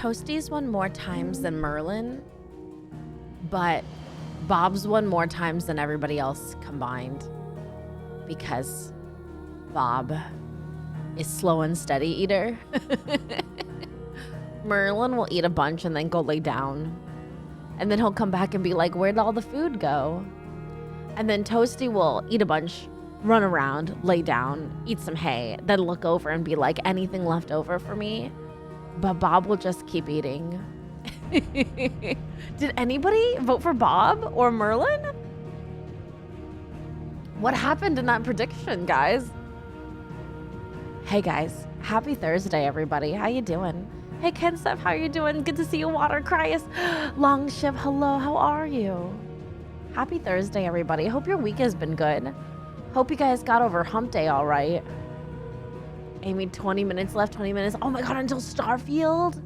Toasty's won more times than Merlin, but Bob's won more times than everybody else combined because Bob is slow and steady eater. Merlin will eat a bunch and then go lay down. And then he'll come back and be like, where'd all the food go? And then Toasty will eat a bunch, run around, lay down, eat some hay, then look over and be like, anything left over for me? But Bob will just keep eating. Did anybody vote for Bob or Merlin? What happened in that prediction, guys? Hey guys, happy Thursday, everybody. How you doing? Hey Kensef, how you doing? Good to see you, Water Cryus. Longship, hello, how are you? Happy Thursday, everybody. Hope your week has been good. Hope you guys got over hump day all right. Amy, 20 minutes left, 20 minutes. Oh my God, until Starfield?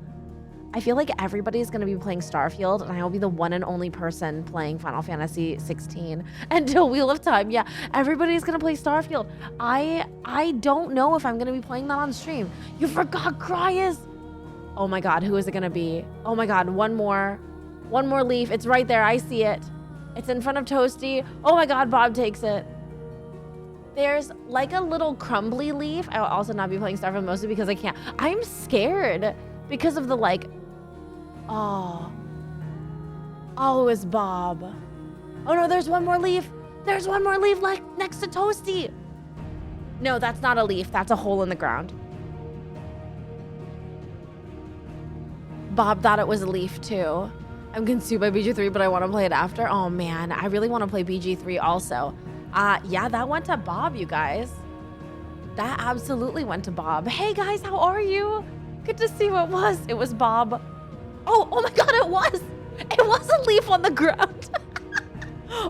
I feel like everybody's gonna be playing Starfield and I will be the one and only person playing Final Fantasy XVI until Wheel of Time. Yeah, everybody's gonna play Starfield. I don't know if I'm gonna be playing that on stream. You forgot Cryus. Oh my God, who is it gonna be? Oh my God, one more leaf. It's right there, I see it. It's in front of Toasty. Oh my God, Bob takes it. There's like a little crumbly leaf. I will also not be playing Starfield mostly because I can't. I'm scared because of the like, oh, it's Bob. Oh no, there's one more leaf. There's one more leaf like next to Toasty. No, that's not a leaf. That's a hole in the ground. Bob thought it was a leaf too. I'm consumed by BG3, but I want to play it after. Oh man, I really want to play BG3 also. Yeah, that went to Bob, you guys. That absolutely went to Bob. Hey guys, how are you? Good to see who it was. It was Bob. Oh my God, it was. It was a leaf on the ground.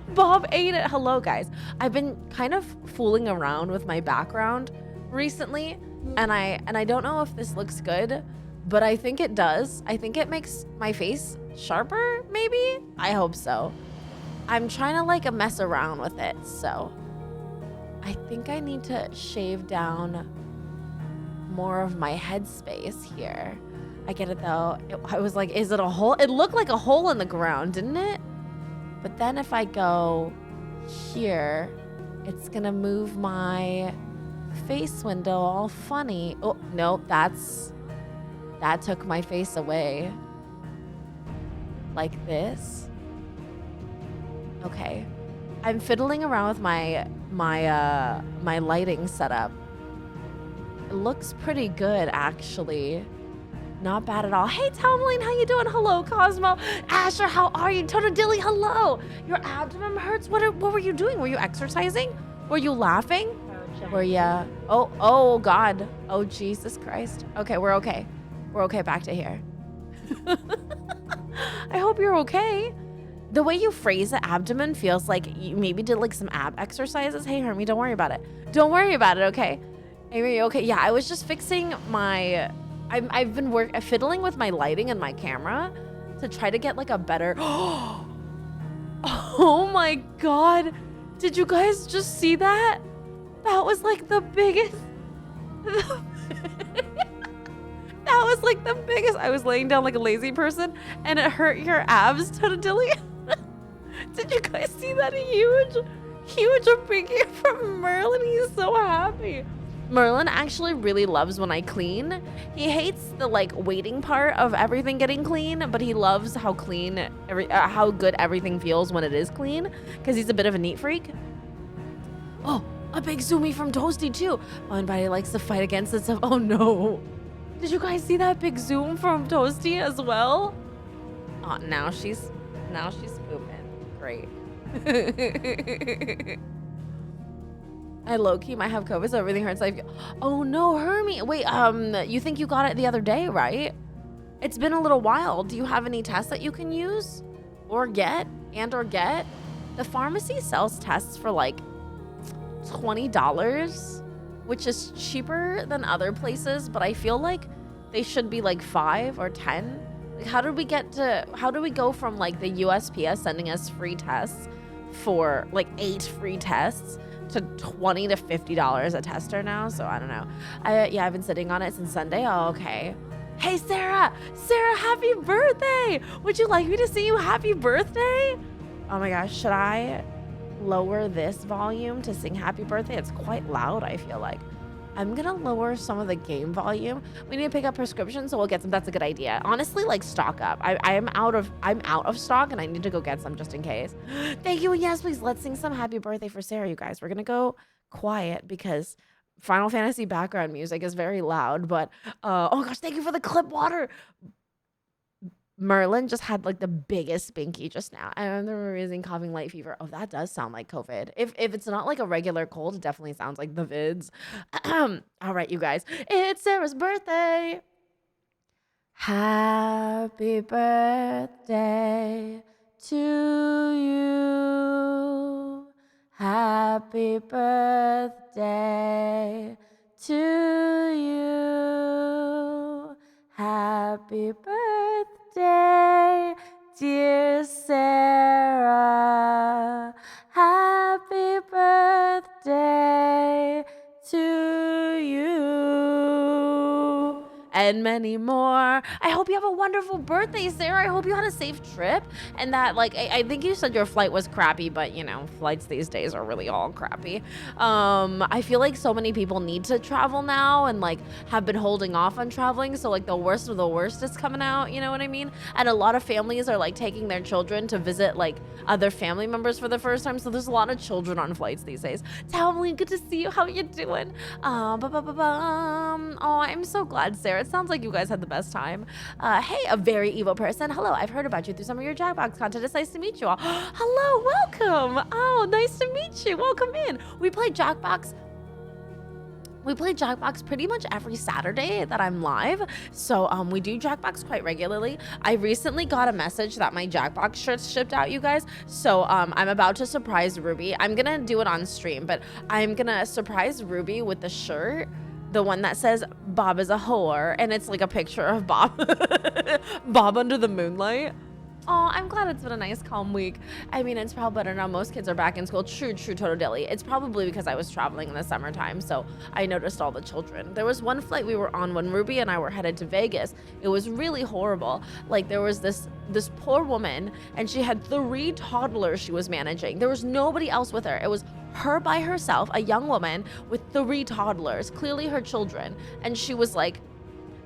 Bob ate it. Hello guys. I've been kind of fooling around with my background recently, and I don't know if this looks good, but I think it does. I think it makes my face sharper, maybe? I hope so. I'm trying to like mess around with it, so I think I need to shave down more of my head space here. I get it though. I was like, is it a hole? It looked like a hole in the ground, didn't it? But then if I go here, it's gonna move my face window all funny. Oh, no, that took my face away. Like this. Okay, I'm fiddling around with my lighting setup. It looks pretty good, actually. Not bad at all. Hey, Tomeline, how you doing? Hello, Cosmo. Asher, how are you? Totodilly, hello. Your abdomen hurts? What were you doing? Were you exercising? Were you laughing? Were you? Oh, God. Oh, Jesus Christ. Okay, we're okay. We're okay back to here. I hope you're okay. The way you phrase the abdomen feels like you maybe did like some ab exercises. Hey, Hermie, don't worry about it. Don't worry about it, okay? Amy, okay? Yeah, I was just fixing my... I've been fiddling with my lighting and my camera to try to get like a better... Oh my God. Did you guys just see that? That was like the biggest... That was like the biggest... I was laying down like a lazy person and it hurt your abs, Totodilly. Did you guys see that huge figure from Merlin? He's so happy. Merlin actually really loves when I clean. He hates the like waiting part of everything getting clean, but he loves how clean, how good everything feels when it is clean, because he's a bit of a neat freak. Oh, a big zoomy from Toasty too. Oh, and Buddy likes to fight against it stuff. Oh no. Did you guys see that big zoom from Toasty as well? Oh, now she's pooping. Great. I low-key might have COVID, so everything hurts. Oh no, Hermie. Wait, you think you got it the other day, right? It's been a little while. Do you have any tests that you can use or get? The pharmacy sells tests for like $20, which is cheaper than other places, but I feel like they should be like $5 or $10. Like, how do we go from like the USPS sending us free tests for like 8 free tests to $20 to $50 a tester now? So I don't know. Yeah, I've been sitting on it since Sunday. Oh, okay. Hey, Sarah! Sarah, happy birthday! Would you like me to sing you happy birthday? Oh my gosh, should I lower this volume to sing happy birthday? It's quite loud, I feel like. I'm gonna lower some of the game volume. We need to pick up prescriptions, so we'll get some. That's a good idea. Honestly, like stock up. I'm out of stock, and I need to go get some just in case. Thank you. Yes, please. Let's sing some happy birthday for Sarah, you guys. We're gonna go quiet because Final Fantasy background music is very loud. But oh gosh, thank you for the clip water. Merlin just had like the biggest spinky just now. I remember using coughing, light fever. Oh, that does sound like COVID. If it's not like a regular cold, it definitely sounds like the vids. All right, you guys, it's Sarah's birthday. Happy birthday to you. Happy birthday to you. Happy birthday, dear Sarah. Happy birthday to you. And many more. I hope you have a wonderful birthday, Sarah. I hope you had a safe trip and that, like, I think you said your flight was crappy, but you know, flights these days are really all crappy. I feel like so many people need to travel now and like have been holding off on traveling. So like the worst of the worst is coming out, you know what I mean? And a lot of families are like taking their children to visit like other family members for the first time. So there's a lot of children on flights these days. Tally, good to see you. How you doing? Oh, I'm so glad, Sarah. It sounds like you guys had the best time. Hey, a very evil person. Hello, I've heard about you through some of your Jackbox content. It's nice to meet you all. Hello, welcome. Oh, nice to meet you. Welcome in. We play Jackbox pretty much every Saturday that I'm live. So we do Jackbox quite regularly. I recently got a message that my Jackbox shirts shipped out, you guys. So I'm about to surprise Ruby. I'm gonna do it on stream, but I'm gonna surprise Ruby with the shirt. The one that says Bob is a whore, and it's like a picture of Bob. Bob under the moonlight. Oh, I'm glad it's been a nice calm week. I mean, it's probably better now. Most kids are back in school. True, totally. It's probably because I was traveling in the summertime, so I noticed all the children. There was one flight we were on when Ruby and I were headed to Vegas. It was really horrible. Like there was this poor woman, and she had 3 toddlers she was managing. There was nobody else with her. It was her by herself, a young woman with 3 toddlers, clearly her children. And she was like,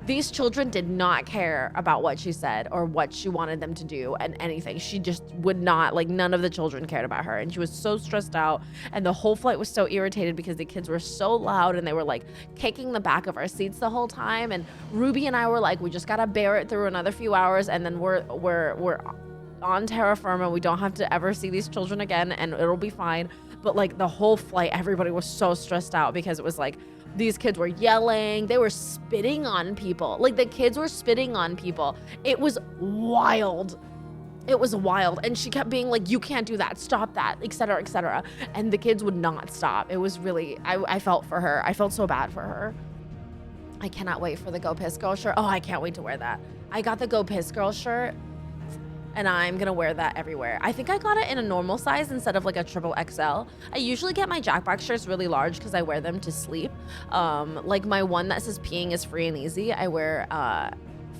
these children did not care about what she said or what she wanted them to do and anything. She just would not, like, none of the children cared about her. And she was so stressed out. And the whole flight was so irritated because the kids were so loud and they were like kicking the back of our seats the whole time. And Ruby and I were like, we just gotta bear it through another few hours, and then we're on terra firma. We don't have to ever see these children again, and it'll be fine. But like the whole flight, everybody was so stressed out because it was like, these kids were yelling, they were spitting on people. Like the kids were spitting on people. It was wild. It was wild. And she kept being like, you can't do that, stop that, etc., etc. And the kids would not stop. It was really, I felt for her. I felt so bad for her. I cannot wait for the Go Piss Girl shirt. Oh, I can't wait to wear that. I got the Go Piss Girl shirt, and I'm gonna wear that everywhere. I think I got it in a normal size instead of like a triple XL. I usually get my Jackbox shirts really large because I wear them to sleep. Like my one that says peeing is free and easy, I wear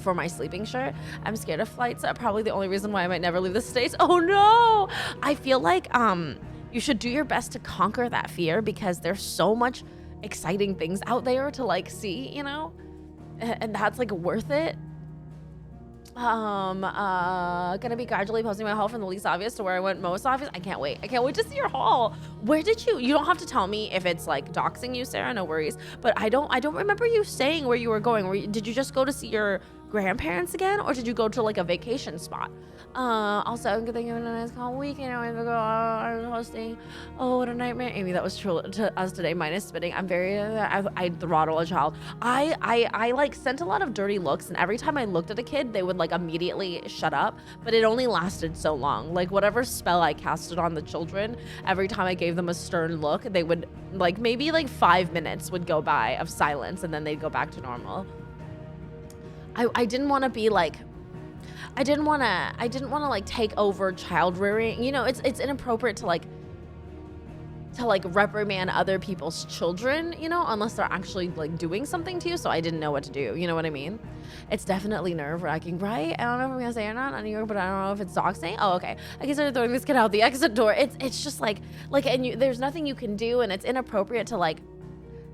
for my sleeping shirt. I'm scared of flights. Probably the only reason why I might never leave the States. Oh no! I feel like you should do your best to conquer that fear because there's so much exciting things out there to like see, you know? And that's like worth it. Gonna be gradually posting my haul from the least obvious to where I went most obvious. I can't wait to see your haul. Where did you don't have to tell me if it's like doxing you, Sarah, no worries, but I don't remember you saying where you were going. Did you just go to see your grandparents again, or did you go to like a vacation spot? Also, I'm thinking of a nice calm weekend. I was hosting. Oh, what a nightmare. Amy, that was true to us today, minus spitting. I'm very, I throttle a child. I like sent a lot of dirty looks, and every time I looked at a kid, they would like immediately shut up, but it only lasted so long. Like whatever spell I casted on the children, every time I gave them a stern look, they would like, maybe like 5 minutes would go by of silence, and then they'd go back to normal. I didn't want to be like, I didn't want to like take over child rearing. You know, it's inappropriate to like to like reprimand other people's children, you know, unless they're actually like doing something to you. So I didn't know what to do. You know what I mean? It's definitely nerve-wracking, right? I don't know if I'm gonna say it or not on New York, but I don't know if it's doxing. Oh, okay. I consider throwing this kid out the exit door. It's just and there's nothing you can do, and it's inappropriate to like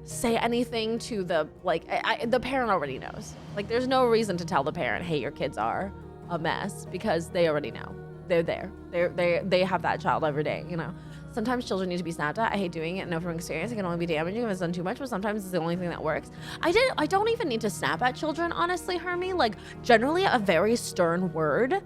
say anything to the the parent already knows. Like there's no reason to tell the parent, hey, your kids are a mess, because they already know. They're there. They have that child every day, you know. Sometimes children need to be snapped at. I hate doing it. I know from experience it can only be damaging if it's done too much, but sometimes it's the only thing that works. I don't even need to snap at children, honestly, Hermie. Like generally a very stern word,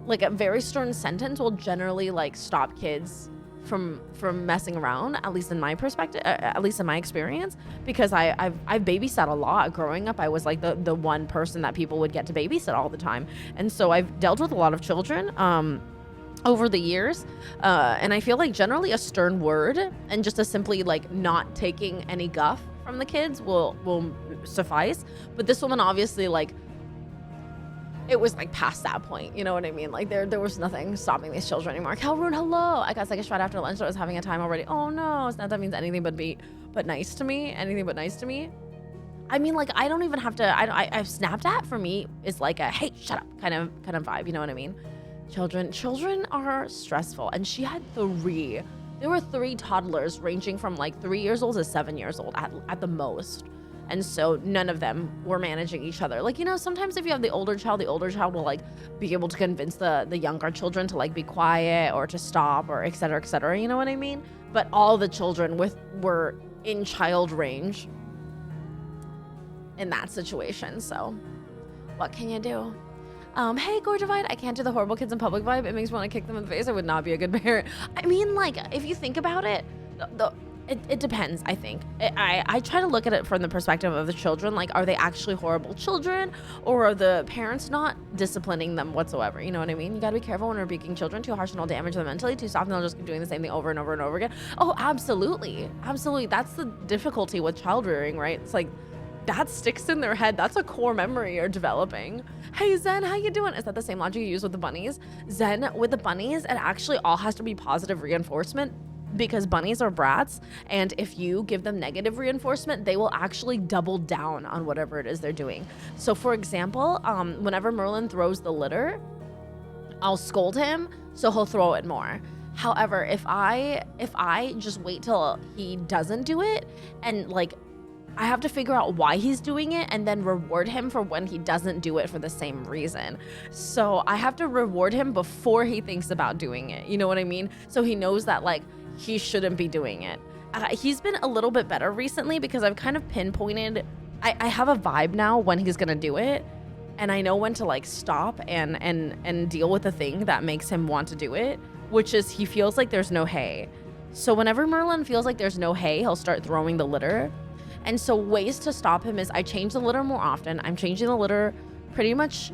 like a very stern sentence will generally like stop kids from messing around, at least in my perspective, at least in my experience, because I've babysat a lot. Growing up, I was like the one person that people would get to babysit all the time. And so I've dealt with a lot of children over the years, and I feel like generally a stern word and just a simply like not taking any guff from the kids will suffice. But this woman obviously like it was like past that point, you know what I mean? Like there was nothing stopping these children anymore. Calroon, hello. I got second right after lunch, so I was having a time already. Oh no, it's not that means anything but nice to me. Anything but nice to me. I mean, like I don't even have to. I've snapped at for me is like a hey, shut up kind of vibe. You know what I mean? Children are stressful, and she had 3. There were 3 toddlers ranging from like 3 years old to 7 years old at the most. And so none of them were managing each other. Like, you know, sometimes if you have the older child will like be able to convince the younger children to like be quiet or to stop or et cetera, you know what I mean? But all the children were in child range in that situation. So what can you do? Hey, Gorgivide, I can't do the horrible kids in public vibe. It makes me want to kick them in the face. I would not be a good parent. I mean, like, if you think about it, it depends, I think. I try to look at it from the perspective of the children. Like, are they actually horrible children, or are the parents not disciplining them whatsoever? You know what I mean? You gotta be careful when rebuking children. Too harsh and they'll damage them mentally. Too soft and they'll just keep doing the same thing over and over and over again. Oh, absolutely. Absolutely. That's the difficulty with child rearing, right? It's like, that sticks in their head. That's a core memory you're developing. Hey, Zen, how you doing? Is that the same logic you use with the bunnies? Zen, with the bunnies, it actually all has to be positive reinforcement, because bunnies are brats, and if you give them negative reinforcement, they will actually double down on whatever it is they're doing. So for example, whenever Merlin throws the litter, I'll scold him, so he'll throw it more. However, if I just wait till he doesn't do it, and like I have to figure out why he's doing it and then reward him for when he doesn't do it for the same reason. So I have to reward him before he thinks about doing it. You know what I mean? So he knows that like he shouldn't be doing it. He's been a little bit better recently because I've kind of pinpointed, I have a vibe now when he's gonna do it, and I know when to like stop and deal with the thing that makes him want to do it, which is he feels like there's no hay. So whenever Merlin feels like there's no hay, he'll start throwing the litter. And so ways to stop him is I change the litter more often. I'm changing the litter pretty much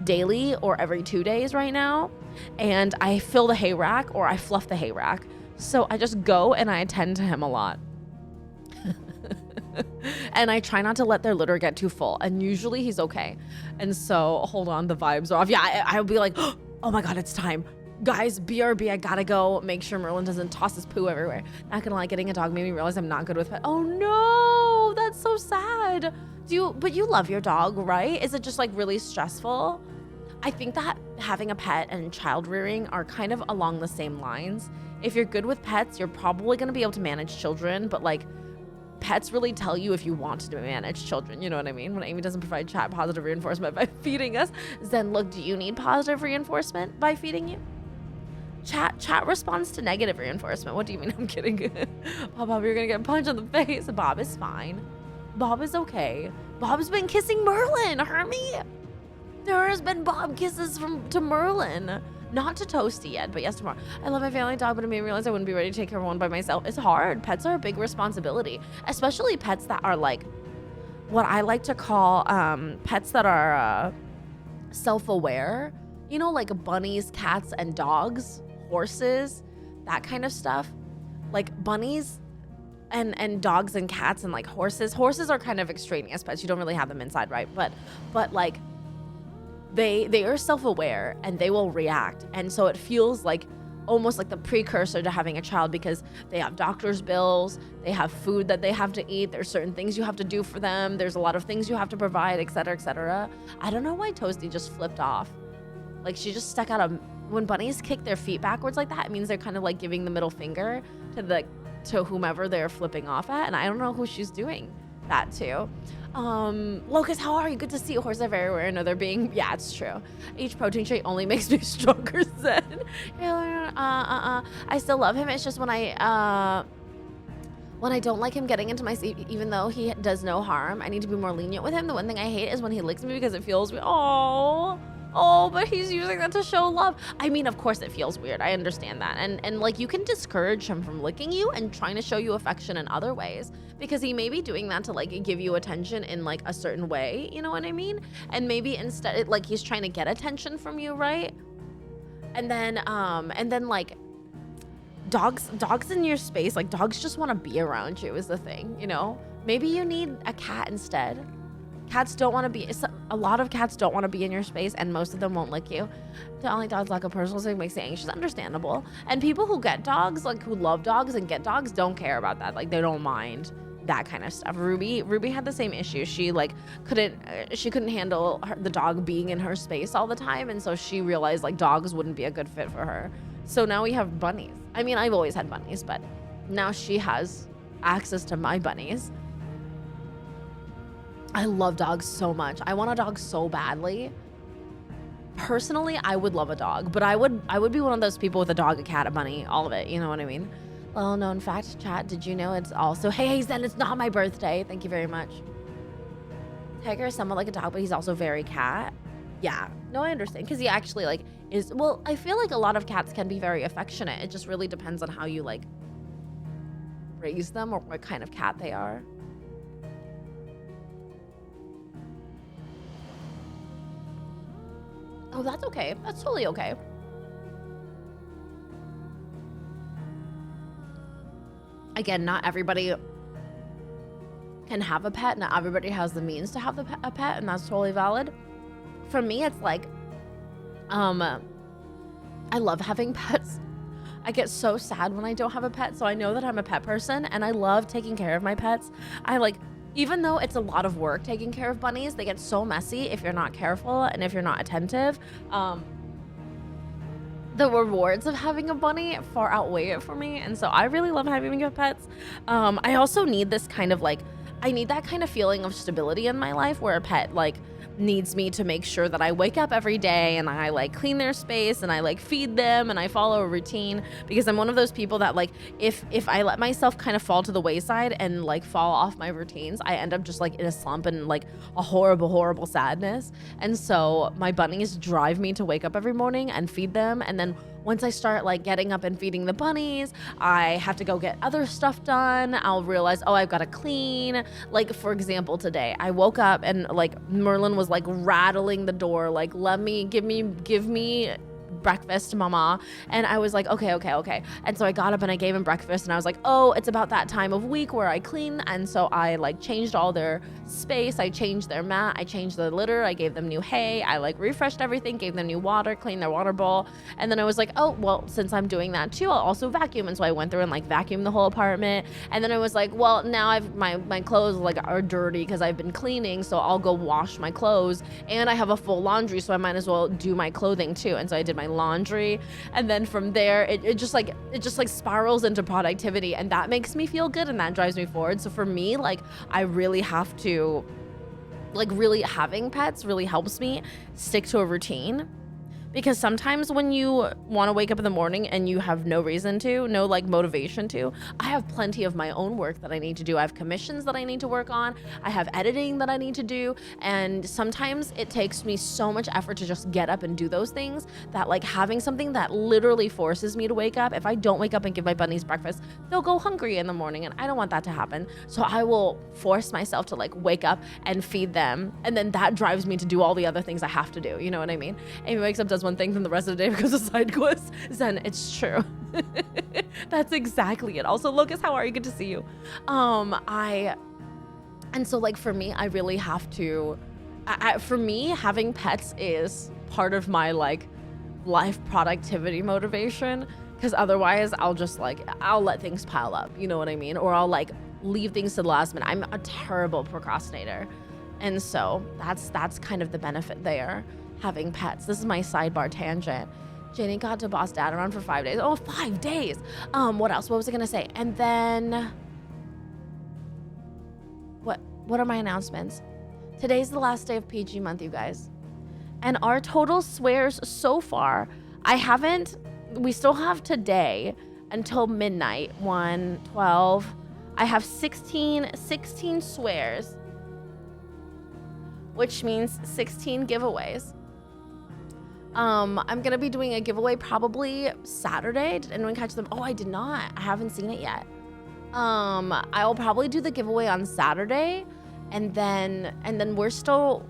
daily or every 2 days right now. And I fill the hay rack or I fluff the hay rack. So I just go and I attend to him a lot. And I try not to let their litter get too full. And usually he's okay. And so, hold on, the vibes are off. Yeah, I'll be like, oh my God, it's time. Guys, BRB, I gotta go make sure Merlin doesn't toss his poo everywhere. Not gonna lie, getting a dog made me realize I'm not good with pets. Oh no, that's so sad. But you love your dog, right? Is it just like really stressful? I think that having a pet and child rearing are kind of along the same lines. If you're good with pets, you're probably gonna be able to manage children, but like pets really tell you if you want to manage children. You know what I mean? When Amy doesn't provide chat positive reinforcement by feeding us, then look, do you need positive reinforcement by feeding you? Chat responds to negative reinforcement. What do you mean? I'm kidding. Bob, you're gonna get punched in the face. Bob is fine. Bob is okay. Bob's been kissing Merlin, Hermie. There has been Bob kisses to Merlin. Not to Toasty yet, but yes, tomorrow. I love my family dog, but it made me realize I wouldn't be ready to take care of one by myself. It's hard. Pets are a big responsibility, especially pets that are like what I like to call pets that are self-aware. You know, like bunnies, cats, and dogs, horses, that kind of stuff. Like bunnies and dogs and cats and like horses. Horses are kind of extraneous pets. You don't really have them inside, right? But like they are self-aware and they will react. And so it feels like almost like the precursor to having a child, because they have doctor's bills, they have food that they have to eat, there's certain things you have to do for them, there's a lot of things you have to provide, etc., etc. I don't know why Toasty just flipped off. Like, she just stuck out a... When bunnies kick their feet backwards like that, it means they're kind of like giving the middle finger to whomever they're flipping off at, and I don't know who she's doing that to. Locust, how are you? Good to see you. Horses everywhere. No, they're being... Yeah, it's true. Each protein shake only makes me stronger, Zen. I still love him. It's just when I don't like him getting into my sleep, even though he does no harm, I need to be more lenient with him. The one thing I hate is when he licks me, because it feels... Oh, but he's using that to show love. I mean, of course it feels weird. I understand that. And like, you can discourage him from licking you and trying to show you affection in other ways, because he may be doing that to like give you attention in like a certain way, you know what I mean? And maybe instead, like, he's trying to get attention from you, right? And then like, dogs in your space, like, dogs just want to be around you is the thing, you know? Maybe you need a cat instead. Cats don't want to be... A lot of cats don't want to be in your space, and most of them won't lick you. Telling like dogs lack a personal space makes it anxious. Understandable. And people who get dogs, like, who love dogs and get dogs, don't care about that. Like, they don't mind that kind of stuff. Ruby had the same issue. She like couldn't handle the dog being in her space all the time, and so she realized like dogs wouldn't be a good fit for her. So now we have bunnies. I mean, I've always had bunnies, but now she has access to my bunnies. I love dogs so much. I want a dog so badly. Personally, I would love a dog, but I would be one of those people with a dog, a cat, a bunny, all of it. You know what I mean? Well known fact, chat. Did you know it's also... Hey, Zen, it's not my birthday. Thank you very much. Tiger is somewhat like a dog, but he's also very cat. Yeah. No, I understand. Because he actually like is... Well, I feel like a lot of cats can be very affectionate. It just really depends on how you like raise them or what kind of cat they are. Oh, that's okay. That's totally okay. Again, not everybody can have a pet. Not everybody has the means to have a pet, and that's totally valid. For me, it's like, I love having pets. I get so sad when I don't have a pet, so I know that I'm a pet person, and I love taking care of my pets. Even though it's a lot of work taking care of bunnies, they get so messy if you're not careful and if you're not attentive. The rewards of having a bunny far outweigh it for me, and so I really love having pets. I also need this kind of like, I need that kind of feeling of stability in my life where a pet like needs me to make sure that I wake up every day and I like clean their space and I like feed them and I follow a routine, because I'm one of those people that like if I let myself kind of fall to the wayside and like fall off my routines, I end up just like in a slump and like a horrible sadness. And so my bunnies drive me to wake up every morning and feed them, and then once I start like getting up and feeding the bunnies, I have to go get other stuff done. I'll realize, oh, I've got to clean. Like, for example, today I woke up and like Merlin was like rattling the door, like, give me breakfast, mama. And I was like, okay. And so I got up and I gave him breakfast, and I was like, oh, it's about that time of week where I clean. And so I like changed all their space. I changed their mat. I changed the litter. I gave them new hay. I like refreshed everything, gave them new water, cleaned their water bowl. And then I was like, oh, well, since I'm doing that too, I'll also vacuum. And so I went through and like vacuumed the whole apartment. And then I was like, well, now my clothes like are dirty because I've been cleaning. So I'll go wash my clothes, and I have a full laundry, so I might as well do my clothing too. And so I did my laundry, and then from there it just spirals into productivity, and that makes me feel good and that drives me forward. So for me, like, I really have to like, really having pets really helps me stick to a routine, because sometimes when you want to wake up in the morning and you have no reason to, no like motivation to, I have plenty of my own work that I need to do. I have commissions that I need to work on. I have editing that I need to do. And sometimes it takes me so much effort to just get up and do those things that like having something that literally forces me to wake up. If I don't wake up and give my bunnies breakfast, they'll go hungry in the morning, and I don't want that to happen. So I will force myself to like wake up and feed them. And then that drives me to do all the other things I have to do. You know what I mean? Amy wakes up, does one thing, then the rest of the day becomes a side quest. Zen, it's true. That's exactly it. Also, Lucas, how are you? Good to see you. And so like for me, I really have to, for me, having pets is part of my like life productivity motivation, because otherwise I'll just like, I'll let things pile up, you know what I mean? Or I'll like leave things to the last minute. I'm a terrible procrastinator. And so that's kind of the benefit there, having pets. This is my sidebar tangent. Janie got to boss dad around for 5 days. Oh, 5 days. What else? What was I gonna say? And then, what are my announcements? Today's the last day of PG month, you guys. And our total swears so far, we still have today until midnight, 1, 12. I have 16 swears, which means 16 giveaways. I'm gonna be doing a giveaway probably Saturday. Did anyone catch them? Oh, I did not. I haven't seen it yet. I will probably do the giveaway on Saturday, and then we're still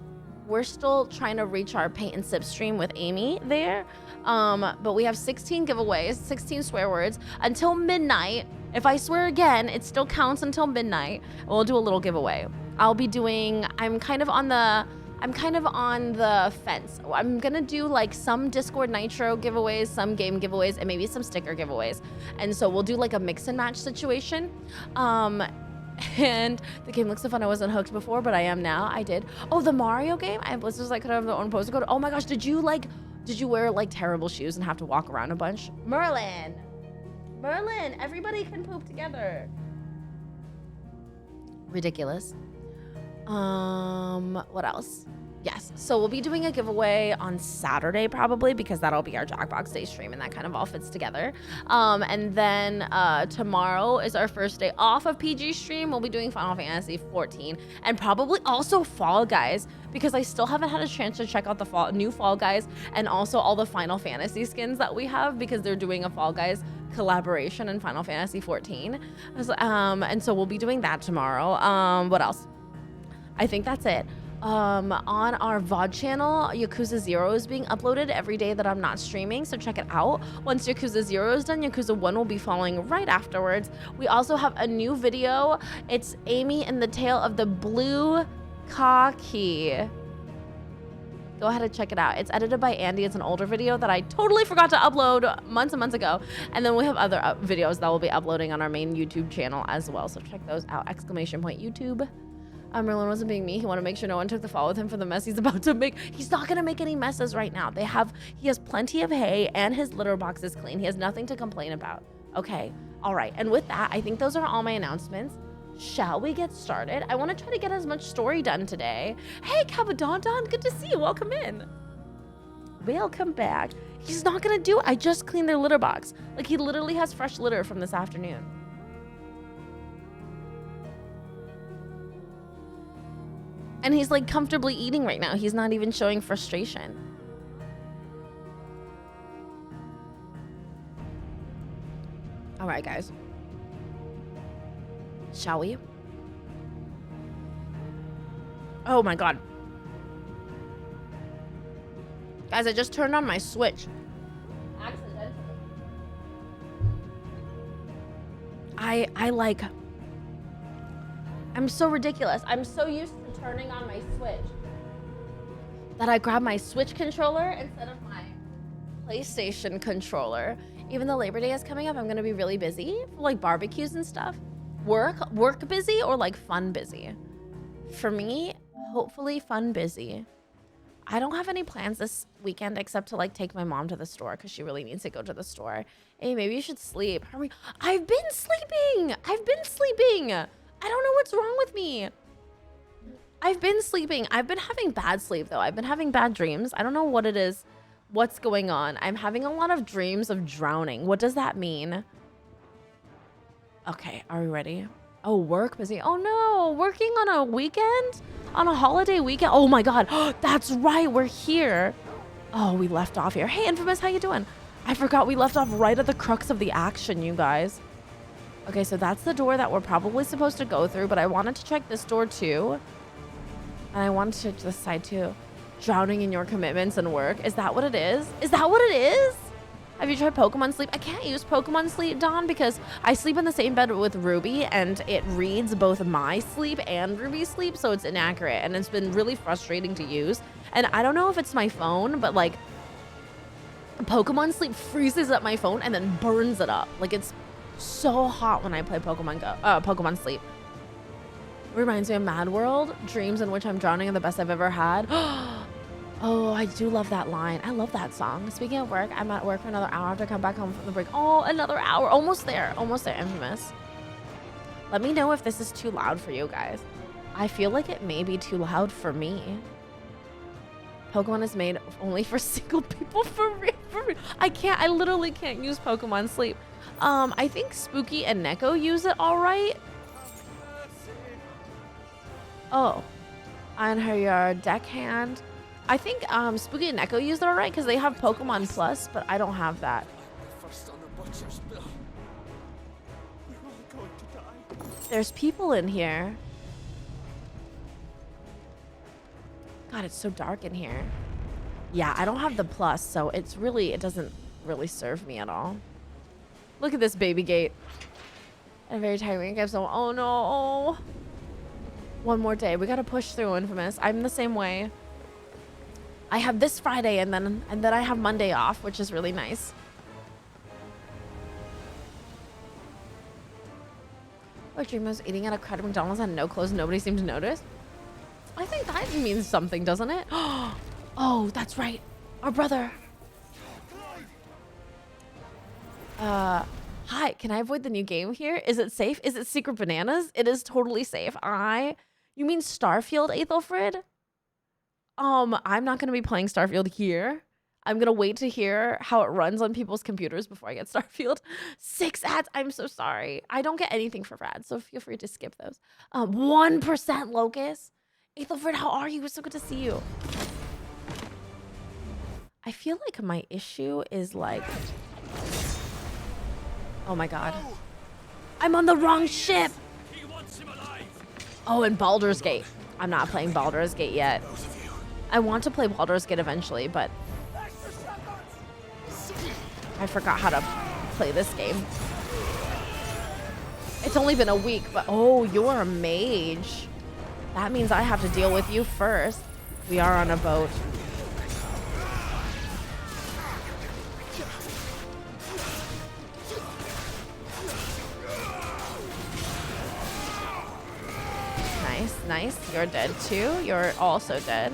trying to reach our paint and sip stream with Amy there. But we have 16 giveaways, 16 swear words until midnight. If I swear again, it still counts until midnight. We'll do a little giveaway. I'm kind of on the fence. I'm gonna do like some Discord Nitro giveaways, some game giveaways, and maybe some sticker giveaways. And so we'll do like a mix and match situation. And the game looks so fun. I wasn't hooked before, but I am now. I did. Oh, the Mario game? I was just like, could I have the own poster code? Oh my gosh, did you wear like terrible shoes and have to walk around a bunch? Merlin, everybody can poop together. Ridiculous. What else? Yes, so we'll be doing a giveaway on Saturday probably, because that'll be our Jackbox Day stream and that kind of all fits together. And then tomorrow is our first day off of PG stream. We'll be doing Final Fantasy XIV and probably also Fall Guys, because I still haven't had a chance to check out the new Fall Guys and also all the Final Fantasy skins that we have, because they're doing a Fall Guys collaboration in Final Fantasy XIV. And so we'll be doing that tomorrow. What else? I think that's it. On our VOD channel, Yakuza 0 is being uploaded every day that I'm not streaming, so check it out. Once Yakuza 0 is done, Yakuza 1 will be following right afterwards. We also have a new video. It's Amy and the Tale of the Blue Kaki. Go ahead and check it out. It's edited by Andy. It's an older video that I totally forgot to upload months and months ago. And then we have other videos that we'll be uploading on our main YouTube channel as well, so check those out. ! YouTube. Merlin wasn't being me. He wanted to make sure no one took the fall with him for the mess he's about to make. He's not gonna make any messes right now. He has plenty of hay and his litter box is clean. He has nothing to complain about. Okay, all right. And with that, I think those are all my announcements. Shall we get started? I want to try to get as much story done today. Hey, Cabadon, good to see you. Welcome in. Welcome back. He's not gonna do it. I just cleaned their litter box. Like, he literally has fresh litter from this afternoon. And he's like comfortably eating right now. He's not even showing frustration. All right, guys. Shall we? Oh my God. Guys, I just turned on my Switch. Accidentally. I'm so ridiculous. I'm so used to turning on my Switch that I grab my Switch controller instead of my PlayStation controller. Even though Labor Day is coming up, I'm gonna be really busy for like barbecues and stuff. Work busy or like fun busy? For me, hopefully fun busy. I don't have any plans this weekend except to like take my mom to the store because she really needs to go to the store. Hey, maybe you should sleep. I've been sleeping. I don't know what's wrong with me. I've been sleeping. I've been having bad sleep though. I've been having bad dreams. I don't know what it is. What's going on? I'm having a lot of dreams of drowning. What does that mean? Okay, are we ready? Oh, work busy. Oh no, working on a weekend? On a holiday weekend? Oh my God, that's right, we're here. Oh, we left off here. Hey, Infamous, how you doing? I forgot we left off right at the crux of the action, you guys. Okay, so that's the door that we're probably supposed to go through, but I wanted to check this door too. And I wanted to check this side too. Drowning in your commitments and work. Is that what it is? Is that what it is? Have you tried Pokemon Sleep? I can't use Pokemon Sleep, Dawn, because I sleep in the same bed with Ruby and it reads both my sleep and Ruby's sleep, so it's inaccurate and it's been really frustrating to use. And I don't know if it's my phone, but like Pokemon Sleep freezes up my phone and then burns it up. Like, it's so hot when I play Pokemon Sleep. Reminds me of Mad World. Dreams in which I'm drowning are the best I've ever had. Oh, I do love that line. I love that song. Speaking of work, I'm at work for another hour after I come back home from the break. Oh, another hour. Almost there. Almost there, Infamous. Let me know if this is too loud for you guys. I feel like it may be too loud for me. Pokemon is made only for single people for real. I literally can't use Pokemon Sleep. I think Spooky and Neko use it all right. Oh, on her deckhand. I think Spooky and Neko use it all right because they have Pokemon Plus, but I don't have that. There's people in here. God, it's so dark in here. Yeah, I don't have the plus, so it doesn't really serve me at all. Look at this baby gate. I'm very tiring. I'm so, oh no. One more day. We gotta push through, Infamous. I'm the same way. I have this Friday and then I have Monday off, which is really nice. What dream was eating at a crowded McDonald's and no clothes, nobody seemed to notice? I think that means something, doesn't it? Oh, that's right. Our brother. Hi, can I avoid the new game here? Is it safe? Is it Secret Bananas? It is totally safe. You mean Starfield, Aethelfrid? I'm not gonna be playing Starfield here. I'm gonna wait to hear how it runs on people's computers before I get Starfield. 6 ads, I'm so sorry. I don't get anything for ads, so feel free to skip those. 1% Locust. Aethelfrid, how are you? It's so good to see you. I feel like my issue is like... Oh my god. I'm on the wrong ship! Oh, and Baldur's Gate. I'm not playing Baldur's Gate yet. I want to play Baldur's Gate eventually, but... I forgot how to play this game. It's only been a week, but... Oh, you're a mage. That means I have to deal with you first. We are on a boat. Nice, nice. You're dead too. You're also dead.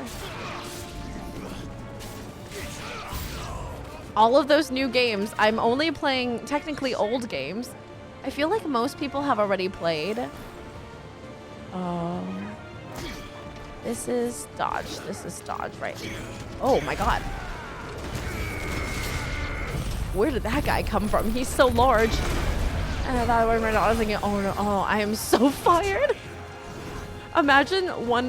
All of those new games, I'm only playing technically old games. I feel like most people have already played. This is dodge. This is dodge, right? Oh my god. Where did that guy come from? He's so large. And I thought I was thinking, oh no, oh, I am so fired. Imagine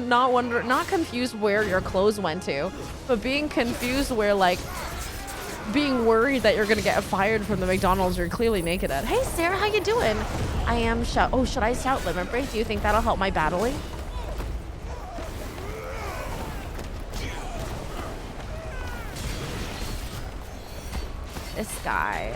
not confused where your clothes went to, but being confused where, like, being worried that you're gonna get fired from the McDonald's you're clearly naked at. Hey Sarah, how you doing? I am oh, should I shout limit break? Do you think that'll help my battling? This guy.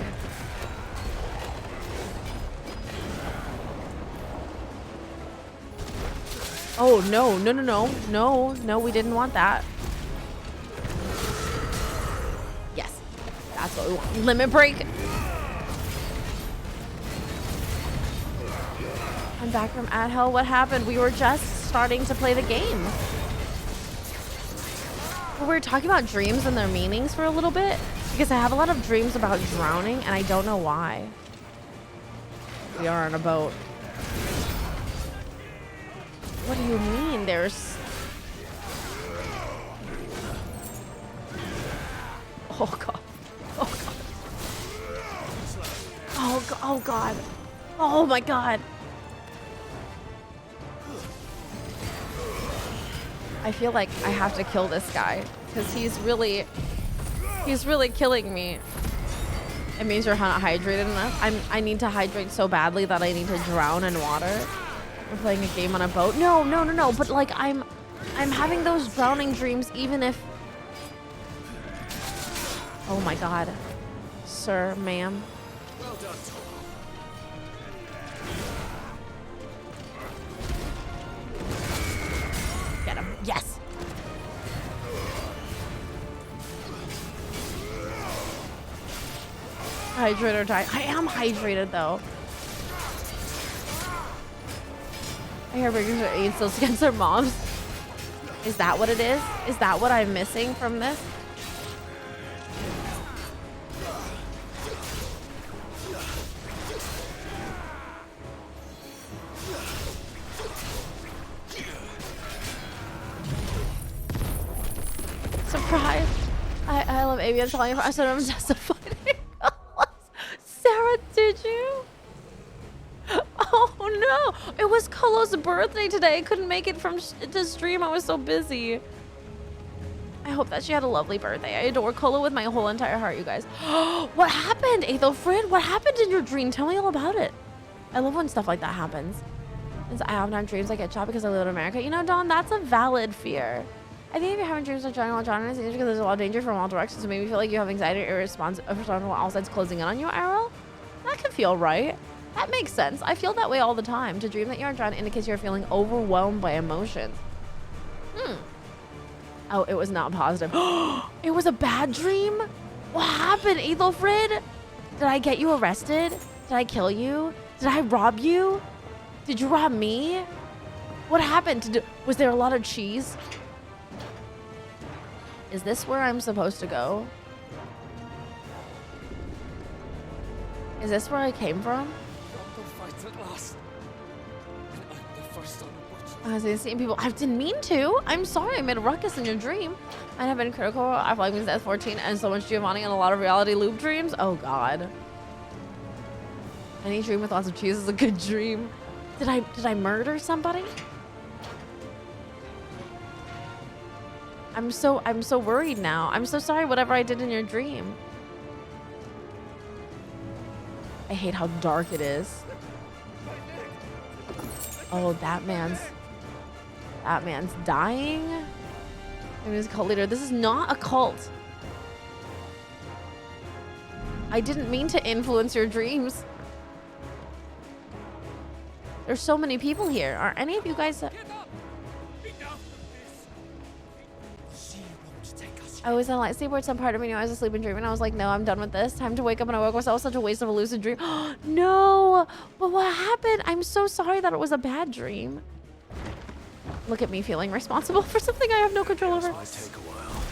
Oh, no, no, no, no, no, no, we didn't want that. Yes, that's what we want. Limit break. I'm back from Ad Hell. What happened? We were just starting to play the game. We were talking about dreams and their meanings for a little bit because I have a lot of dreams about drowning and I don't know why. We are on a boat. What do you mean? There's... Oh god. Oh god. Oh god. Oh god. Oh my god. I feel like I have to kill this guy because he's really killing me. It means you're not hydrated enough. I need to hydrate so badly that I need to drown in water. We're playing a game on a boat. No, no, no, no. But like I'm having those drowning dreams even if... Oh my god. Sir, ma'am. Well done, Tom. Get him. Yes. hydrate or die. I am hydrated though. I hear burgers are eating still against their moms. Is that what it is? Is that what I'm missing from this? Surprise! I love Amy. I'm telling you, I said I'm testifying. Sarah, did you? Oh no! It was Colo's birthday today. I couldn't make it from to stream. I was so busy. I hope that she had a lovely birthday. I adore Colo with my whole entire heart, you guys. What happened, Ethelfrid? What happened in your dream? Tell me all about it. I love when stuff like that happens. I often have dreams I get shot because I live in America. You know, Dawn, that's a valid fear. I think if you're having dreams like Johnny while John is because there's a lot of danger from all directions, so maybe you feel like you have anxiety or irresponsible while all sides closing in on you, Arrow. That could feel right. That makes sense. I feel that way all the time. To dream that you're John indicates you're feeling overwhelmed by emotions. Oh, it was not positive. It was a bad dream? What happened, Ethelfrid? Did I get you arrested? Did I kill you? Did I rob you? Did you rob me? What happened? Was there a lot of cheese? Is this where I'm supposed to go? Is this where I came from? I was seeing people. I didn't mean to. I'm sorry. I made a ruckus in your dream. I have been critical. I've like been S14 and so much Giovanni and a lot of reality loop dreams. Oh God. Any dream with lots of cheese is a good dream. Did I murder somebody? I'm so worried now. I'm so sorry. Whatever I did in your dream. I hate how dark it is. Oh, that man's dying. And he's a cult leader. This is not a cult. I didn't mean to influence your dreams. There's so many people here. Are any of you guys? I was in a lightsaber. Some part of me knew I was asleep and dreaming. I was like, no, I'm done with this. Time to wake up. And I woke myself. Such a waste of a lucid dream. No, but what happened? I'm so sorry that it was a bad dream. Look at me feeling responsible for something I have no control over. Might take a while.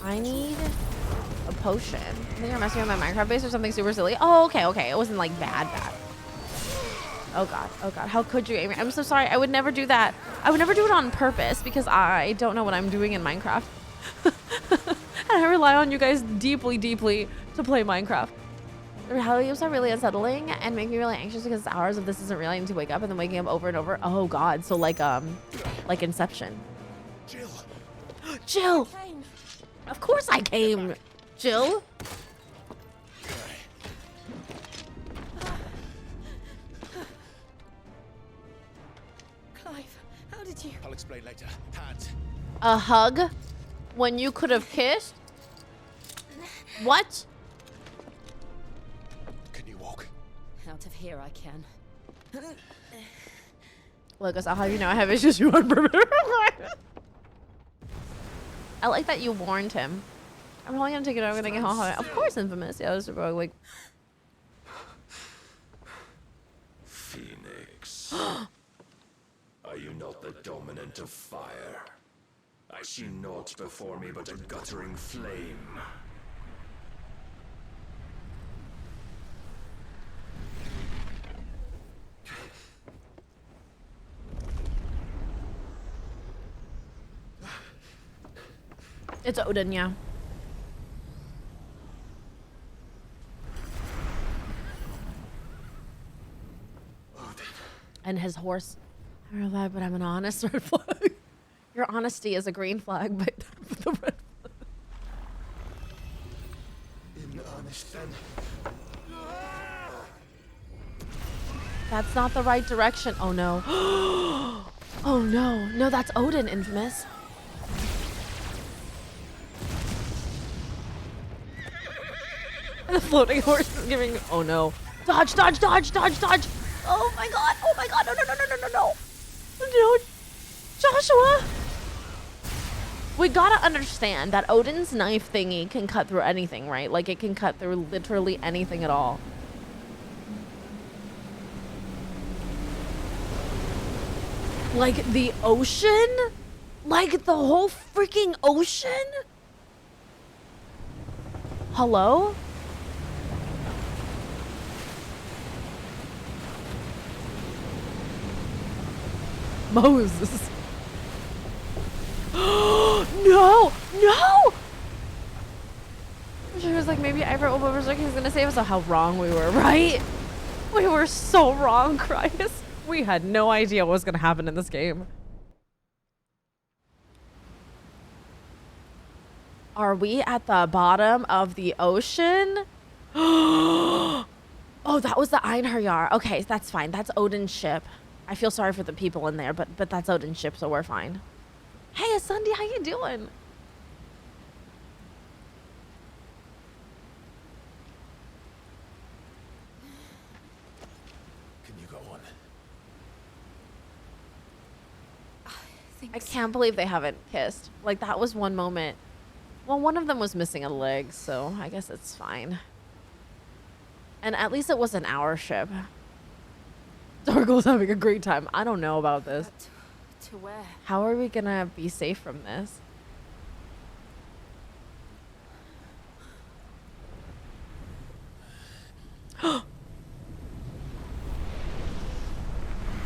I need a potion. I think you're messing with my Minecraft base or something super silly. Oh, okay. It wasn't like bad. Oh God. How could you, Amy? I'm so sorry. I would never do that. I would never do it on purpose because I don't know what I'm doing in Minecraft. And I rely on you guys deeply to play Minecraft. The realities are really unsettling and make me really anxious because hours of this isn't real. I need to wake up and then waking up over and over. Oh God. So like Inception. Jill. Of course I came, Jill. Clive, how did you? I'll explain later. Hands. A hug when you could have kissed? What? Can you walk? Out of here I can. Lucas, I'll have you know I have issues you on purpose. I like that you warned him. I'm probably gonna take it over and get home. Of course, Infamous. Yeah, this is like. Phoenix. Are you not the dominant of fire? I see naught before me but a guttering flame. It's Odin, yeah. Odin. And his horse. I'm revived, but I'm an honest red flag. Your honesty is a green flag, but the red flag. In honest then. That's not the right direction. Oh no. Oh no. No, that's Odin, Infamous. The floating horse is giving. Oh no. Dodge. Oh my god. No. No. Joshua! We gotta understand that Odin's knife thingy can cut through anything, right? Like, it can cut through literally anything at all. Like, the ocean? Like, the whole freaking ocean? Hello? Moses. No! No! She was like, maybe Ivor Oberberserk is gonna save us. Oh, how wrong we were, right? We were so wrong, Christ. We had no idea what was gonna happen in this game. Are we at the bottom of the ocean? Oh, that was the Einherjar. Okay, that's fine. That's Odin's ship. I feel sorry for the people in there, but that's Odin's ship, so we're fine. Hey, Asundi, how you doing? Can you go on? I can't believe they haven't kissed. Like, that was one moment. Well, one of them was missing a leg, so I guess it's fine. And at least it wasn't our ship. Dorgle's having a great time. I don't know about this. To where? How are we gonna be safe from this?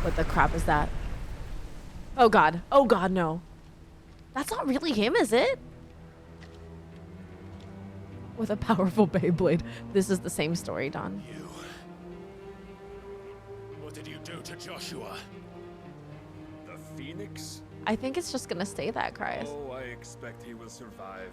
What the crap is that? Oh god. Oh god, no. That's not really him, is it? With a powerful Beyblade. This is the same story, Don. You. What did you do to Joshua? The Phoenix? I think it's just gonna stay that, Cryus. Oh, I expect he will survive.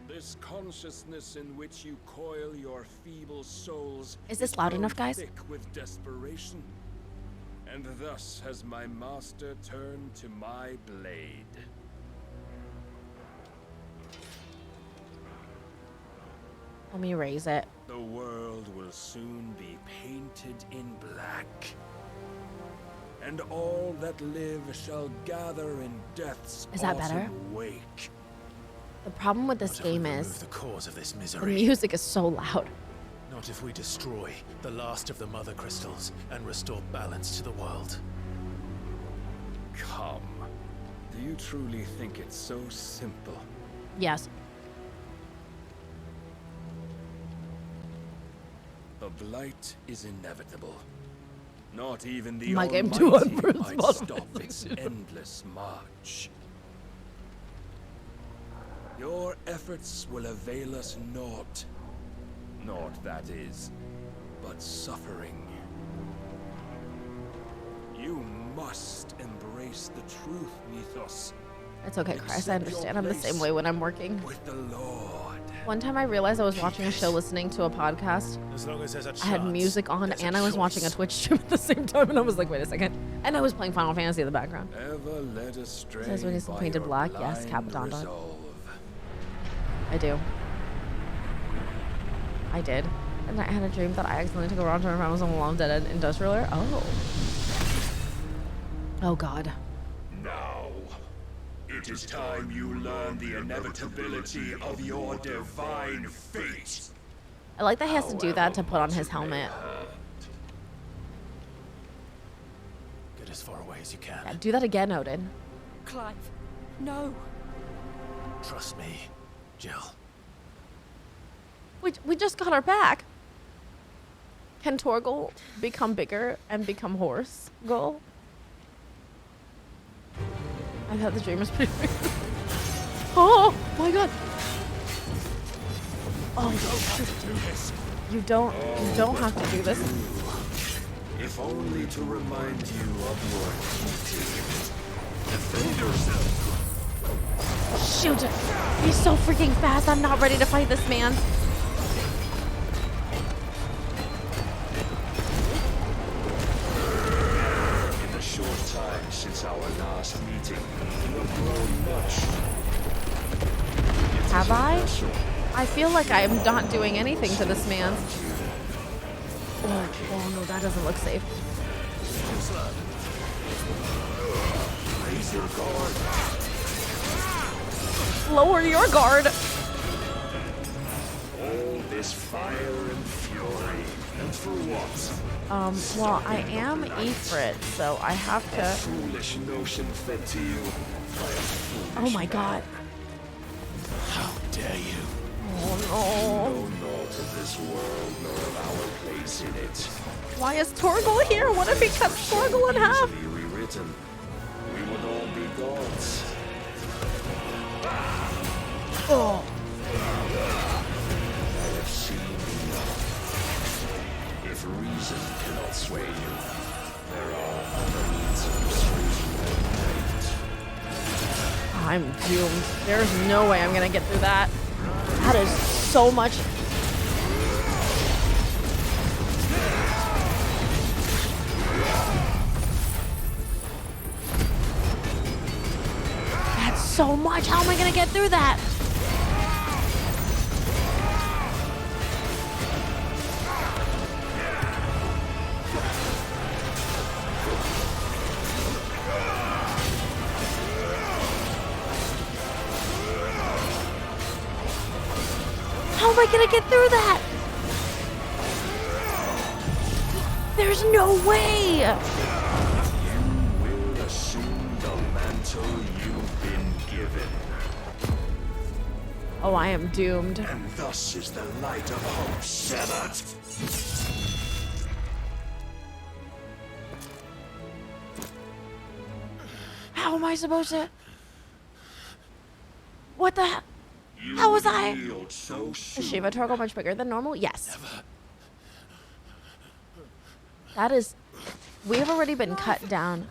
This consciousness in which you coil your feeble souls Is this loud enough, guys? thick with desperation. And thus has my master turned to my blade. Let me raise it. The world will soon be painted in black. And all that live shall gather in death's Is that better? autumn wake. The problem with this Not if we game remove is the cause of this the misery. music is so loud. Not if we destroy the last of the mother crystals and restore balance to the world. Come. Do you truly think it's so simple? Yes. The blight is inevitable. Not even the My game Almighty 200 might model stop its endless march. Your efforts will avail us naught. Naught, that is, but suffering. You must embrace the truth, Mythos. It's okay, Christ. I Accept your understand. I'm the same place way when I'm working. with the Lord. One time I realized I was watching a show listening to a podcast. As long as there's a chance, I had music on there's and I was watching a choice. Twitch stream at the same time, and I was like, wait a second. And I was playing Final Fantasy in the background. Ever led astray Says when he's by painted your black? Yes, blind Capadon. resolve. I do. I did. And I had a dream that I accidentally took a wrong turn and I was on a long dead end industrialer. Oh. Oh god. Now, it is time you learn the inevitability of your divine fate. I like that he has to do that to put on his helmet. Get as far away as you can. Yeah, do that again, Odin. Clive, no. Trust me, Jill. We just got our back. Can Torgal become bigger and become horse? Goal? I thought the dream was pretty big. Oh my god. Oh, you don't have to do this. If only to remind you of your duty. Defend yourself. Shoot! He's so freaking fast. I'm not ready to fight this man. In the short time since our last meeting, you have grown much. Have I? I feel like I'm not doing anything to this man. Oh no, that doesn't look safe. slow. Raise your guard. Lower your guard. All this fire and fury, and for what? Well, I am Ifrit, so I have to. Foolish notion fed to you. Oh my god. How dare you? Oh Know naught of this world nor of our place in it. no. Why is Torgal here? What if he cuts Torgal in half? Easily rewritten. We would all be gods. Oh. I have seen enough. If reason cannot sway you, there are other means of persuasion and I'm doomed. There's no way I'm gonna get through that. That is so much. That's so much. How am I gonna get through that? How am I gonna get through that? There's no way. you will assume the mantle you've been given. Oh, I am doomed. And thus is the light of hope severed. How am I supposed to? What the hell? How was I? Yield so Is soon. Shiva Torgal much bigger than normal? Yes. That is. We have already been cut down.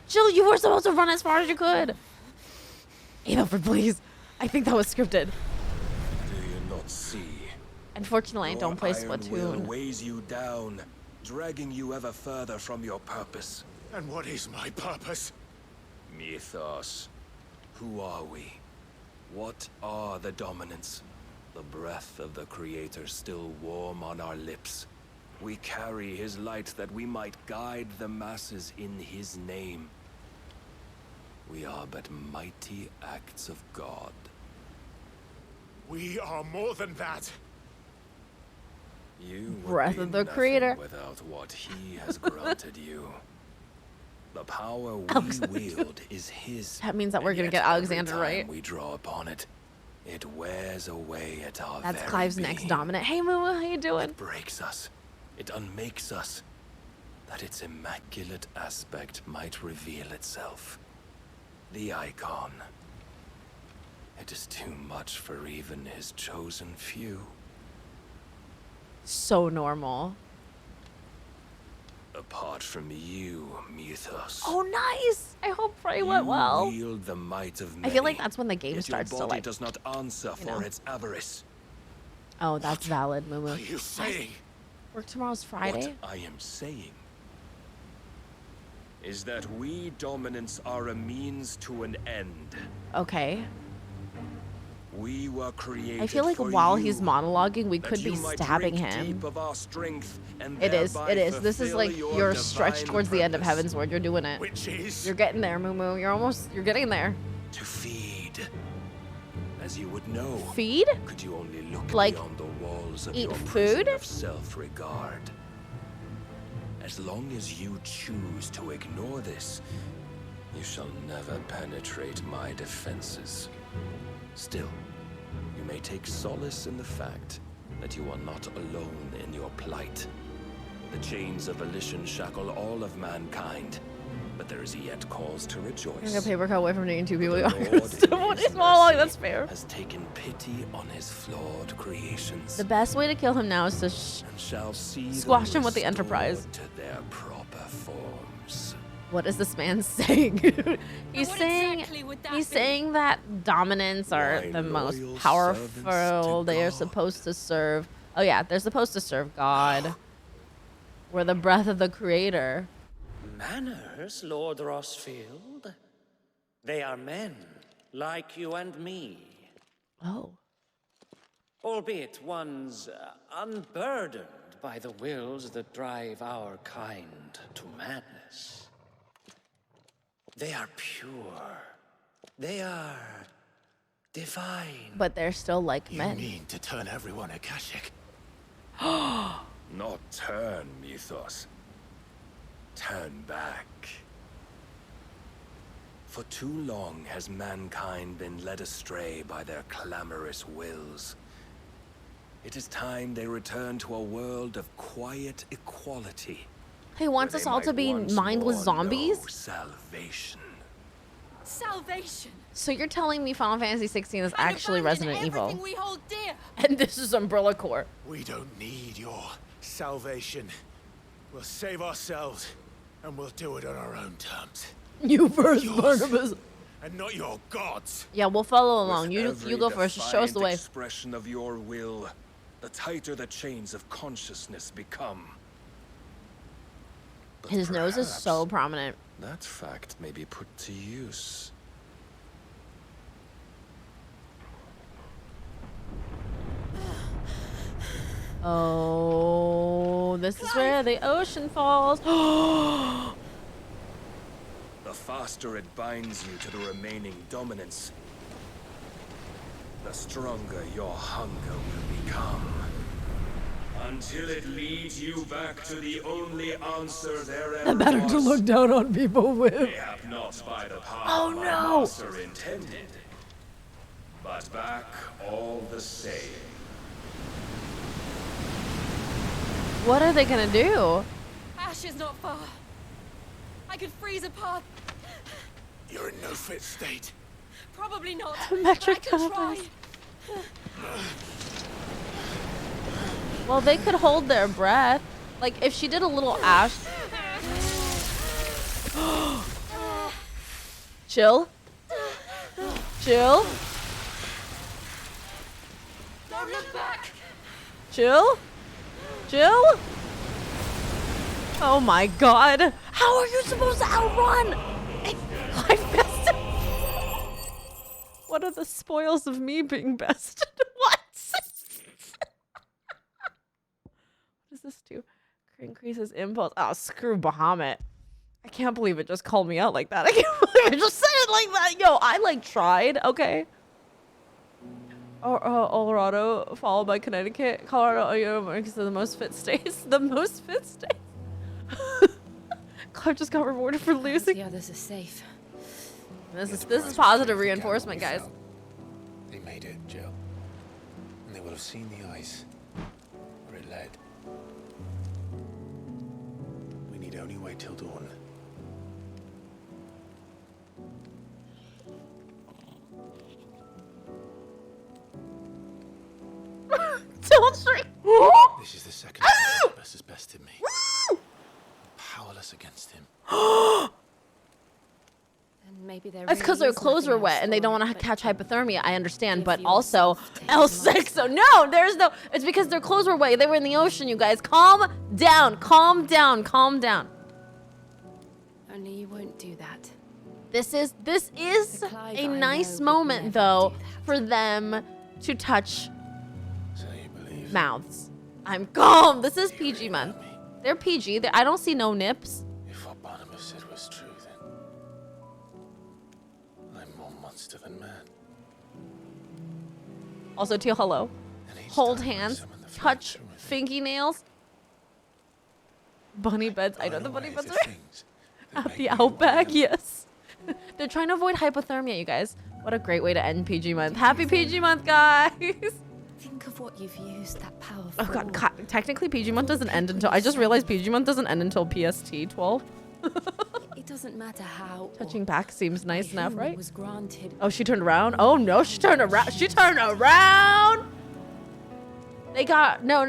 Jill, you were supposed to run as far as you could. Ethelford, please. I think that was scripted. Do you not see? Unfortunately, I don't play Your iron will Splatoon. weighs you down, dragging you ever further from your purpose. And what is my purpose? Mythos. Who are we? What are the dominants? The breath of the Creator still warm on our lips. We carry his light that we might guide the masses in his name. We are but mighty acts of God. We are more than that. You would Breath be of the nothing Creator. without what he has granted you. The power we Alexander. wield is his. That means that we're and gonna yet get every Alexander time right. We draw upon it. It wears away at our That's very Clive's next being. dominant. Hey, Moo, how you doing? It breaks us. It unmakes us. That its immaculate aspect might reveal itself. The icon. It is too much for even his chosen few. So normal. Apart from you, Mythos. Oh, nice. I hope Frey went You well. wield the might of I many, feel like that's when the game yet starts your to body like. does not answer you for know. its avarice. Oh, that's valid, Moo What Moo. are you saying? Work tomorrow's Friday. What I am saying is that we dominants are a means to an end. Okay. We were created I feel like for while you, he's monologuing, we that could be you might stabbing drink him. deep of our strength and It is. thereby It is. This is fulfill like your your stretch divine towards the end of purpose. Heaven's Word. You're doing it. Which is? You're getting there, Moo Moo. You're getting there. To feed. As you would know, Feed? could you only look Like, beyond the walls of eat your food? prison of self-regard. As long as you choose to ignore this, you shall never penetrate my defenses. Still, you may take solace in the fact that you are not alone in your plight. The chains of volition shackle all of mankind, but there is yet cause to I'm rejoice. gonna paper cut away from dating two people. The You're Lord, still in his small. mercy, That's fair. has taken pity on his flawed creations. The best way to kill him now is to And shall see squash them him with the Enterprise. restored to their proper forms. What is this man saying? he's what saying exactly would that he's be? saying that dominants are My the most loyal powerful. servants to They are God. supposed to serve. Oh yeah, they're supposed to serve God. We're the breath of the Creator. Manners, Lord Rossfield? They are men, like you and me. Oh. Albeit one's unburdened by the wills that drive our kind to madness. They are pure. They are divine. But they're still like You men. mean to turn everyone Akashic? Not turn, Mythos. Turn back. For too long has mankind been led astray by their clamorous wills. It is time they return to a world of quiet equality. He wants where us they all to might be once mindless more zombies? know salvation. Salvation. So you're telling me Final Fantasy XVI is And actually abandon Resident everything Evil? we hold dear. And this is Umbrella Corps. We don't need your salvation. We'll save ourselves, and we'll do it on our own terms. You first, Yours. Barnabas. And not your gods. Yeah, we'll follow along. With You every go first. Show us the defiant way. expression of your will, the tighter the chains of consciousness become. But His nose is so perhaps prominent. that fact may be put to use. Oh, this is where the ocean falls. The faster it binds you to the remaining dominance, the stronger your hunger will become. Until it leads you back to the only answer there ever was. down on people with. Mayhap not by the power Oh, my no. master intended, but back all the same. What are they gonna do? Ash is not far. I could freeze a path. You're in no fit state. Probably not. Metric but I can try. numbers. Well, they could hold their breath. Like, if she did a little ash. Chill. Chill. Don't look back. Chill. Chill. Oh my god. How are you supposed to outrun? I bested. What are the spoils of me being bested? What? What does this do? Increases impulse. Oh, screw Bahamut. I can't believe it just called me out like that. I can't believe it just said it like that. Yo, I like tried, okay? Colorado, followed by Connecticut. Colorado, because the most fit states. The most fit states. Clark just got rewarded for losing. The others are safe. This is Enterprise was positive the reinforcement, gap we guys. felt. They made it, Jill. And they will have seen the ice where it led. We need only wait till dawn. Don't shriek. This is the second time Bess has bested me. I'm powerless against him. And maybe there That's because really their is clothes nothing were wet else and they for don't it, want to but catch hypothermia. I understand, give but also yourself to L6. So no, there's no. It's because their clothes were wet. They were in the ocean. You guys, calm down. Calm down. Calm down. Only you won't do that. This is The Clive a I nice know would moment never though do that. for them to touch So you believe mouths. I'm calm. This is PG month. They're PG. I don't see no nips. If what Barnabas said was true, then I'm more monster than man. Also, Teal, hello. And each Hold time I hands. summon the Touch flames from within, fingernails. Bunny beds. I know burn the bunny away beds the are things that at make the me outback. who I am. Yes. They're trying to avoid hypothermia, you guys. What a great way to end PG month. Happy PG month, guys. Think of what you've used that power Oh for. god, technically PG month doesn't end until I just realized PG month doesn't end until PST 12. It doesn't matter how. or Touching back seems nice by enough, whom right? It was granted. Oh, she turned around. Oh no, she turned around. She turned around. They got no.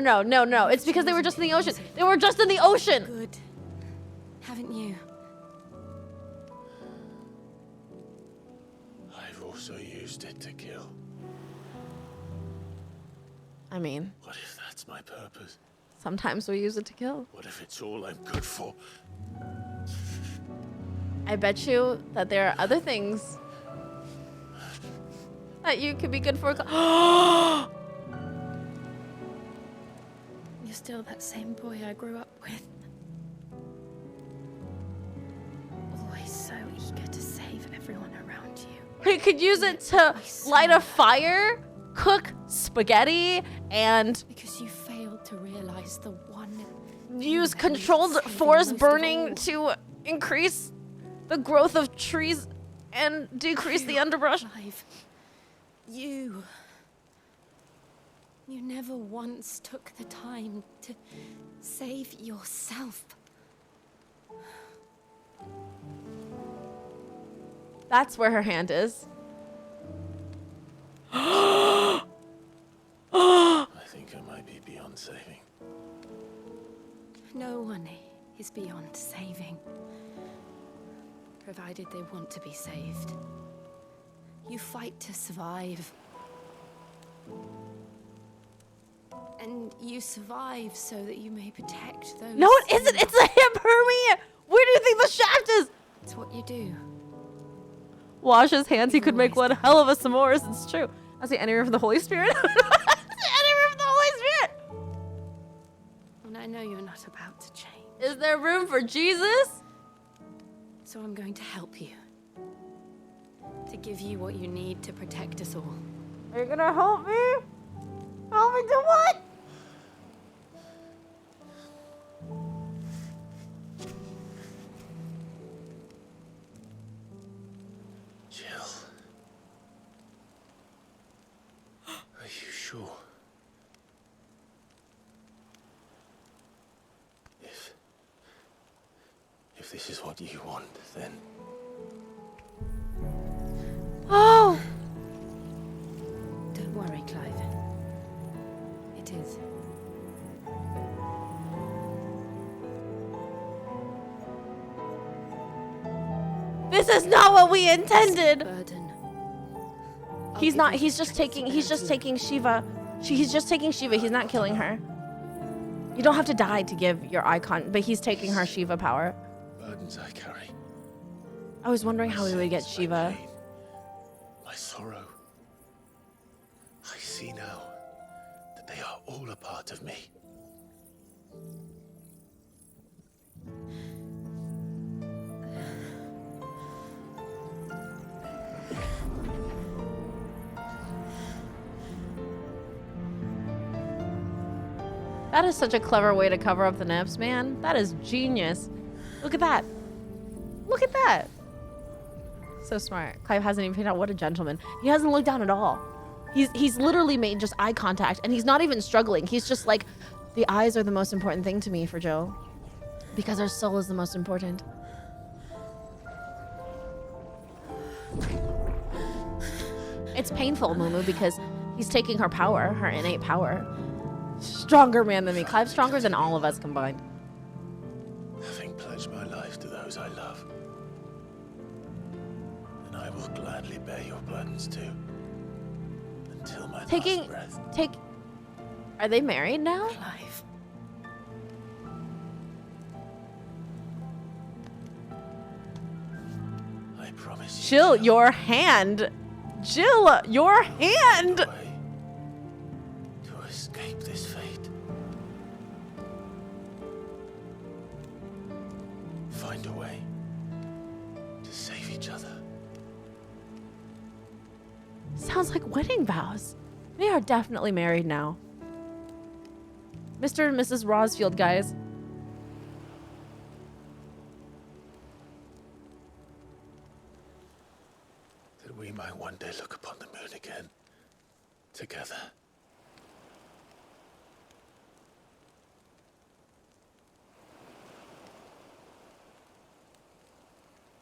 It's because they were just in the ocean. They were just in the ocean. Good. Haven't you? I've also used it to kill. I mean, What if that's my purpose? sometimes we use it to kill. What if it's all I'm good for? I bet you that there are other things that you could be good for. You're you're still that same boy I grew up with. Always so eager to save everyone around you. He could use it to light a fire, cook spaghetti, and Because you failed to realize the one use thing that controlled needs saving forest most of burning all. to increase the growth of trees and decrease the underbrush. Clive, you never once took the time to save yourself. That's where her hand is. I think I might be beyond saving. No one is beyond saving, provided they want to be saved. You fight to survive. And you survive so that you may protect those. No, it isn't. It's a hip, Hermie. Where do you think the shaft is? It's what you do. Wash his hands. He could make always one hell of a s'mores. It's true. That's the enemy of the Holy Spirit. That's the enemy of the Holy Spirit. And I know you're not about to change. Is there room for Jesus? So I'm going to help you. To give you what you need to protect us all. Are you gonna help me? Help me do what? Jill. Are you sure? If this is what you want, then Oh. Don't worry, Clive. It is. This is not what we intended. Burden. I'll He's give not. you He's just taking. He's just taking Shiva. He's just taking Shiva. He's not killing her. You don't have to die to give your icon, but he's taking her Shiva power. burdens I carry. I was wondering how we would get My Shiva. pain, my sorrow. I see now that they are all a part of me. That is such a clever way to cover up the nips, man. That is genius. Look at that. Look at that. So smart. Clive hasn't even figured out what a gentleman. He hasn't looked down at all. He's literally made just eye contact, and he's not even struggling. He's just like, the eyes are the most important thing to me for Joe, because our soul is the most important. It's painful, Mumu, because he's taking her power, her innate power. Stronger man than me. Clive's stronger than all of us combined. Having pledged my life to those I love, and I will gladly bear your burdens too, until my last breath. Are they married now? Clive. I promise you. Jill, your hand. Jill, your hand. Way to escape this fate. Find a way to save each other. Sounds like wedding vows. They are definitely married now. Mr. and Mrs. Rosfield, guys. That we might one day look upon the moon again, together.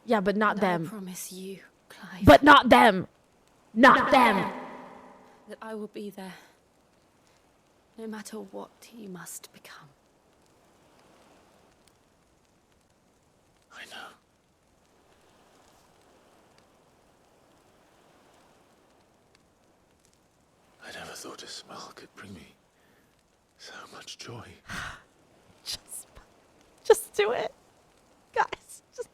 Yeah, but not I them. promise you, Clive, But not them. Not them. that I will be there. No matter what you must become. I know. I never thought a smile could bring me so much joy. Just do it. Guys, just...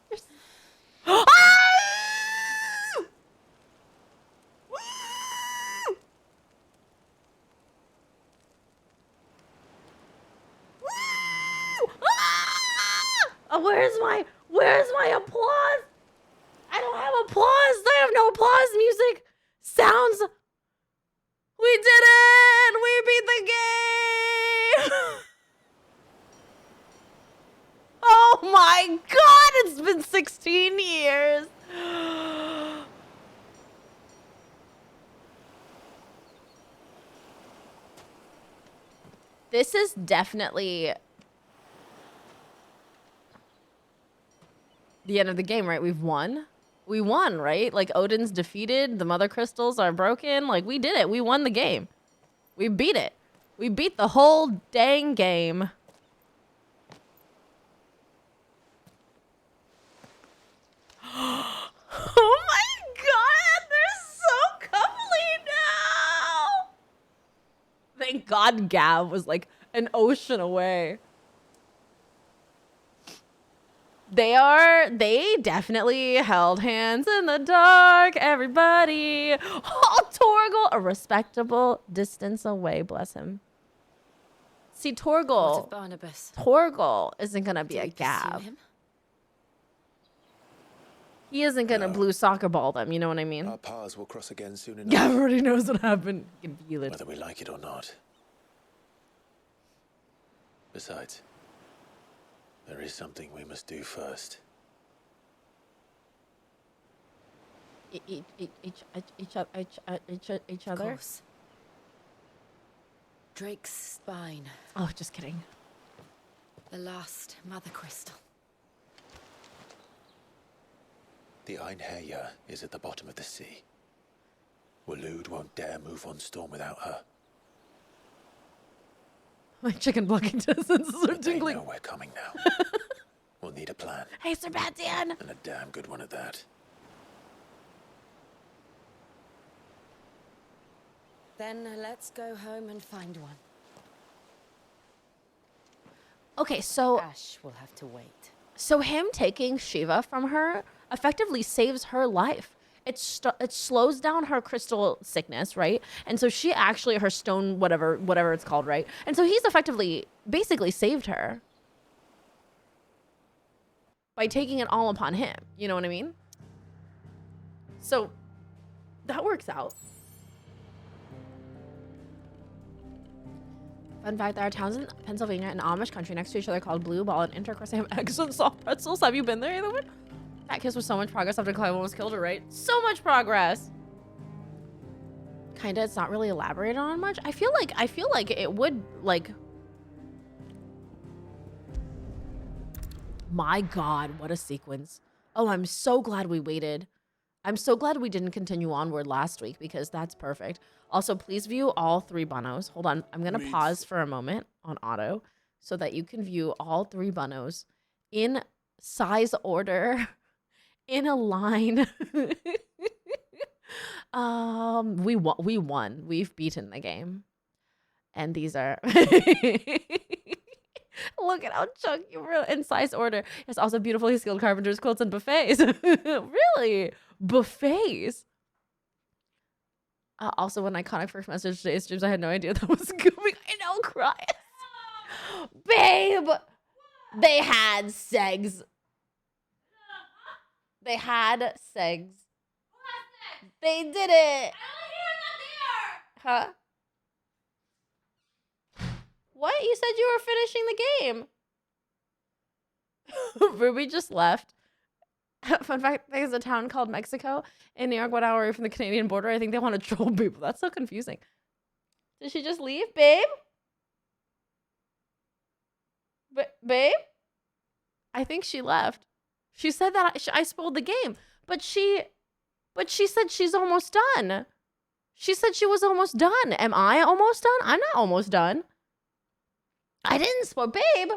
applause. I have no applause music. Sounds. We did it. We beat the game. Oh my God. It's been 16 years. This is definitely the end of the game, right? We've won. We won, right? Like, Odin's defeated. The mother crystals are broken. Like, we did it. We won the game. We beat it. We beat the whole dang game. Oh my God. They're so coupley now. Thank God Gav was like an ocean away. They definitely held hands in the dark, everybody. Oh, Torgal, a respectable distance away, bless him. See, What Torgal of Barnabas? isn't gonna be Did a we pursue Gav. him? He isn't gonna No. blue soccer ball them, you know what I mean? Our paths will cross again soon enough. Gav already knows what happened. You can feel it. Whether we like it or not. Besides, there is something we must do first. Each Of other? course. Drake's spine. Oh, just kidding. The last mother crystal. The Einherja is at the bottom of the sea. Waloed won't dare move on Storm without her. My chicken blocking senses are But they tingling. know we're coming now. We'll need a plan, Hey, Sebastian! and a damn good one at that. Then let's go home and find one. Okay, so Ash will have to wait. him taking Shiva from her effectively saves her life. It slows down her crystal sickness, right? And so she actually, her stone, whatever it's called, right? And so he's effectively, basically saved her by taking it all upon him. You know what I mean? So that works out. Fun fact, there are towns in Pennsylvania and Amish country next to each other called Blue Ball and Intercourse. They have excellent soft pretzels. Have you been there, either one? That kiss was so much progress after Clive almost killed her, right? So much progress. Kinda, it's not really elaborated on much. I feel like it would, like... My God, what a sequence. Oh, I'm so glad we waited. I'm so glad we didn't continue onward last week because that's perfect. Also, please view all 3 Bonos. Hold on, I'm gonna pause for a moment on auto so that you can view all 3 Bonos in size order, in a line. We won. We've beaten the game. And these are... Look at how chunky we're in size order. It's also beautifully skilled carpenters, quilts, and buffets. Really? Buffets? Also, an iconic first message to today's streams, I had no idea that was coming. I know, crying. Babe! They had segs. They had segs. They did it. Huh? What? You said you were finishing the game. Ruby just left. Fun fact, there's a town called Mexico in New York, 1 hour away from the Canadian border. I think they want to troll people. That's so confusing. Did she just leave, babe? Babe? I think she left. She said that I spoiled the game, but she said she's almost done. She said she was almost done. Am I almost done? I'm not almost done. I didn't spoil, babe.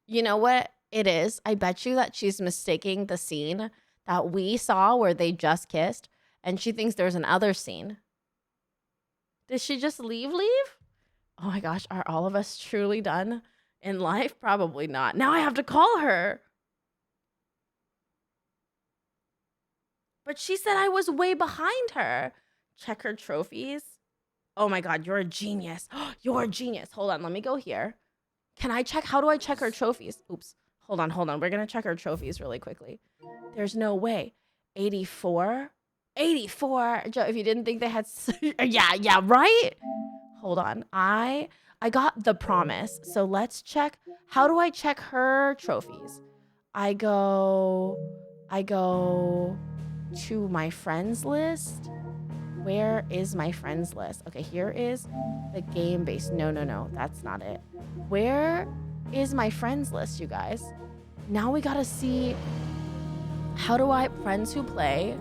You know what it is? I bet you that she's mistaking the scene that we saw where they just kissed, and she thinks there's another scene. Did she just leave? Oh my gosh, are all of us truly done in life? Probably not. Now I have to call her. But she said I was way behind her. Check her trophies. Oh my God, you're a genius. You're a genius. Hold on, let me go here. Can I check? How do I check her trophies? Oops. Hold on. We're going to check our trophies really quickly. There's no way. 84? 84. Joe, if you didn't think they had... yeah, right? Hold on. I got the promise. So let's check. How do I check her trophies? I go to my friends list. Where is my friends list? Okay, here is the game base. No, that's not it. Where is my friends list, you guys? Now we gotta see, how do I, friends who play,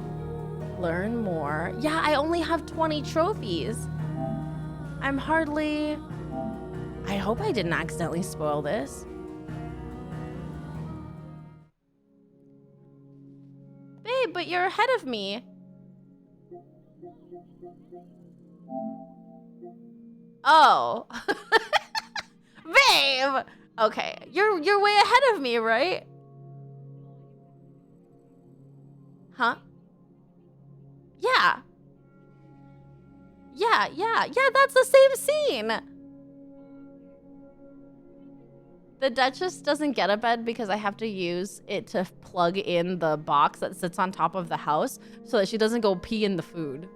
learn more. Yeah, I only have 20 trophies. I hope I didn't accidentally spoil this. Babe, but you're ahead of me. Oh. Babe. Okay, you're way ahead of me, right? Huh? Yeah. Yeah, that's the same scene. The Duchess doesn't get a bed because I have to use it to plug in the box that sits on top of the house so that she doesn't go pee in the food.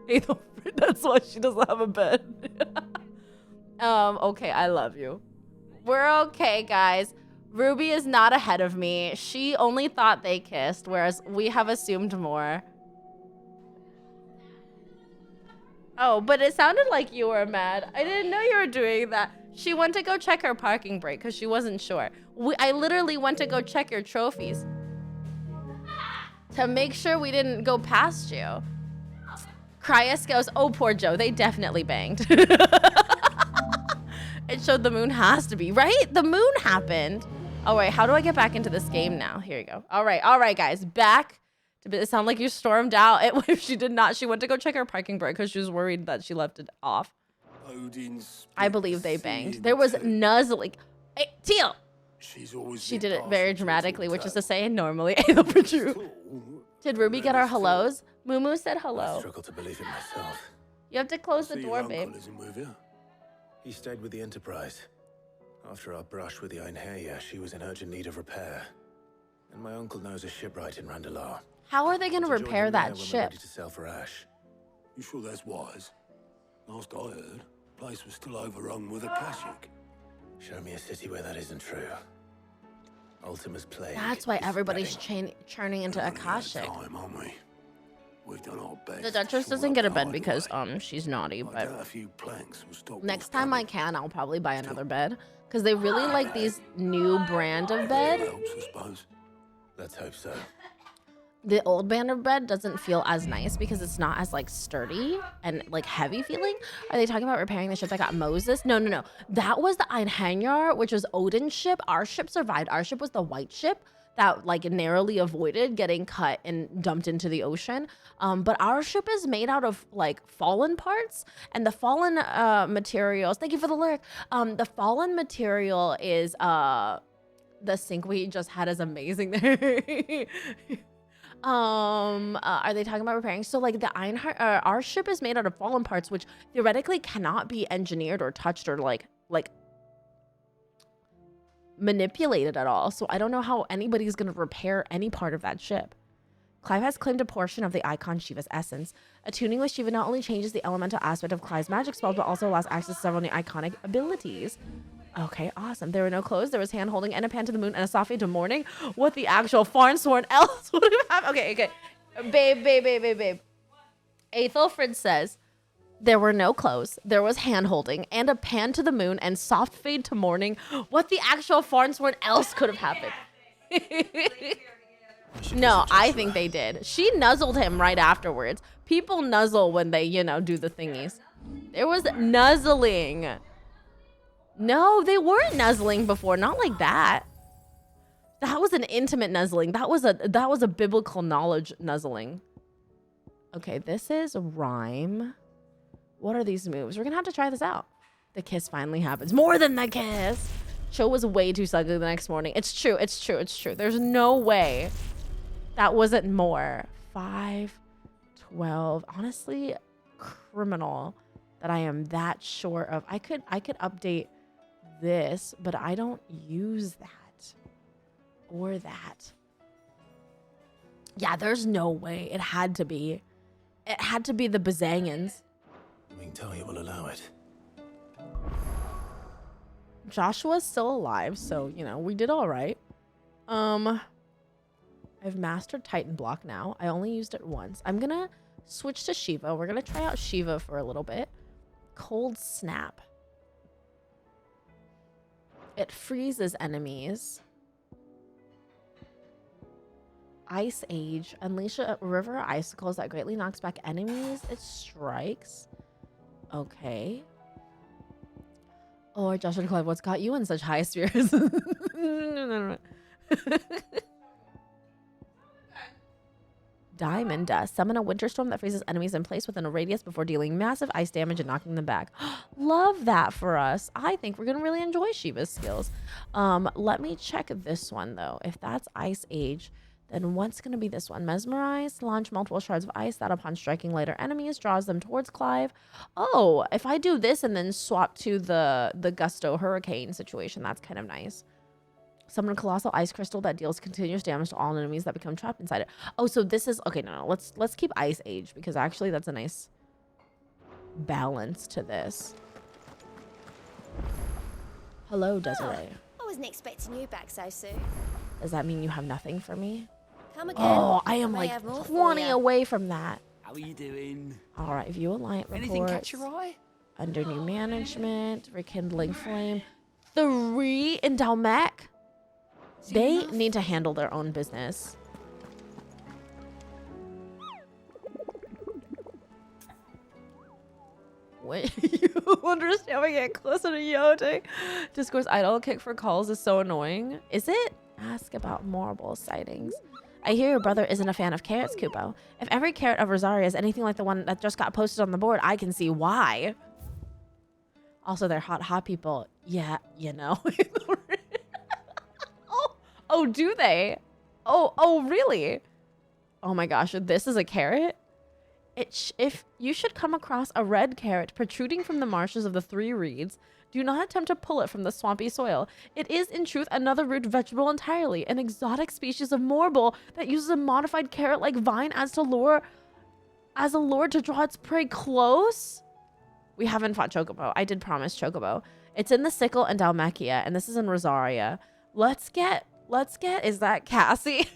That's why she doesn't have a bed. Okay, I love you. We're okay, guys. Ruby is not ahead of me. She only thought they kissed, whereas we have assumed more. Oh, but it sounded like you were mad. I didn't know you were doing that. She went to go check her parking brake because she wasn't sure. I literally went to go check your trophies to make sure we didn't go past you. Cryus goes, oh, poor Joe. They definitely banged. It showed the moon has to be, right? The moon happened. All right, how do I get back into this game now? Here you go. All right, guys. Back. It sounded like you stormed out. If she did not, she went to go check her parking brake because she was worried that she left it off. I believe they banged. There was nuzzling. Hey, Teal! She did it very dramatically, which is to say, normally. Did Ruby get our hellos? Mumu said hello. I struggle to believe it myself. You have to close the door, babe. He stayed with the Enterprise. After our brush with the Einherja, she was in urgent need of repair. And my uncle knows a shipwright in Randalar. How are they going to repair that ship? Ready to sell for Ash. You sure that's wise? Last I heard, the place was still overrun with a Kashyyyk. Show me a city where that isn't true. Ultima's plague. That's why everybody's churning into Akashic. Time, aren't we? We've done our best. The Duchess doesn't get a bed because she's naughty, but a few planks will stop next time I can, I'll probably buy another bed because they really like these new brand of bed. Helps, I suppose. Let's hope so. The old band of bed doesn't feel as nice because it's not as like sturdy and like heavy feeling. Are they talking about repairing the ship that got Moses? No. That was the Einherjar, which was Odin's ship. Our ship survived. Our ship was the white ship that like narrowly avoided getting cut and dumped into the ocean. But our ship is made out of like fallen parts, and the fallen materials. Thank you for the lyric. The fallen material is the sink we just had is amazing there. Are they talking about repairing? So like the our ship is made out of fallen parts, which theoretically cannot be engineered or touched or like manipulated at all. So I don't know how anybody's going to repair any part of that ship. Clive has claimed a portion of the icon Shiva's essence. Attuning with Shiva not only changes the elemental aspect of Clive's magic spells, but also allows access to several new iconic abilities. Okay, awesome. There were no clothes. There was hand holding and a pan to the moon and a Safi to morning. What the actual farn sworn else would have happened? Okay. Babe. Aethelfrid says, there were no clothes. There was hand holding and a pan to the moon and soft fade to morning. What the actual farn sworn else could have happened? No, I think they did. She nuzzled him right afterwards. People nuzzle when they, do the thingies. There was nuzzling. No, they weren't nuzzling before. Not like that. That was an intimate nuzzling. That was a biblical knowledge nuzzling. Okay, this is rhyme. What are these moves? We're gonna have to try this out. The kiss finally happens. More than the kiss. Cho was way too ugly the next morning. It's true. There's no way that wasn't more. 5, 12. Honestly, criminal that I am that short of. I could update this, but I don't use that. or that. Yeah, there's no way. It had to be. It had to be the Bazangans. Ming-Talia will allow it. Joshua's still alive, so, you know, we did all right. I've mastered Titan Block now. I only used it once. I'm gonna switch to Shiva. We're gonna try out Shiva for a little bit. Cold Snap. It freezes enemies. Ice Age. Unleash a river of icicles that greatly knocks back enemies. It strikes. Okay. Oh, Joshua and Clive, what's got you in such high spirits? No. Diamond Dust. Summon a winter storm that freezes enemies in place within a radius before dealing massive ice damage and knocking them back. Love that for us. I think we're going to really enjoy Shiva's skills. Let me check this one, though. If that's Ice Age, then what's going to be this one? Mesmerize. Launch multiple shards of ice that upon striking later enemies draws them towards Clive. Oh, if I do this and then swap to the Gusto Hurricane situation, that's kind of nice. Summon a colossal ice crystal that deals continuous damage to all enemies that become trapped inside it. Oh, so this is okay. No. Let's keep Ice Age because actually that's a nice balance to this. Hello, Desiree. I wasn't expecting you back so soon. Does that mean you have nothing for me? Come again. Oh, I am May like have more for 20 ya. away from that. How are you doing? All right, view Alliant Anything reports. catch your eye? Under new management, rekindling flame. 3 in Dalmek. They need to handle their own business. When you understand we get closer to Yote. Discourse idle kick for calls is so annoying. Is it? Ask about Morble sightings. I hear your brother isn't a fan of carrots, Kupo. If every carrot of Rosaria is anything like the one that just got posted on the board, I can see why. Also, they're hot people. Yeah, you know. Oh, do they? Oh, really? Oh my gosh, this is a carrot? If you should come across a red carrot protruding from the marshes of the 3 reeds, do not attempt to pull it from the swampy soil. It is, in truth, another root vegetable entirely, an exotic species of Morble that uses a modified carrot-like vine as a lure to draw its prey close. We haven't fought Chocobo. I did promise Chocobo. It's in the Sickle and Dalmacia, and this is in Rosaria. Let's get, is that Cassie?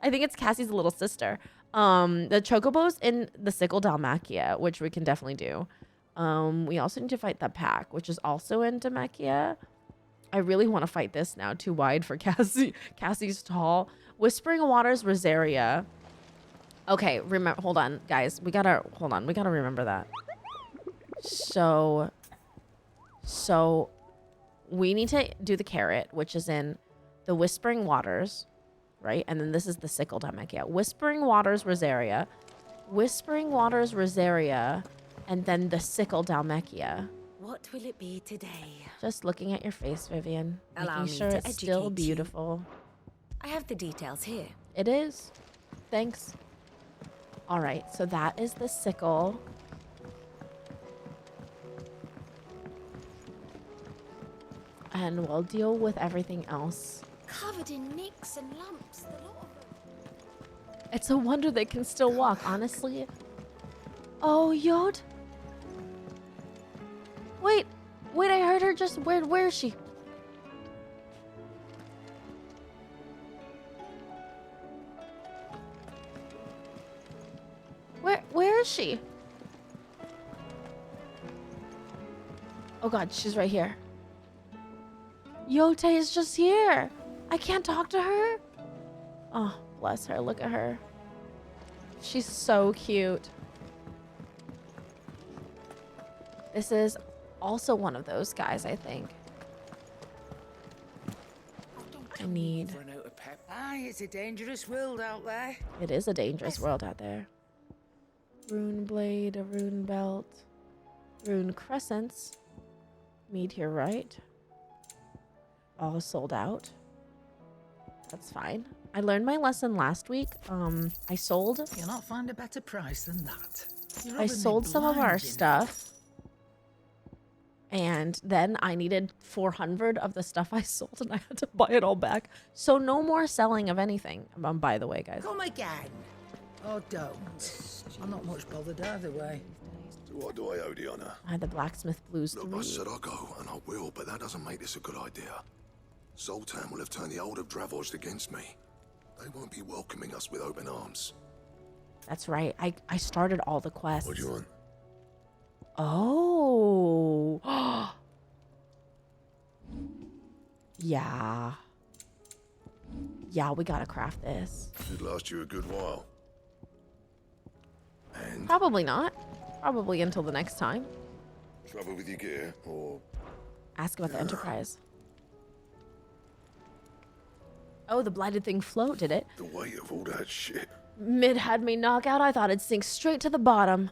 I think it's Cassie's little sister. The Chocobo's in the Sickle Dalmacia, which we can definitely do. We also need to fight the pack, which is also in Dalmacia. I really want to fight this now. Too wide for Cassie. Cassie's tall. Whispering Waters, Rosaria. Okay, remember, hold on, guys. We gotta remember that. So we need to do the carrot, which is in the Whispering Waters, right? And then this is the Sickle Dalmacia. Whispering Waters, Rosaria. Whispering Waters, Rosaria. And then the Sickle Dalmacia. What will it be today? Just looking at your face, Vivian. Allow Making me sure to it's still educate you. beautiful. I have the details here. It is. Thanks. All right, so that is the sickle. And we'll deal with everything else. Covered in nicks and lumps, the lot of them. It's a wonder they can still walk, honestly. Oh, Yod. Wait, I heard her just, where is she? Where is she? Oh God, she's right here. Yote is just here. I can't talk to her. Oh, bless her. Look at her. She's so cute. This is also one of those guys, I think. I need... Aye, it's a dangerous world out there. It is a dangerous world out there. Rune blade, a rune belt, rune crescents. Meteor right. All sold out. That's fine. I learned my lesson last week. I sold. You'll not find a better price than that. I sold some of our stuff. And then I needed 400 of the stuff I sold, and I had to buy it all back. So no more selling of anything, by the way, guys. Come again. Oh, don't. I'm not much bothered either way. So what do I owe the honor? I had the Blacksmith Blues Look, 3. I said I'll go, and I will, but that doesn't make this a good idea. Zoltan will have turned the old of Dravost against me. They won't be welcoming us with open arms. That's right. I started all the quests. What do you want? Oh. Yeah. Yeah, we gotta craft this. Should last you a good while. And Probably not. Probably until the next time. trouble with your gear, or Ask about the Enterprise. Oh, the blighted thing float, did it? the weight of all that shit. Mid had me knock out. I thought it'd sink straight to the bottom.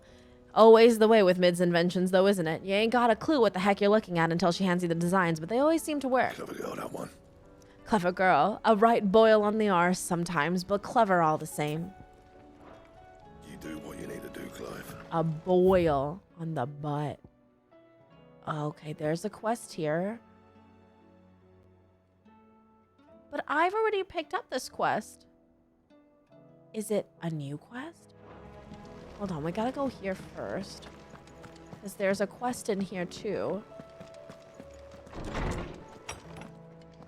Always the way with Mid's inventions, though, isn't it? You ain't got a clue what the heck you're looking at until she hands you the designs, but they always seem to work. Clever girl, that one. Clever girl. A right boil on the arse sometimes, but clever all the same. You do what you need to do, Clive. A boil on the butt. Okay, there's a quest here. But I've already picked up this quest. Is it a new quest? Hold on, we gotta go here first. Because there's a quest in here too.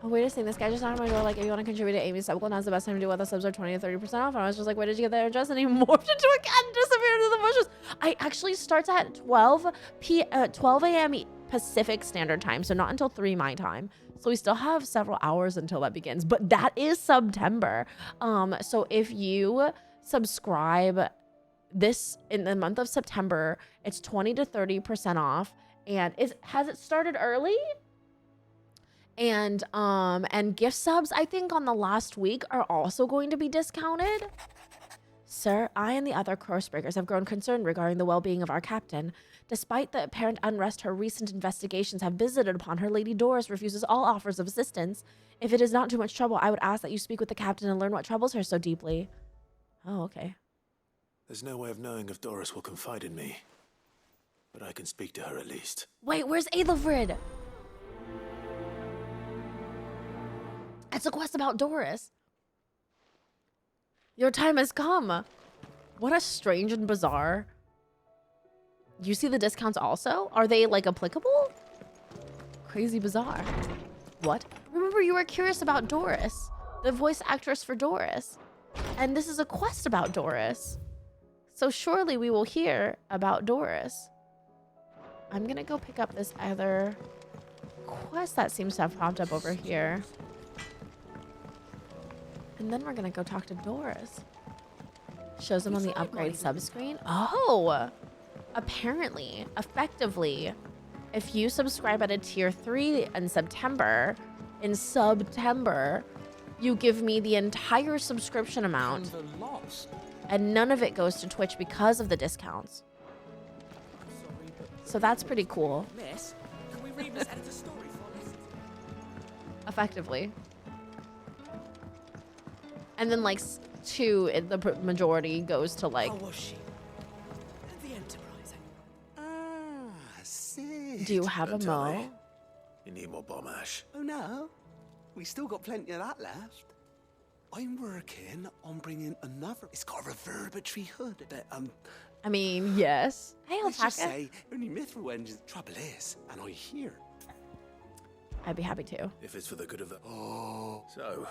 Oh, wait a second. This guy just knocked on my door like, if you want to contribute to Amy's Subclub, now's the best time to do it. The subs are 20 to 30% off. And I was just like, where did you get that address? And he morphed into a cat and disappeared into the bushes. I actually starts at 12 a.m. Pacific Standard Time, so not until 3 my time. So we still have several hours until that begins. But that is September. So if you subscribe this in the month of September, it's 20 to 30% off. And has it started early? And gift subs, I think, on the last week are also going to be discounted. Sir, I and the other Crossbreakers have grown concerned regarding the well-being of our captain. Despite the apparent unrest her recent investigations have visited upon her, Lady Doris refuses all offers of assistance. If it is not too much trouble, I would ask that you speak with the captain and learn what troubles her so deeply. Oh, okay. There's no way of knowing if Doris will confide in me. But I can speak to her at least. Wait, where's Aethelfrid? It's a quest about Doris. Your time has come. What a strange and bizarre. You see the discounts also? Are they like applicable? Crazy bizarre. What? Remember you were curious about Doris, the voice actress for Doris. And this is a quest about Doris. So surely we will hear about Doris. I'm gonna go pick up this other quest that seems to have popped up over here. And then we're gonna go talk to Doris. Shows them on the upgrade subscreen. Oh, apparently, effectively, if you subscribe at a tier 3 in September, you give me the entire subscription amount, and none of it goes to Twitch because of the discounts. So that's pretty cool. Miss, can we read Miss Editor's story for us? Effectively. And then, like, the majority goes to, like... How was she? The Enterprise. Ah, see. Do you have a Don't tell mo? me. You need more bomb ash. Oh no, we still got plenty of that left. I'm working on bringing another. It's got a reverberatory hood, but I mean, yes. Hey, let's just Alpaca. say only mithril engines. Trouble is, and I hear. I'd be happy to. If it's for the good of the... Oh, So,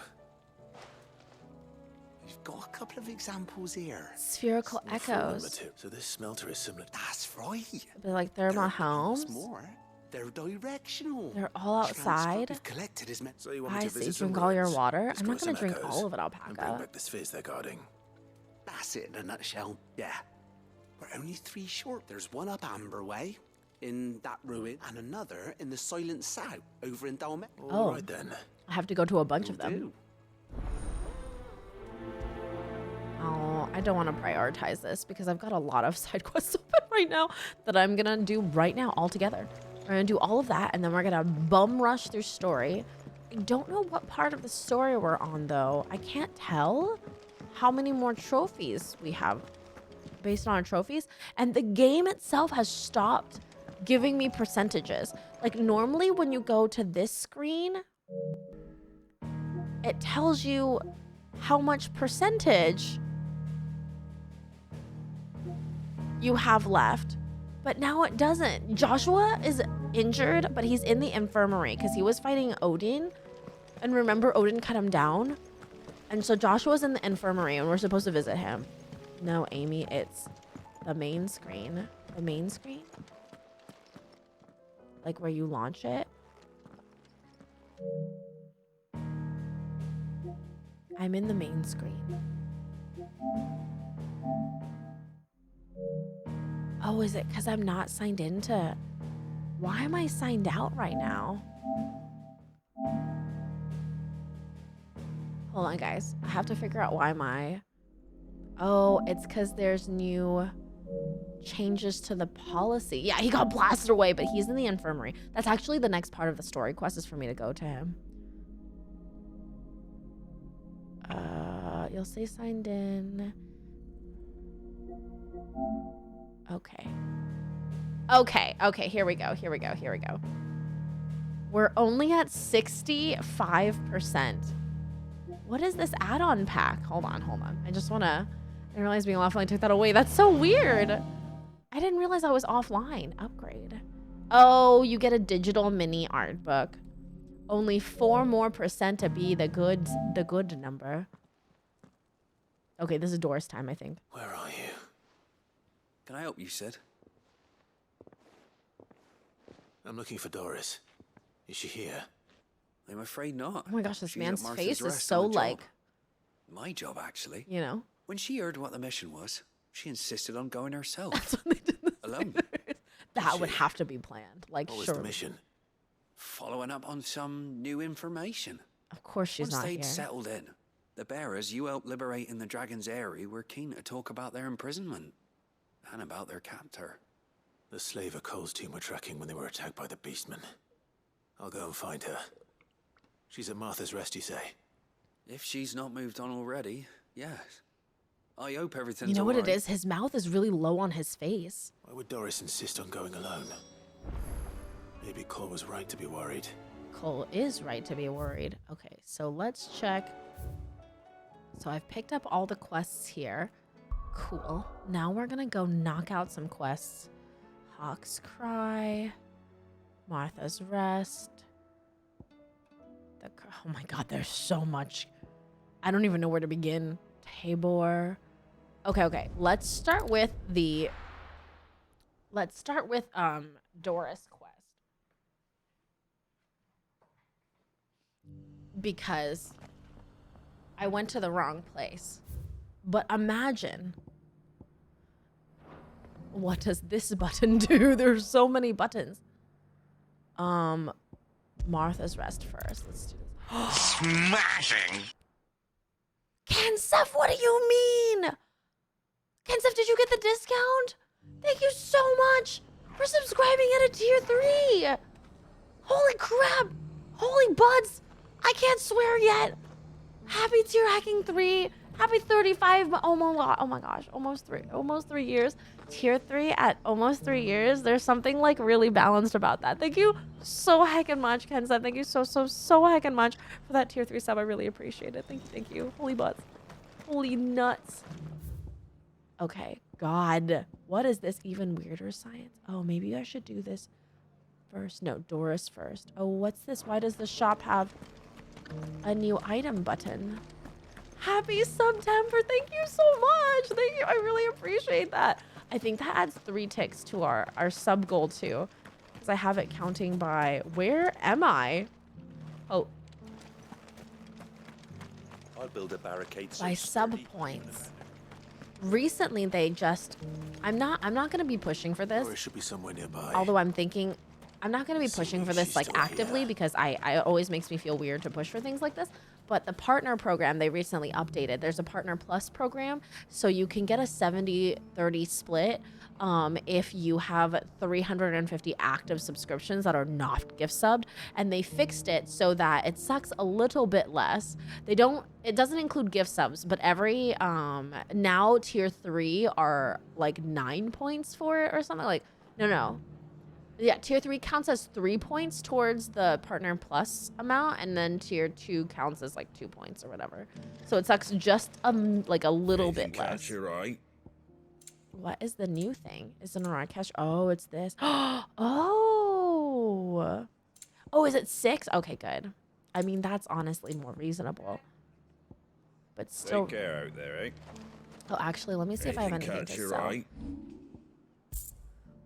we've got a couple of examples here. Spherical full echoes. material. So this smelter is similar. That's right. They're like thermal What's homes. more, they're directional. They're all Transfer outside. we've collected is meant. So you want me I to see. visit some Drink all your ruins, water. I'm destroy not gonna some drink echoes, all of it, and bring Alpaca. back the spheres they're guarding. That's it in a nutshell. Yeah. We're only 3 short. There's one up Amber Way, in that ruin, and another in the Silent South, over in Dalmet. All right then. I have to go to a bunch of them. Do. Oh, I don't want to prioritize this because I've got a lot of side quests open right now that I'm gonna do right now all together. We're gonna do all of that, and then we're gonna bum rush through story. I don't know what part of the story we're on, though. I can't tell how many more trophies we have based on our trophies. And the game itself has stopped giving me percentages. Like normally when you go to this screen, it tells you how much percentage you have left, but now it doesn't. Joshua is injured, but he's in the infirmary because he was fighting Odin. And remember, Odin cut him down? And so Joshua's in the infirmary and we're supposed to visit him. No, Amy, it's the main screen. The main screen? Like where you launch it? I'm in the main screen. Oh, is it because I'm not signed into... Why am I signed out right now? Hold on, guys. I have to figure out why my... Oh, it's because there's new changes to the policy. Yeah, he got blasted away, but he's in the infirmary. That's actually the next part of the story quest is for me to go to him. You'll say signed in. Okay. Okay, here we go. We're only at 65%. What is this add-on pack? Hold on. I didn't realize being offline took that away. That's so weird. I didn't realize I was offline. Upgrade. Oh, you get a digital mini art book. Only 4% more to be the good number. Okay, this is Doris time, I think. Where are you? Can I help you, Sid? I'm looking for Doris. Is she here? I'm afraid not. Oh my gosh, this She's at man's Martha's face is Rest so on the job. like... My job, actually. You know? When she heard what the mission was, she insisted on going herself. That's what they did in the Alone. That would have to be planned. Like, What was sure. the mission? Following up on some new information. Of course she's Once not they'd here. settled in, the bearers you helped liberate in the Dragon's Eyrie were keen to talk about their imprisonment. And about their captor. The slaver Cole's team were tracking when they were attacked by the Beastmen. I'll go and find her. She's at Martha's Rest, you say? If she's not moved on already, yes. I hope everything's You know what it alright. is? His mouth is really low on his face. Why would Doris insist on going alone? Maybe Cole was right to be worried. Cole is right to be worried. Okay, so let's check. So I've picked up all the quests here. Cool. Now we're gonna go knock out some quests. Hawk's Cry. Martha's Rest. Oh my god, there's so much. I don't even know where to begin. Tabor. Okay. Let's start with Doris quest. Because I went to the wrong place. But imagine, what does this button do? There's so many buttons. Martha's Rest first. Let's do this. Smashing! Kensef, what do you mean? Kensef, did you get the discount? Thank you so much for subscribing at a tier 3. Holy crap. Holy buds. I can't swear yet. Happy tier hacking 3. Happy 35, but oh my gosh, almost 3 years. Tier 3 at almost 3 years. There's something like really balanced about that. Thank you so heckin' much, Kenza. Thank you so heckin' much for that tier 3 sub. I really appreciate it. Thank you. Holy butts. Holy nuts. Okay, God. What is this even weirder science? Oh, maybe I should do this first. No, Doris first. Oh, what's this? Why does the shop have a new item button? Happy September. Thank you so much. Thank you. I really appreciate that. I think that adds 3 ticks to our sub goal too. Because I have it counting by, where am I? Oh. I'll build a barricade By sub points. Recently they just, I'm not gonna be pushing for this. Doris should be somewhere nearby. Although I'm thinking, I'm not gonna be pushing for this she's like still actively here. because it always makes me feel weird to push for things like this. But the partner program, they recently updated. There's a partner plus program. So you can get a 70-30 split if you have 350 active subscriptions that are not gift subbed. And they fixed it so that it sucks a little bit less. It doesn't include gift subs, but every, now tier 3 are like 9 points for it or something. Like, no. Yeah, tier 3 counts as 3 points towards the partner plus amount, and then tier 2 counts as like 2 points or whatever. So it sucks just like a little bit less. Catch you right. What is the new thing? Is it a Rakesh? Oh, it's this. Oh. Oh, is it 6? Okay, good. I mean, that's honestly more reasonable. But still. Take care out there, eh? Oh, actually, let me see if I have anything Catch to you sell. right.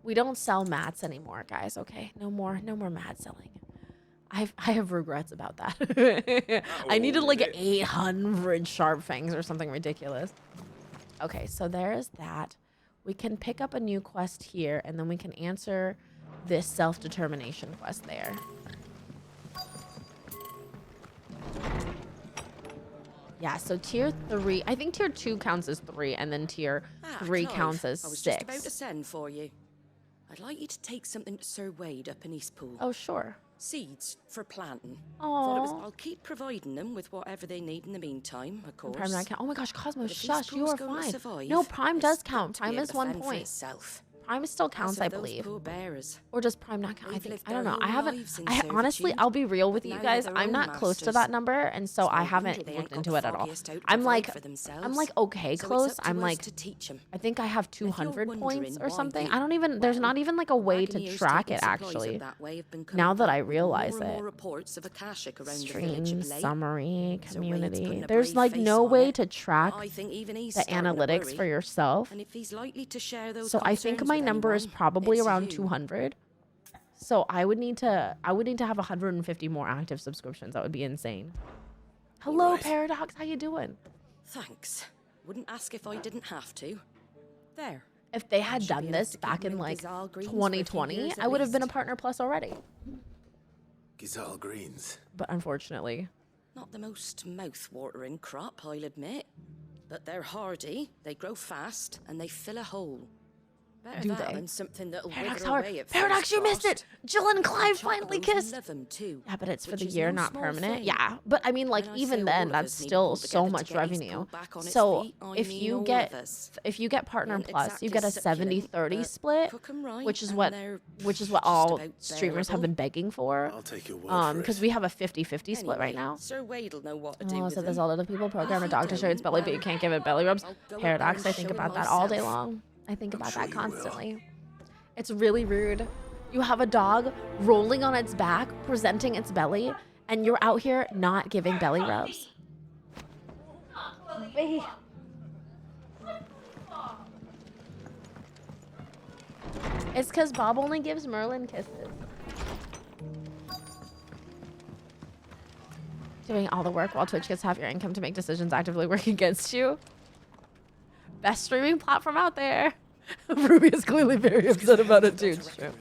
We don't sell mats anymore, guys. Okay, no more mat selling. I have regrets about that. I needed like 800 sharp fangs or something ridiculous. Okay, so there's that. We can pick up a new quest here, and then we can answer this self-determination quest there. Yeah, so tier 3, I think tier 2 counts as 3, and then tier 3 Clive, counts as 6. I was just about to send for you. I'd like you to take something to Sir Wade up in Eastpool. Oh, sure. Seeds for planting. Oh. I'll keep providing them with whatever they need in the meantime, of course. Prime not count. Oh my gosh, Cosmo, But if shush, you Eastpool's are going to fine. survive, No, Prime does it's got count. to be Prime able is to 1 fend for point. itself. Prime still counts, As I of those believe. poor bearers. Or does Prime not count? I They've think, lived I don't their know. I whole haven't, lives in honestly, servitude, I'll be real with but you now guys. they're their I'm own not close to masters. that number, and so It's I no haven't wonder they ain't looked got into the it at all. foggiest out to I'm provide like, for themselves. I'm like okay So close. it's up to I'm us like, to teach 'em. I think I have And if you're 200 points wondering or why something. the- I don't even, there's not even like a way to Wagoneers track taking it supplies actually. up that way have been Now coming that back I with realize more and it. more reports of Akashic around the village Stream, of late. summary, Sir Wade's putting community. a There's brave like face no on way it. to track I think even he's the starting to analytics worry. for yourself. And if he's likely to share those So I think concerns my with number is anyone, probably it's around you. 200. So I would need to have 150 more active subscriptions. That would be insane. Hello, Alright. Paradox. How you doing? Thanks. Wouldn't ask if I didn't have to. There. If they had Should done be enough this to keep back him in in like Gazal Greens for a few 2020, years at I would have been a least. partner plus already. Gizal Greens. But unfortunately, Not the most mouth-watering crop, I'll admit. But they're hardy, they grow fast, and they fill a hole. Better Do that they? than something that'll Paradox wither Tower. away at Paradox, first you missed it. frost. Jill and Clive Chocobos finally kissed. love 'em too, Yeah, but it's for which the is year, no not small permanent. thing. Yeah, but I mean, like When I even say then, all of that's us need to still pull so together to much get revenue. Eastpool back on its So feet, I if mean you all get of us. partner Ain't plus, you exactly get a succulent, 70-30 but split, cook 'em right which is and what they're just all about streamers have bearable. been begging for. I'll take your word for Because it. we have a 50-50 split right Anyway, now. Sir Wade'll know what to do Oh, with so there's them. all other people program a If dog you to show its don't, belly, but you well, can't give it belly rubs. I'll go up there Paradox, and I think show him about that all day myself. long. I think about sure that you will. constantly. It's really rude. You have a dog rolling on its back, presenting its belly, and you're out here not giving belly rubs. It's because Bob only gives Merlin kisses. Doing all the work while Twitch gets half your income to make decisions actively work against you. Best streaming platform out there. Ruby is clearly very upset about it too. It's true.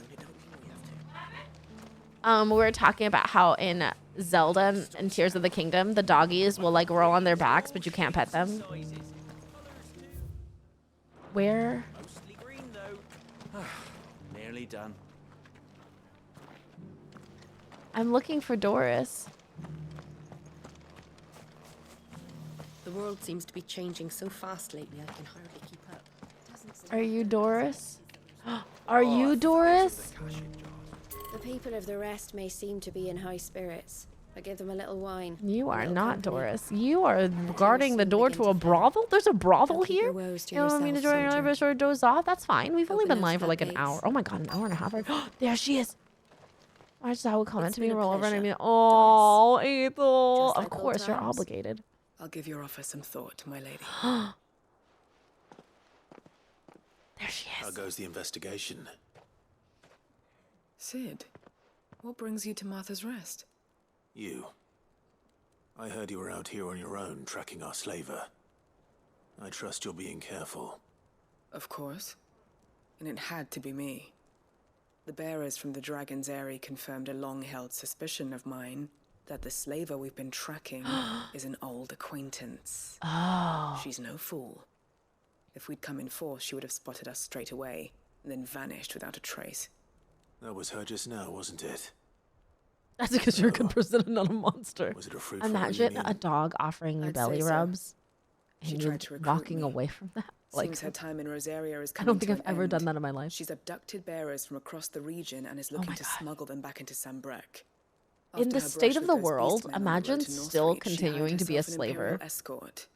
We were talking about how in Zelda and Tears of the Kingdom, the doggies will like roll on their backs, but you can't pet them. Where? Nearly done. I'm looking for Doris. The world seems to be changing so fast lately, I can hardly keep up. Are you Doris? Are you Doris? The people of the rest may seem to be in high spirits, but give them a little wine. You are little not company. Doris. You are guarding the soon door begin to a to fade. brothel? There's a brothel Don't keep here? your woes to You don't want me to yourself, join another soldier. bit short doze off? That's fine. We've only Open been those live for like an hour. floodgates. Oh my god, an hour and a half. There she is. Why does Howard comment It's to me, been a roll over and I pleasure, mean, oh, Ethel. Just Of like old course, you're times. obligated. I'll give your offer some thought, my lady. There she How is. goes the investigation? Sid, what brings you to Martha's Rest? You. I heard you were out here on your own, tracking our slaver. I trust you're being careful. Of course. And it had to be me. The bearers from the Dragon's Eyrie confirmed a long-held suspicion of mine that the slaver we've been tracking is an old acquaintance. Oh. She's no fool. If we'd come in force, she would have spotted us straight away, and then vanished without a trace. That was her just now, wasn't it? That's because you're a good person and not a monster. Was it a fruitful Imagine reunion? a dog offering you I'd belly say so. rubs She And you're tried to recruit walking me. away from that? Like, Seems her time in Rosaria is I coming don't think to I've an ever done end. that in my life. She's abducted bearers from across the region and is Oh looking my to God. smuggle them back into Sambrek. In After the her state brush of with the those world, beast men on the road imagine to still Northreach, she hired continuing to be a herself an Imperial slaver. escort,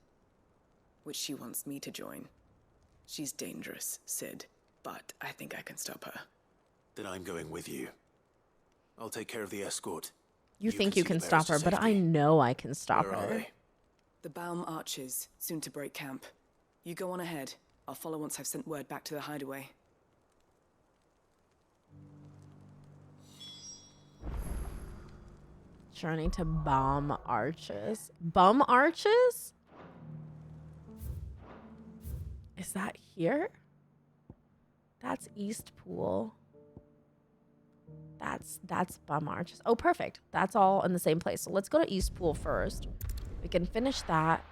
which she wants me to join. She's dangerous, Sid, but I think I can stop her. Then I'm going with you. I'll take care of the escort. You think see you the can bearers stop to her, but I safety. know I can stop Where are her. they? The Baum archers, soon to break camp. You go on ahead. I'll follow once I've sent word back to the hideaway. Journey to Bomb Arches. Bum Arches? Is that here? That's East Pool. That's Bum Arches. Oh, perfect. That's all in the same place. So let's go to East Pool first. We can finish that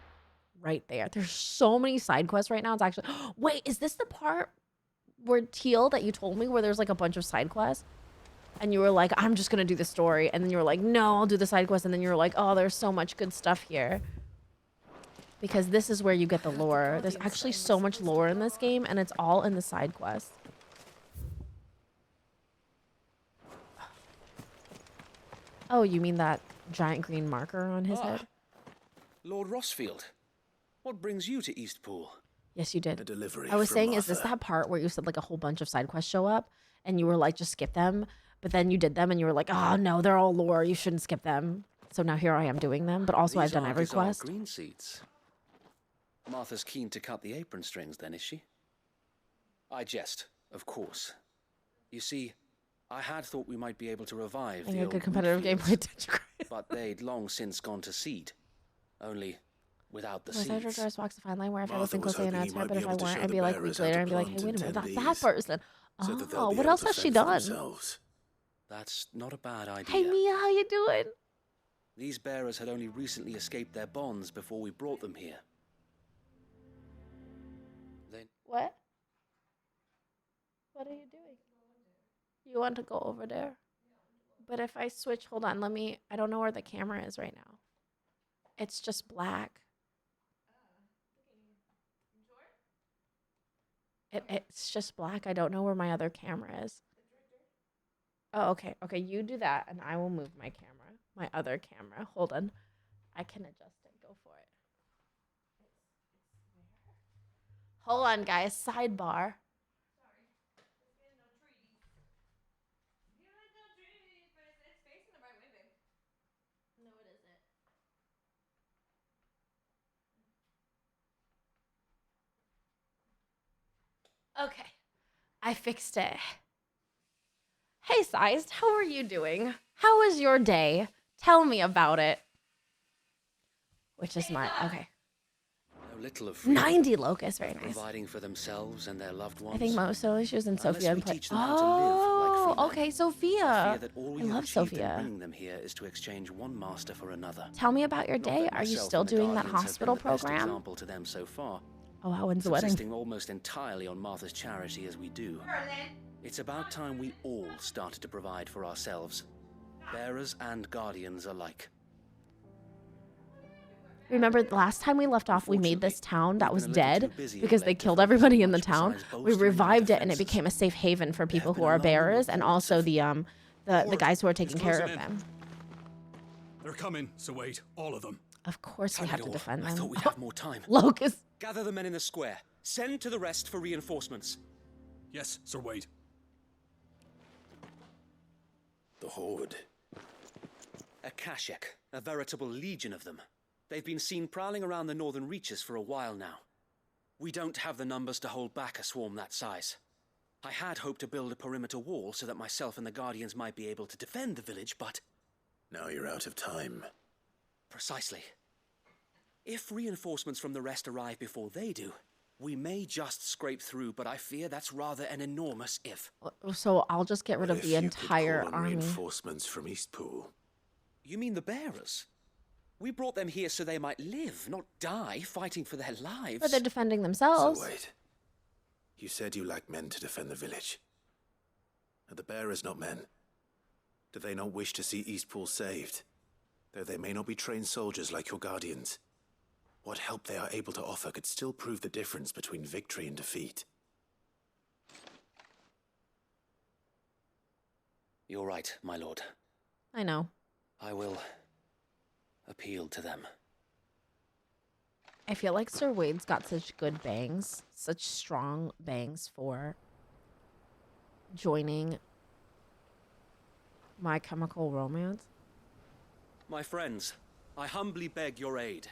right there. There's so many side quests right now. It's actually... Wait, is this the part where Teal that you told me where there's like a bunch of side quests? And you were like, I'm just going to do the story. And then you were like, no, I'll do the side quest. And then you were like, oh, there's so much good stuff here. Because this is where you get the lore. There's actually so much lore in this game, and it's all in the side quests. Oh, you mean that giant green marker on his head? Lord Rossfield, what brings you to Eastpool? Yes, you did. A delivery I was from saying, is this Martha. that part where you said like a whole bunch of side quests show up, and you were like, just skip them? But then you did them, and you were like, oh, no, they're all lore. You shouldn't skip them. So now here I am doing them, but also I've done every quest. Green seats. Martha's keen to cut the apron strings, then, is she? I jest, of course. You see, I had thought we might be able to revive And the a old good competitive wheat gameplay, fields, did you, Chris? but they'd long since gone to seed. Only without the Was I seeds. Regress walks a fine line where if I Martha listen was closely and hoping he answer, might but be if I able to weren't, show I'd the be like bearers weeks later how and to be like, hey, plant wait a minute, and that's tend that person. so that they'll Oh, be what able else to has she fend for done? themselves. That's not a bad idea. Hey, Mia, how you doing? These bearers had only recently escaped their bonds before we brought them here. What? What are you doing? You want to go over there? But if I switch, hold on, I don't know where the camera is right now. It's just black. It's just black. I don't know where my other camera is. Oh, okay. Okay, you do that, and I will move my camera. My other camera. Hold on. I can adjust it. Go for it. Hold on, guys. Sidebar. No, it isn't. Okay. I fixed it. Hey, Sized, how are you doing? How was your day? Tell me about it. Which is my... Okay. No little of freedom. 90 locusts, very nice. Providing for themselves and their loved ones. I think most of she was in Unless Sophia we and play. teach them how to live like free men. Okay, I Sophia. fear that all we I have love achieved in Sophia. bringing them here is to exchange one master for another. Tell me about your Not day. that Are you myself still and the doing that Guardians have hospital been the best program? example to them so far. Oh, wow, when's the wedding? Subsisting almost entirely on Martha's charity as we do. It's about time we all started to provide for ourselves, bearers and guardians alike. Remember the last time we left off, we made this town that was we've been a little dead too busy because of they late to killed focus everybody on in the much town. besides We bolstering our revived it and it defenses. became a safe haven for people been who are alarming bearers and reports also of the guys who are taking care of closing in. them. They're coming, so wait, all of them. Of course we have to defend them. I thought we'd have more time. Locust. Gather the men in the square. Send to the rest for reinforcements. Yes, Sir Wade. The Horde. A Kashek, a veritable legion of them. They've been seen prowling around the northern reaches for a while now. We don't have the numbers to hold back a swarm that size. I had hoped to build a perimeter wall so that myself and the Guardians might be able to defend the village, but... Now you're out of time. Precisely. If reinforcements from the rest arrive before they do, we may just scrape through, but I fear that's rather an enormous if. So I'll just get rid of If the you could entire call on army. reinforcements from Eastpool. You mean the bearers? We brought them here so they might live, not die, fighting for their lives. But they're defending themselves. So wait. You said you lack men to defend the village. Are the bearers not men? Do they not wish to see Eastpool saved? Though they may not be trained soldiers like your guardians. What help they are able to offer could still prove the difference between victory and defeat. You're right, my lord. I know. I will appeal to them. I feel like Sir Wade's got such good bangs, such strong bangs for joining My Chemical Romance. My friends, I humbly beg your aid.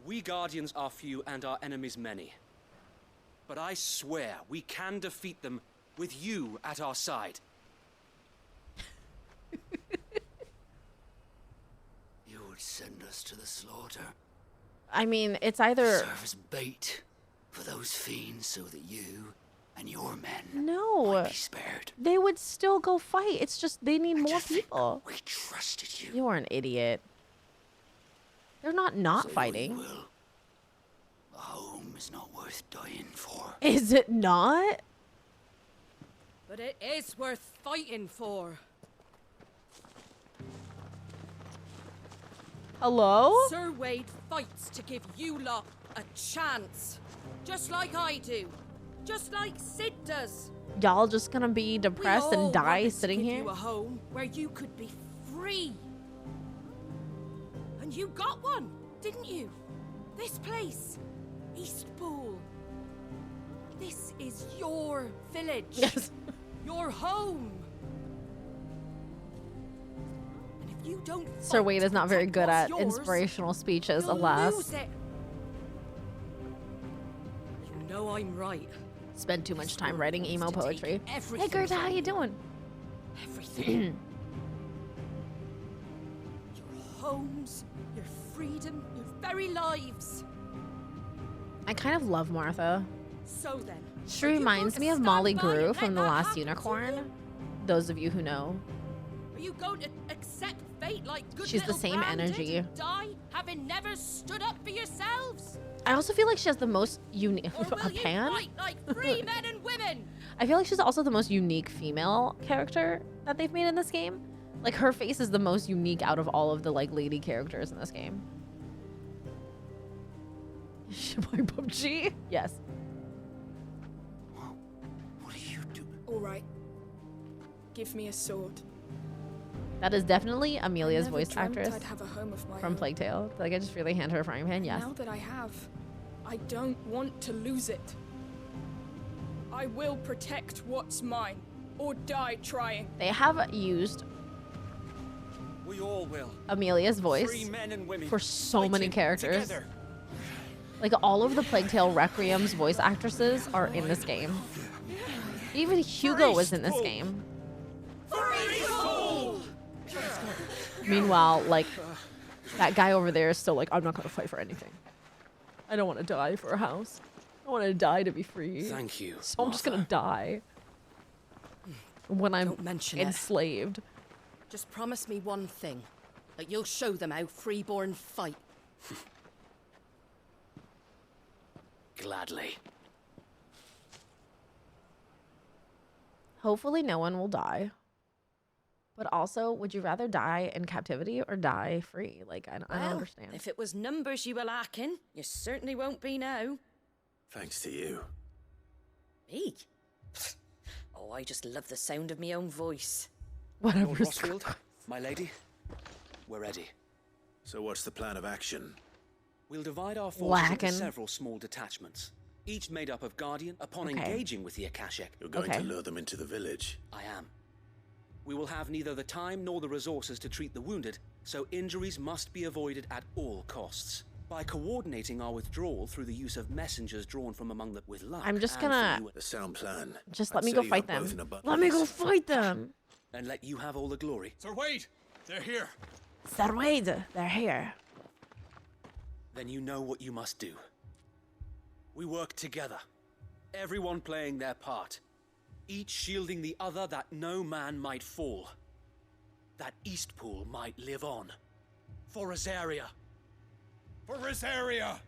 We Guardians are few and our enemies many. But I swear we can defeat them with you at our side. You would send us to the slaughter. I mean, it's either... Serve as bait for those fiends so that you and your men No. might be spared. They would still go fight. It's just they need more people. We trusted you. You are an idiot. They're not So fighting. we will. A home is not worth dying for. Is it not? But it is worth fighting for. Hello? Sir Wade fights to give you lot a chance. Just like I do. Just like Sid does. Y'all just gonna be depressed We all and die wanted sitting to give here? you a home where you could be free. And you got one, didn't you? This place, Eastpool. This is your village. Yes. Your home. And if you don't Sir fight Wade to is not very protect good at what's yours, inspirational speeches, you'll alas. lose it. You know I'm right. Spend too much time writing emo poetry. Hey everything Gerda, how from you doing? Everything. Your homes, your freedom, your very lives. I kind of love Martha. So then, She are you reminds going me to of stand Molly by Grew and from let The that Last happen to Unicorn. you? Those of you who know. Are you going to accept fate like good She's the little same Bran did energy. and die, having never stood up for yourselves? I also feel like she has the most unique... Or will A you pan? fight like free men and women? I feel like she's also the most unique female character that they've made in this game. Like, her face is the most unique out of all of the, like, lady characters in this game. Should I play PUBG? Yes. What are you doing? All right. Give me a sword. That is definitely Amelia's I never voice dreamt actress I'd have a home of my from own. Plague Tale. Like, I just really hand her a frying pan, yes. Now that I have, I don't want to lose it. I will protect what's mine, or die trying. They have used We all will. Amelia's voice Free men and women for so many fighting characters. together. Like, all of the Plague Tale Requiem's voice actresses are in this game. Even Hugo was in this game. Meanwhile, like, that guy over there is still like, I'm not gonna fight for anything. I don't want to die for a house. I want to die to be free. Thank you, So I'm just gonna die when I'm Don't mention it. enslaved. Just promise me one thing. That you'll show them how freeborn fight. Gladly. Hopefully no one will die. But also, would you rather die in captivity or die free? Like, I don't Well, understand. If it was numbers you were lacking, you certainly won't be now. Thanks to you. Me? Oh, I just love the sound of my own voice. Whatever. Lord Rosfield, my lady, we're ready. So what's the plan of action? We'll divide our forces Lacking. into several small detachments, each made up of Guardian. Upon Okay. engaging with the Akashic, You're going Okay. to lure them into the village. I am. We will have neither the time nor the resources to treat the wounded, so injuries must be avoided at all costs. By coordinating our withdrawal through the use of messengers drawn from among the with luck. I'm just and gonna- from you- The sound plan. Just I'd let me say go you fight have both them. in a Let me go place. fight them. and let you have all the glory. Sir Wade, they're here. Sir Wade, they're here. Then you know what you must do. We work together, everyone playing their part, each shielding the other that no man might fall, that Eastpool might live on. For Rosaria. For Rosaria!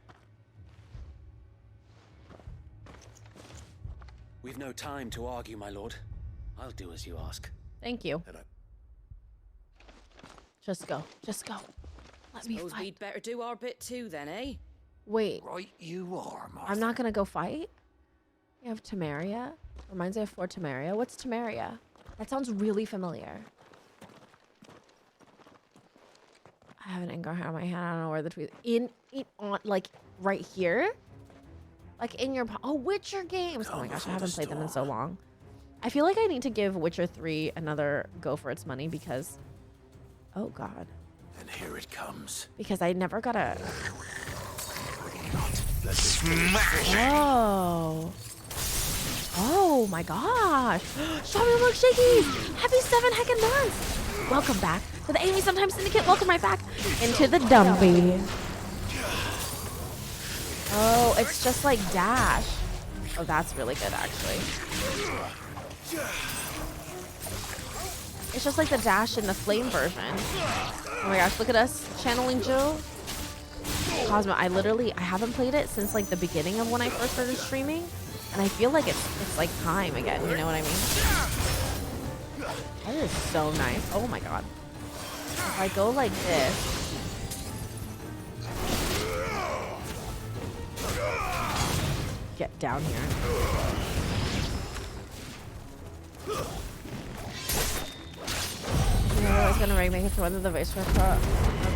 We've no time to argue, my lord. I'll do as you ask. Thank you. And Just go. Just go. Let me Suppose fight. we'd better do our bit too, then, eh? Wait. Right you are, Martha. I'm not gonna go fight? You have Temeria? Reminds me of Fort Temeria. What's Temeria? That sounds really familiar. I have an Ingar on my hand. I don't know where the tweet on like right here? Like in your Witcher games. Oh my gosh, I haven't played them in so long. I feel like I need to give Witcher 3 another go for its money because oh god. And here it comes. Because I never got a Smash! Oh. Oh my gosh. Strawberry milkshakes! Happy 7 heckin' months! Welcome back to the Amy Sometimes Syndicate. Welcome right back into the dumpy. Oh, it's just like Dash. Oh, that's really good actually. It's just like the Dash in the Flame version. Oh my gosh, look at us channeling Jill. Cosmo, I haven't played it since like the beginning of when I first started streaming, and I feel like it's like time again. You know what I mean? That is so nice. Oh my god. If I go like this. Get down here. I was gonna remake it for one of the voice for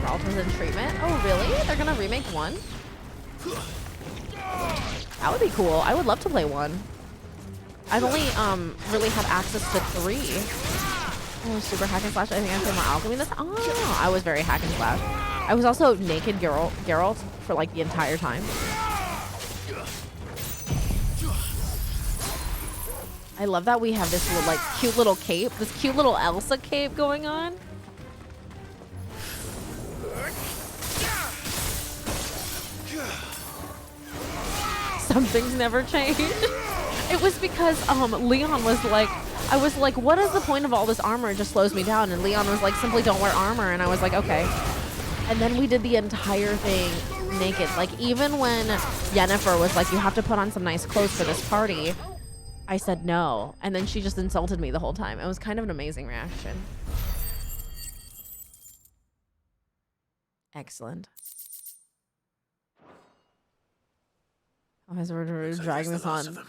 Carlton's in treatment. Oh really? They're gonna remake one? That would be cool. I would love to play one. I've only really had access to 3. Oh, super hack and slash. I think I played more alchemy this. Oh, I was very hack and slash. I was also naked Geralt for like the entire time. I love that we have this little, like, cute little cape, this cute little Elsa cape going on. Some things never change. It was because Leon was like, I was like, what is the point of all this armor? It just slows me down. And Leon was like, simply don't wear armor. And I was like, okay. And then we did the entire thing naked. Like, even when Yennefer was like, you have to put on some nice clothes for this party, I said no, and then she just insulted me the whole time. It was kind of an amazing reaction. Excellent. Oh, as we're dragging this on.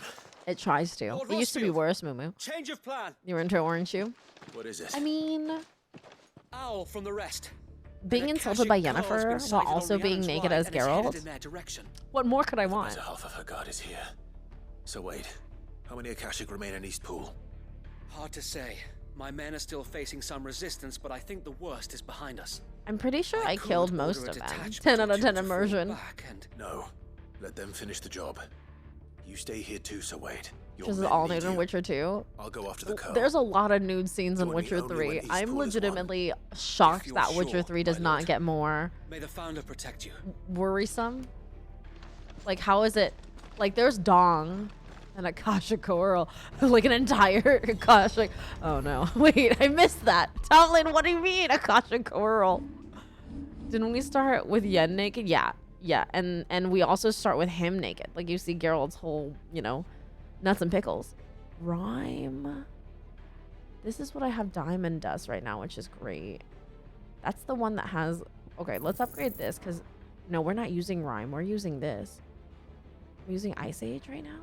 It tries to. It used to be worse, Moo. Change of plan. You were into orange you? What is it? I mean, Owl from the rest. being insulted by Yennefer while also being naked as Geralt. What more could I want? The better half of her guard is here. So wait. How many Akashic remain in Eastpool? Hard to say. My men are still facing some resistance, but I think the worst is behind us. I'm pretty sure I killed most of them. 10 out of 10 immersion. No. Let them finish the job. You stay here too, so wait. This is all nude in Witcher 2. I'll go after the Curl. There's a lot of nude scenes in Witcher 3. I'm legitimately shocked that Witcher 3 does not get more May the Founder protect you. worrisome. Like, how is it? Like, there's Dong. An Akashic Coral. Like an entire Akashic. Oh no. Wait, I missed that. Tomlin, what do you mean? Akashic Coral. Didn't we start with Yen naked? Yeah. Yeah. And we also start with him naked. Like you see Geralt's whole, you know, nuts and pickles. Rhyme. This is what I have Diamond Dust right now, which is great. That's the one that has... Okay, let's upgrade this because... No, we're not using Rhyme. We're using this. We're using Ice Age right now.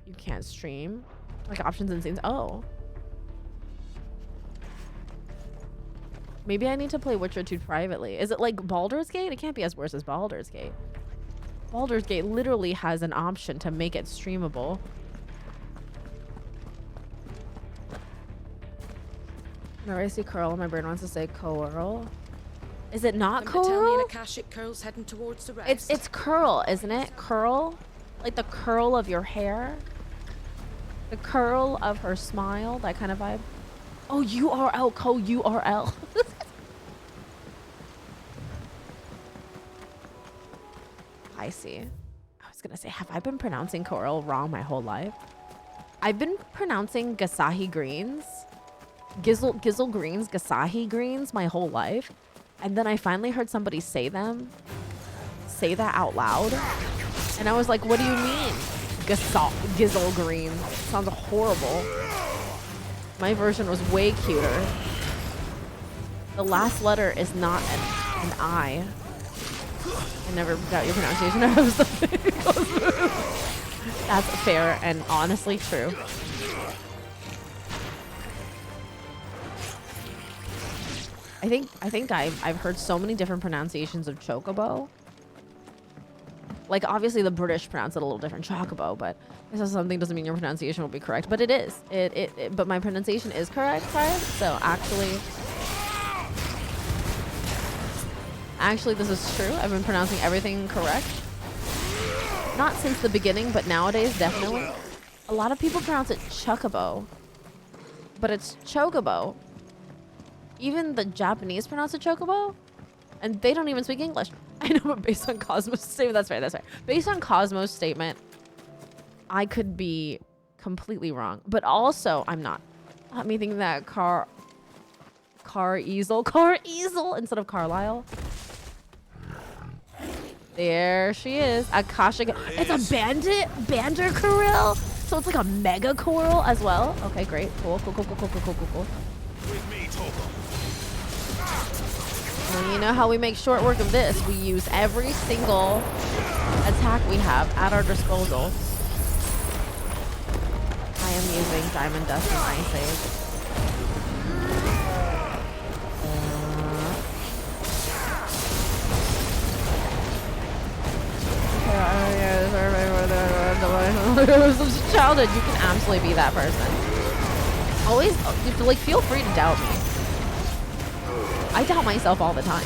You can't stream. Like options and scenes. Oh. Maybe I need to play Witcher 2 privately. Is it like Baldur's Gate? It can't be as worse as Baldur's Gate. Baldur's Gate literally has an option to make it streamable. Whenever I see Curl, my brain wants to say Coral. Is it not Tell me an Coral? Akashic Curl's heading towards the rest. It's Curl, isn't it? Curl? Like the curl of your hair? The curl of her smile? That kind of vibe? Oh, URL. Co-URL. I see. I was gonna say, have I been pronouncing Coral wrong my whole life? I've been pronouncing Gasahi Greens. Gizzle Greens, Gasahi Greens my whole life. And then I finally heard somebody say that out loud. And I was like, what do you mean? Gizzle Green. Sounds horrible. My version was way cuter. The last letter is not an I. I never got your pronunciation. That's fair and honestly true. I think I've heard so many different pronunciations of chocobo. Like, obviously the British pronounce it a little different, chocobo, but I said something doesn't mean your pronunciation will be correct, but it is. But my pronunciation is correct, guys. So actually this is true. I've been pronouncing everything correct. Not since the beginning, but nowadays definitely. A lot of people pronounce it chocobo, but it's chocobo. Even the Japanese pronounce it chocobo, and they don't even speak English. I know, but based on Cosmo's statement, that's right. Based on Cosmo's statement, I could be completely wrong, but also I'm not. Me thinking that car easel instead of Carlisle. There she is, Akasha. It's a Bander Coral, so it's like a mega coral as well. Okay, great, cool. With me, Toko. Well, you know how we make short work of this. We use every single attack we have at our disposal. I am using Diamond Dust and Ice Age. Childhood, you can absolutely be that person. Always, you have to, like, feel free to doubt me. I doubt myself all the time.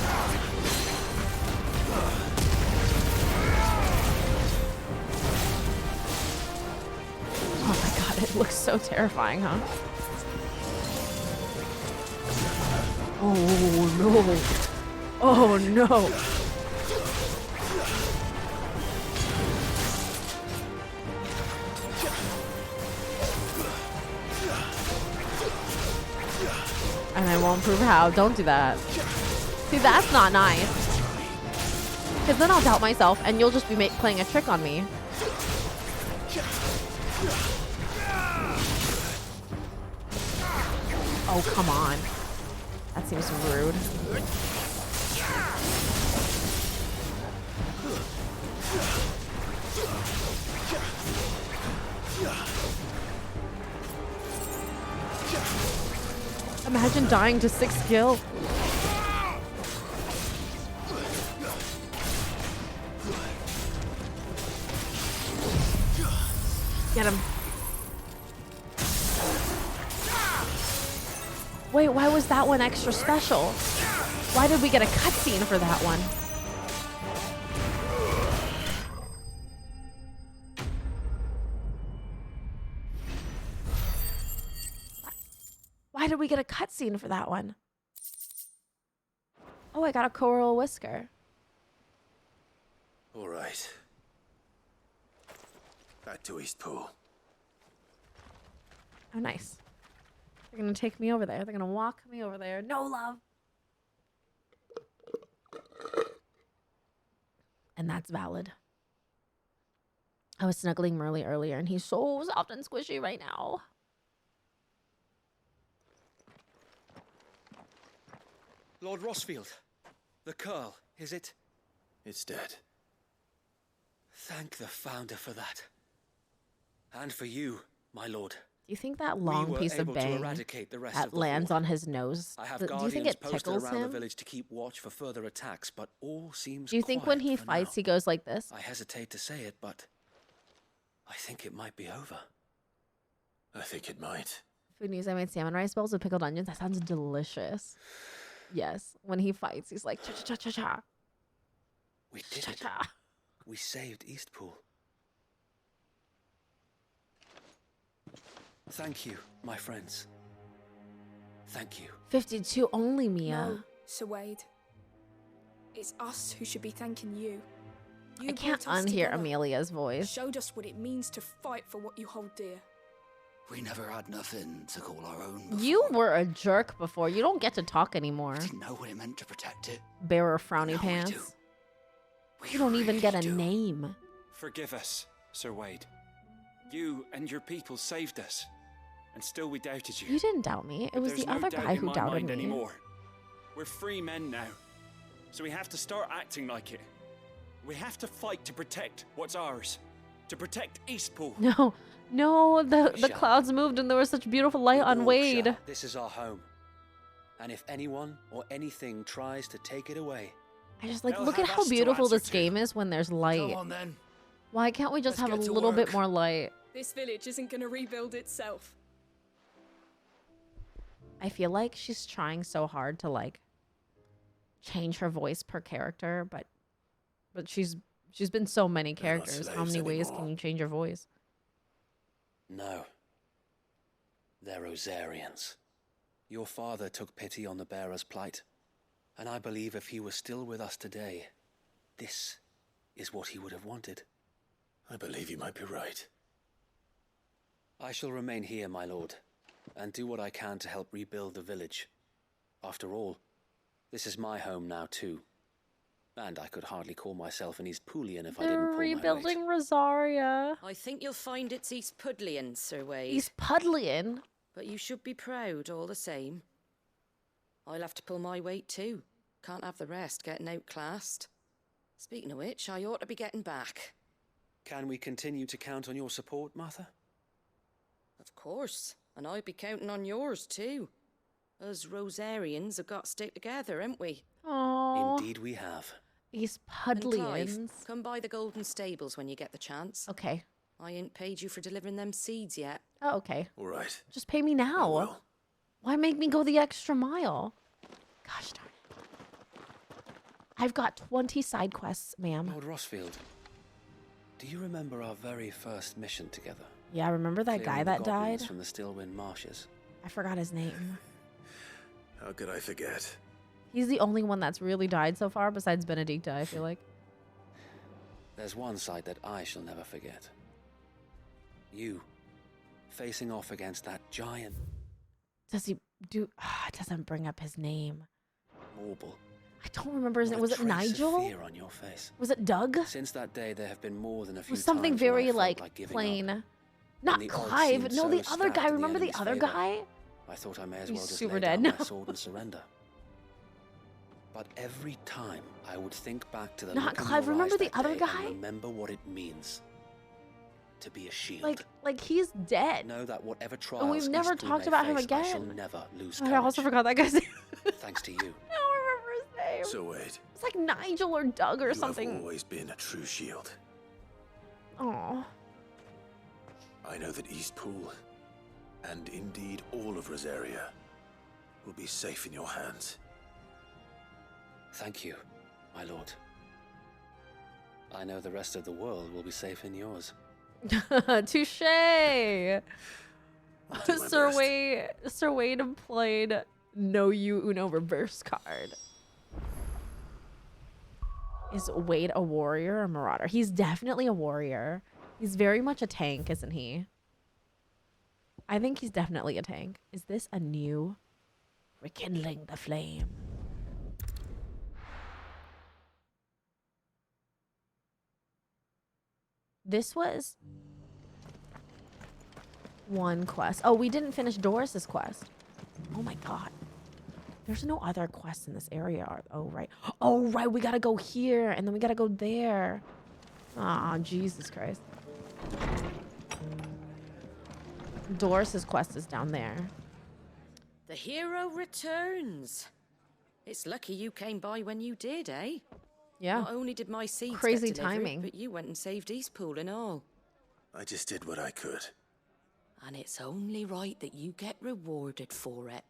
Oh my god, it looks so terrifying, huh? Oh no. Oh no. And I won't prove how. Don't do that. See, that's not nice. Because then I'll doubt myself and you'll just be playing a trick on me. Oh, come on. That seems rude. Imagine dying to 6 skill. Get him. Wait, why was that one extra special? Why did we get a cutscene for that one? Why did we get a cutscene for that one? Oh, I got a coral whisker. All right. Back to East Pool. Oh, nice. They're gonna take me over there. They're gonna walk me over there. No love. And that's valid. I was snuggling Merle earlier, and he's so soft and squishy right now. Lord Rossfield, the Curl, is it? It's dead. Thank the Founder for that. And for you, my lord. Do you think that long piece of bang that lands on his nose, I have do you think it tickles around the him? village to keep watch for further attacks, but all seems Do you think when he fights, he goes like this? I hesitate to say it, but I think it might be over. I think it might. Food news: I made salmon rice bowls with pickled onions. That sounds delicious. Yes, when he fights, he's like cha cha cha cha cha. We did it. We saved Eastpool. Thank you, my friends. Thank you. 52 only, Mia. No, Sir Wade. It's us who should be thanking you. I can't unhear Amelia's voice. Showed us what it means to fight for what you hold dear. We never had nothing to call our own before. You were a jerk before. You don't get to talk anymore. We didn't know what it meant to protect it. Bearer frowny pants. You don't even get a name. Forgive us, Sir Wade. You and your people saved us, and still we doubted you. You didn't doubt me. It But was there's the no other doubt guy in who my doubted mind me. anymore. We're free men now, so we have to start acting like it. We have to fight to protect what's ours, to protect Eastpool. No, no, the shall. clouds moved and there was such beautiful light on all Wade. shall. This is our home, and if anyone or anything tries to take it away, I just like, they'll look at have how us to beautiful answer this to. game is when there's light. Come on then. Why can't we just Let's have a get to little bit work. more light? This village isn't gonna rebuild itself. I feel like she's trying so hard to like change her voice per character, but she's been so many They're not characters. How slaves many ways anymore. can you change your voice? No. They're Rosarians. Your father took pity on the bearer's plight, and I believe if he was still with us today, this is what he would have wanted. I believe you might be right. I shall remain here, my lord, and do what I can to help rebuild the village. After all, this is my home now too. And I could hardly call myself an Eastpoolian if I didn't They're pull my weight. rebuilding Rosaria. I think you'll find it's East Pudlian, Sir Wade. East Pudlian? But you should be proud all the same. I'll have to pull my weight too. Can't have the rest getting outclassed. Speaking of which, I ought to be getting back. Can we continue to count on your support, Martha? Of course, and I'll be counting on yours too. Us Rosarians have got to stick together, haven't we? Aww. Indeed we have. East And Clive, Pudlians. come by the Golden Stables when you get the chance. Okay. I ain't paid you for delivering them seeds yet. Oh, okay. All right. Just pay me now. will. Why make me go the extra mile? Gosh darn it. I've got 20 side quests, ma'am. Lord Rossfield, do you remember our very first mission together? Yeah, remember that guy Clearing the that goblins died? from the Stillwind Marshes. I forgot his name. How could I forget? He's the only one that's really died so far besides Benedicta, I feel like. There's one sight that I shall never forget. You, facing off against that giant Does he do... it doesn't bring up his name. Morble. I don't remember his Not name. a Was it trace of Nigel? fear on your face. Was it Doug? It Since that day, there have been more than a few was something times when I very felt like giving plain. up. Not When the odds Clive. seemed No, so the other stacked guy. in the Remember the enemy's other favor. guy? I thought I may as He's well just super lay dead down now. my sword and surrender. But every time I would think back to the Not look in Clive, your remember eyes the that other day guy? and remember what it means to be a shield. Like he's dead. Know that whatever trials And we've never Eastpool talked may about him face, I shall again. never lose I courage. also forgot that guy's name. Thanks to you. I don't remember his name. So wait, It's like Nigel or Doug or you something. have always been a true shield. Oh. I know that Eastpool, and indeed all of Rosaria, will be safe in your hands. Thank you, my lord. I know the rest of the world will be safe in yours. Touche. do my Sir Wade played No You Uno reverse card. Is Wade a warrior or marauder? He's definitely a warrior. He's very much a tank, isn't he? I think he's definitely a tank. Is this a new rekindling the flame? This was one quest. Oh, we didn't finish Doris's quest. Oh my god. There's no other quests in this area. Oh, right. Oh, right. We gotta go here, and then we gotta go there. Ah, Jesus Christ. Doris's quest is down there. The hero returns. It's lucky you came by when you did, eh? Yeah. Not only did my seeds Crazy get delivered, timing. but you went and saved Eastpool and all. I just did what I could. And it's only right that you get rewarded for it.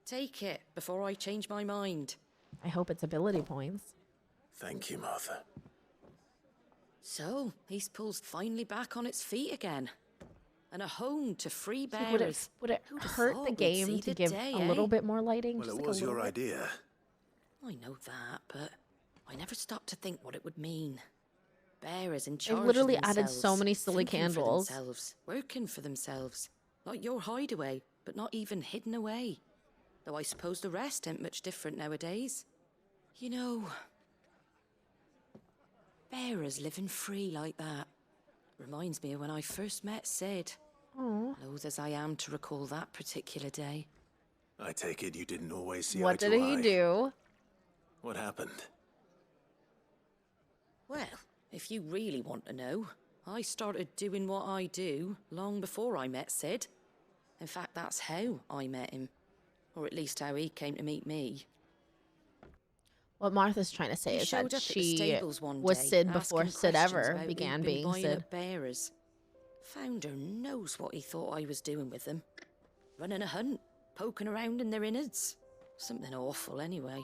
Take it before I change my mind. I hope it's ability points. Thank you, Martha. So, Eastpool's finally back on its feet again. And a home to free So bearers. would it Who'd have hurt thought the we'd game see to the give day, a little eh? bit more lighting? Well, Just it like a was your little bit? idea. I know that, but I never stopped to think what it would mean. Bearers in They've charge literally of added themselves, so many silly thinking for candles. themselves, working for themselves. Like your hideaway, but not even hidden away. Though I suppose the rest ain't much different nowadays. You know, bearers living free like that, Reminds me of when I first met Sid. Oh. Loath as I am to recall that particular day. I take it you didn't always see eye What to did he eye. do? What happened? Well, if you really want to know, I started doing what I do long before I met Sid. In fact, that's how I met him. Or at least how he came to meet me. What Martha's trying to say He is showed that up at the she stables one was day, Sid before asking Sid questions ever about began who'd been being buying Sid. up bearers. Founder knows what he thought I was doing with them. Running a hunt, poking around in their innards. Something awful anyway.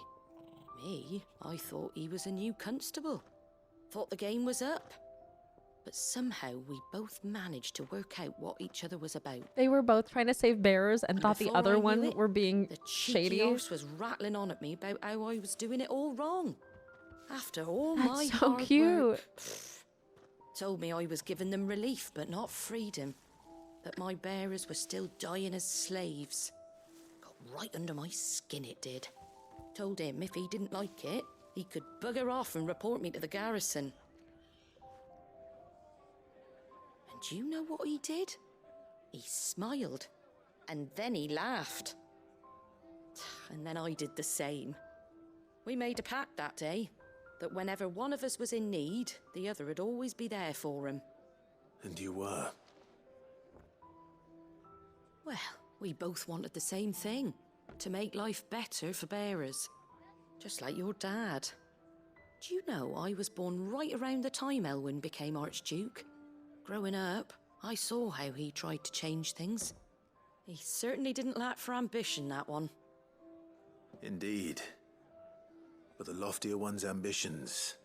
Me, I thought he was a new constable. Thought the game was up. But somehow we both managed to work out what each other was about. They were both trying to save bearers and thought the before other I knew one it, were being the cheeky shady. horse was rattling on at me about how I was doing it all wrong. After all my That's so hard cute. work. Told me I was giving them relief, but not freedom. That my bearers were still dying as slaves. Got right under my skin, it did. Told him if he didn't like it, he could bugger off and report me to the garrison. And do you know what he did? He smiled, and then he laughed. And then I did the same. We made a pact that day, that whenever one of us was in need, the other would always be there for him. And you were? Well, we both wanted the same thing, to make life better for bearers. Just like your dad. Do you know I was born right around the time Elwyn became Archduke? Growing up, I saw how he tried to change things. He certainly didn't lack for ambition, that one. Indeed. But the loftier one's ambitions,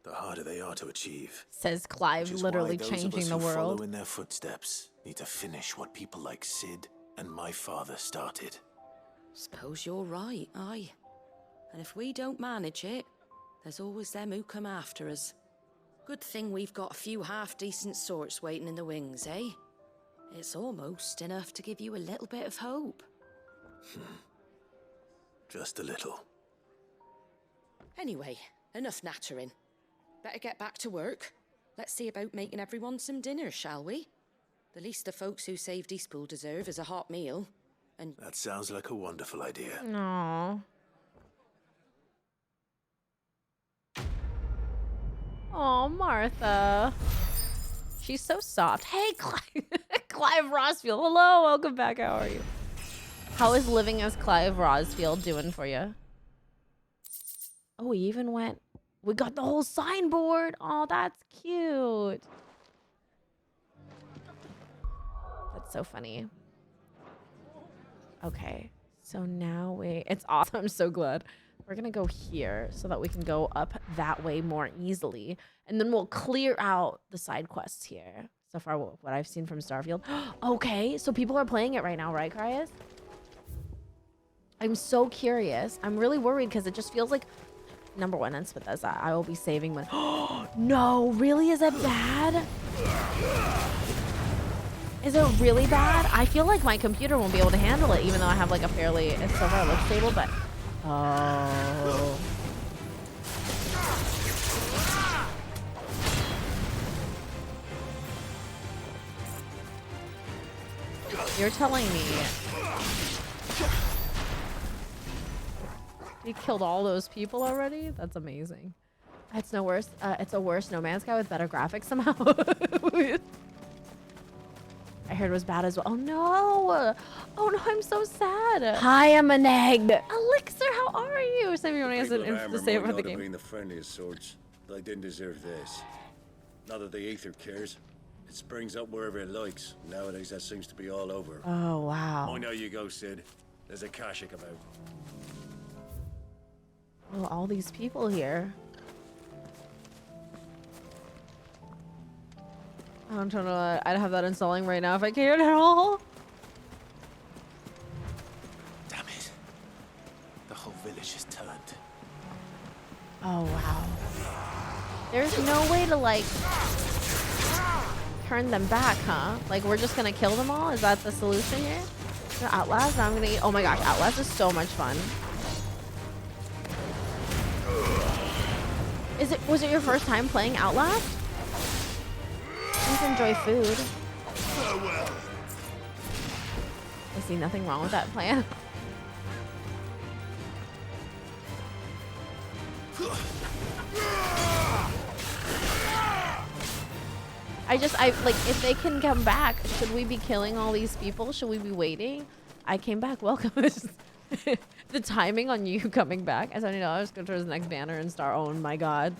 the harder they are to achieve. Says Clive, Which is literally why those of changing us the who world. follow in their footsteps need to finish what people like Sid and my father started. Suppose you're right, aye. And if we don't manage it, there's always them who come after us. Good thing we've got a few half-decent sorts waiting in the wings, eh? It's almost enough to give you a little bit of hope. Just a little. Anyway, enough nattering. Better get back to work. Let's see about making everyone some dinner, shall we? The least the folks who saved Eastpool deserve is a hot meal. And That sounds like a wonderful idea. Aww. Oh, Martha. She's so soft. Hey, Clive. Clive Rosfield. Hello, welcome back. How are you? How is living as Clive Rosfield doing for you? Oh, we even went. We got the whole signboard. Oh, that's cute. That's so funny. Okay, so now it's awesome. I'm so glad. We're gonna go here so that we can go up that way more easily. And then we'll clear out the side quests here. So far, what I've seen from Starfield. Okay, so people are playing it right now, right, Cryus? I'm so curious. I'm really worried because it just feels like, number one, and Bethesda, I will be saving money. No, really? Is it bad? Is it really bad? I feel like my computer won't be able to handle it, even though I have like a fairly, it's so far it looks stable, but, oh. You're telling me you killed all those people already? That's amazing. It's no worse. It's a worse No Man's Sky with better graphics somehow. I heard it was bad as well. Oh no! Oh no, I'm so sad. Hi, I'm an egg. Elixir, how are you? So everyone has an instant to say about the game. Been the friendliest sorts, but I didn't deserve this. Not that the Aether cares. It springs up wherever it likes. Nowadays, that seems to be all over. Oh wow. I know you go, Sid. There's a Kashik about. Oh, all these people here. I'm trying to. I'd have that installing right now if I cared at all. Damn it. The whole village is turned. Oh wow. There's no way to like turn them back, huh? Like we're just gonna kill them all? Is that the solution here? Outlast? Now I'm gonna eat. Oh my gosh, Outlast is so much fun. Was it your first time playing Outlast? Please enjoy food. Farewell. I see nothing wrong with that plan. I like, if they can come back, should we be killing all these people? Should we be waiting? I came back. Welcome. The timing on you coming back. At $70, go towards the next banner and start. Oh my god.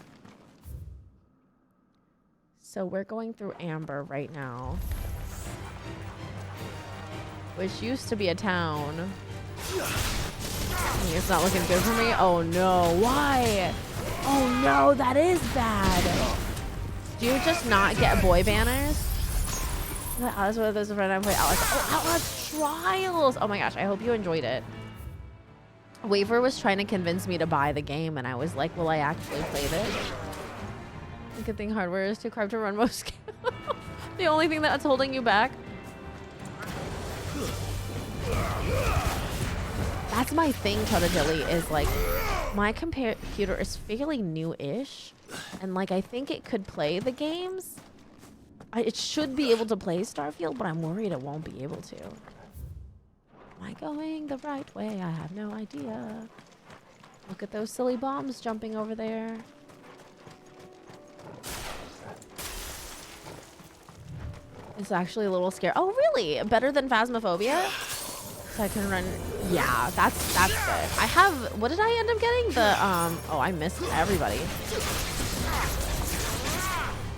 So we're going through Amber right now, which used to be a town. It's not looking good for me. Oh no, why? Oh no, that is bad. Do you just not get boy banners? Alice, what there's a friend I play Alice. Oh, Alice Trials. Oh my gosh, I hope you enjoyed it. Waver was trying to convince me to buy the game, and I was like, will I actually play this? Good thing hardware is too crap to run most games. The only thing that's holding you back. That's my thing, Totodilly, is like, my computer is fairly new-ish, and like, I think it could play the games. It should be able to play Starfield, but I'm worried it won't be able to. Am I going the right way? I have no idea. Look at those silly bombs jumping over there. It's actually a little scary. Oh, really? Better than Phasmophobia? So I can run. Yeah, that's good. I have, what did I end up getting? The, oh, I missed everybody.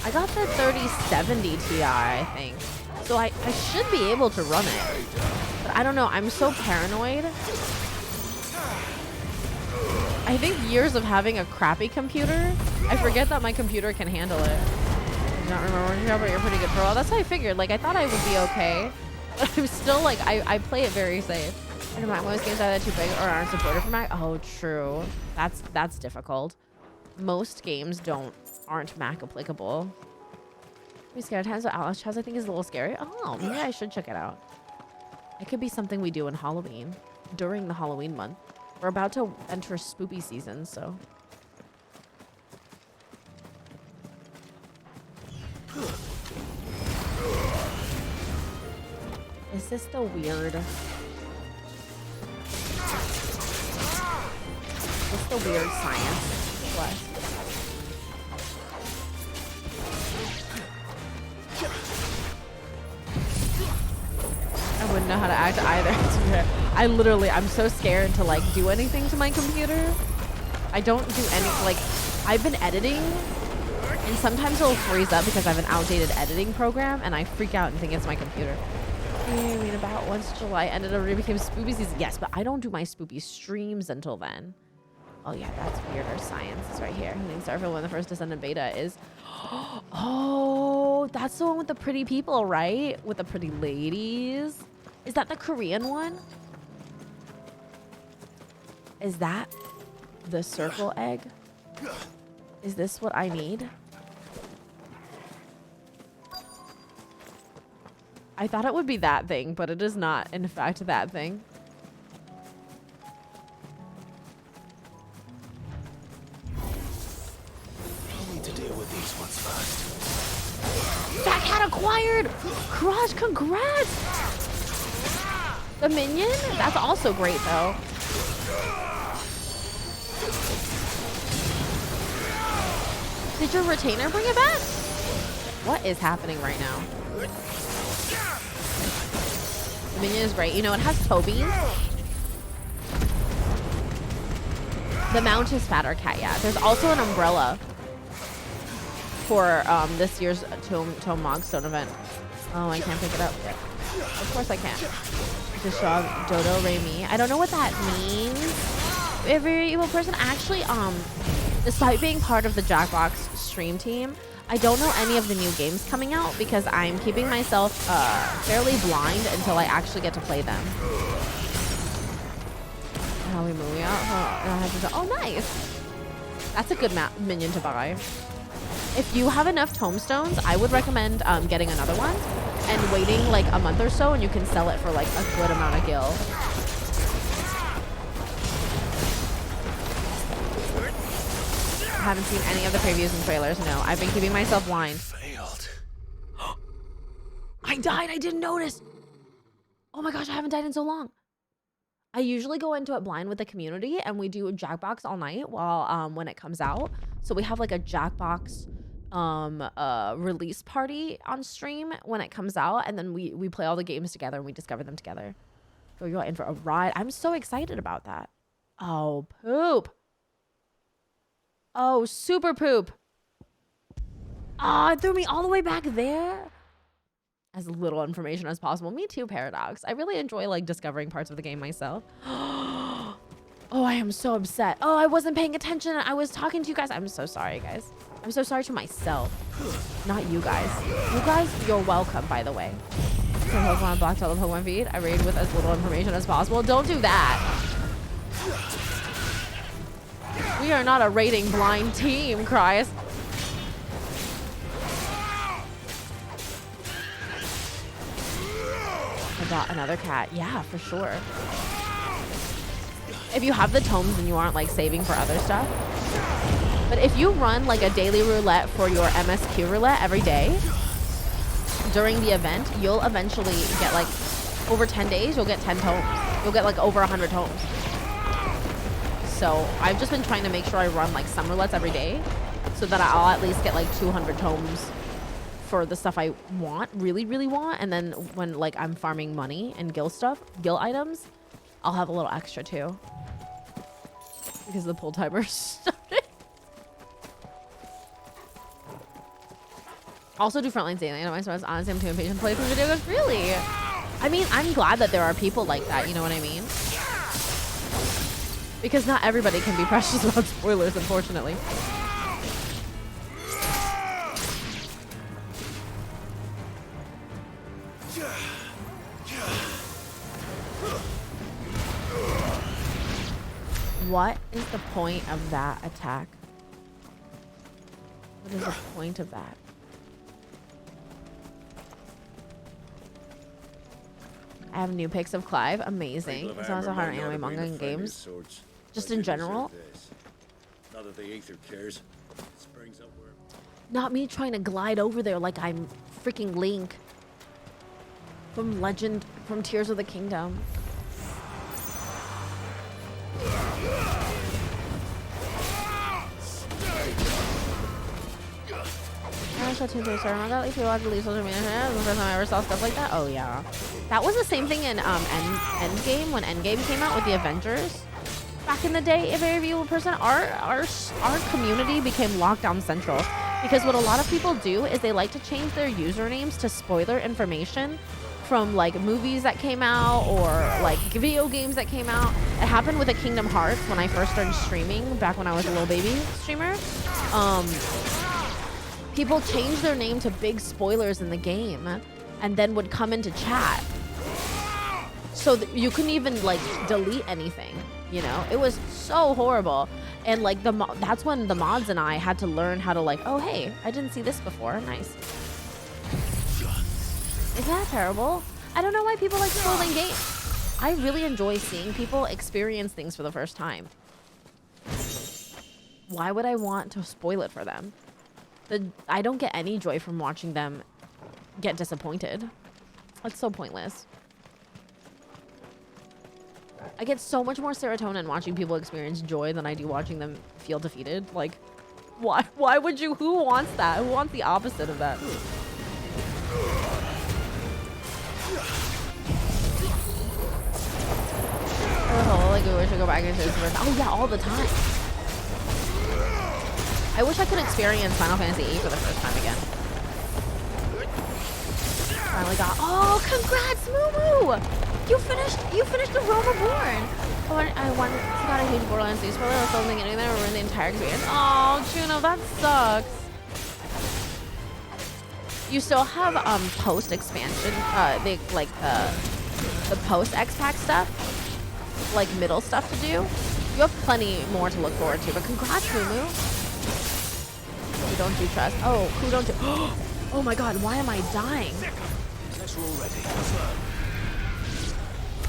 I got the 3070 Ti, I think. So I should be able to run it. But I don't know, I'm so paranoid. I think years of having a crappy computer, I forget that my computer can handle it. I don't remember, but you're pretty good pro. That's how I figured. Like, I thought I would be okay. But I'm still like, I play it very safe. And most games either too big or aren't supported for Mac. Oh, true. That's difficult. Most games aren't Mac applicable. We scared times with Alice Chaz, I think is a little scary. Oh, maybe I should check it out. It could be something we do in Halloween, during the Halloween month. We're about to enter spoopy season, so. Is this the weird? Is this the weird science quest? I wouldn't know how to act either. I'm so scared to like do anything to my computer. I don't do any, like, I've been editing and sometimes it'll freeze up because I have an outdated editing program and I freak out and think it's my computer. I mean, about once July ended, it already became spoopy season. Yes, but I don't do my spoopy streams until then. Oh yeah, that's weirder science. It's right here. I think Starfield when the first Descendant beta is. Oh, that's the one with the pretty people, right? With the pretty ladies. Is that the Korean one? Is that the circle egg? Is this what I need? I thought it would be that thing, but it is not, in fact, that thing. I need to deal with these ones first. That cat acquired! Crush, congrats! The minion? That's also great, though. Did your retainer bring it back? What is happening right now? The minion is great. You know, it has Toby. The mount is Fatter Cat, yeah. There's also an umbrella for this year's Tome Mog Stone event. Oh, I can't pick it up yet. Of course I can't. Just show Dodo Remy. I don't know what that means. A very evil person. Actually, despite being part of the Jackbox stream team, I don't know any of the new games coming out because I'm keeping myself fairly blind until I actually get to play them. How we move out? Oh, nice. That's a good minion to buy. If you have enough tomestones, I would recommend getting another one and waiting like a month or so, and you can sell it for like a good amount of gil. I haven't seen any of the previews and trailers. No, I've been keeping myself blind. Failed. I died. I didn't notice. Oh my gosh, I haven't died in so long. I usually go into it blind with the community and we do a Jackbox all night while when it comes out. So we have like a Jackbox release party on stream when it comes out, and then we play all the games together and we discover them together. So you're in for a ride. I'm so excited about that. Oh, poop. Oh, super poop. Ah, it threw me all the way back there. As little information as possible. Me too, Paradox. I really enjoy like discovering parts of the game myself. Oh, I am so upset. Oh, I wasn't paying attention. I was talking to you guys. I'm so sorry, guys. I'm so sorry to myself. Not you guys. You guys, you're welcome, by the way. So Pokemon blocked all the Pokemon feed. I raid with as little information as possible. Don't do that. We are not a raiding blind team, Cries. I got another cat. Yeah, for sure. If you have the tomes and you aren't like saving for other stuff. But if you run like a daily roulette for your MSQ roulette every day during the event, you'll eventually get like over 10 days, you'll get 10 tomes. You'll get like over 100 tomes. So I've just been trying to make sure I run like some roulettes every day so that I'll at least get like 200 tomes for the stuff I want, really, really want. And then when like I'm farming money and gil stuff, gil items, I'll have a little extra too. Because the pull timer started. Also do Frontline daily. I know myself. Honestly, I'm too impatient to play through video games. Really? I mean, I'm glad that there are people like that. You know what I mean? Because not everybody can be precious about spoilers, unfortunately. What is the point of that attack? What is the point of that? I have new pics of Clive. Amazing. It's not so hard on anime, manga, and games. Just in general. Not that the Aether cares. It springs up where... Not me trying to glide over there like I'm freaking Link from Legend, from Tears of the Kingdom. I saw two days. I remember like people had to leave social media. The first time I ever saw stuff like that. Oh yeah, that was the same thing in Endgame when Endgame came out with the Avengers. Back in the day, if I review a person, our community became lockdown central because what a lot of people do is they like to change their usernames to spoiler information from like movies that came out or like video games that came out. It happened with the Kingdom Hearts when I first started streaming back when I was a little baby streamer. People changed their name to big spoilers in the game and then would come into chat. So you couldn't even like delete anything, you know? It was so horrible. And like that's when the mods and I had to learn how to like, oh hey, I didn't see this before. Nice. Isn't that terrible? I don't know why people like spoiling games. I really enjoy seeing people experience things for the first time. Why would I want to spoil it for them? I don't get any joy from watching them get disappointed. That's so pointless. I get so much more serotonin watching people experience joy than I do watching them feel defeated. Like, why would you? Who wants that? Who wants the opposite of that? Oh, like I wish I go back into this. Oh yeah, all the time. I wish I could experience Final Fantasy VIII for the first time again. Finally got. Oh, congrats, Moo! You finished the Realm Reborn. Oh, I got a huge Borderlands 3 spoiler. I was still thinking anything that ruined the entire experience. Oh, Juno, that sucks. You still have post expansion, the post X-Pack stuff, like middle stuff to do. You have plenty more to look forward to. But congrats, Moo. Who don't you trust? Oh, who don't you? Oh my God, why am I dying?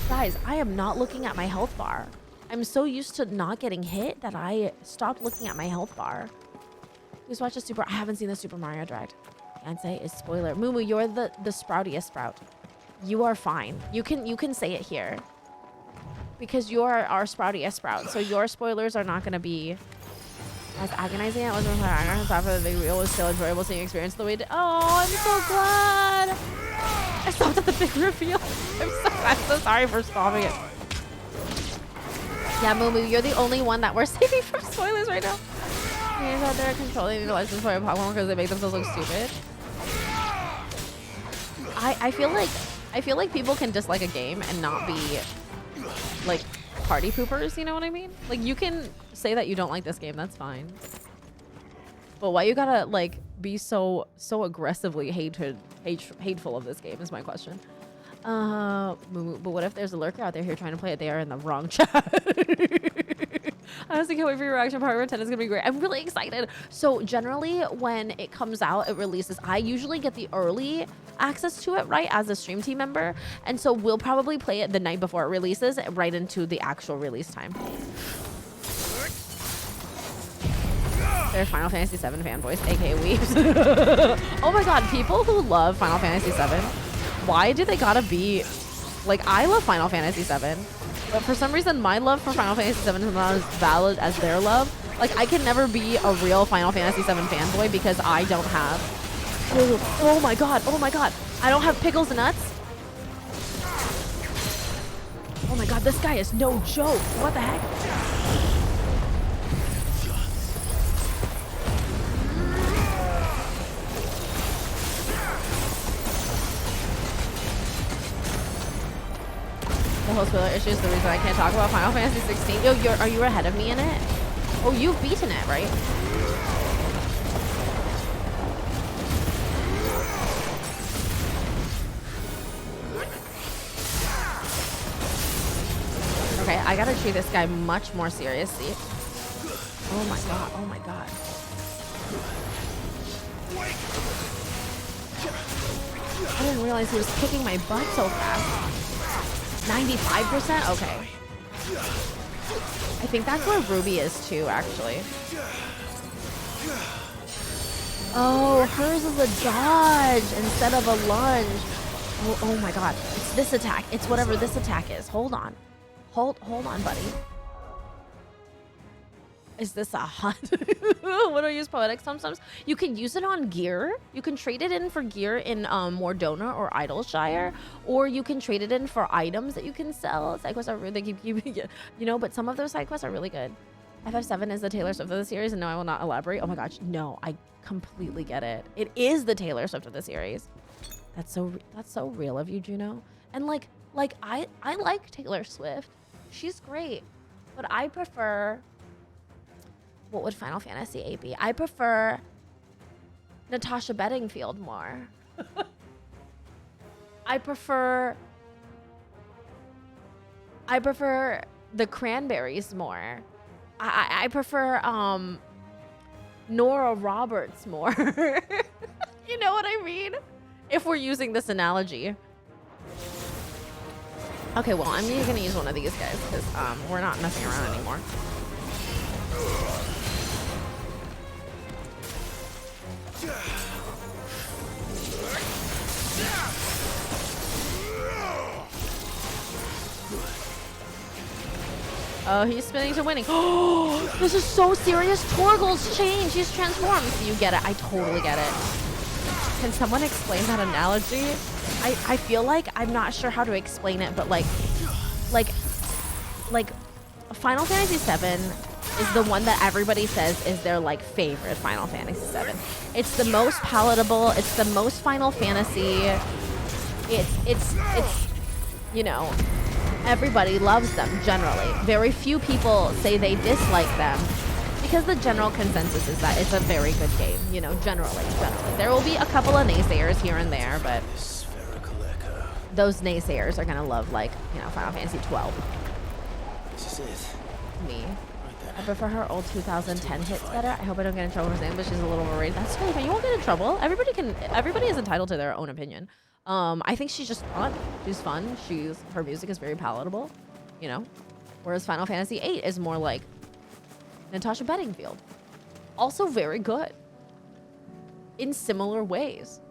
Guys, I am not looking at my health bar. I'm so used to not getting hit that I stopped looking at my health bar. Please watch the I haven't seen the Super Mario Direct. Can't say is spoiler. Moo, you're the sproutiest sprout. You are fine. You can say it here. Because you're our sproutiest sprout. So your spoilers are not going to be as agonizing. It wasn't after the big reveal was still enjoyable seeing experience the way it did. Oh, I'm so glad. I stopped at the big reveal. I'm so sorry for stopping it. Yeah, Moo, you're the only one that we're saving from spoilers right now. Games out there controlling the license for Pokemon because they make themselves look stupid. I feel like people can dislike a game and not be like party poopers, you know what I mean? Like you can say that you don't like this game, that's fine. But why you gotta like be so aggressively hateful of this game is my question. But what if there's a lurker out there here trying to play it? They are in the wrong chat. I honestly can't wait for your reaction. Part 10 is gonna be great. I'm really excited. So generally when it comes out, it releases. I usually get the early access to it, right, as a stream team member. And so we'll probably play it the night before it releases, right into the actual release time. They're Final Fantasy VII fanboys, aka weebs. Oh my god, people who love Final Fantasy VII, why do they gotta be... Like, I love Final Fantasy VII, but for some reason my love for Final Fantasy VII is not as valid as their love. Like, I can never be a real Final Fantasy VII fanboy because I don't have... Oh my god, oh my god. I don't have pickles and nuts. Oh my god, this guy is no joke. What the heck? The whole spoiler issue is the reason I can't talk about Final Fantasy XVI. Yo, are you ahead of me in it? Oh, you've beaten it, right? Okay, I gotta treat this guy much more seriously. Oh my god, oh my god. I didn't realize he was kicking my butt so fast. 95%? Okay. I think that's where Ruby is too, actually. Oh, hers is a dodge instead of a lunge. Oh my god. It's this attack. It's whatever this attack is. Hold on. Hold on, buddy. Is this a hot? What do I use poetic sometimes? You can use it on gear. You can trade it in for gear in Mordona or Idleshire, or you can trade it in for items that you can sell. Side quests are really, they keep you know, but some of those side quests are really good. FF7 is the Taylor Swift of the series, and no, I will not elaborate. Oh my gosh, no, I completely get it. It is the Taylor Swift of the series. That's so real of you, Juno. And like I like Taylor Swift. She's great, but I prefer. What would Final Fantasy VIII be? I prefer Natasha Bedingfield more. I prefer the Cranberries more. I prefer Nora Roberts more. You know what I mean? If we're using this analogy. Okay, well, I'm gonna use one of these guys because we're not messing around anymore. Oh, he's spinning to winning. Oh, this is so serious. Torgal's changed. He's transformed. You get it. I totally get it. Can someone explain that analogy? I feel like I'm not sure how to explain it, but like Final Fantasy VII is the one that everybody says is their like favorite Final Fantasy VII. It's the most palatable. It's the most Final Fantasy. It's you know, everybody loves them generally. Very few people say they dislike them because the general consensus is that it's a very good game, you know, generally. There will be a couple of naysayers here and there, but those naysayers are gonna love, like, you know, Final Fantasy XII. This is it. Me. I prefer her old 2010 hits better. I hope I don't get in trouble for saying, but she's a little overrated. That's okay, man. You won't get in trouble. Everybody is entitled to their own opinion. I think she's just fun. She's fun. Her music is very palatable, you know? Whereas Final Fantasy VIII is more like Natasha Bedingfield. Also very good. in similar ways,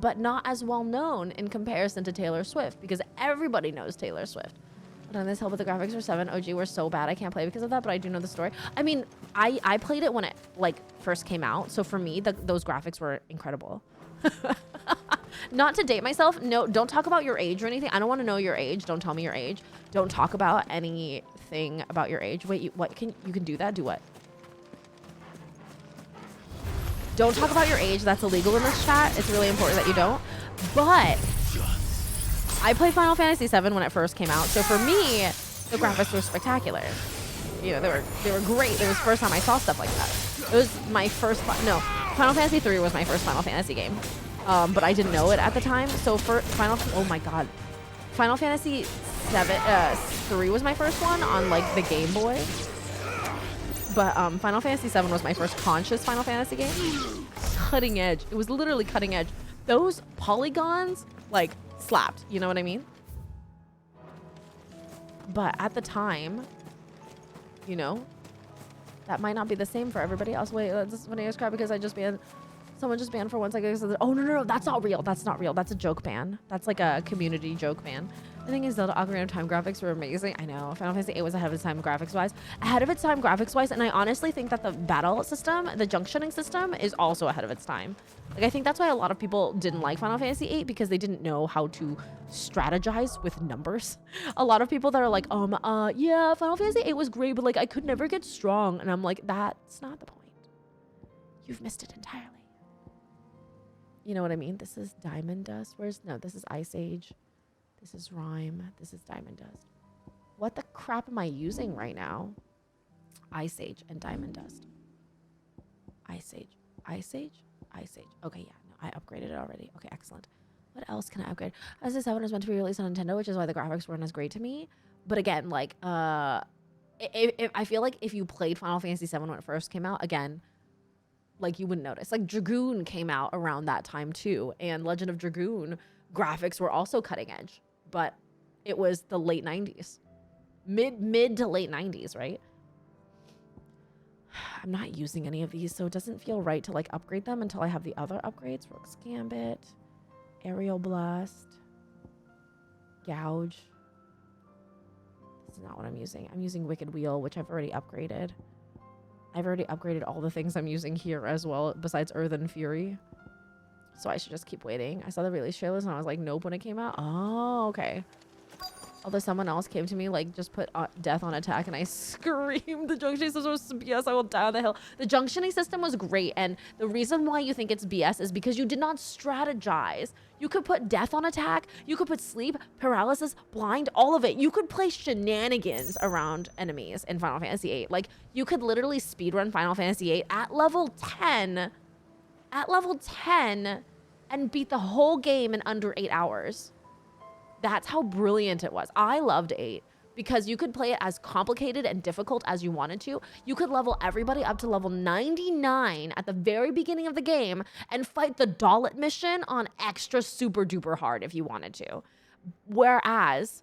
but not as well known in comparison to Taylor Swift, because everybody knows Taylor Swift. But on this hill, but the graphics were 7. OG were so bad I can't play because of that, but I do know the story. I mean, I played it when it like first came out, so for me, those graphics were incredible. Not to date myself. No, don't talk about your age or anything. I don't want to know your age. Don't tell me your age. Don't talk about anything about your age. Wait, you can do that? Do what? Don't talk about your age. That's illegal in this chat. It's really important that you don't. But I played Final Fantasy VII when it first came out, so for me, the graphics were spectacular. You know, they were great. It was the first time I saw stuff like that. It was my first. Final Fantasy III was my first Final Fantasy game. But I didn't know it at the time. So for oh my God, Final Fantasy 3 was my first one on like the Game Boy. But Final Fantasy 7 was my first conscious Final Fantasy game. Cutting edge. It was literally cutting edge. Those polygons like slapped. You know what I mean? But at the time, you know, that might not be the same for everybody else. Wait, this is funny as crap because I just banned. Someone just banned for 1 second. Oh, no, that's not real. That's not real. That's a joke ban. That's like a community joke ban. The thing is, Zelda Ocarina of Time graphics were amazing. I know. Final Fantasy VIII was ahead of its time graphics-wise. And I honestly think that the battle system, the junctioning system, is also ahead of its time. Like, I think that's why a lot of people didn't like Final Fantasy VIII, because they didn't know how to strategize with numbers. A lot of people that are like, yeah, Final Fantasy VIII was great, but like, I could never get strong. And I'm like, that's not the point. You've missed it entirely. You know what I mean? This is Diamond Dust. No, this is Ice Age. This is Rime. This is Diamond Dust. What the crap am I using right now? Ice Age and Diamond Dust. Ice Age. Ice Age? Ice Age. Okay, yeah. No, I upgraded it already. Okay, excellent. What else can I upgrade? As the 7 was meant to be released on Nintendo, which is why the graphics weren't as great to me. But again, like, I feel like if you played Final Fantasy VII when it first came out, again, like, you wouldn't notice. Like, Dragoon came out around that time too, and Legend of Dragoon graphics were also cutting edge, but it was the late 90s, mid to late 90s, right? I'm not using any of these, so it doesn't feel right to like upgrade them until I have the other upgrades. Rook's Gambit, Aerial Blast, Gouge. This is not what I'm using. I'm using Wicked Wheel, which I've already upgraded. I've already upgraded all the things I'm using here as well, besides Earthen Fury. So I should just keep waiting. I saw the release trailers and I was like, nope, when it came out. Oh, okay. Although someone else came to me, like, just put death on attack, and I screamed. The junctioning system was BS. I will die on the hill. The junctioning system was great, and the reason why you think it's BS is because you did not strategize. You could put death on attack. You could put sleep, paralysis, blind, all of it. You could play shenanigans around enemies in Final Fantasy VIII. Like, you could literally speedrun Final Fantasy VIII at level 10. At level 10 and beat the whole game in under 8 hours. That's how brilliant it was. I loved 8 because you could play it as complicated and difficult as you wanted to. You could level everybody up to level 99 at the very beginning of the game and fight the Dalit mission on extra super duper hard if you wanted to. Whereas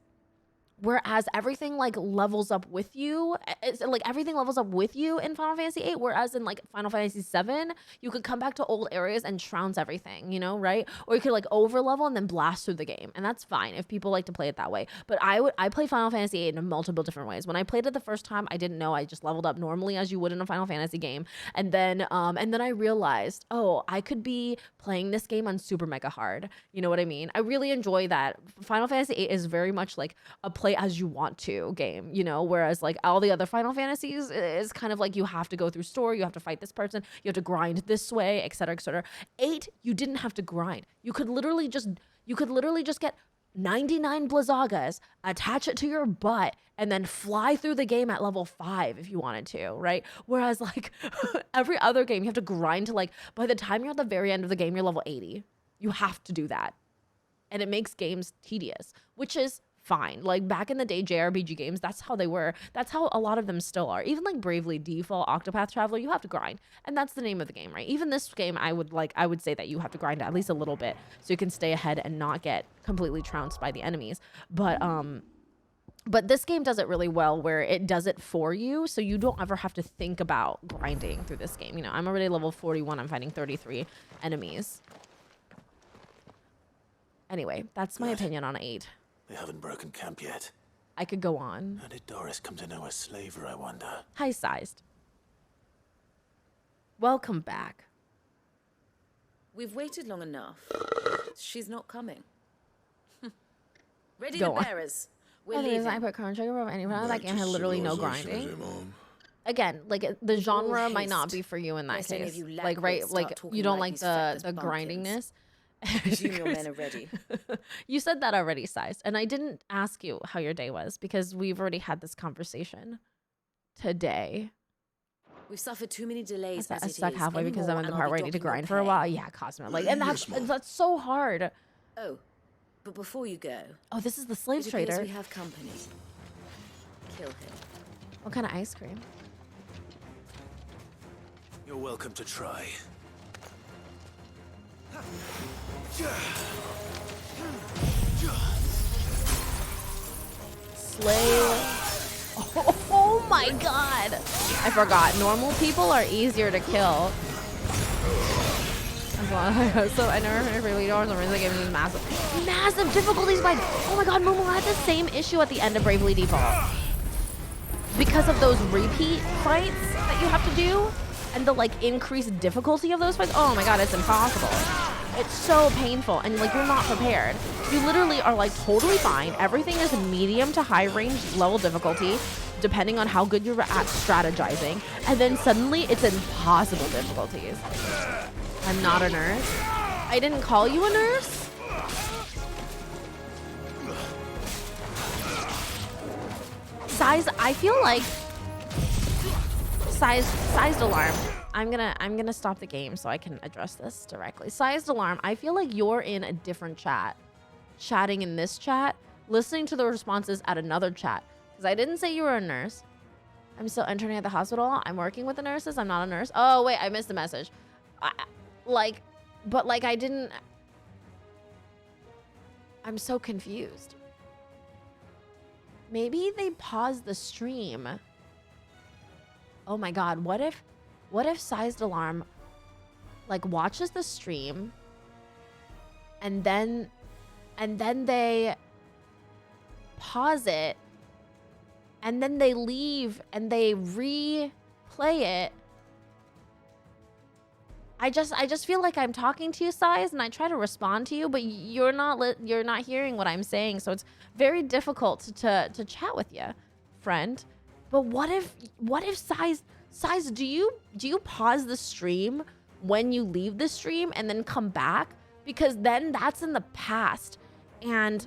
everything like levels up with you. It's like everything levels up with you in Final Fantasy VIII, whereas in like Final Fantasy VII, you could come back to old areas and trounce everything, you know, right? Or you could like over level and then blast through the game. And that's fine if people like to play it that way. But I play Final Fantasy VIII in multiple different ways. When I played it the first time, I didn't know. I just leveled up normally as you would in a Final Fantasy game. And then I realized, oh, I could be playing this game on super mega hard. You know what I mean? I really enjoy that. Final Fantasy VIII is very much like a play as you want to game, you know, whereas like all the other Final Fantasies is kind of like you have to go through story, you have to fight this person, you have to grind this way, etc., etc. 8, you didn't have to grind. You could literally just get 99 Blizzagas, attach it to your butt, and then fly through the game at level 5 if you wanted to, right? Whereas like every other game, you have to grind to like, by the time you're at the very end of the game, you're level 80. You have to do that. And it makes games tedious, which is fine. Like back in the day, JRPG games, that's how they were. That's how a lot of them still are. Even like Bravely Default, Octopath Traveler, you have to grind. And that's the name of the game, right? Even this game, I would say that you have to grind at least a little bit so you can stay ahead and not get completely trounced by the enemies. But But this game does it really well where it does it for you, so you don't ever have to think about grinding through this game. You know, I'm already level 41. I'm fighting 33 enemies. Anyway, that's my opinion on 8. They haven't broken camp yet. I could go on. How did Doris come to know a slaver, I wonder? High-sized. Welcome back. We've waited long enough. She's not coming. Ready Go the on. bearers. We're The reason I leaving. put current trigger above anyone that game had literally no grinding. Again, like the genre might not be for you in that Yes, any of case. you Like right, laggards like start talking you don't like like these feckless the grindingness. Presume your men are ready. You said that already, Sized, and I didn't ask you how your day was because we've already had this conversation today. We've suffered too many delays. I as it stuck is. halfway Any because more I'm in the and I'll part be where I need to docking your grind for a pay. while. Yeah, Cosmo. Like, and that's so hard. Oh, but before you go. Oh, this is the slave it appears trader. we have company. Kill him. What kind of ice cream? You're welcome to try. Slay. Oh my god. I forgot. Normal people are easier to kill. So I never finished Bravely Default. The reason they gave me these massive difficulties by. Oh my god, Momo had the same issue at the end of Bravely Default. Because of those repeat fights that you have to do and the like increased difficulty of those fights. Oh my god, it's impossible. It's so painful and like you're not prepared. You literally are like totally fine. Everything is medium to high range level difficulty depending on how good you're at strategizing. And then suddenly it's impossible difficulties. I'm not a nurse. I didn't call you a nurse? Size, I feel like sized alarm. I'm gonna stop the game so I can address this directly. Sized alarm, I feel like you're in a different chat. Chatting in this chat, listening to the responses at another chat. Because I didn't say you were a nurse. I'm still interning at the hospital. I'm working with the nurses. I'm not a nurse. Oh wait, I missed the message. I didn't. I'm so confused. Maybe they paused the stream. Oh my god, what if Sized Alarm like watches the stream and then they pause it and then they leave and they replay it. I just feel like I'm talking to you, Size, and I try to respond to you, but you're not hearing what I'm saying, so it's very difficult to chat with you, friend. But what if Size, do you pause the stream when you leave the stream and then come back? Because then that's in the past, and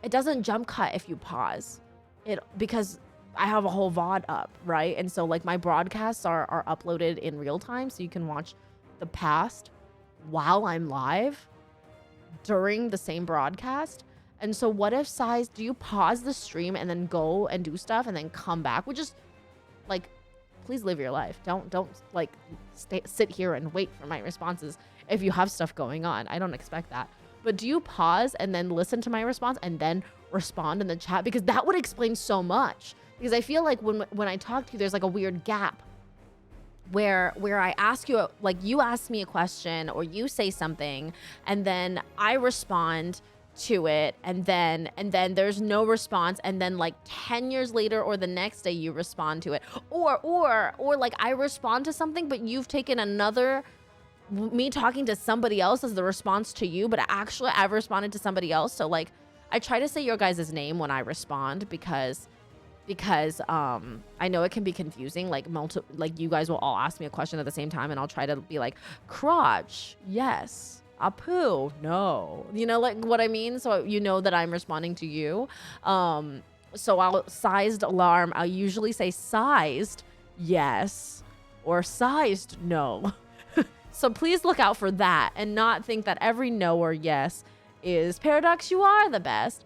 it doesn't jump cut if you pause it, because I have a whole VOD up, right? And so like my broadcasts are uploaded in real time, so you can watch the past while I'm live during the same broadcast. And so what if Size, do you pause the stream and then go and do stuff and then come back? Which is like, please live your life. Don't like sit here and wait for my responses if you have stuff going on. I don't expect that. But do you pause and then listen to my response and then respond in the chat? Because that would explain so much. Because I feel like when I talk to you, there's like a weird gap where I ask you, like you ask me a question or you say something and then I respond to it and then there's no response, and then like 10 years later or the next day you respond to it, or like I respond to something but you've taken me talking to somebody else as the response to you, but actually I've responded to somebody else. So like I try to say your guys' name when I respond because I know it can be confusing. Like you guys will all ask me a question at the same time and I'll try to be like, crotch, yes. Apu, no. You know, like what I mean? So you know that I'm responding to you. So I'll sized alarm. I'll usually say sized, yes, or sized, no. So please look out for that and not think that every no or yes is Paradox, you are the best.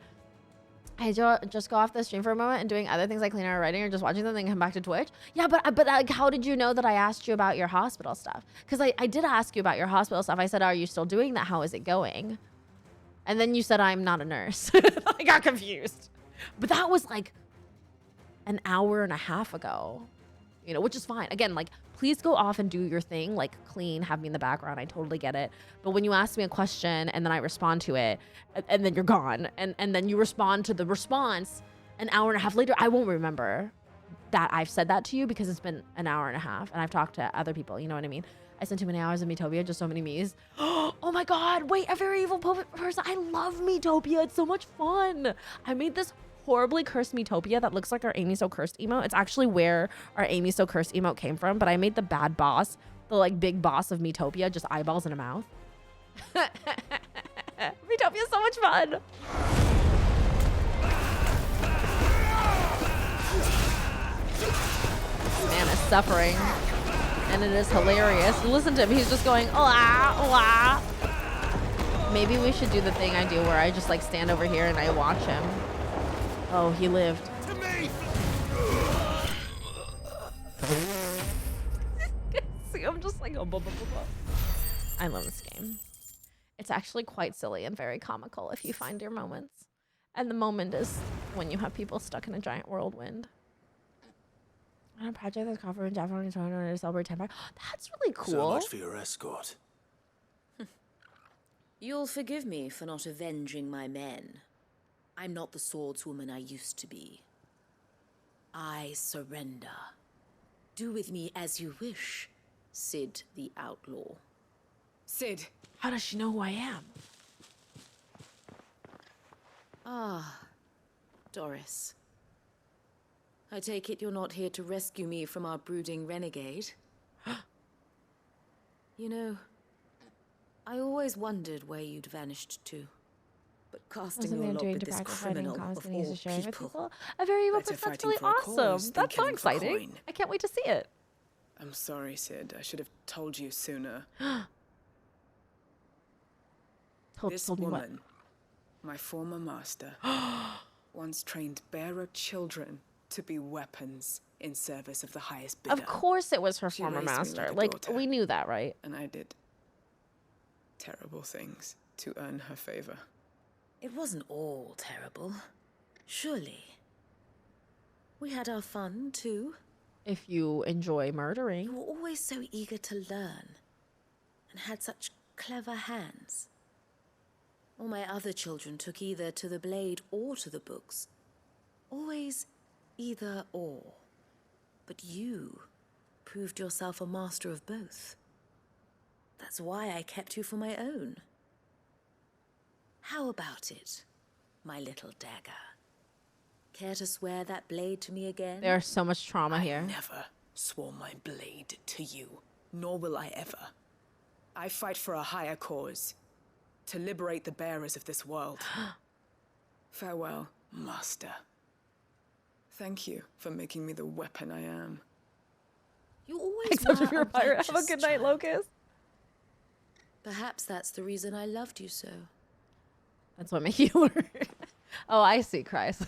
I just go off the stream for a moment and doing other things like cleaning or writing or just watching something and come back to Twitch. Yeah, but like, how did you know that I asked you about your hospital stuff? Because I did ask you about your hospital stuff. I said, are you still doing that? How is it going? And then you said, I'm not a nurse. I got confused. But that was like an hour and a half ago, you know, which is fine. Again, like, please go off and do your thing, like clean, have me in the background. I totally get it. But when you ask me a question and then I respond to it and then you're gone and then you respond to the response an hour and a half later, I won't remember that I've said that to you because it's been an hour and a half and I've talked to other people. You know what I mean? I spent too many hours in Metopia, just so many me's. Oh my God, wait, a very evil person. I love Metopia. It's so much fun. I made this horribly cursed Metopia that looks like our Amy So Cursed emote. It's actually where our Amy So Cursed emote came from, but I made the bad boss, the like big boss of Metopia, just eyeballs in a mouth. Metopia is so much fun. This man is suffering, and it is hilarious. Listen to him. He's just going, "Wah, wah." Maybe we should do the thing I do where I just like stand over here and I watch him. Oh, he lived. To me! See, I'm just like, oh, blah, blah, blah, blah. I love this game. It's actually quite silly and very comical if you find your moments. And the moment is when you have people stuck in a giant whirlwind. On a project that's covered in Japanese to celebrate 10 bucks. That's really cool. So much for your escort. You'll forgive me for not avenging my men. I'm not the swordswoman I used to be. I surrender. Do with me as you wish, Sid the Outlaw. Sid. How does she know who I am? Ah, Doris. I take it you're not here to rescue me from our brooding renegade? You know, I always wondered where you'd vanished to. But casting your lot with this criminal of all people, a very evil better person. That's fighting really for a cause awesome. than That's so killing for exciting. coin. I can't wait to see it. I'm sorry, Sid. I should have told you sooner. This told me what? woman, my former master, once trained bearer children to be weapons in service of the highest bidder. Of course it was her She former raised me master. a Like, daughter, we knew that, right? And I did terrible things to earn her favor. it wasn't all terrible. Surely. We had our fun, too. If you enjoy murdering. You were always so eager to learn, and had such clever hands. All my other children took either to the blade or to the books. Always either or. But you proved yourself a master of both. That's why I kept you for my own. How about it, my little dagger? Care to swear that blade to me again? There's so much trauma here. I never swore my blade to you, nor will I ever. I fight for a higher cause, to liberate the bearers of this world. Farewell, Master. Thank you for making me the weapon I am. You always Except were if you're a pirate. Have a good night, Locust. Perhaps that's the reason I loved you so. That's what made you learn. Oh, I see, Christ.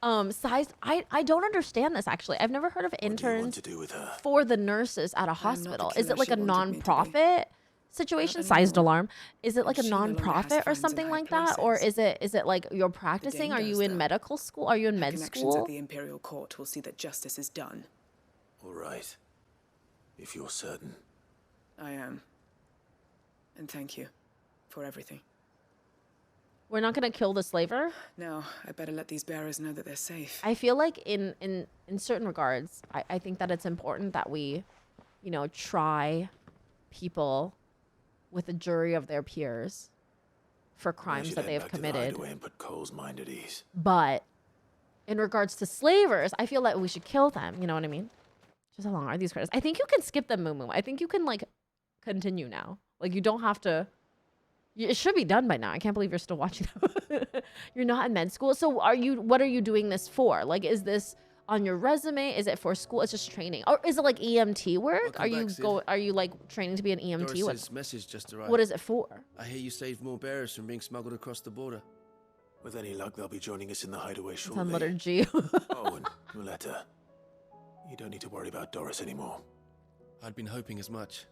Size, I don't understand this, actually. I've never heard of interns to do with her? for the nurses at a hospital. Is it like a she wanted me to be. non-profit situation? Not Sized anymore. alarm. Is it like a She no longer has non-profit or friends in something high like that? Or is it like you're practicing? Are does, you in though. medical school? Are you in Her med connections school? at the Imperial Court will see that justice is done. All right. If you're certain. I am. And thank you for everything. We're not going to kill the slaver? Now, I better let these bearers know that they're safe. I feel like in certain regards, I think that it's important that we, you know, try people with a jury of their peers for crimes that they have committed. And put Cole's mind at ease. But in regards to slavers, I feel like we should kill them. You know what I mean? Just how long are these credits? I think you can skip them, Moo. I think you can, like, continue now. Like, you don't have to. It should be done by now. I can't believe you're still watching them. You're not in med school. So what are you doing this for? Like, is this on your resume? Is it for school? It's just training. Or is it like EMT work? Are you like training to be an EMT? Doris's message just arrived. What is it for? I hear you saved more bearers from being smuggled across the border. With any luck, they'll be joining us in the hideaway It's shortly. on letter G. Oh, and Muleta. You don't need to worry about Doris anymore. I'd been hoping as much.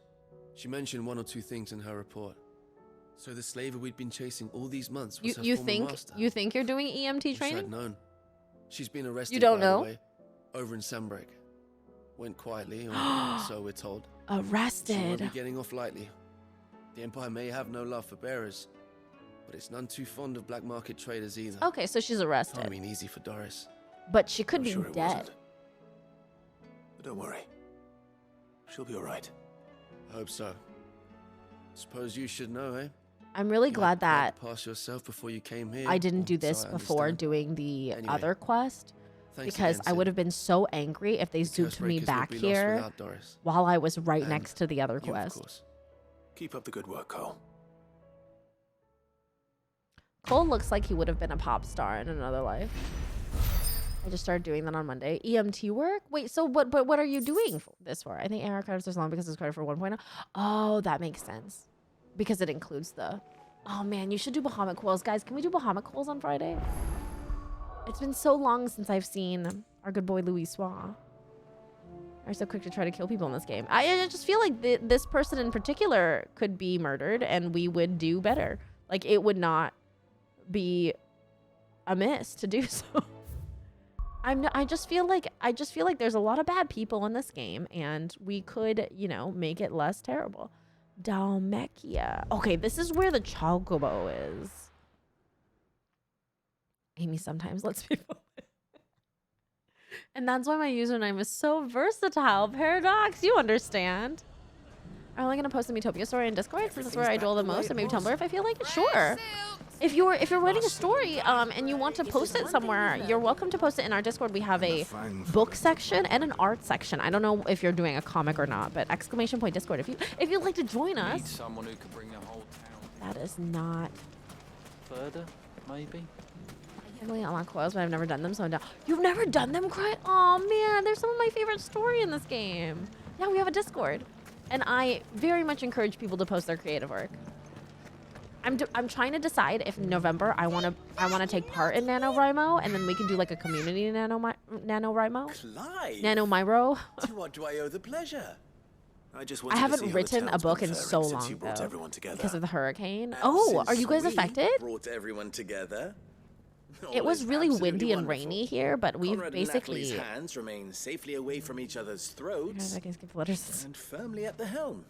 She mentioned one or two things in her report. So the slaver we'd been chasing all these months You was her you former think master. you think you're doing EMT Wish I'd training? known. She's been arrested. You don't by the know? way, over in Sandbreak. Went quietly, or so we're told. She won't Arrested. be getting off lightly. The Empire may have no love for bearers, but it's none too fond of black market traders either. Okay, so she's arrested. I mean, easy for Doris. But she could I'm be sure it dead. wasn't. But don't worry. She'll be all right. I hope so. Suppose you should know, eh? I'm really glad You had that to pass yourself before you came here. I didn't do so this I before understand. doing the Anyway, other quest. thanks Because again, I would Sid. have been so angry if they The zoomed me Curse Breakers back would be lost here without Doris. while I was right And next to the other you, of quest. course. Keep up the good work, Cole. Cole looks like he would have been a pop star in another life. I just started doing that on Monday. EMT work? Wait, so what are you doing this for? I think AR credits are so long because it's credit for 1.0. Oh, that makes sense. Because it includes the... Oh, man, you should do Bahamut Quills. Guys, can we do Bahamut Quills on Friday? It's been so long since I've seen our good boy Louis Soir. Are so quick to try to kill people in this game. I just feel like this person in particular could be murdered and we would do better. Like, it would not be amiss to do so. I just feel like there's a lot of bad people in this game and we could, you know, make it less terrible. Dalmekia. Okay, this is where the Chocobo is. Amy sometimes lets people win. And that's why my username is so versatile. Paradox, you understand. I'm only gonna post the Utopia story in Discord since that's where I dwell the most, and maybe Tumblr if I feel like it. Sure. If you're writing a story and you want to post it somewhere, you're welcome to post it in our Discord. We have a book section and an art section. I don't know if you're doing a comic or not, but ! Discord if you'd like to join us. Need someone who could bring the whole town That is not. further, maybe. I really unlock quotes, but I've never done them, so I'm down. You've never done them, Cry? Oh man, they're some of my favorite story in this game. Yeah, we have a Discord, and I very much encourage people to post their creative work. I'm trying to decide if in November I want to take part in NaNoWriMo, and then we can do like a community NaNoWriMo. Clive! NaNoMyro. To what do I owe the pleasure? I haven't written a book in so long though, because of the hurricane. Oh, are you guys affected? Brought everyone together. It was really windy and rainy here, but we've Conrad basically... and Natalie's hands remain safely away from each other's throats I can skip letters. and firmly at the helm.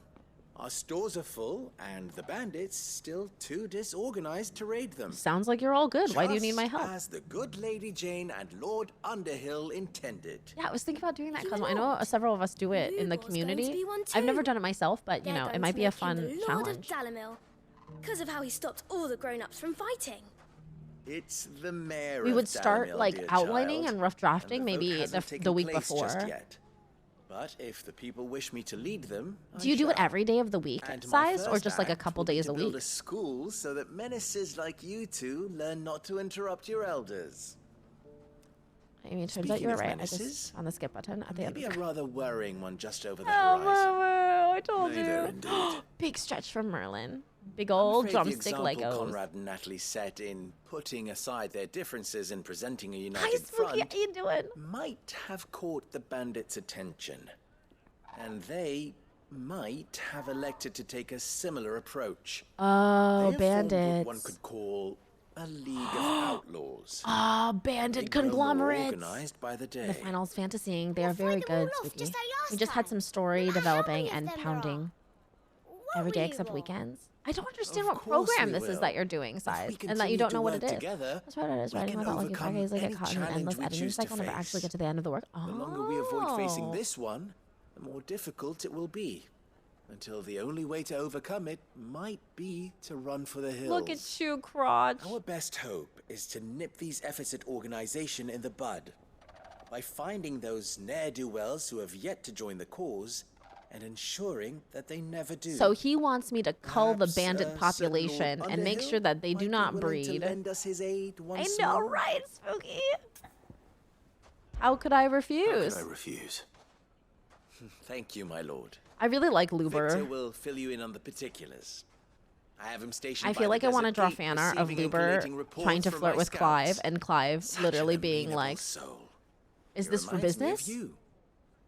Our stores are full, and the bandits still too disorganized to raid them. Sounds like you're all good. Why do you need my Just help? as the good Lady Jane and Lord Underhill intended. Yeah, I was thinking about doing that, Cosmo. I know several of us do it in the community. I've never done it myself, but, you know, it might be a fun Lord of challenge. Dalamil, because of how he stopped all the grown-ups from fighting. It's the mayor We of would start, Dalamil, like, dear outlining child, and rough drafting and maybe vote hasn't the taken week place before. just yet. But if the people wish me to lead them, Do you do it every day of the week and my size, or first just like a act couple will be days to a build week? a school so that menaces like you two learn not to interrupt your elders. I mean, it turns out Speaking you were of right. I menaces, just on the skip button at the end. Maybe a rather worrying one just over the Oh, horizon. Mama, I told Nay there, you. indeed. Big stretch from Merlin. Big old I'm afraid drumstick the example Legos. Conrad and Natalie set in putting aside their differences and presenting a united Hi, Spooky. front How you doing? might have caught the bandits' attention. And they might have elected to take a similar approach. Oh, They have formed what one bandits. could call a league of outlaws. Ah, bandit They grow more conglomerates. organized by the day. The Final Fantasy, they are very good, Spooky. We just had some story developing and pounding every day except weekends. I don't understand what course program we this is will. that you're doing, Size, we and that you don't know continue what to it is. work together, That's what it is. we Writing can about like overcome I easily get any caught in an challenge endless we editing choose to cycle, never actually face. get to the end of the work. The longer we avoid facing Oh. this one, the more difficult it will be. Until the only way to overcome it might be to run for the hills. Look at you, crotch. Our best hope is to nip these efforts at organization in the bud. By finding those ne'er-do-wells who have yet to join the cause, and ensuring that they never do. So he wants me to cull the Perhaps, bandit Sir Lord population and make Underhill sure that they do might be not willing to breed. lend us his aid I once know, more. right, Spooky? How could I How refuse? could I refuse? Thank you, my lord. I really like Victor Luber. will fill you in on the particulars. I have him stationed I by feel the like I want to desert draw gate, fan art of receiving and Luber collating reports trying to from flirt my with Clive, scouts. and Clive Such literally an being amenable like, soul. "Is He this for reminds me of business?" you.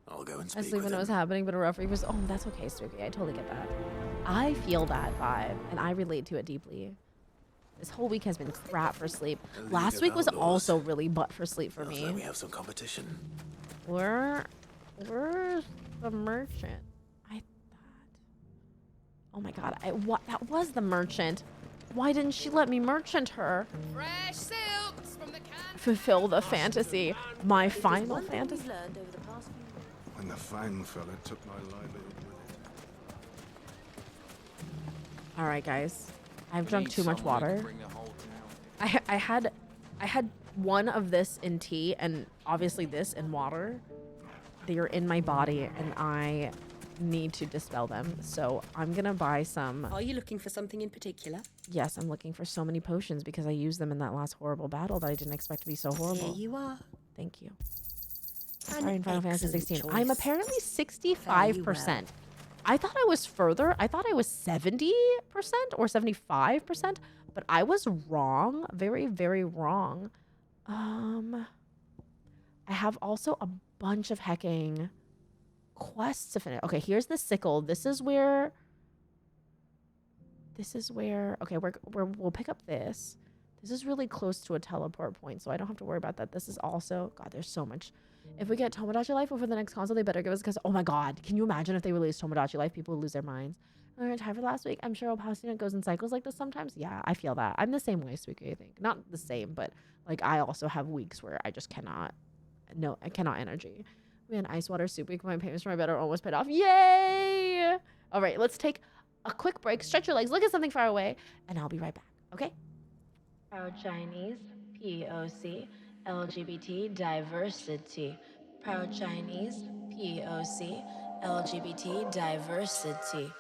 I'll go and I speak sleep with when it was him. happening, but a referee was. Oh, that's okay, Spooky. I totally get that. I feel that vibe, and I relate to it deeply. This whole week has been crap for sleep. Last week was also really butt for sleep for me. Like we have some competition. Where's the merchant? Oh my god, that was the merchant. Why didn't she let me merchant her? Fresh silks from the Fulfill the fantasy. My Final Fantasy. When the Fang fella took my livelihood with it. All right, guys. I've drunk too much water. I had one of this in tea and obviously this in water. They are in my body and I need to dispel them. So I'm gonna buy some. Are you looking for something in particular? Yes, I'm looking for so many potions because I used them in that last horrible battle that I didn't expect to be so horrible. Here you are. Thank you. Sorry, in Final Fantasy XVI. I'm apparently 65%. I thought I was further. I thought I was 70% or 75%, but I was wrong. Very, very wrong. I have also a bunch of hecking quests to finish. Okay, here's the sickle. This is where okay, we'll pick up this. This is really close to a teleport point, so I don't have to worry about that. This is also, god, there's so much. If we get Tomodachi Life over the next console, they better give us, because oh my god, can you imagine if they release Tomodachi Life? People would lose their minds. I'm tired for last week. I'm sure Opasina goes in cycles like this sometimes. Yeah, I feel that. I'm the same way, Spooky, I think. Not the same, but like I also have weeks where I just cannot. No, I cannot energy. Man, ice water soup week. My payments for my bed are almost paid off. Yay! All right, let's take a quick break. Stretch your legs. Look at something far away, and I'll be right back. Okay? Proud Chinese, POC, LGBT diversity. Proud Chinese, POC, LGBT diversity.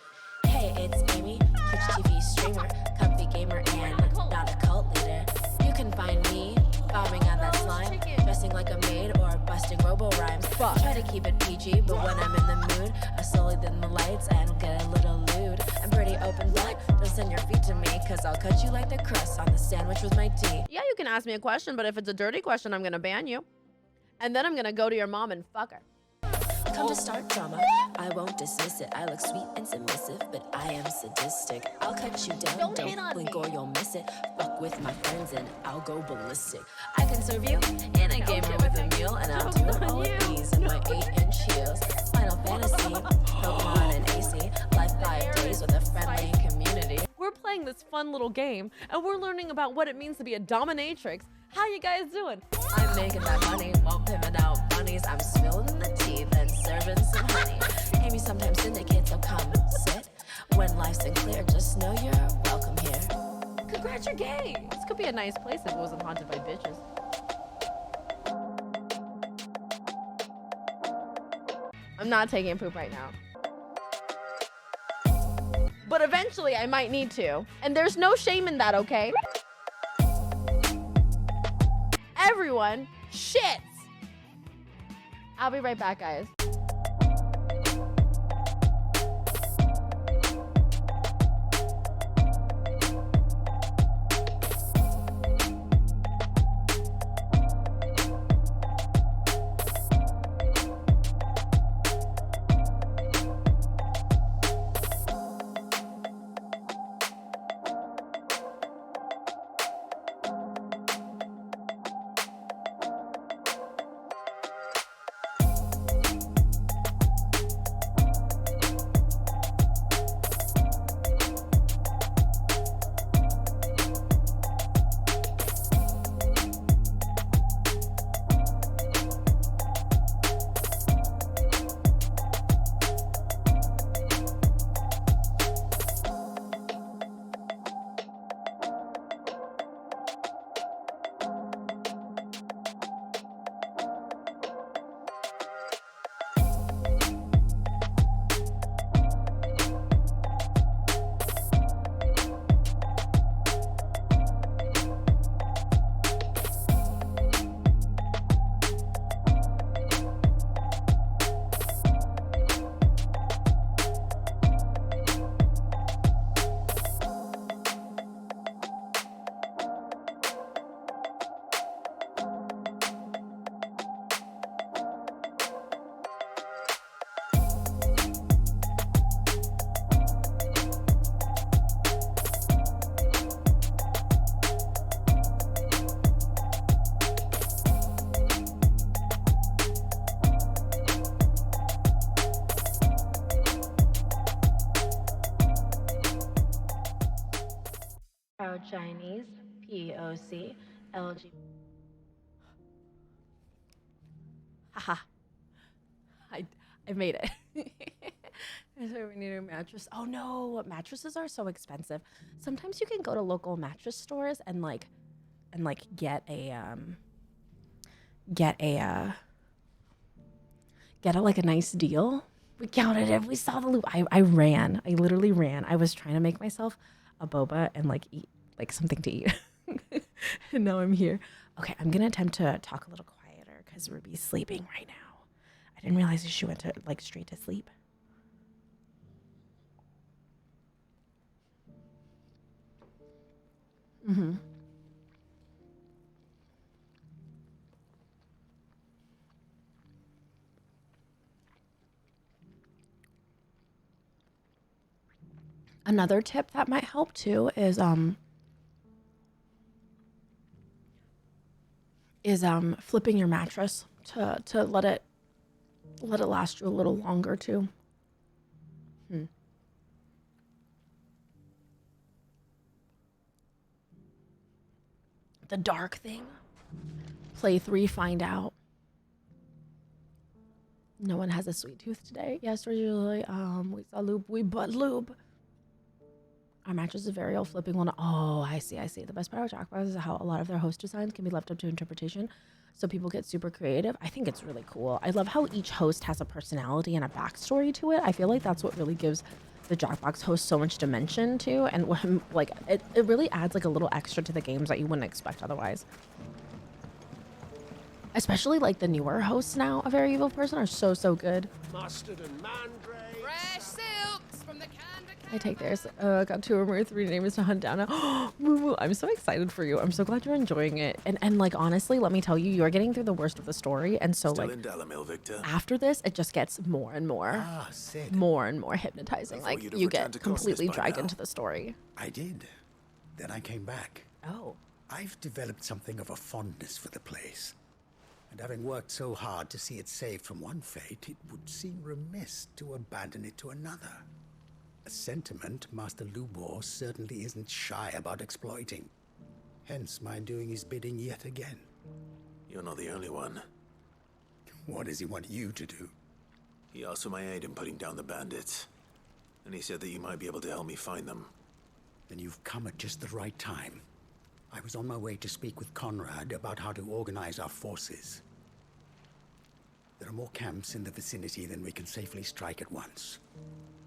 Hey, it's Amy, Twitch TV streamer, comfy gamer, and not a cult leader. You can find me bobbing on that slime, dressing like a maid or busting robo rhymes. Try to keep it PG, but when I'm in the mood, I slowly dim the lights and get a little lewd. I'm pretty open book, don't send your feet to me, cause I'll cut you like the crust on the sandwich with my tea. Yeah, you can ask me a question, but if it's a dirty question, I'm gonna ban you. And then I'm gonna go to your mom and fuck her. Come to start drama, I won't dismiss it. I look sweet and submissive, but I am sadistic. I'll cut you down, don't blink or you'll miss it. Fuck with my friends and I'll go ballistic. I can serve you in a gamer with a meal, and I'll do it all with ease in my 8-inch heels. Final Fantasy, Pokemon and AC, life 5 days with a friendly community. We're playing this fun little game, and we're learning about what it means to be a dominatrix. How you guys doing? I'm making my money, won't pivot out bunnies. I'm spilling the tea, then serving some honey. Amy sometimes syndicate, so come sit. When life's unclear, just know you're welcome here. Congrats, you're gay. This could be a nice place if it wasn't haunted by bitches. I'm not taking a poop right now. But eventually I might need to. And there's no shame in that, okay? Everyone shits. I'll be right back, guys. Proud Chinese, POC, LGBT. Haha. I made it. So we need a mattress. Oh no, mattresses are so expensive. Sometimes you can go to local mattress stores and get a like a nice deal. We counted it. We saw the loop. I ran. I literally ran. I was trying to make myself a boba and like eat like something to eat. And now I'm here. Okay, I'm gonna attempt to talk a little quieter because Ruby's sleeping right now. I didn't realize she went to like straight to sleep. Mm-hmm. Another tip that might help too is flipping your mattress to let it last you a little longer too. The dark thing. Play 3, find out. No one has a sweet tooth today. Yes, we're usually we saw lube, we butt lube. Our mattress is very old flipping one. Oh, I see. The best part of Jackbox is how a lot of their host designs can be left up to interpretation. So people get super creative. I think it's really cool. I love how each host has a personality and a backstory to it. I feel like that's what really gives the Jackbox host so much dimension to, and like it really adds like a little extra to the games that you wouldn't expect otherwise. Especially like the newer hosts now, A Very Evil Person, are so good. Mustard and mandrake. Fresh silks from the can. I take theirs. Got 2 or more 3 names to hunt down. Moo moo. I'm so excited for you. I'm so glad you're enjoying it. And like honestly, let me tell you, you're getting through the worst of the story. And so Still like in Delamil, Victor. after this, it just gets more and more, more and more hypnotizing. Like you get completely dragged into the story. I did. Then I came back. Oh. I've developed something of a fondness for the place. And having worked so hard to see it saved from one fate, it would seem remiss to abandon it to another. A sentiment Master Lubor certainly isn't shy about exploiting. Hence my doing his bidding yet again. You're not the only one. What does he want you to do? He asked for my aid in putting down the bandits. And he said that you might be able to help me find them. Then you've come at just the right time. I was on my way to speak with Conrad about how to organize our forces. There are more camps in the vicinity than we can safely strike at once.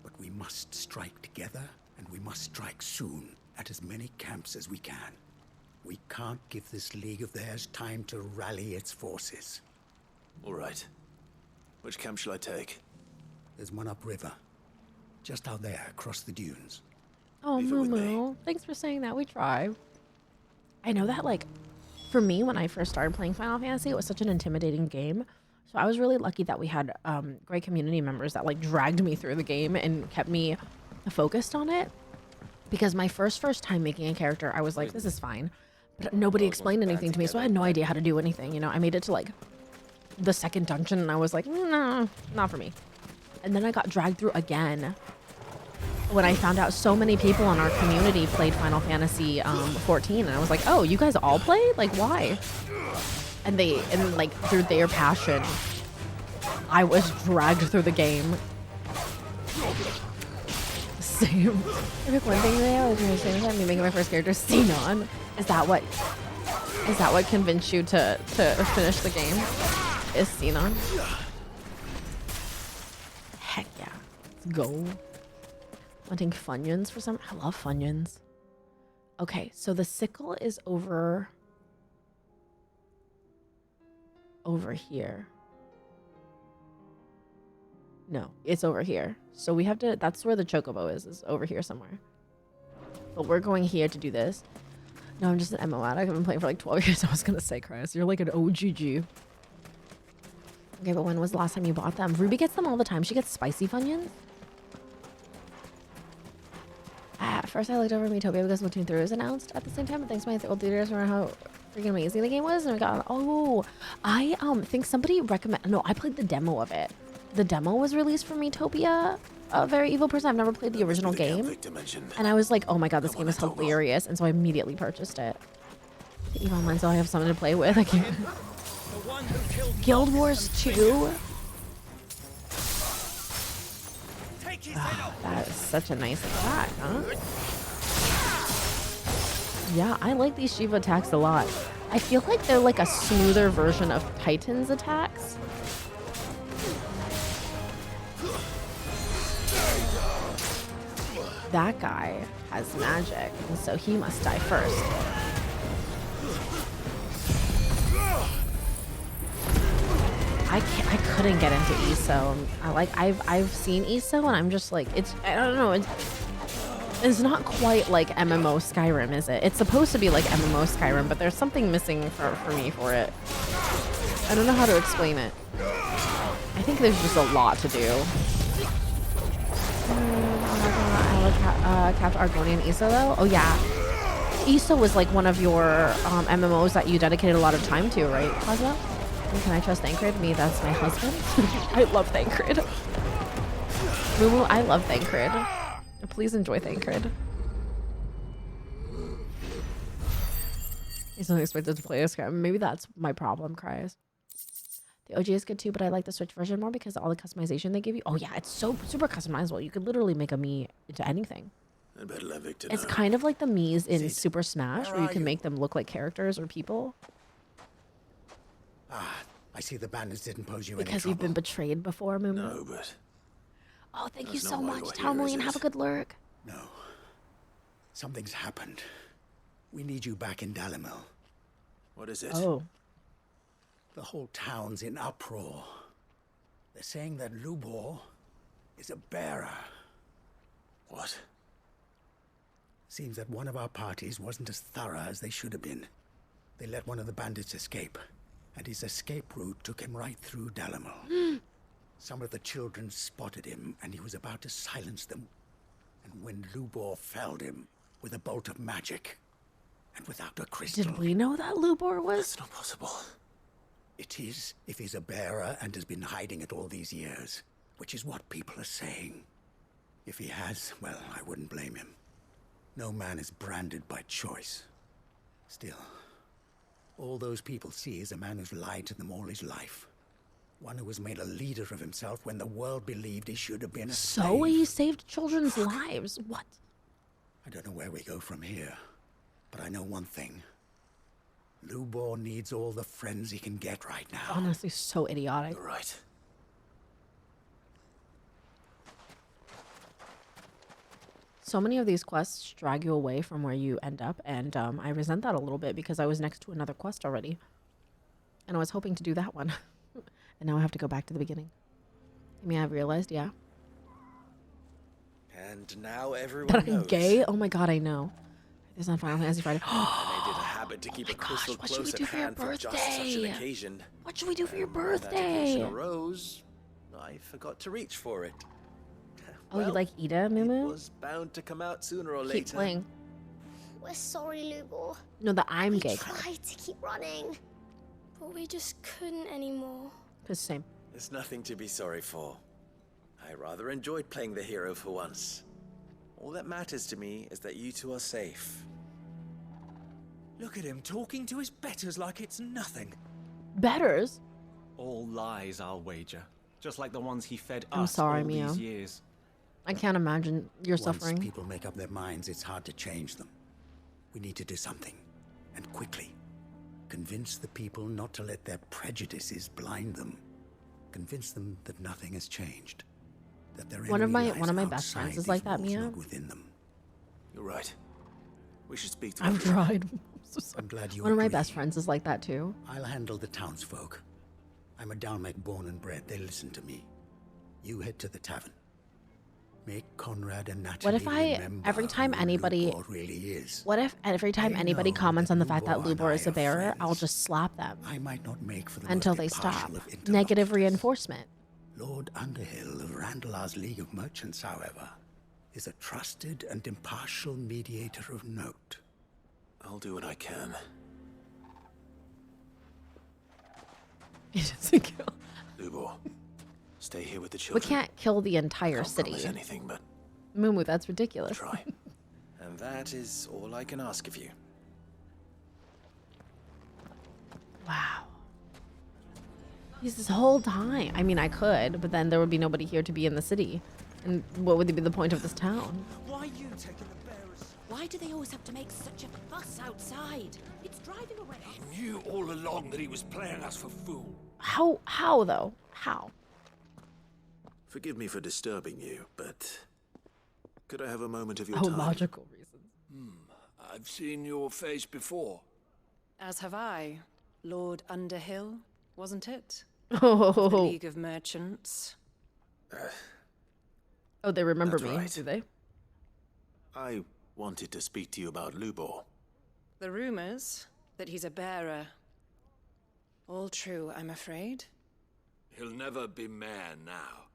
But we must strike together, and we must strike soon at as many camps as we can. We can't give this league of theirs time to rally its forces. All right. Which camp shall I take? There's one upriver. Just out there, across the dunes. Oh, Moo Moo. Thanks for saying that. We try. I know that, like, for me, when I first started playing Final Fantasy, it was such an intimidating game. So I was really lucky that we had great community members that, like, dragged me through the game and kept me focused on it. Because my first time making a character, I was like, this is fine. But nobody explained anything to me, so I had no idea how to do anything, you know? I made it to, like, the second dungeon, and I was like, no, not for me. And then I got dragged through again when I found out so many people in our community played Final Fantasy 14, and I was like, oh, you guys all played? Like, why? And like through their passion, I was dragged through the game. Same. I pick one thing today. I was going to say that me making my first character Sinon. Is that what convinced you to finish the game? Is Sinon? Heck yeah. Let's go. Wanting Funyuns for some? I love Funyuns. Okay, so the sickle is over here. No, it's over here. So we have to, that's where the chocobo is over here somewhere. But we're going here to do this. No, I'm just an MO addict. I've been playing for like 12 years. I was gonna say, Chris, you're like an OGG. Okay, but when was the last time you bought them? Ruby gets them all the time. She gets spicy Funyuns. At first I looked over Miitopia because Splatoon 3 was announced at the same time, but thanks to my old theaters remember how freaking amazing the game was, and we got, oh, I think somebody recommend, no, I played the demo of it. The demo was released for Miitopia a very evil person. I've never played the original game. And I was like, oh my god, this game is hilarious. And so I immediately purchased it. The EVE Online, so I have something to play with. I can't. Guild Wars 2? Oh, that is such a nice attack, huh? Yeah, I like these Shiva attacks a lot. I feel like they're like a smoother version of Titan's attacks. That guy has magic, and so he must die first. I couldn't get into ESO. I've seen ESO and I'm just like, I don't know, it's not quite like MMO Skyrim, is it? It's supposed to be like MMO Skyrim, but there's something missing for me for it. I don't know how to explain it. I think there's just a lot to do. Capture Argonian ESO though? Oh yeah. ESO was like one of your MMOs that you dedicated a lot of time to, right, Cosmo? And can I trust Thancred? Me, that's my husband. I love Thancred. Mumu, I love Thancred. Please enjoy Thancred. He's not expected to play a Skyrim. Maybe that's my problem, Cries. The OG is good too, but I like the Switch version more because of all the customization they give you. Oh yeah, it's so super customizable. You could literally make a Mii into anything. It's kind of like the Miis in Super Smash, where you can make them look like characters or people. Ah, I see the bandits didn't pose you any trouble. Because you've been betrayed before, Mumu. No, but... Oh, thank you so much, Talmillion. Have a good lurk. No. Something's happened. We need you back in Dalimil. What is it? Oh. The whole town's in uproar. They're saying that Lubor is a bearer. What? Seems that one of our parties wasn't as thorough as they should have been. They let one of the bandits escape, and his escape route took him right through Dalimil. Some of the children spotted him, and he was about to silence them. And when Lubor felled him with a bolt of magic, and without a crystal... Did we know that Lubor was? That's not possible. It is, if he's a bearer and has been hiding it all these years, which is what people are saying. If he has, well, I wouldn't blame him. No man is branded by choice. Still, all those people see is a man who's lied to them all his life. One who was made a leader of himself when the world believed he should have been a slave. So he saved children's lives. What? I don't know where we go from here, but I know one thing. Lubor needs all the friends he can get right now. Honestly, so idiotic. You're right. So many of these quests drag you away from where you end up, and I resent that a little bit because I was next to another quest already. And I was hoping to do that one. And now I have to go back to the beginning. I mean, I've realized, yeah. And now everyone That I'm knows. gay? Oh my god, I know. It's on Final Fantasy Friday. I made it a habit to keep a crystal what should we close do at for your hand for just such an birthday? occasion. What should we do for your When that birthday? occasion arose, I forgot to reach for it. Oh, you like Ida, Mumu? It was bound to come out sooner or Keep later. playing. We're sorry, Lubor. No, the I'm We gay card. tried to keep running, but we just couldn't anymore. It's the same. There's nothing to be sorry for. I rather enjoyed playing the hero for once. All that matters to me is that you two are safe. Look at him talking to his betters like it's nothing. Betters? All lies, I'll wager. Just like the ones he fed I'm us sorry, all Mia. these years. I can't imagine your Once suffering. people make up their minds, it's hard to change them. We need to do something, and quickly. Convince the people not to let their prejudices blind them. Convince them that nothing has changed. That their One of enemy my lies best friends outside is like these that, walls, Mia. not within them. You're right. We should speak to I've everyone. tried. I'm so sorry. I'm glad you One of my agree. best friends is like that too. I'll handle the townsfolk. I'm a Dalmec born and bred. They listen to me. You head to the tavern. Make Conrad and Natalie What if I, remember every time who anybody, Lubor really is. what if every time anybody comments on the fact that Lubor is a bearer, I'll just slap them I might not make for the until most they impartial stop. of interlopers. Negative reinforcement. Lord Underhill of Randalar's League of Merchants, however, is a trusted and impartial mediator of note. I'll do what I can. It doesn't kill. Lubor, Stay here with the We children. can't kill the entire Can't city. promise anything, but Mumu, that's ridiculous. Try. And that is all I can ask of you. Wow. He's this whole time. I mean, I could, but then there would be nobody here to be in the city. And what would be the point of this town? Why you taking the bearers? Why do they always have to make such a fuss outside? It's driving away. He knew all along that he was playing us for fool. How though? How? forgive me for disturbing you, but could I have a moment of your Oh, time? logical reasons. I've seen your face before. As have I. Lord Underhill, wasn't it? Oh. Of the League of Merchants. Oh, they remember That's me, right. do they? I wanted to speak to you about Lubor. The rumors that he's a bearer. All true, I'm afraid. He'll never be mayor now.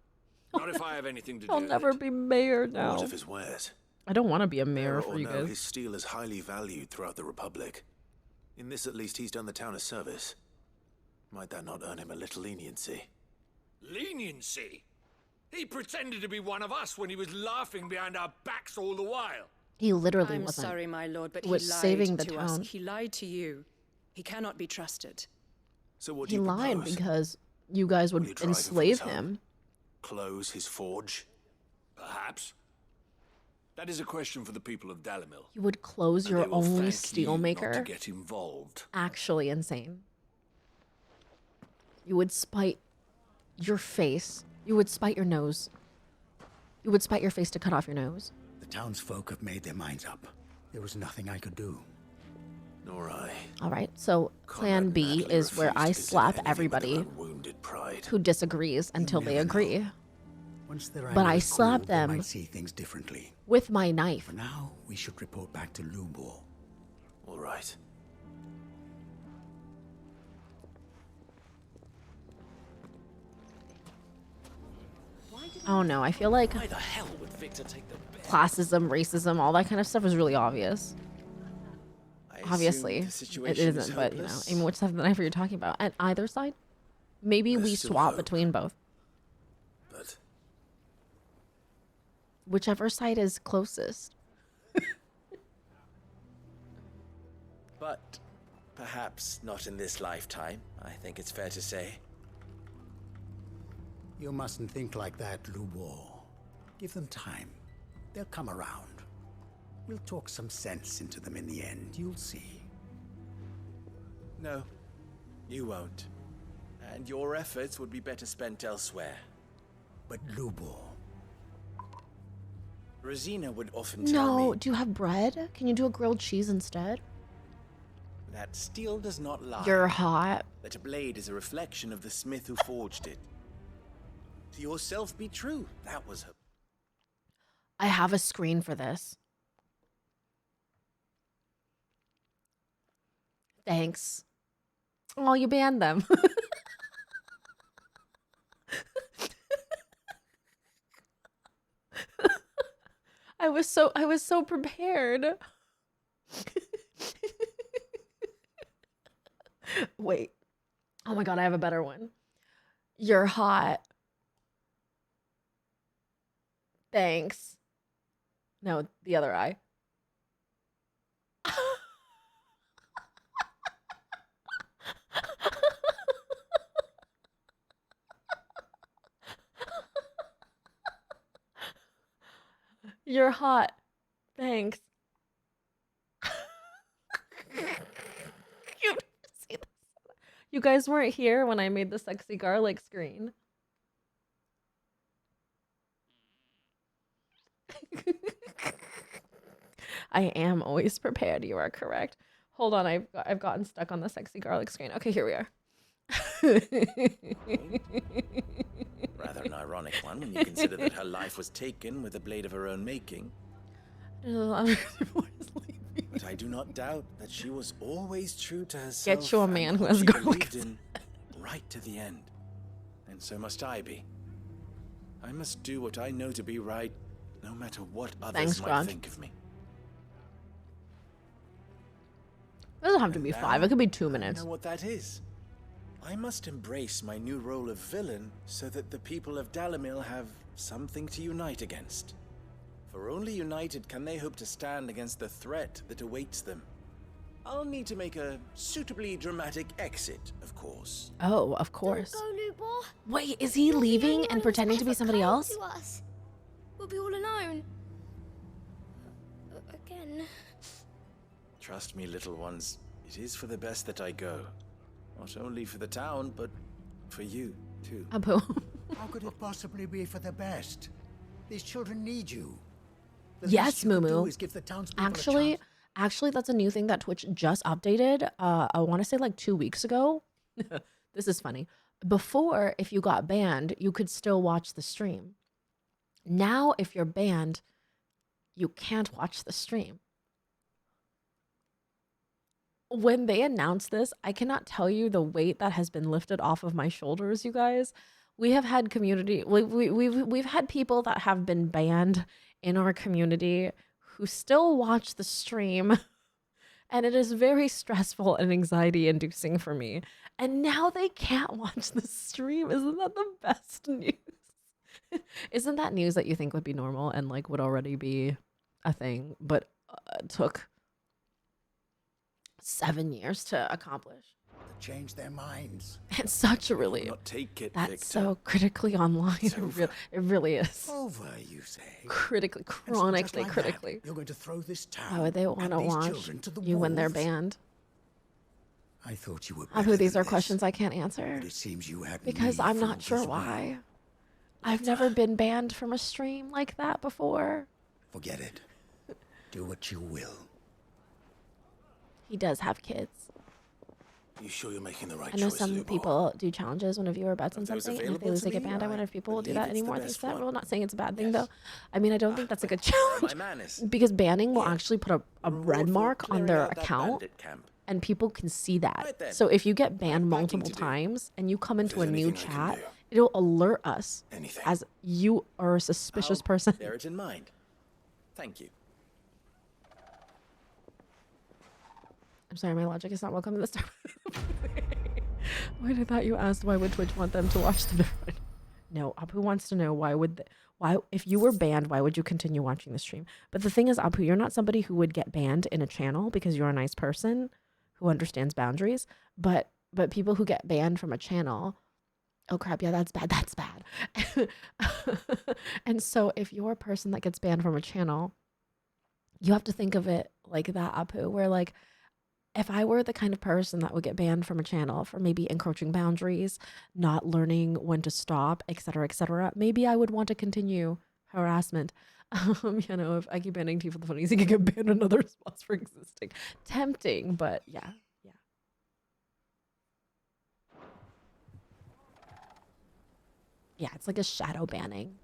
Not if I have anything to do I'll with never it. be mayor now. What of his wares? I don't want to be a mayor Mayor for or you no, guys. his steel is highly valued throughout the Republic. In this, at least, he's done the town a service. Might that not earn him a little leniency? Leniency? He pretended to be one of us when he was laughing behind our backs all the while. He literally I'm wasn't. sorry, my lord, but He he was lied saving the to us. town. He lied to you. He cannot be trusted. So what do He you lied propose? because you guys Will would you drive him from enslave his home? him. Close his forge? Perhaps. That is a question for the people of Dalimil. You would close And your they will only thank steel you maker. not to get involved. Actually insane. You would spite your face. You would spite your nose. You would spite your face to cut off your nose. The townsfolk have made their minds up. There was nothing I could do. Nor I. All right, so Plan B is where I slap everybody Wounded pride. who disagrees until they agree. Once their But anger I is slap cooled, they them might see things differently. with my knife. For now, we should report back to Lubor. All right. I don't know. I feel like Why the hell would Victor take the bet? classism, racism, all that kind of stuff is really obvious. I Obviously, assume the it situation is isn't, but you know, hopeless. I mean, which side of the knife are you talking about? At either side? Maybe we There's still swap hope. between both. But Whichever side is closest. But perhaps not in this lifetime, I think it's fair to say. You mustn't think like that, Lubor. Give them time. They'll come around. We'll talk some sense into them in the end, you'll see. No, you won't. And your efforts would be better spent elsewhere. But Lubor... Rosina would often tell No, me do you have bread? Can you do a grilled cheese instead? that steel does not lie. You're hot. That a blade is a reflection of the smith who forged it. To yourself be true. That was her. I have a screen for this. Thanks. Oh, you banned them. I was so prepared. Wait. Oh my god, I have a better one. You're hot. Thanks. No, the other eye. You're hot. Thanks. You guys weren't here when I made the sexy garlic screen. I am always prepared. You are correct. Hold on, I've gotten stuck on the sexy garlic screen. Okay, here we are. Rather an ironic one when you consider that her life was taken with a blade of her own making. But I do not doubt that she was always true to herself. Get you a and man who what has she garlic. believed in right to the end. And so must I be. I must do what I know to be right, no matter what others Thanks, might Grant. think of me. It doesn't have to be 5. It could be 2 I minutes. know what that is. I must embrace my new role of villain so that the people of Dalamil have something to unite against. For only united can they hope to stand against the threat that awaits them. I'll need to make a suitably dramatic exit, of course. Oh, of course. Don't go, Lubor. Wait, is he leaving and pretending to be somebody else? To us. We'll be all alone. Again. Trust me, little ones. It is for the best that I go. Not only for the town, but for you, too. Apu. How could it possibly be for the best? These children need you. The Yes, least you can do Mumu. is give the townspeople a Actually, chance. that's a new thing that Twitch just updated. I want to say like 2 weeks ago. This is funny. Before, if you got banned, you could still watch the stream. Now, if you're banned, you can't watch the stream. When they announced this, I cannot tell you the weight that has been lifted off of my shoulders, you guys. We have had we've had people that have been banned in our community who still watch the stream, and it is very stressful and anxiety inducing for me. And now they can't watch the stream. Isn't that the best news? Isn't that news that you think would be normal and like would already be a thing, but took 7 years to accomplish? To change their minds. It's such a relief. Take it, That's Victor. so critically online. It really is. Over, you say? Critically, And so just chronically, like that, critically. you're going to throw this town Why would they want and to these watch children to the you when they're wolves? banned? I thought you were Apu, these are questions I can't answer. But it seems you had Because me I'm not fooled sure as well. why. I've never been banned from a stream like that before. Forget it. Do what you will. He does have kids. You sure you're making the right I know choice, some Lubor? people do challenges when a viewer bets on Are those something, and if they available lose, to they get me? banned. I wonder if people will do that believe it's the anymore. Thanks best to that one. rule. Not saying it's a bad thing, though. I mean, I don't think that's a good challenge. My manners. Because banning will actually put a red mark on their out that account, bandit camp. and people can see that. Right then. So if you get banned multiple times and you come into a there's new anything I can chat, do. it'll alert us Anything. as you are a suspicious I'll person. bear it in mind. Thank you. I'm sorry, my logic is not welcome in this time. Wait, I thought you asked why would Twitch want them to watch the video? No, Apu wants to know why if you were banned, why would you continue watching the stream? But the thing is, Apu, you're not somebody who would get banned in a channel because you're a nice person who understands boundaries. But people who get banned from a channel, oh crap, yeah, that's bad. That's bad. And so if you're a person that gets banned from a channel, you have to think of it like that, Apu, where like, if I were the kind of person that would get banned from a channel for maybe encroaching boundaries, not learning when to stop, etc., maybe I would want to continue harassment. You know, if I keep banning T for the funnies, you can get banned in other spots for existing. Tempting, but yeah. Yeah, it's like a shadow banning.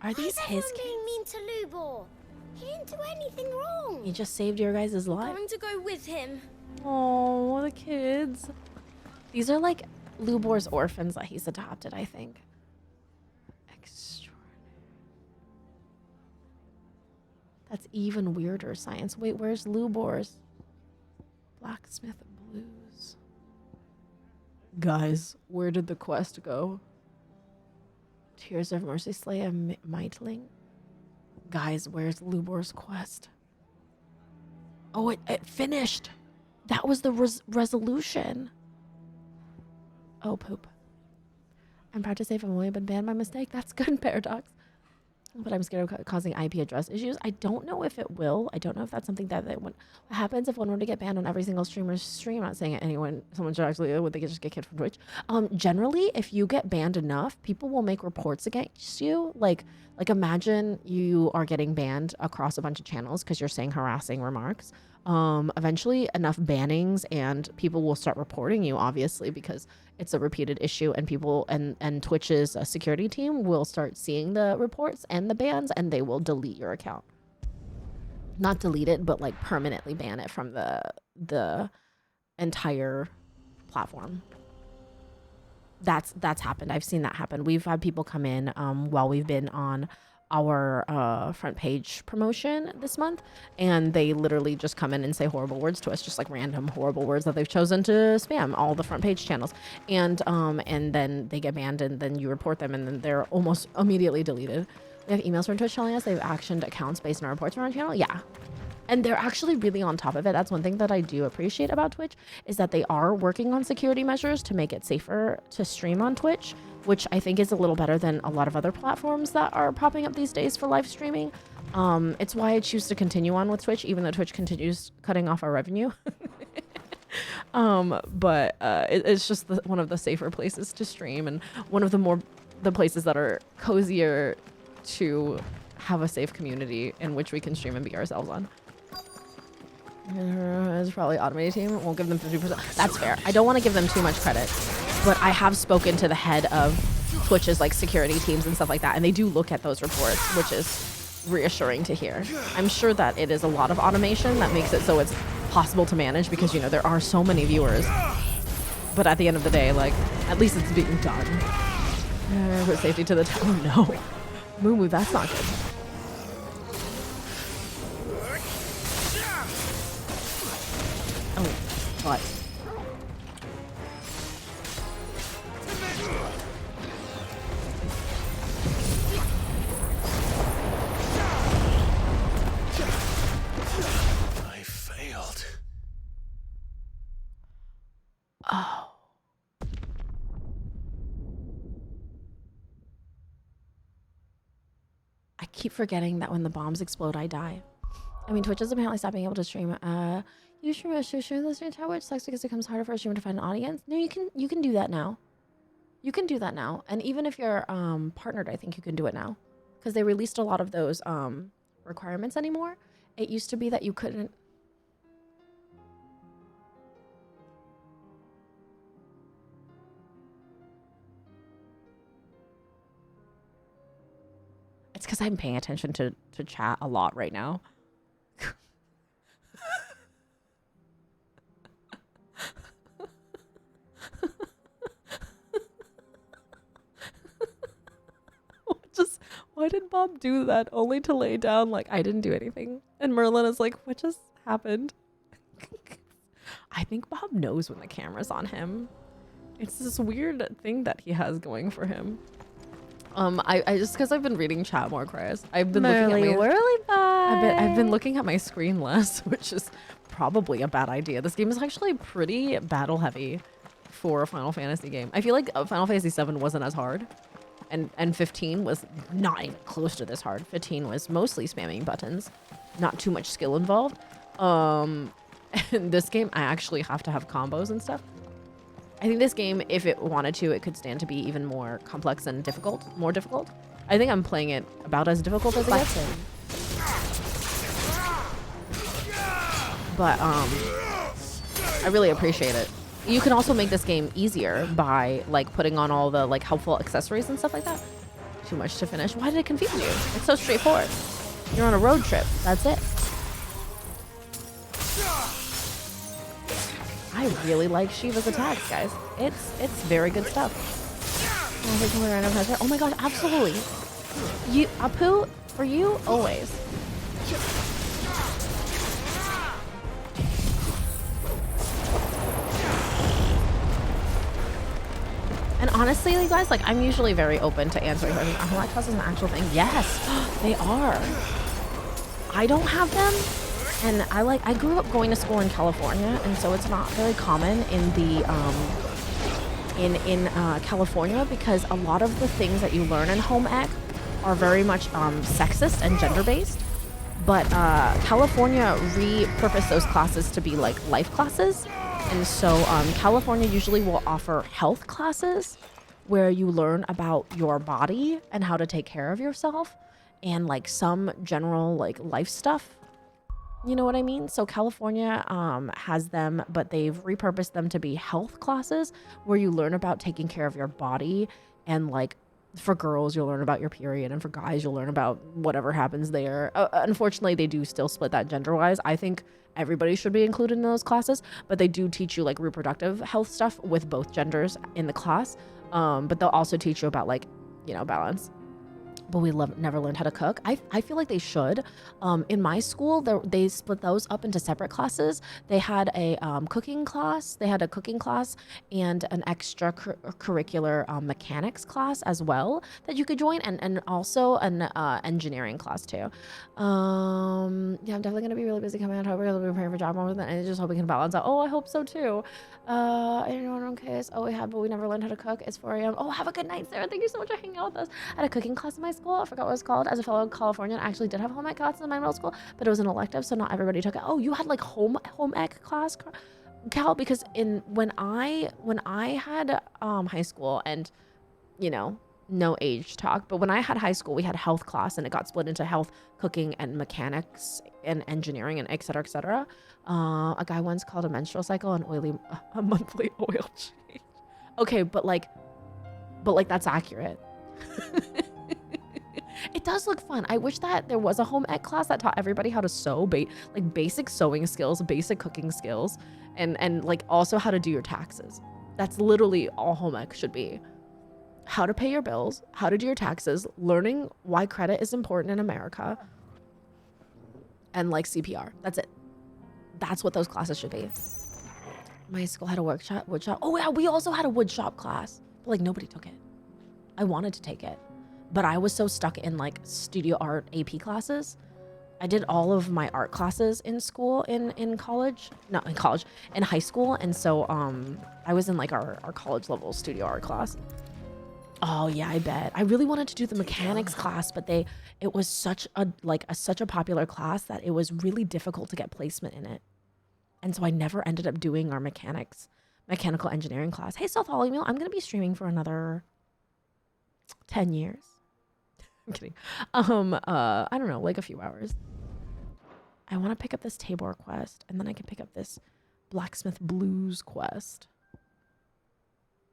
Are these his kids? Being mean to Lubor. He didn't do anything wrong. He just saved your guys' life. Going to go with him. Oh, the kids. These are like Lubor's orphans that he's adopted, I think. Extraordinary. That's even weirder science. Wait, where's Lubor's? Blacksmith Blues. Guys, where did the quest go? Tears of Mercy slay a Mightling. Guys, where's Lubor's quest? Oh, it finished. That was the resolution. Oh, poop. I'm proud to say I've only been banned by mistake. That's good, Paradox. But I'm scared of causing IP address issues. I don't know if it will. I don't know if that's something that what happens if one were to get banned on every single streamer's stream. I'm not saying someone should actually, would they just get kicked from Twitch? Generally, if you get banned enough, people will make reports against you. Like imagine you are getting banned across a bunch of channels because you're saying harassing remarks. Eventually enough bannings and people will start reporting you, obviously, because it's a repeated issue, and people and Twitch's security team will start seeing the reports and the bans, and they will delete your account. Not delete it, but like permanently ban it from the entire platform. That's happened. I've seen that happen. We've had people come in while we've been on our front page promotion this month, and they literally just come in and say horrible words to us, just like random horrible words that they've chosen to spam all the front page channels, and then they get banned, and then you report them, and then they're almost immediately deleted. We have emails from Twitch telling us they've actioned accounts based on our reports from our channel. Yeah. And they're actually really on top of it. That's one thing that I do appreciate about Twitch, is that they are working on security measures to make it safer to stream on Twitch, which I think is a little better than a lot of other platforms that are popping up these days for live streaming. It's why I choose to continue on with Twitch, even though Twitch continues cutting off our revenue. It's just one of the safer places to stream, and one of the places that are cozier to have a safe community in which we can stream and be ourselves on. It's probably automated team. Won't give them 50%. That's fair. I don't want to give them too much credit, but I have spoken to the head of Twitch's like security teams and stuff like that, and they do look at those reports, which is reassuring to hear. I'm sure that it is a lot of automation that makes it so it's possible to manage, because, you know, there are so many viewers. But at the end of the day, like, at least it's being done. Put safety to the oh no. Moo, that's not good. Oh, what? I failed. Oh. I keep forgetting that when the bombs explode, I die. I mean, Twitch is apparently stopped being able to stream. You stream the stream chat, which sucks because it becomes harder for a streamer to find an audience. No, you can do that now. You can do that now, and even if you're partnered, I think you can do it now, because they released a lot of those requirements anymore. It used to be that you couldn't. It's because I'm paying attention to chat a lot right now. Why did Bob do that? Only to lay down like I didn't do anything. And Merlin is like, what just happened? I think Bob knows when the camera's on him. It's this weird thing that he has going for him. I just because I've been reading chat more, Chris. I've been I've been looking at my screen less, which is probably a bad idea. This game is actually pretty battle heavy for a Final Fantasy game. I feel like Final Fantasy VII wasn't as hard. And 15 was not even close to this hard. 15 was mostly spamming buttons, not too much skill involved. In this game, I actually have to have combos and stuff. I think this game, if it wanted to, it could stand to be even more complex and more difficult. I think I'm playing it about as difficult as it gets. But I really appreciate it. You can also make this game easier by like putting on all the like helpful accessories and stuff like that. Too much to finish. Why did it confuse you? It's so straightforward. You're on a road trip. That's it. I really like Shiva's attacks, guys. It's very good stuff. Oh my god, absolutely. You Apu, for you, always. And honestly, you guys, like, I'm usually very open to answering questions. Lactose is an actual thing. Yes, they are. I don't have them, and I grew up going to school in California, and so it's not very common in the in California, because a lot of the things that you learn in home ec are very much sexist and gender based. But California repurposed those classes to be like life classes. And so California usually will offer health classes where you learn about your body and how to take care of yourself and like some general like life stuff. You know what I mean? So California has them, but they've repurposed them to be health classes where you learn about taking care of your body, and like for girls, you'll learn about your period, and for guys, you'll learn about whatever happens there. Unfortunately, they do still split that gender-wise. I think everybody should be included in those classes, but they do teach you like reproductive health stuff with both genders in the class. But they'll also teach you about like, you know, balance. but we never learned how to cook. I feel like they should. In my school, they split those up into separate classes. They had a cooking class. They had a cooking class and an extracurricular mechanics class as well that you could join, and also an engineering class too. Yeah, I'm definitely gonna be really busy coming out. We're gonna be preparing for job more than, and just hoping we can balance out. Oh, I hope so too. Anyone in case? Oh, we had, but we never learned how to cook. It's 4 a.m. Oh, have a good night, Sarah. Thank you so much for hanging out with us. I had a cooking class in my school. I forgot what it was called. As a fellow Californian, I actually did have home ec class in my middle school, but it was an elective, so not everybody took it. Oh, you had like home ec class, Cal? Because when I had high school, and you know, no age talk, but when I had high school, we had health class, and it got split into health, cooking, and mechanics, and engineering, and et cetera, et cetera. A guy once called a menstrual cycle a monthly oil change. Okay, but like that's accurate. It does look fun. I wish that there was a home ec class that taught everybody how to sew, like basic sewing skills, basic cooking skills, and like also how to do your taxes. That's literally all home ec should be. How to pay your bills, how to do your taxes, learning why credit is important in America, and like CPR. That's it. That's what those classes should be. My school had a wood shop. Oh yeah, we also had a wood shop class, but like nobody took it. I wanted to take it, but I was so stuck in like studio art AP classes. I did all of my art classes in school, in college, not in college, in high school. And so I was in like our college level studio art class. Oh yeah, I bet. I really wanted to do the mechanics class, but it was such a popular class that it was really difficult to get placement in it. And so I never ended up doing our mechanical engineering class. Hey, Bartholomew, I'm going to be streaming for another 10 years. I'm kidding. I don't know, like a few hours. I want to pick up this Tabor quest, and then I can pick up this Blacksmith Blues quest.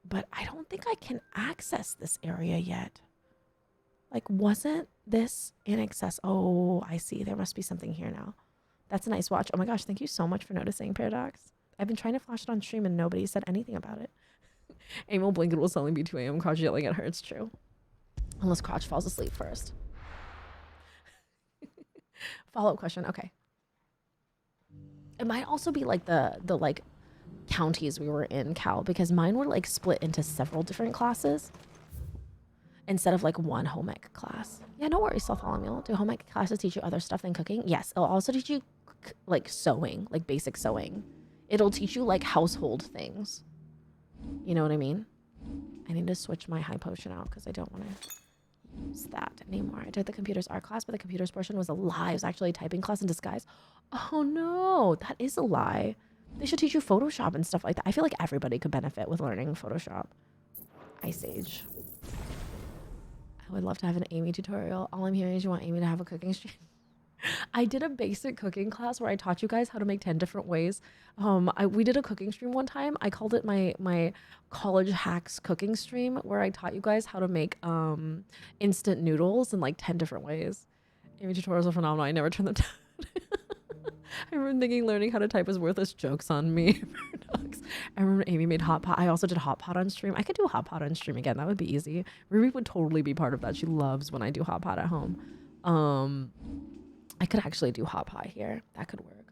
But I don't think I can access this area yet. Like, wasn't this in access? Oh, I see. There must be something here now. That's a nice watch. Oh my gosh, thank you so much for noticing, Paradox. I've been trying to flash it on stream and nobody said anything about it. Emil Blinket will suddenly be 2 a.m. Crotch yelling at her. It's true. Unless Crotch falls asleep first. Follow-up question. Okay. It might also be like the like counties we were in, Cal, because mine were like split into several different classes instead of like one home ec class. Yeah, no worries, Bartholomew. Do home ec classes teach you other stuff than cooking? Yes, it'll also teach you like sewing, like basic sewing. It'll teach you like household things. You know what I mean? I need to switch my high potion out because I don't want to use that anymore. I did the computers art class, but the computers portion was a lie. It was actually a typing class in disguise. Oh no, that is a lie. They should teach you Photoshop and stuff like that. I feel like everybody could benefit with learning Photoshop. Ice Age. I would love to have an Amy tutorial. All I'm hearing is you want Amy to have a cooking stream. I did a basic cooking class where I taught you guys how to make 10 different ways. We did a cooking stream one time. I called it my college hacks cooking stream, where I taught you guys how to make instant noodles in like 10 different ways. Amy tutorials are phenomenal. I never turned them down. I remember thinking learning how to type was worthless. Jokes on me. I remember Amy made hot pot. I also did hot pot on stream. I could do hot pot on stream again. That would be easy. Ruby would totally be part of that. She loves when I do hot pot at home. I could actually do hot pot here. That could work.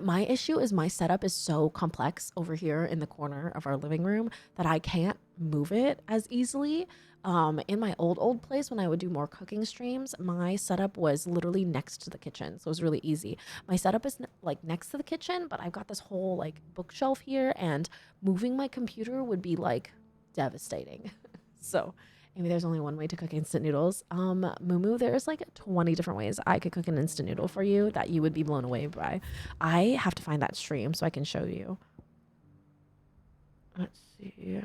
My issue is my setup is so complex over here in the corner of our living room that I can't move it as easily. In my old place, when I would do more cooking streams, my setup was literally next to the kitchen. So it was really easy. My setup is like next to the kitchen, but I've got this whole like bookshelf here, and moving my computer would be like devastating. So maybe there's only one way to cook instant noodles. Mumu, there's like 20 different ways I could cook an instant noodle for you that you would be blown away by. I have to find that stream so I can show you. Let's see.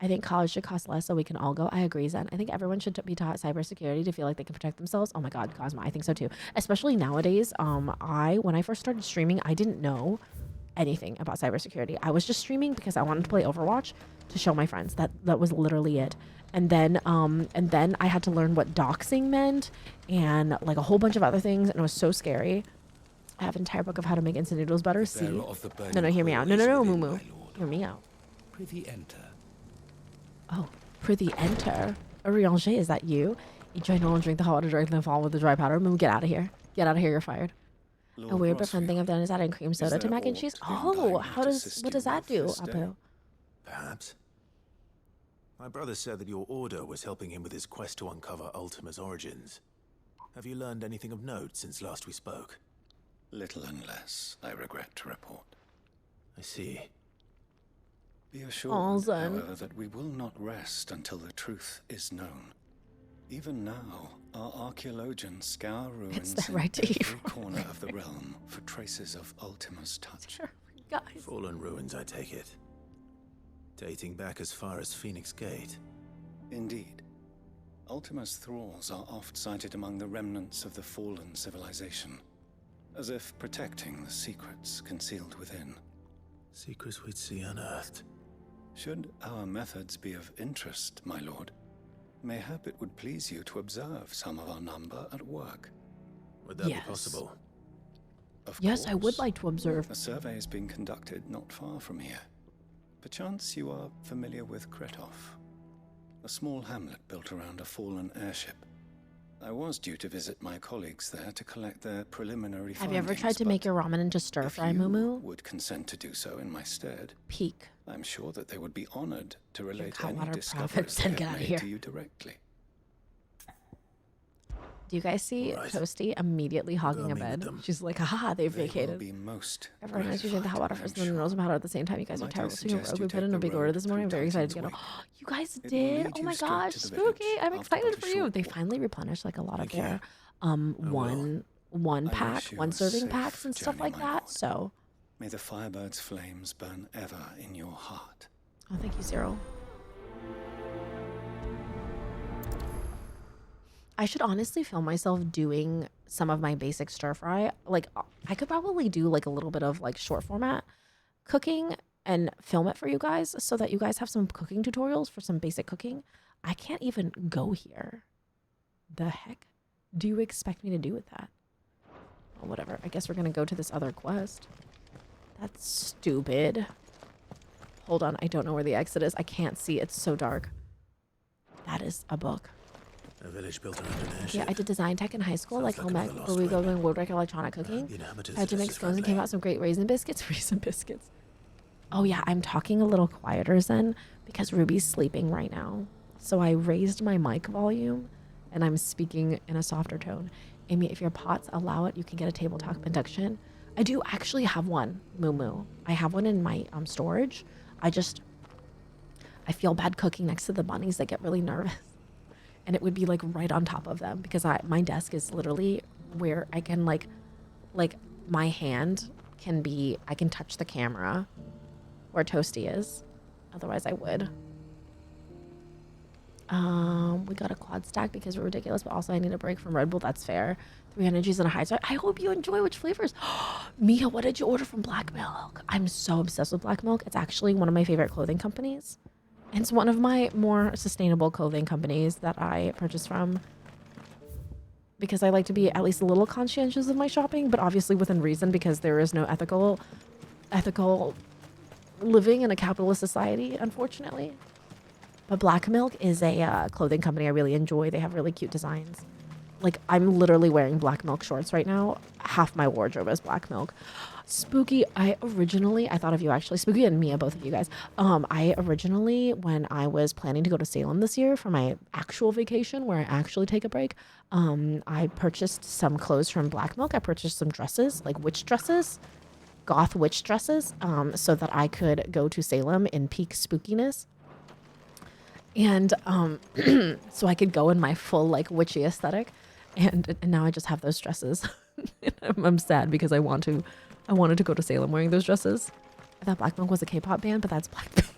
I think college should cost less so we can all go. I agree, Zen. I think everyone should be taught cybersecurity to feel like they can protect themselves. Oh my God, Cosmo, I think so too. Especially nowadays. When I first started streaming, I didn't know anything about cybersecurity. I was just streaming because I wanted to play Overwatch to show my friends. That was literally it. And then I had to learn what doxing meant and like a whole bunch of other things, and it was so scary. I have an entire book of how to make instant noodles better. See? No, hear me out. No, Mumu. Hear me out. Prithee enter. Oh, prithee enter. Oriange, is that you? Eat dry noodle and drink the hot water directly then follow with the dry powder. Move, get out of here. Get out of here, you're fired. A weird but fun thing I've done is adding cream soda to mac and cheese. Oh, what does that do, Abu? Perhaps. My brother said that your order was helping him with his quest to uncover Ultima's origins. Have you learned anything of note since last we spoke? Little and less, I regret to report. I see. Be assured, however, that we will not rest until the truth is known. Even now, our archaeologians scour ruins in every corner of the realm for traces of Ultima's touch. Fallen ruins, I take it. Dating back as far as Phoenix Gate. Indeed. Ultima's thralls are oft sighted among the remnants of the fallen civilization, as if protecting the secrets concealed within. Secrets we'd see unearthed. Should our methods be of interest, my lord, mayhap it would please you to observe some of our number at work. Would that be possible? Of Yes, course. I would like to observe. A survey is being conducted not far from here. Perchance you are familiar with Kretov, a small hamlet built around a fallen airship. I was due to visit my colleagues there to collect their preliminary findings. Have you ever tried to make your ramen into stir fry, Moo? Would consent to do so in my stead. Peak. I'm sure that they would be honored to relate hot any water discoveries profits they and have get outta made here. to you directly. Do you guys see Toasty immediately hogging a bed? She's like, haha, they've vacated. Everyone knows you drink the hot water first and then knows about it at the same time. You guys are terrible. So we put in a big order this morning. I'm very excited to get it. You guys did? Oh my gosh, spooky. I'm excited for you. They finally replenished like a lot of their one pack, one serving packs and stuff like that. So May the Firebird's flames burn ever in your heart. oh, thank you, Zero. I should honestly film myself doing some of my basic stir fry. Like I could probably do like a little bit of like short format cooking and film it for you guys so that you guys have some cooking tutorials for some basic cooking. I can't even go here. The heck do you expect me to do with that? Well, whatever. I guess we're going to go to this other quest. That's stupid. Hold on. I don't know where the exit is. I can't see. It's so dark. That is a book. A village built around an airship. Yeah, I did design tech in high school, like home ec, where we go doing woodwork electronic cooking. I had to make scones and came out some great raisin biscuits. Raisin biscuits. Oh yeah, I'm talking a little quieter, Zen, because Ruby's sleeping right now. So I raised my mic volume, and I'm speaking in a softer tone. Amy, if your pots allow it, you can get a tabletop induction. I do actually have one, Moo. I have one in my storage. I feel bad cooking next to the bunnies. They get really nervous. And it would be like right on top of them because my desk is literally where I can like my hand can be, I can touch the camera where Toasty is. Otherwise I would. We got a quad stack because we're ridiculous, but also I need a break from Red Bull. That's fair. 3 energies and a high. So I hope you enjoy. Which flavors? Mia, what did you order from Black Milk? I'm so obsessed with Black Milk. It's actually one of my favorite clothing companies. It's one of my more sustainable clothing companies that I purchase from because I like to be at least a little conscientious of my shopping, but obviously within reason because there is no ethical living in a capitalist society, unfortunately. But Black Milk is a clothing company I really enjoy. They have really cute designs. Like, I'm literally wearing Black Milk shorts right now. Half my wardrobe is Black Milk. Spooky, I thought of you actually. Spooky and Mia, both of you guys. I originally, when I was planning to go to Salem this year for my actual vacation, where I actually take a break, I purchased some clothes from Black Milk. I purchased some dresses, like witch dresses, goth witch dresses, so that I could go to Salem in peak spookiness. And so I could go in my full like witchy aesthetic. And now I just have those dresses. I'm sad because I wanted to go to Salem wearing those dresses. I thought Black Milk was a K-pop band, but that's Blackpink.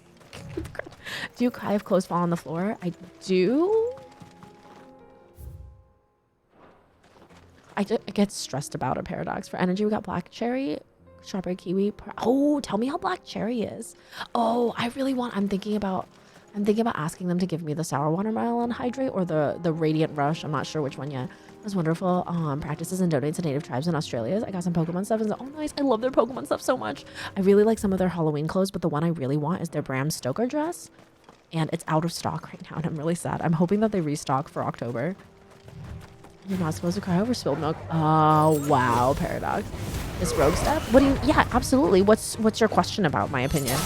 Do you cry if clothes fall on the floor? I do. I get stressed about a paradox. For energy, we got black cherry, strawberry kiwi. Oh, tell me how black cherry is. Oh, I'm thinking about asking them to give me the sour watermelon hydrate or the radiant rush. I'm not sure which one yet. It was wonderful. Practices and donates to native tribes in Australia. I got some Pokemon stuff. And oh, nice. I love their Pokemon stuff so much. I really like some of their Halloween clothes, but the one I really want is their Bram Stoker dress. And it's out of stock right now, and I'm really sad. I'm hoping that they restock for October. You're not supposed to cry over spilled milk. Oh, wow, Paradox. This rogue step? What do you... Yeah, absolutely. What's your question about my opinion?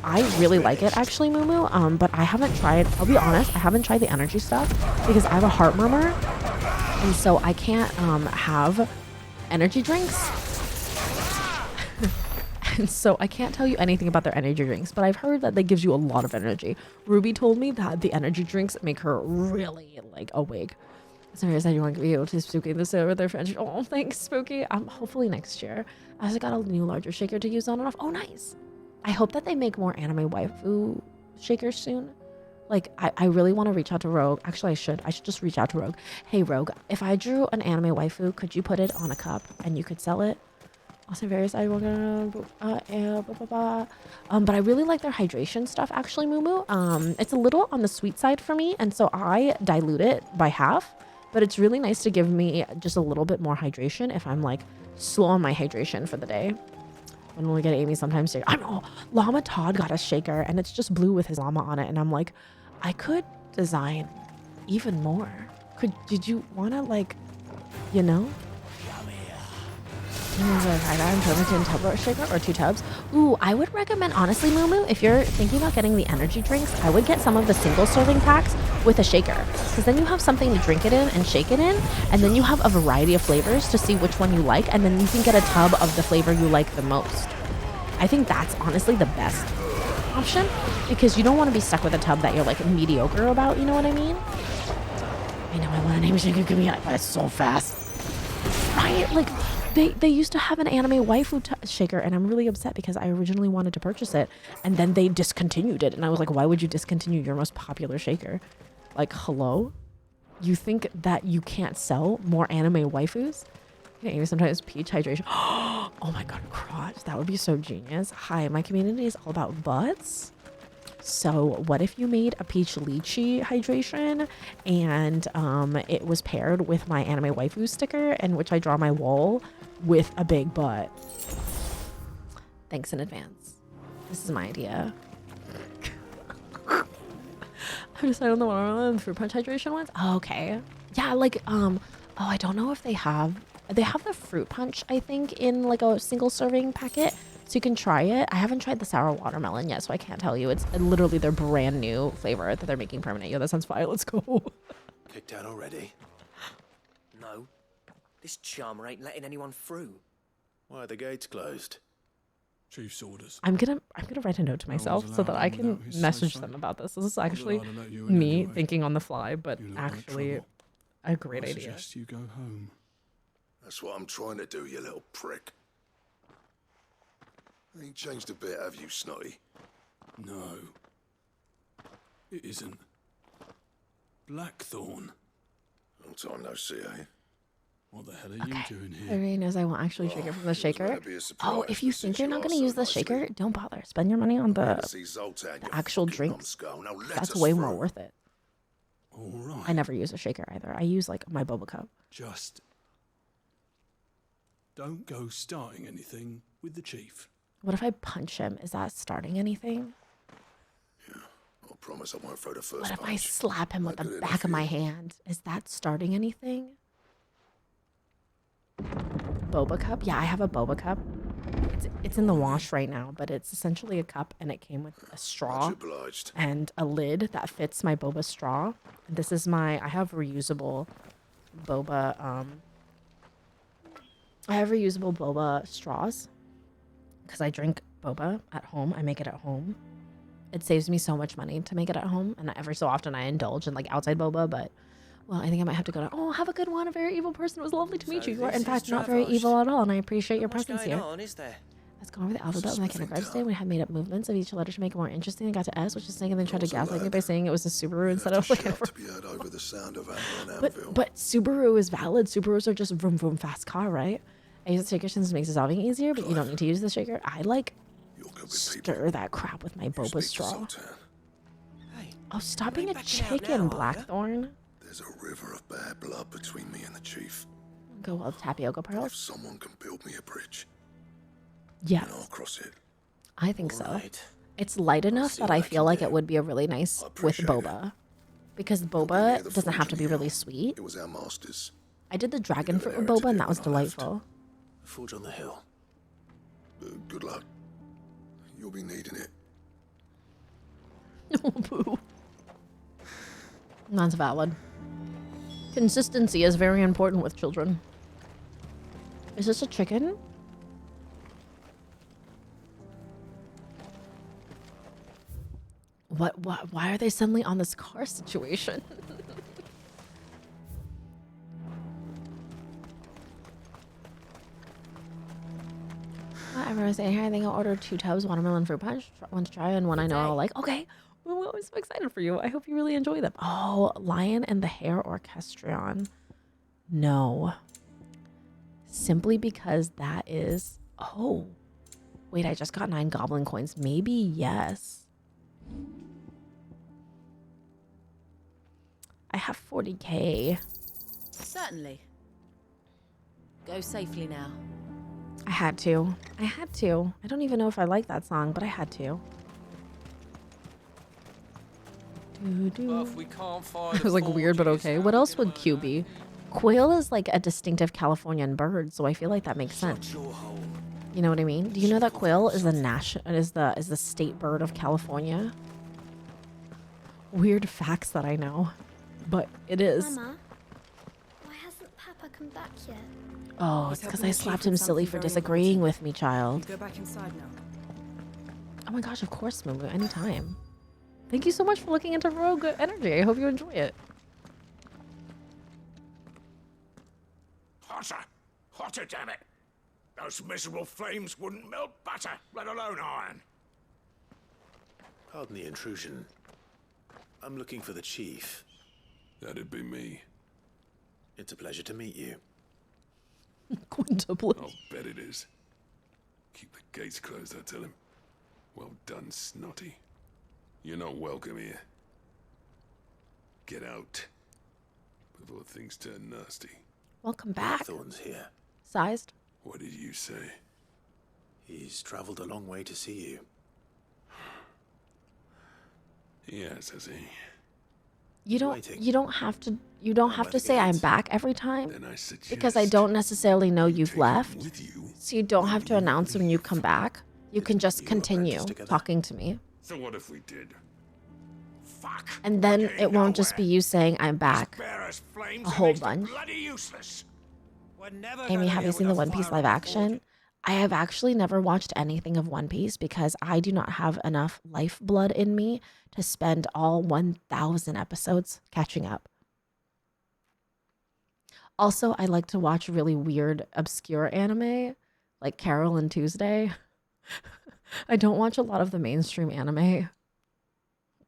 I really like it, actually, Moo. But I haven't tried... I'll be honest, I haven't tried the energy stuff because I have a heart murmur. And so I can't have energy drinks. And so I can't tell you anything about their energy drinks, but I've heard that they gives you a lot of energy. Ruby told me that the energy drinks make her really, like, awake. Sorry, I said you want to be able to Spooky this over their friendship. Oh, thanks, Spooky. Hopefully next year. I also got a new larger shaker to use on and off. Oh, nice. I hope that they make more anime waifu shakers soon. Like, I really want to reach out to Rogue. Actually, I should just reach out to Rogue. Hey, Rogue, if I drew an anime waifu, could you put it on a cup and you could sell it? Also, various but I really like their hydration stuff, actually, Moo. It's a little on the sweet side for me, and so I dilute it by half. But it's really nice to give me just a little bit more hydration if I'm like slow on my hydration for the day. When we get Amy sometimes say, Llama Todd got a shaker and it's just blue with his llama on it, and I'm like, I could design even more. Did you want to, like, you know? Tub shaker or 2 tubs. Ooh, I would recommend, honestly, Moo, if you're thinking about getting the energy drinks, I would get some of the single serving packs with a shaker, because then you have something to drink it in and shake it in, and then you have a variety of flavors to see which one you like, and then you can get a tub of the flavor you like the most. I think that's honestly the best option, because you don't want to be stuck with a tub that you're like mediocre about, you know what I mean? I know, I want to name shaker, give me it, but it's so fast. Right? Like, They used to have an anime waifu shaker, and I'm really upset because I originally wanted to purchase it, and then they discontinued it, and I was like, why would you discontinue your most popular shaker? Like, hello? You think that you can't sell more anime waifus? You know, sometimes peach hydration. Oh my god, crotch. That would be so genius. Hi, my community is all about butts. So what if you made a peach lychee hydration and it was paired with my anime waifu sticker, in which I draw my wall with a big butt? Thanks in advance. This is my idea. I decided on the watermelon and fruit punch hydration ones. Oh, okay. Yeah, like I don't know if they have the fruit punch, I think, in like a single serving packet. So you can try it. I haven't tried the sour watermelon yet, so I can't tell you. It's literally their brand new flavor that they're making permanent. Yo, that sounds fire. Let's go. Kicked out already? No. This charmer ain't letting anyone through. Why are the gates closed? Chief's orders. I'm gonna write a note to myself so that I can message them about this. This is actually me thinking on the fly, but actually a great idea. I suggest you go home. That's what I'm trying to do, you little prick. Ain't changed a bit, have you, Snotty? No. It isn't. Blackthorn. Long time no see, eh? What the hell are you doing here? Everybody knows I won't actually shake it from the shaker. Oh, if you think you're not going to use the shaker, don't bother. Spend your money on the actual drinks. That's way more worth it. All right. I never use a shaker either. I use like my boba cup. Just don't go starting anything with the chief. What if I punch him? Is that starting anything? Yeah, I promise I won't throw the first What if punch. I slap him with the back of my hand? Is that starting anything? Boba cup? Yeah, I have a boba cup. It's in the wash right now, but it's essentially a cup, and it came with a straw and a lid that fits my boba straw. And this is I have reusable boba, I have reusable boba straws because I drink boba at home. I make it at home. It saves me so much money to make it at home, and every so often I indulge in like outside boba, but well, I think I might have to go to, have a good one, a very evil person. It was lovely to meet you. You are, in fact, not very evil at all, and I appreciate your presence here. Let's go over the alphabet with my kindergarten today. We had made up movements of each letter to make it more interesting. I got to S, which is saying, and then tried to gaslight me by saying it was a Subaru instead of like But Subaru is valid. Subarus are just vroom vroom fast car, right? I use the shaker since it makes dissolving easier, but you don't need to use the shaker. I like stir that crap with my boba straw. Oh, stop being a chicken, Blackthorn. There's a river of bad blood between me and the chief. Go well, tapioca pearls. If someone can build me a bridge, yes, then I'll cross it. I think so. It's light enough that I feel like it would be a really nice with boba. because boba doesn't have to be really sweet. It was our masters. I did the dragon fruit with boba, and that was delightful. Forge on the hill. Good luck. You'll be needing it. Oh, boo. That's valid. Consistency is very important with children. Is this a chicken? Why are they suddenly on this car situation? Whatever I say here, I think I'll order 2 tubs watermelon fruit punch. One to try and one I know I'll like. Okay. Well, I'm so excited for you. I hope you really enjoy them. Oh, Lion and the Hare Orchestrion. No. Simply because that is... Oh. Wait, I just got 9 goblin coins. Maybe yes. I have 40k. Certainly. Go safely now. I had to. I don't even know if I like that song, but I had to. Buff, we can't find It was like weird, but okay. What else would Q be? Quail is like a distinctive Californian bird, so I feel like that makes sense. You know what I mean? Do you know that quail is the state bird of California? Weird facts that I know, but it is. Mama, why hasn't Papa come back yet? Oh, it's because I slapped him silly for disagreeing with me, child. Go back inside now. Oh my gosh, of course, Moo, anytime. Thank you so much for looking into Rogue Energy. I hope you enjoy it. Hotter! Hotter, damn it! Those miserable flames wouldn't melt butter, let alone iron. Pardon the intrusion. I'm looking for the chief. That'd be me. It's a pleasure to meet you. Quintuplet. I'll bet it is. Keep the gates closed, I tell him. Well done, Snotty. You're not welcome here. Get out before things turn nasty. Welcome back. Thorn's here. Sized. What did you say? He's traveled a long way to see you. Yes, has he? You don't have to say I'm back every time, because I don't necessarily know you've left. So you don't have to announce when you come back. You can just continue talking to me. So what if we did? Fuck! And then it won't just be you saying I'm back a whole bunch. Amy, have you seen the One Piece live action? I have actually never watched anything of One Piece because I do not have enough lifeblood in me to spend all 1,000 episodes catching up. Also, I like to watch really weird, obscure anime, like Carol and Tuesday. I don't watch a lot of the mainstream anime.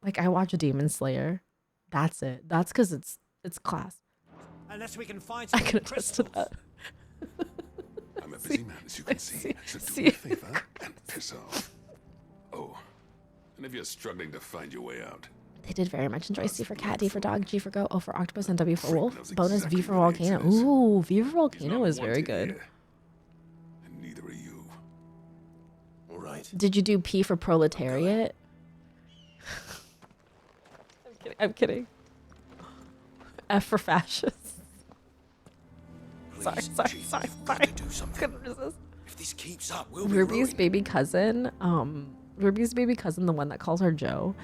Like, I watch Demon Slayer. That's it. That's because it's class. Unless we can find I can attest to that. I'm a busy man, as you can see, so do me a favor and piss off. Oh, and if you're struggling to find your way out. They did very much enjoy C for cat, D for dog, G for go, O for octopus, and W for wolf. Bonus V for volcano. Ooh, V for volcano is very good. And neither are you. All right. Did you do P for proletariat? I'm kidding. F for fascist. Sorry. Couldn't resist. If this keeps up, we'll be Ruby's ruined. baby cousin, the one that calls her Joe,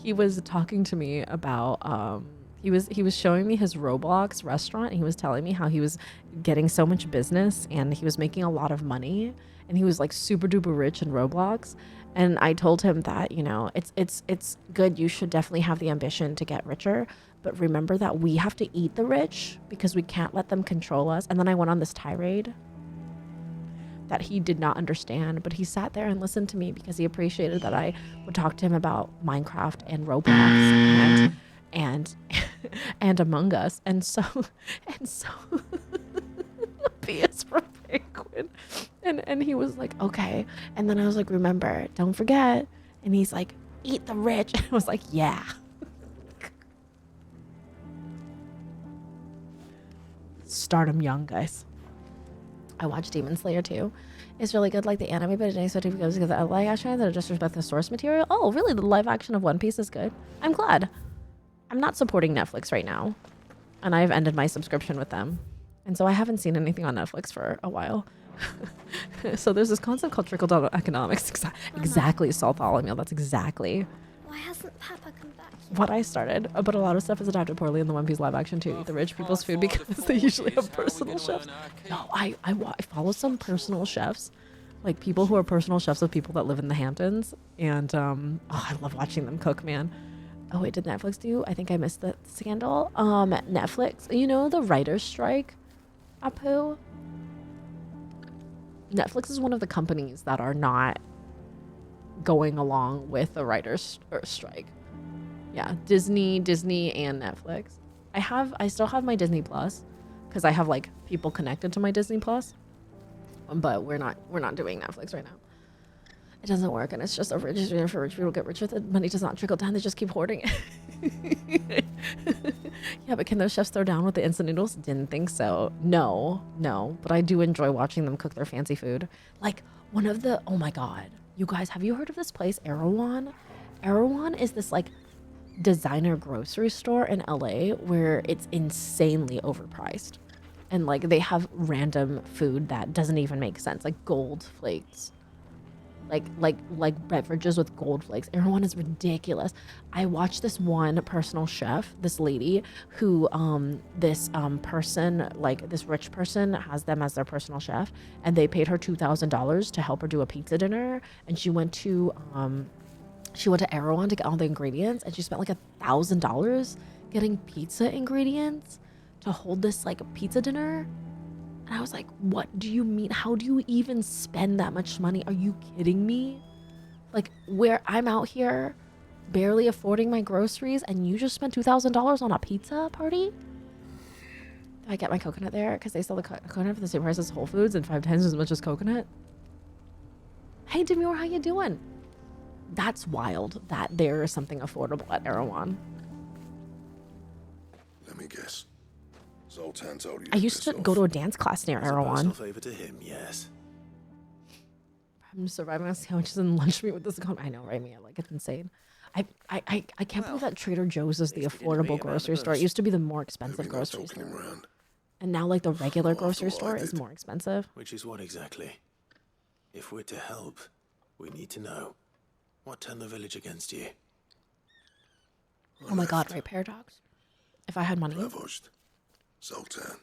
he was talking to me about, he was showing me his Roblox restaurant, and he was telling me how he was getting so much business and he was making a lot of money and he was like super duper rich in Roblox. And I told him that, you know, it's good. You should definitely have the ambition to get richer. But remember that we have to eat the rich because we can't let them control us. And then I went on this tirade that he did not understand. But he sat there and listened to me because he appreciated that I would talk to him about Minecraft and Roblox and Among Us. And so PS for Penguin. And he was like, okay. And then I was like, remember, don't forget. And he's like, eat the rich. And I was like, yeah. Start 'em young, guys. I watched Demon Slayer too. It's really good, like the anime, but it didn't expect because of the live action that disrespect the source material. Oh, really? The live action of One Piece is good. I'm glad. I'm not supporting Netflix right now, and I've ended my subscription with them. And so I haven't seen anything on Netflix for a while. So there's this concept called trickle-down economics. Exactly, Saltholomew. That's exactly Why hasn't Papa come back yet? what I started. But a lot of stuff is adapted poorly in the One Piece live action too. Eat the rich people's food because they usually have personal chefs. No, I follow some personal chefs, like people who are personal chefs of people that live in the Hamptons. And I love watching them cook, man. Oh wait, did Netflix do? I think I missed the scandal. Netflix, you know the writer's strike, Apu? Netflix is one of the companies that are not going along with the writer's strike. Yeah, Disney, and Netflix. I still have my Disney Plus because I have like people connected to my Disney Plus, but we're not doing Netflix right now. It doesn't work, and it's just a rich for rich people get richer. The money does not trickle down; they just keep hoarding it. Yeah, but can those chefs throw down with the instant noodles? Didn't think so. No, but I do enjoy watching them cook their fancy food. Like one of the oh my god, you guys, have you heard of this place, Erewhon? Erewhon is this like designer grocery store in LA where it's insanely overpriced, and like they have random food that doesn't even make sense, like gold flakes. Like beverages with gold flakes. Everyone is ridiculous. I watched this one personal chef, this lady who this person, like this rich person has them as their personal chef, and they paid her $2,000 to help her do a pizza dinner, and she went to Erewhon to get all the ingredients, and she spent like $1,000 getting pizza ingredients to hold this like pizza dinner. And I was like, what do you mean? How do you even spend that much money? Are you kidding me? Like, where I'm out here barely affording my groceries, and you just spent $2,000 on a pizza party? Do I get my coconut there? Because they sell the coconut for the same price as Whole Foods and 5 times as much as coconut. Hey, Demure, how you doing? That's wild that there is something affordable at Erewhon. Let me guess. Zoltan told you I used to go to a dance class near Erewhon. Favor to him, yes. I'm surviving on sandwiches and lunch meat with this. I know, right, Mia? Like, it's insane. I can't believe that Trader Joe's is the affordable grocery store. It used to be the more expensive grocery store. And now, like, the regular grocery store is more expensive. Which is what exactly? If we're to help, we need to know. What turned the village against you? Oh my god, right, Paradox? If I had money. Zoltan,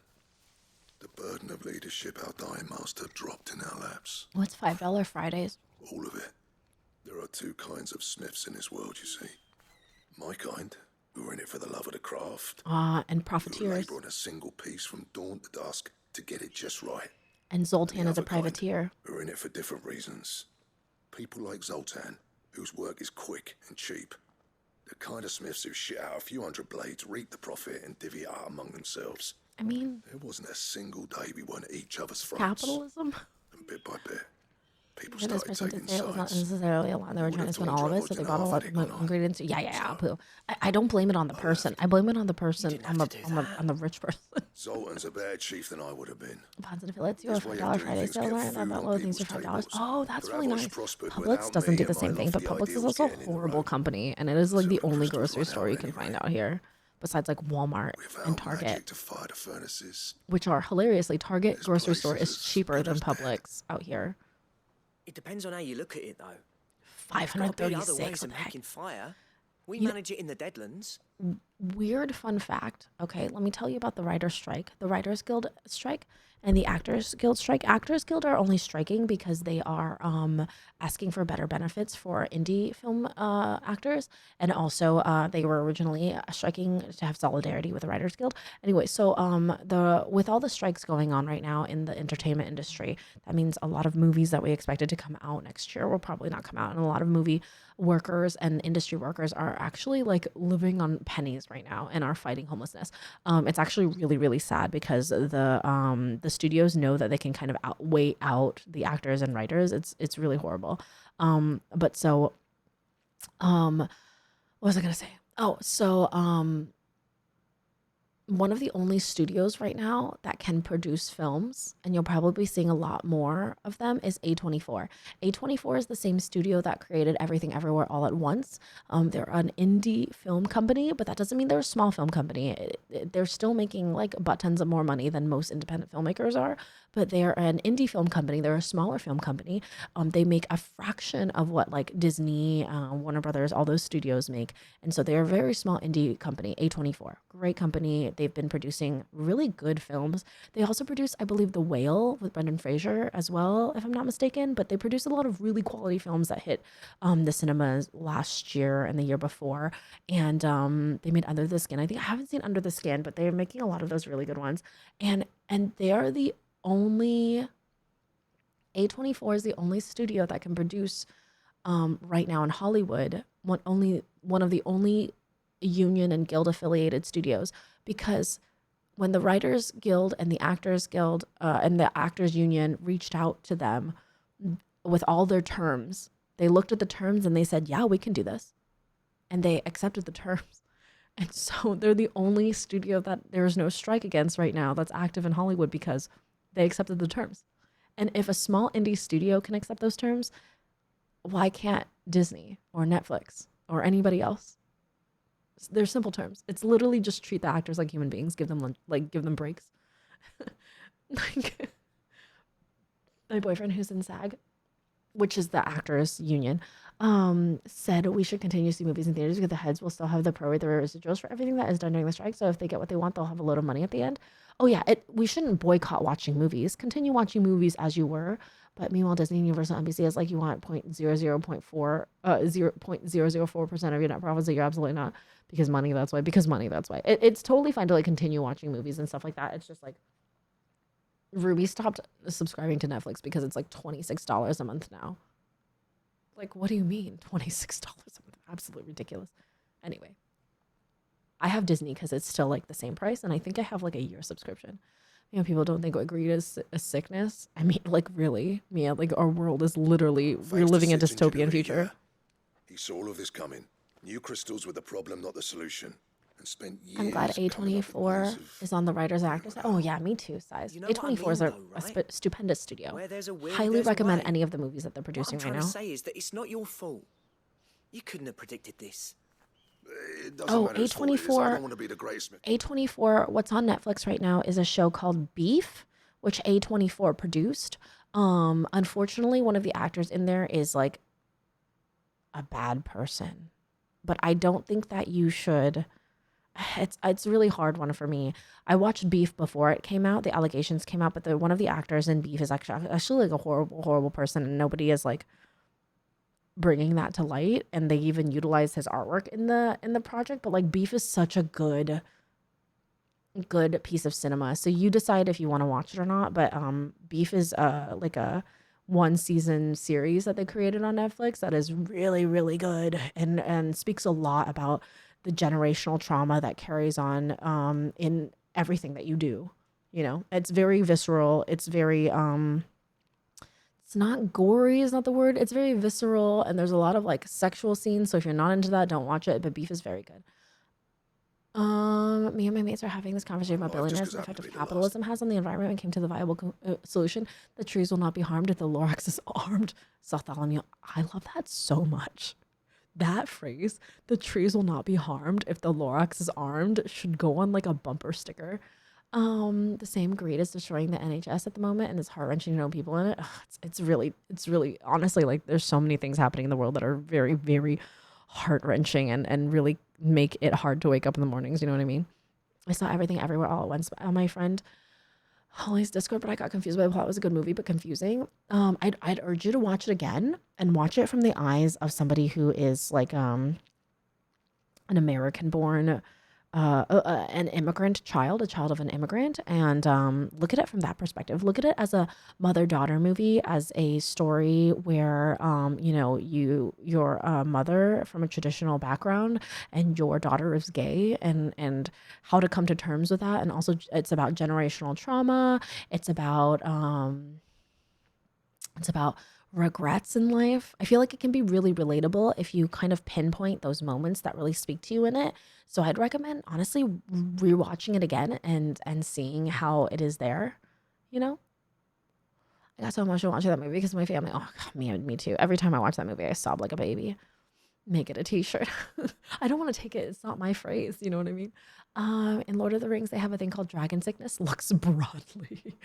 the burden of leadership our dying master dropped in our laps. What's $5 Fridays? All of it. There are 2 kinds of smiths in this world, you see. My kind, who are in it for the love of the craft. And profiteers. Who labor on a single piece from dawn to dusk to get it just right. And Zoltan is a privateer. Who are in it for different reasons. People like Zoltan, whose work is quick and cheap. The kind of smiths who shit out a few hundred blades, reap the profit, and divvy it out among themselves. I mean, there wasn't a single day we weren't at each other's fronts. Capitalism? And bit by bit, people started taking sides. It was not necessarily a lot. They were trying to spend all of it, so they bought a lot of ingredients. Yeah, poo. I don't blame it on the person. I blame it on the person, on the rich person. Zoltan's a better chief than I would have been. Positive affiliates, you have $5 Friday sale, right? About low things for $5. Oh, that's really nice. Publix doesn't do the same thing, but Publix is also a horrible company, and it is like the only grocery store you can find out here, besides like Walmart and Target, which are hilariously, Target grocery store is cheaper than Publix out here. It depends on how you look at it, though. 536. There's other ways of making fire. We manage it in the Deadlands. Weird fun fact. Okay, let me tell you about the writer's strike, the Writers Guild strike, and the Actors Guild strike. Actors Guild are only striking because they are asking for better benefits for indie film actors, and also they were originally striking to have solidarity with the Writers Guild. Anyway, so with all the strikes going on right now in the entertainment industry, that means a lot of movies that we expected to come out next year will probably not come out, and a lot of movie workers and industry workers are actually like living on pennies right now and are fighting homelessness. It's actually really, really sad because the studios know that they can kind of weigh out the actors and writers. It's really horrible. What was I gonna say? Oh, so one of the only studios right now that can produce films, and you'll probably be seeing a lot more of them, is A24. A24 is the same studio that created Everything Everywhere All at Once. They're an indie film company, but that doesn't mean they're a small film company. They're still making like butt tons of more money than most independent filmmakers are, but they're an indie film company. They're a smaller film company. They make a fraction of what like Disney, Warner Brothers, all those studios make. And so they're a very small indie company, A24. Great company. They've been producing really good films. They also produce, I believe, The Whale with Brendan Fraser as well, if I'm not mistaken. But they produce a lot of really quality films that hit the cinemas last year and the year before. And they made Under the Skin. I think I haven't seen Under the Skin, but they're making a lot of those really good ones. And they are the only, A24 is the only studio that can produce right now in Hollywood, one of the only union and guild affiliated studios, because when the Writers Guild and the Actors Guild and the Actors Union reached out to them with all their terms, they looked at the terms and they said, yeah, we can do this. And they accepted the terms. And so they're the only studio that there's no strike against right now that's active in Hollywood because they accepted the terms. And if a small indie studio can accept those terms, why can't Disney or Netflix or anybody else? They're simple terms. It's literally just treat the actors like human beings, give them breaks. Like my boyfriend who's in SAG, which is the actors union, said we should continue to see movies in theaters because the heads will still have the prorate the residuals for everything that is done during the strike. So if they get what they want, they'll have a load of money at the end. Oh yeah, we shouldn't boycott watching movies. Continue watching movies as you were. But meanwhile, Disney, Universal, NBC is like, you want 0.004% of your net profits. That you're absolutely not, because money. That's why. It's totally fine to like continue watching movies and stuff like that. It's just like Ruby stopped subscribing to Netflix because it's like $26 a month now. Like, what do you mean $26 a month? Absolutely ridiculous. Anyway, I have Disney because it's still like the same price, and I think I have like a year subscription. You know, people don't think what greed is a sickness. I mean, like, really, Mia, like, our world is literally, we're living a dystopian future. He saw all of this coming. New crystals were the problem, not the solution. And spent years. I'm glad A24 is on the writers and actors. Oh yeah, me too, Size. A24 is a stupendous studio. Highly recommend any of the movies that they're producing right now. What I'm trying to say is that it's not your fault. You couldn't have predicted this. Oh, A24, what's on Netflix right now is a show called Beef, which A24 produced. Unfortunately, one of the actors in there is like a bad person, but I don't think that you should. It's a really hard one for me. I watched Beef before it came out. The allegations came out, but one of the actors in Beef is actually like a horrible person, and nobody is like bringing that to light, and they even utilize his artwork in the project. But like, Beef is such a good piece of cinema, so you decide if you want to watch it or not. But Beef is like a 1-season series that they created on Netflix that is really, really good, and speaks a lot about the generational trauma that carries on in everything that you do. You know, it's very visceral. It's very it's not gory is not the word. It's very visceral, and there's a lot of like sexual scenes. So if you're not into that, don't watch it. But Beef is very good. Me and my mates are having this conversation about billionaires and the effect of capitalism has on the environment and came to the viable solution. The trees will not be harmed if the Lorax is armed. Bartholomew, I love that so much. That phrase, the trees will not be harmed if the Lorax is armed, should go on like a bumper sticker. The same greed is destroying the NHS at the moment, and it's heart-wrenching to know people in it. Ugh, it's really honestly, like, there's so many things happening in the world that are very, very heart-wrenching and really make it hard to wake up in the mornings. You know what I mean? I saw Everything Everywhere All at Once on my friend Holly's Discord, but I got confused by the plot. It was a good movie, but confusing. I'd urge you to watch it again and watch it from the eyes of somebody who is like an American-born an immigrant child, a child of an immigrant, and look at it from that perspective. Look at it as a mother-daughter movie, as a story where you know, you're a mother from a traditional background and your daughter is gay, and how to come to terms with that. And also it's about generational trauma. It's about regrets in life, I feel like it can be really relatable if you kind of pinpoint those moments that really speak to you in it. So I'd recommend honestly rewatching it again and seeing how it is there, you know? I got so emotional watching that movie because my family, oh God, me too. Every time I watch that movie, I sob like a baby. Make it a t-shirt. I don't want to take it. It's not my phrase. You know what I mean? In Lord of the Rings, they have a thing called dragon sickness. Looks broadly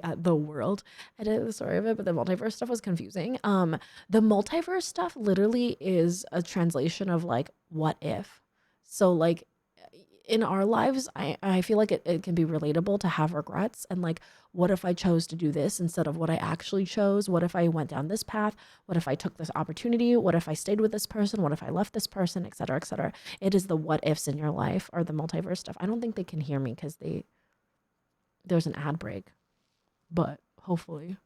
at the world. I did the story of it, but the multiverse stuff was confusing. The multiverse stuff literally is a translation of like, what if? So like in our lives, I feel like it can be relatable to have regrets and like, what if I chose to do this instead of what I actually chose? What if I went down this path? What if I took this opportunity? What if I stayed with this person? What if I left this person, et cetera, et cetera? It is the what ifs in your life or the multiverse stuff. I don't think they can hear me because there's an ad break, but hopefully.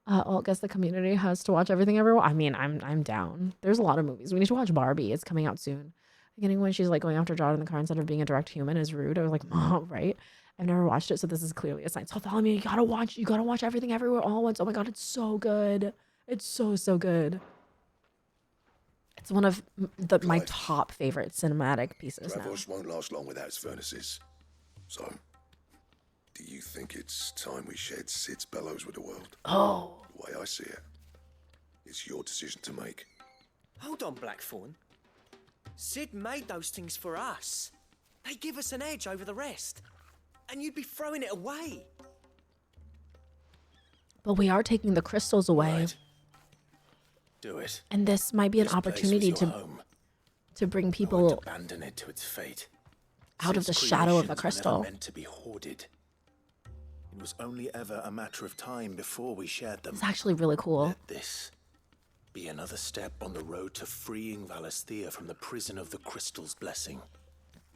I guess the community has to watch everything everywhere. I mean, I'm down. There's a lot of movies. We need to watch Barbie. It's coming out soon. Beginning when she's like going after John in the car instead of being a direct human is rude. I was like, Mom, right? I've never watched it, so this is clearly a sign. So Bartholomew, you gotta watch everything everywhere all at once. Oh my God, it's so good. It's so good. It's one of my top favorite cinematic pieces now. Dravos won't last long without its furnaces. So, do you think it's time we shared Sid's bellows with the world? Oh. The way I see it, it's your decision to make. Hold on, Blackthorn. Sid made those things for us. They give us an edge over the rest. And you'd be throwing it away. But we are taking the crystals away. Right. Do it. And this might be an opportunity to bring people abandon it to its fate. out of the shadow of the crystal. Were meant to be hoarded. It was only ever a matter of time before we shared them. It's actually really cool. Let this be another step on the road to freeing Valisthea from the prison of the crystal's blessing.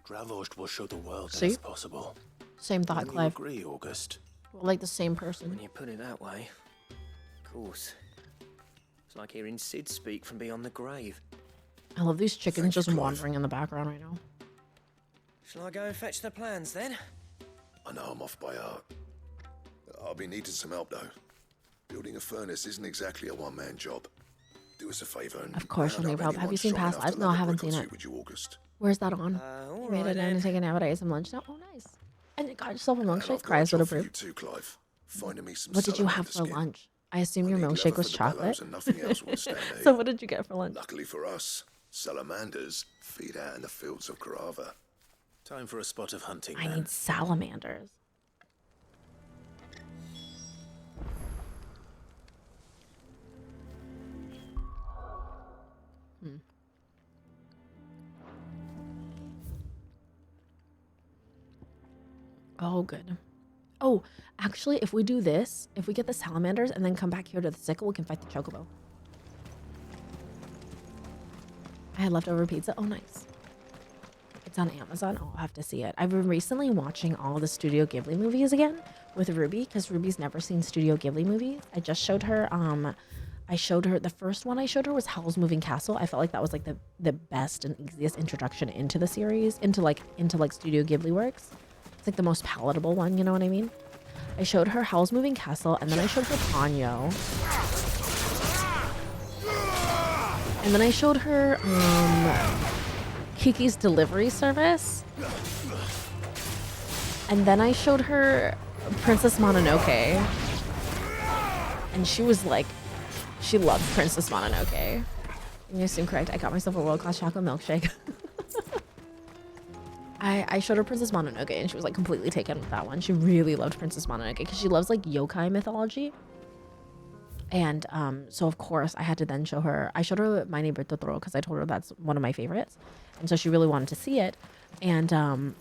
Dravos will show the world that it's possible. Same thought, Clive. Agree, August. We're like the same person. When you put it that way, of course. It's like hearing Sid speak from beyond the grave. I love these chickens just wandering in the background right now. Shall I go and fetch the plans then? I know I'm off by heart. I'll be needing some help though. Building a furnace isn't exactly a one-man job. Do us a favor and of course you'll need help. Have you seen Past Lives? No, I haven't seen it. Where's that on? Made it down and take a nap at some lunch now. Oh, nice. And it got yourself a milkshake. Cries would approve. What did you have for lunch? I assume your milkshake was chocolate. So what did you get for lunch? Luckily for us, salamanders feed out in the fields of Carava. Time for a spot of hunting. I need salamanders. Oh, good. Oh, actually, if we do this, if we get the salamanders and then come back here to the sickle, we can fight the chocobo. I had leftover pizza. Oh, nice. It's on Amazon. Oh, I'll have to see it. I've been recently watching all the Studio Ghibli movies again with Ruby because Ruby's never seen Studio Ghibli movies. I just showed her, the first one I showed her was Howl's Moving Castle. I felt like that was like the best and easiest introduction into the series, into Studio Ghibli works. It's like the most palatable one, you know what I mean? I showed her Howl's Moving Castle, and then I showed her Ponyo. And then I showed her Kiki's Delivery Service. And then I showed her Princess Mononoke. And she was like, she loved Princess Mononoke. And you assume correct, I got myself a world-class chocolate milkshake. I showed her Princess Mononoke and she was like completely taken with that one. She really loved Princess Mononoke because she loves like yokai mythology. And so of course I had to then show her, I showed her My Neighbor Totoro because I told her that's one of my favorites. And so she really wanted to see it. And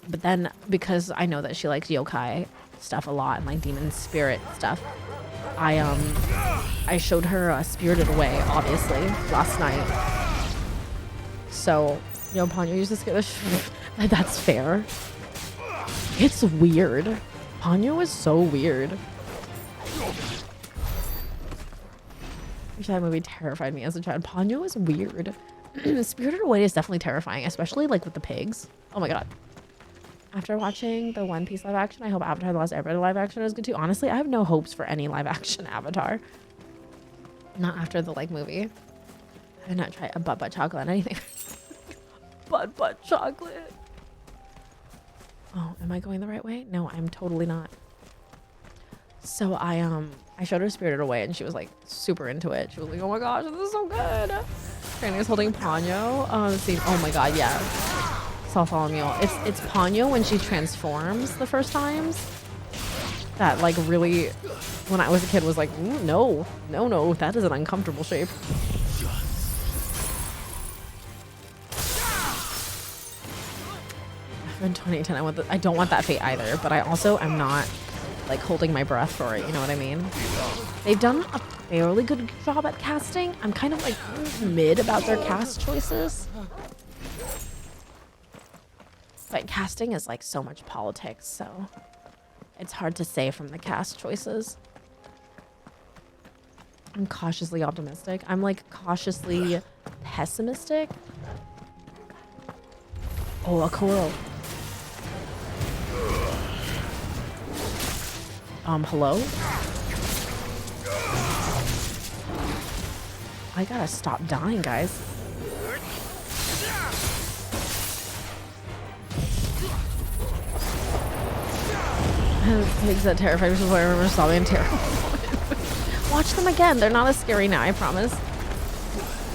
but then because I know that she likes yokai stuff a lot and like demon spirit stuff, I showed her Spirited Away, obviously, last night. So, you know, Ponyo used to scare the shit. That's fair. It's weird. Ponyo is so weird. That movie terrified me as a child. Ponyo is weird. Spirited Away is definitely terrifying, especially like with the pigs. Oh my god. After watching the One Piece live action, I hope Avatar The Last Airbender live action is good too. Honestly, I have no hopes for any live action Avatar. Not after the like movie. I have not tried a butt chocolate anything. butt chocolate. Oh, am I going the right way? No, I'm totally not. So I showed her Spirited Away and she was like super into it. She was like, oh my gosh, this is so good. Granny is holding Ponyo. Scene. Oh my god, yeah. Bartholomew. It's Ponyo when she transforms the first times. That like really, when I was a kid, was like, no, that is an uncomfortable shape. In 2010, I don't want that fate either, but I also am not like holding my breath for it. You know what I mean? They've done a fairly good job at casting. I'm kind of like mid about their cast choices. But casting is like so much politics, so it's hard to say from the cast choices. I'm cautiously optimistic. I'm like cautiously pessimistic. Oh, a coral. Hello? I gotta stop dying, guys. Pigs that terrified me, which is why I remember Sabi and Terror. Watch them again. They're not as scary now, I promise.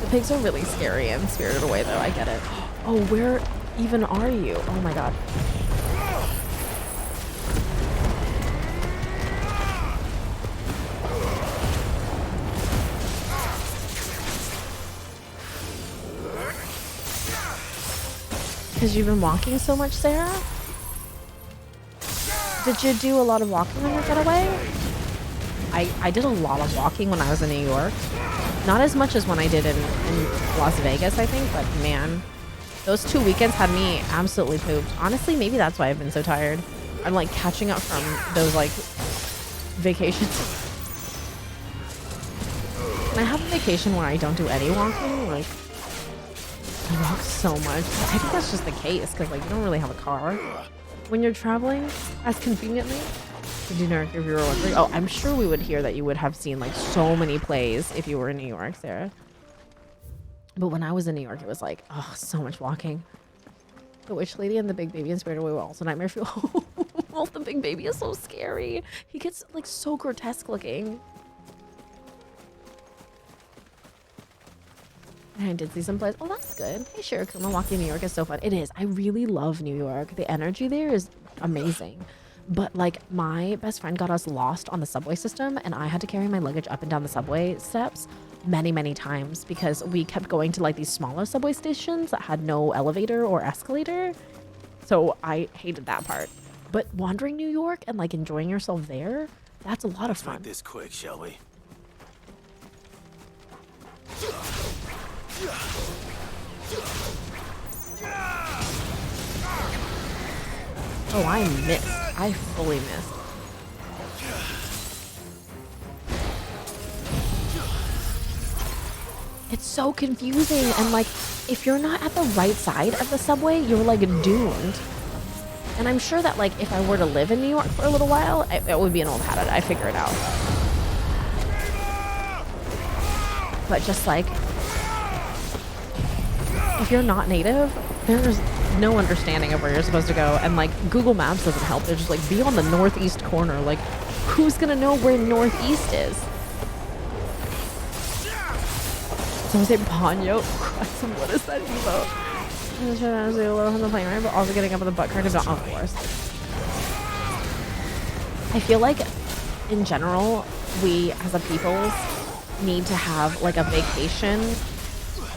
The pigs are really scary and Spirited Away, though. I get it. Oh, where even are you? Oh my god. Because you've been walking so much, Sarah? Did you do a lot of walking on your getaway? I did a lot of walking when I was in New York. Not as much as when I did in Las Vegas, I think, but man, those 2 weekends had me absolutely pooped. Honestly, maybe that's why I've been so tired. I'm like catching up from those like vacations. Can I have a vacation where I don't do any walking? Like, I walk so much. I think that's just the case because like you don't really have a car when you're traveling as conveniently. Did you know if you were wondering? Oh, I'm sure we would hear that you would have seen like so many plays if you were in New York, Sarah. But when I was in New York, it was like, oh, so much walking. The Witch Lady and the Big Baby and Spirited Away were also nightmare fuel. Well, the Big Baby is so scary. He gets like so grotesque looking. And I did see some plays. Oh, that's good. Hey, Shirokuma, walking in New York is so fun. It is. I really love New York. The energy there is amazing. But like my best friend got us lost on the subway system and I had to carry my luggage up and down the subway steps many times because we kept going to like these smaller subway stations that had no elevator or escalator. So I hated that part. But wandering New York and like enjoying yourself there, that's a lot of fun. Let's make this quick, shall we? Oh, I missed. I fully missed. It's so confusing and like if you're not at the right side of the subway, you're like doomed. And I'm sure that like if I were to live in New York for a little while, it would be an old habit. I figure it out. But just like if you're not native, there's no understanding of where you're supposed to go, and like Google Maps doesn't help. They're just like, be on the northeast corner. Like, who's gonna know where northeast is? Someone say Ponyo. What is that emote? I'm just trying to do a little on the plane, right? But also getting up on the butt cart, of course. I feel like, in general, we as a people need to have like a vacation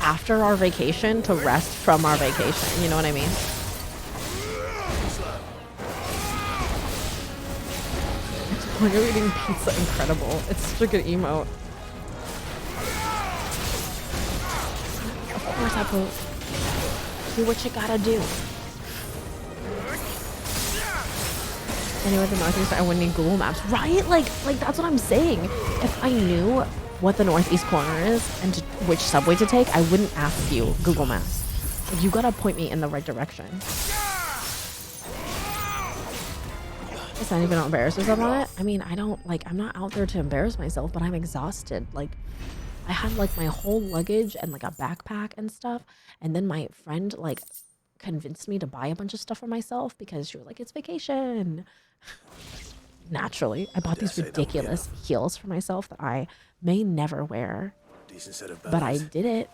after our vacation to rest from our vacation. You know what I mean? When you're eating pizza, incredible. It's such a good emote. Of course I poop. Do what you gotta do. Anyway, the northeast, I wouldn't need Google Maps, right? Like that's what I'm saying. If I knew what the northeast corner is and which subway to take, I wouldn't ask you Google Maps. Like, you gotta point me in the right direction. It's not even embarrass yourself on it. I mean, I don't like, I'm not out there to embarrass myself, but I'm exhausted. Like, I had like my whole luggage and like a backpack and stuff. And then my friend like convinced me to buy a bunch of stuff for myself because she was like, it's vacation. Naturally, I bought these ridiculous heels for myself that I may never wear. Decent set of but I did it.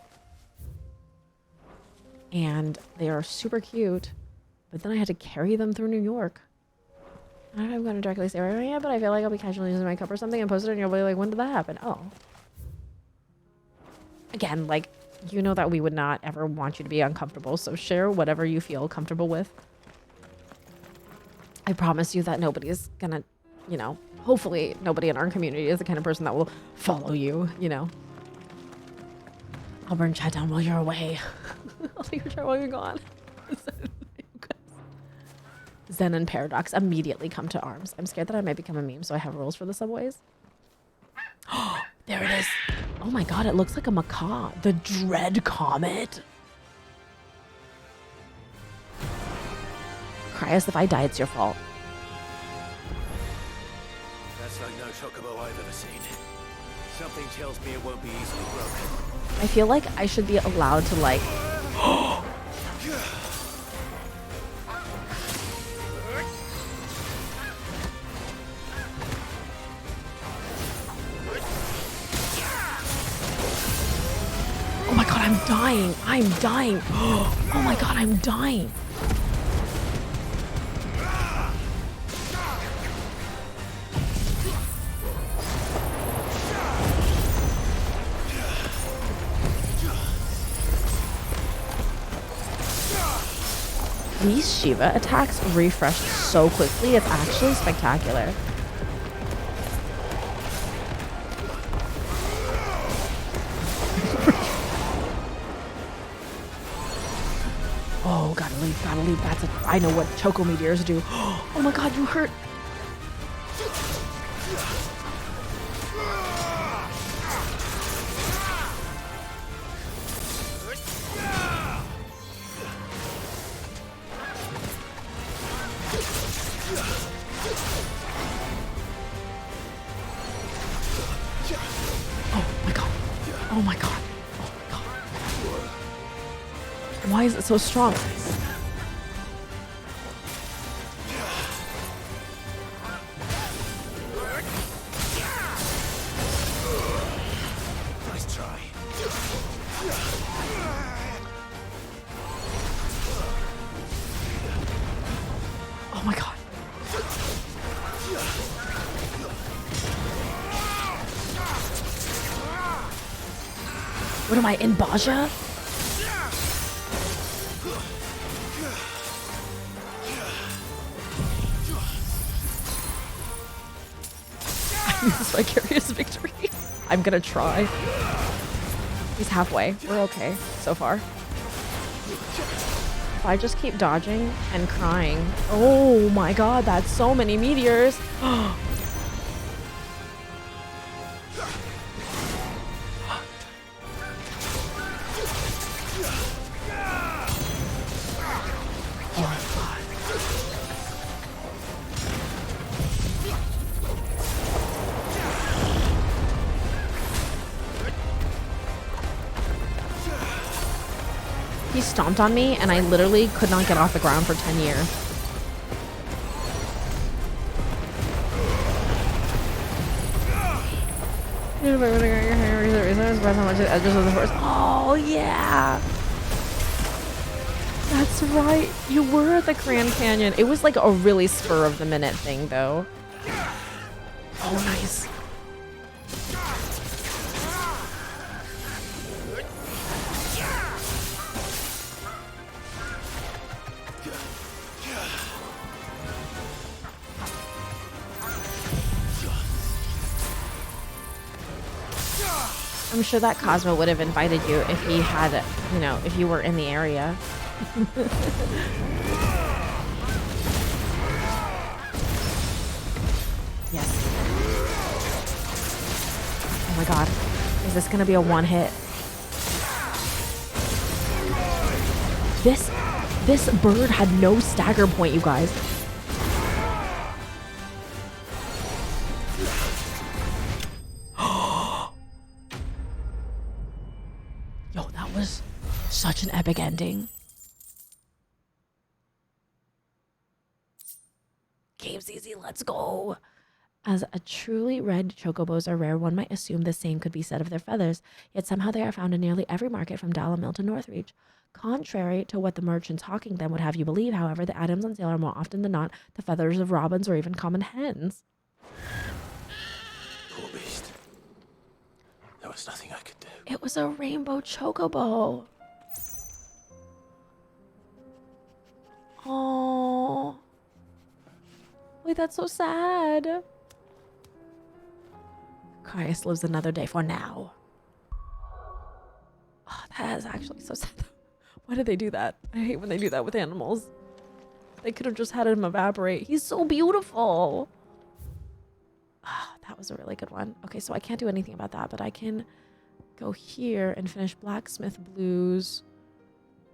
And they are super cute. But then I had to carry them through New York. I don't know if I'm going to directly say where I am, but I feel like I'll be casually using my cup or something and post it and you'll be like, when did that happen? Oh. Again, like, you know that we would not ever want you to be uncomfortable, so share whatever you feel comfortable with. I promise you that nobody's gonna, you know, hopefully nobody in our community is the kind of person that will follow you, you know. I'll burn chat down while you're away. I'll take your chat while you're gone. Zen and Paradox immediately come to arms. I'm scared that I might become a meme, so I have rules for the subways. Oh, there it is. Oh my god, it looks like a macaw. The Dread Comet. Cryus, if I die, it's your fault. That's like no chocobo I've ever seen. Something tells me it won't be easily broken. I feel like I should be allowed to like... Oh my god, I'm dying. I'm dying. Oh my god, I'm dying. These Shiva attacks refresh so quickly, it's actually spectacular. Oh, gotta leave, gotta leave. That's a, I know what Choco Meteors do. Oh my god, you hurt. Oh my god. Oh my god. Why is it so strong? Nice try. Oh my god. What am I, in Baja? I use vicarious victory. I'm gonna try. He's halfway. We're okay so far. If I just keep dodging and crying. Oh my god, that's so many meteors. He stomped on me and I literally could not get off the ground for 10 years. Oh yeah. That's right. You were at the Grand Canyon. It was like a really spur of the minute thing though. Oh nice. I'm sure that Cosmo would have invited you if he had, you know, if you were in the area. Yes. Oh my god. Is this gonna be a one hit? This bird had no stagger point, you guys. such an epic ending. Game's easy, let's go. As a truly red chocobos are rare, one might assume the same could be said of their feathers, yet somehow they are found in nearly every market from Dalamil to Northreach. Contrary to what the merchants hawking them would have you believe, however, the items on sale are more often than not the feathers of robins or even common hens. Poor beast. There was nothing I could do. It was a rainbow chocobo. Oh. Wait, that's so sad. Cryus lives another day for now. Oh, that is actually so sad. Why did they do that? I hate when they do that with animals. They could have just had him evaporate. He's so beautiful. Oh, that was a really good one. Okay, so I can't do anything about that, but I can go here and finish Blacksmith Blues.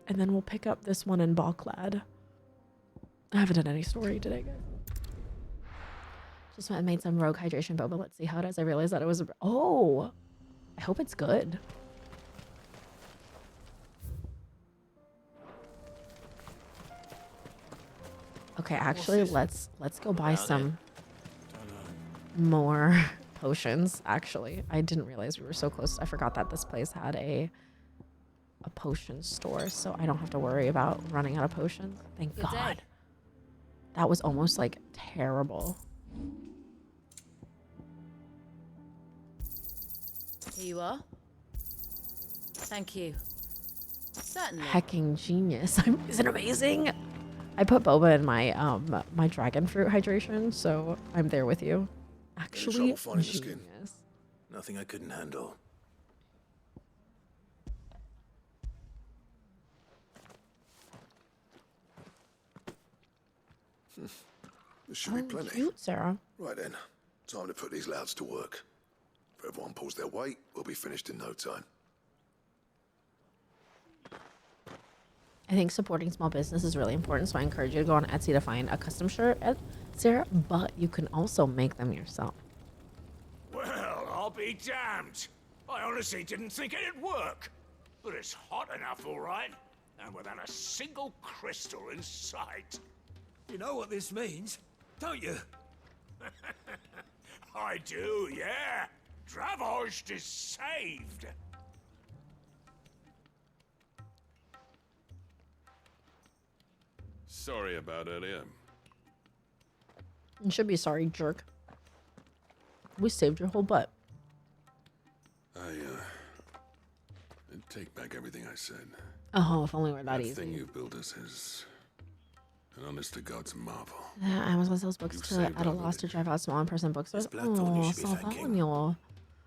And then we'll pick up this one in Balklad. I haven't done any story today, guys. Just made some rogue hydration boba. Let's see how it is. I realized that it was oh, I hope it's good. Okay, actually, let's go buy some more potions. Actually, I didn't realize we were so close. I forgot that this place had a potion store, so I don't have to worry about running out of potions. Thank God. That was almost like terrible. Here you are. Thank you. Certainly. Hecking genius. Isn't it amazing? I put boba in my my dragon fruit hydration, so I'm there with you. Actually, genius. Nothing I couldn't handle. There should be plenty. Cute, Sarah. Right then, time to put these louds to work. If everyone pulls their weight, we'll be finished in no time. I think supporting small business is really important, so I encourage you to go on Etsy to find a custom shirt, Sarah, but you can also make them yourself. Well, I'll be damned. I honestly didn't think it'd work. But it's hot enough, all right, and without a single crystal in sight. You know what this means, don't you? I do, yeah. Dravost is saved. Sorry about earlier. You should be sorry, jerk. We saved your whole butt. I take back everything I said. Oh, if only we're that easy. The thing you built us is an honest-to-God's marvel. Yeah, Amazon sells books at a loss to drive out small in-person bookstores. Oh, Bartholomew.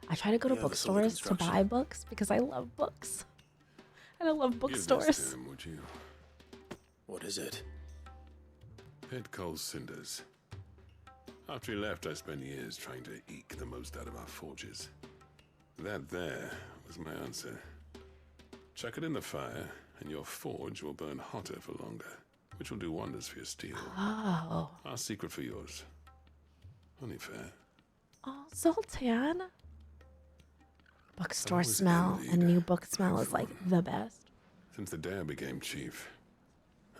I try to go to bookstores to buy books because I love books. And I love bookstores. Give this to him, would you? What is it? Pit Coal Cinders. After he left, I spent years trying to eke the most out of our forges. That there was my answer. Chuck it in the fire, and your forge will burn hotter for longer, which will do wonders for your steel. Oh. Our secret for yours. Only fair. Oh, Zoltan. Bookstore smell and new book smell is like the best. Since the day I became chief,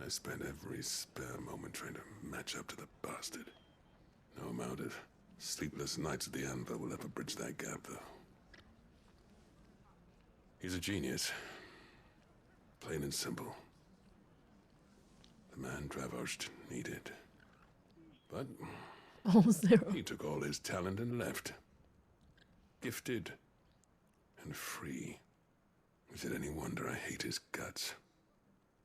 I spent every spare moment trying to match up to the bastard. No amount of sleepless nights at the anvil will ever bridge that gap, though. He's a genius. Plain and simple. The man Dravost needed. But he took all his talent and left. Gifted and free. Is it any wonder I hate his guts?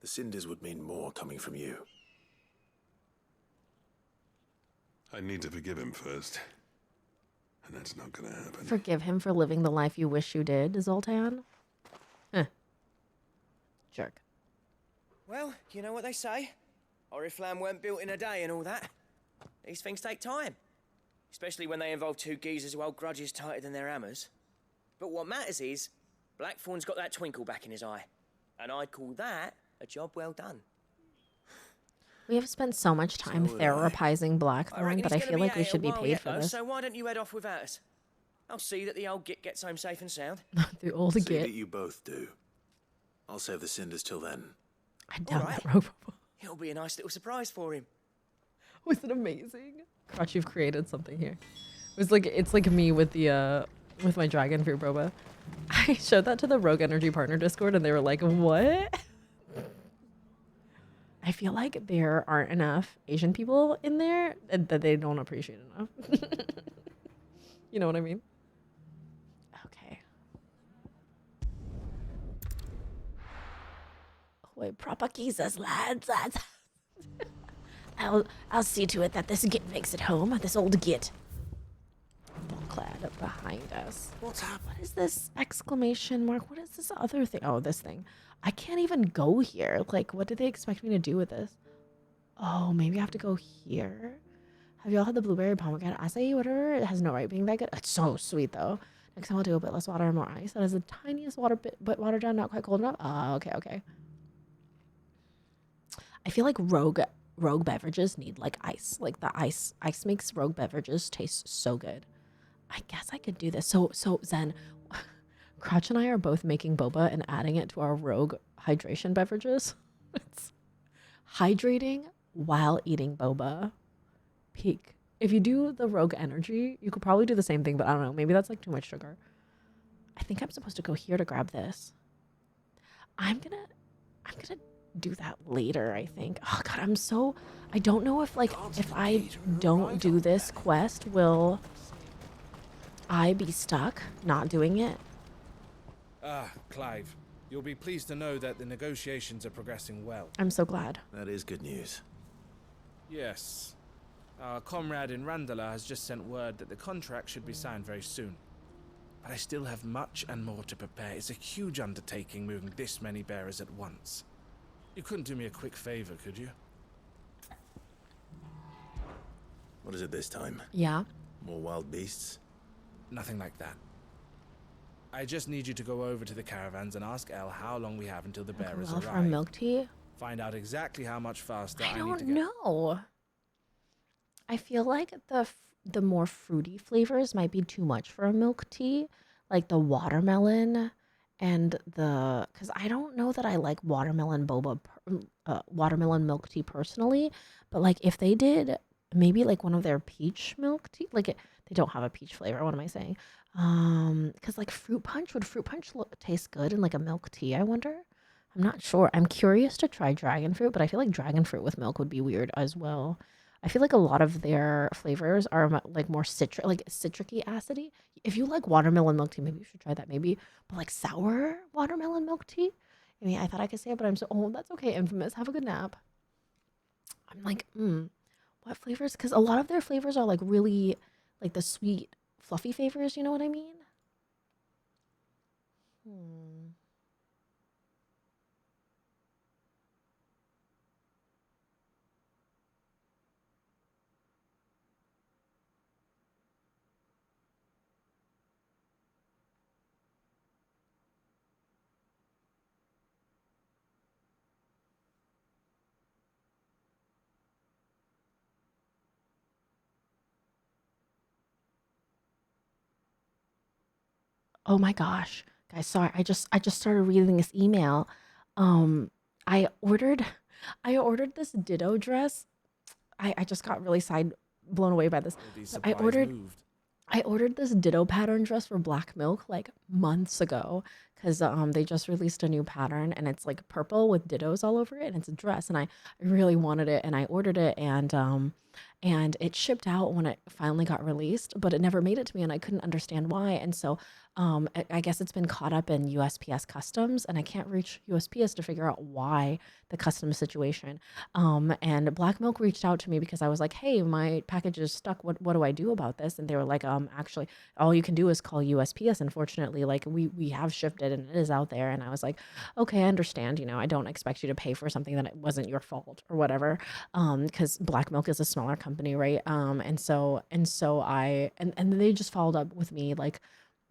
The cinders would mean more coming from you. I need to forgive him first. And that's not gonna happen. Forgive him for living the life you wish you did, Zoltan? Jerk. Well, you know what they say. Oriflamme weren't built in a day and all that. These things take time. Especially when they involve two geezers who hold grudges tighter than their hammers. But what matters is, Blackthorn's got that twinkle back in his eye. And I'd call that a job well done. We have spent so much time therapizing Blackthorn, but I feel like we should be paid for this. So why don't you head off without us? I'll see that the old git gets home safe and sound. The old See git. that you both do. I'll save the cinders till then. I doubt that rogue boba. It'll be a nice little surprise for him. Was it amazing? Crotch, you've created something here. It's like me with the with my dragon fruit boba. I showed that to the Rogue Energy Partner Discord and they were like, what? I feel like there aren't enough Asian people in there and that they don't appreciate enough. You know what I mean? Okay. Wait, proper Jesus, lads. I'll see to it that this git makes it home. This old git. Clad up behind us. What's happening? What is this exclamation mark? What is this other thing? Oh, this thing. I can't even go here. Like, what do they expect me to do with this? Oh, maybe I have to go here. Have y'all had the blueberry pomegranate acai? Whatever. It has no right being that good. It's so sweet though. Next time I'll do a bit less water and more ice. That is the tiniest water bit, but watered down, not quite cold enough. Oh, okay. I feel like rogue beverages need like ice. Like the ice makes rogue beverages taste so good. I guess I could do this. So Zen, Crotch and I are both making boba and adding it to our rogue hydration beverages. It's hydrating while eating boba. Peak. If you do the rogue energy, you could probably do the same thing, but I don't know. Maybe that's like too much sugar. I think I'm supposed to go here to grab this. I'm gonna do that later, I think. Oh God, I don't know if I don't do this quest, will I be stuck not doing it? Clive, you'll be pleased to know that the negotiations are progressing well. I'm so glad. That is good news. Yes. Our comrade in Randala has just sent word that the contract should be signed very soon. But I still have much and more to prepare. It's a huge undertaking moving this many bearers at once. You couldn't do me a quick favor, could you? What is it this time? Yeah. More wild beasts? Nothing like that. I just need you to go over to the caravans and ask Elle how long we have until the bearers arrive. For milk tea? Find out exactly how much faster I need to don't get. know. I feel like the more fruity flavors might be too much for a milk tea, like the watermelon and because I don't know that I like watermelon boba, watermelon milk tea personally, but like if they did maybe like one of their peach milk tea, like they don't have a peach flavor. What am I saying? Because like would fruit punch taste good in like a milk tea? I wonder. I'm not sure. I'm curious to try dragon fruit, but I feel like dragon fruit with milk would be weird as well. I feel like a lot of their flavors are like more citric-y, acidy. If you like watermelon milk tea, maybe you should try that. Maybe, but like sour watermelon milk tea. I mean, I thought I could say it, but I'm so. Oh, that's okay. Infamous. Have a good nap. I'm like, what flavors? Because a lot of their flavors are like really, like the sweet, fluffy flavors. You know what I mean? Oh my gosh, guys, sorry. I just started reading this email. I ordered this Ditto dress. I just got really blown away by this. I ordered this Ditto pattern dress for Black Milk like months ago because they just released a new pattern and it's like purple with dittos all over it and it's a dress and I really wanted it and I ordered it and it shipped out when it finally got released, but it never made it to me and I couldn't understand why. And so I guess it's been caught up in USPS customs and I can't reach USPS to figure out why the customs situation. And Black Milk reached out to me because I was like, hey, my package is stuck. What do I do about this? And they were like, actually, all you can do is call USPS. Unfortunately, like we have shipped it and it is out there. And I was like, okay, I understand. You know, I don't expect you to pay for something that it wasn't your fault or whatever. Because Black Milk is a smaller company, right? And they just followed up with me like,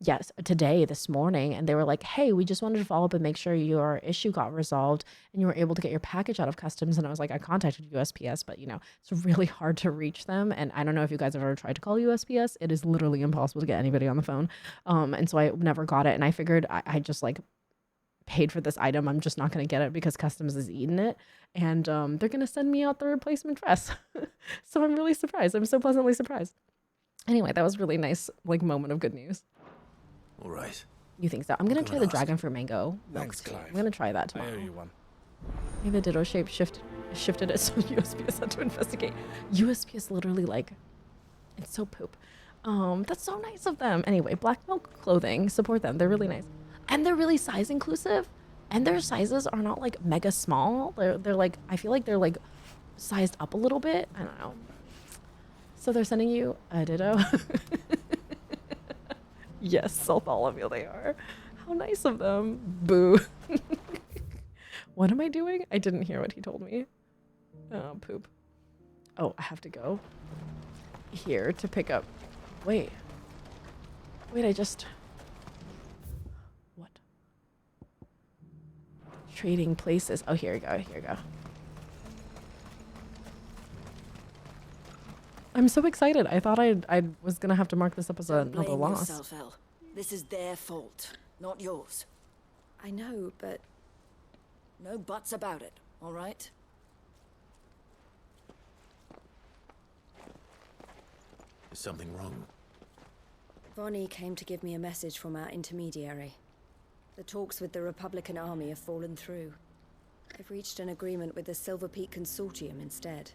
yes, this morning. And they were like, hey, we just wanted to follow up and make sure your issue got resolved and you were able to get your package out of customs. And I was like, I contacted USPS, but you know, it's really hard to reach them. And I don't know if you guys have ever tried to call USPS. It is literally impossible to get anybody on the phone. And so I never got it. And I figured I just like paid for this item. I'm just not going to get it because Customs is eating it. And they're going to send me out the replacement dress. So I'm really surprised. I'm so pleasantly surprised. Anyway, that was really nice, like, moment of good news. All right. You think so? I'm going to try the dragon fruit mango milk Thanks, tea. Clive. I'm going to try that I tomorrow. owe you one. Maybe the ditto shape shifted it so USPS had to investigate. USPS literally, like, it's so poop. That's so nice of them. Anyway, Black Milk Clothing, support them. They're really nice. And they're really size inclusive. And their sizes are not like mega small. They're like, I feel like they're like sized up a little bit. I don't know. So they're sending you a ditto. Yes, Bartholomew they are. How nice of them. Boo. What am I doing? I didn't hear what he told me. Oh, poop. Oh, I have to go here to pick up. Wait, I just... What? Trading places. Oh, here we go. I'm so excited. I thought I was going to have to mark this up as another Blame loss. yourself, Elle. This is their fault, not yours. I know, but... No buts about it, all right? Is something wrong? Vonnie came to give me a message from our intermediary. The talks with the Republican Army have fallen through. They've reached an agreement with the Silver Peak Consortium instead.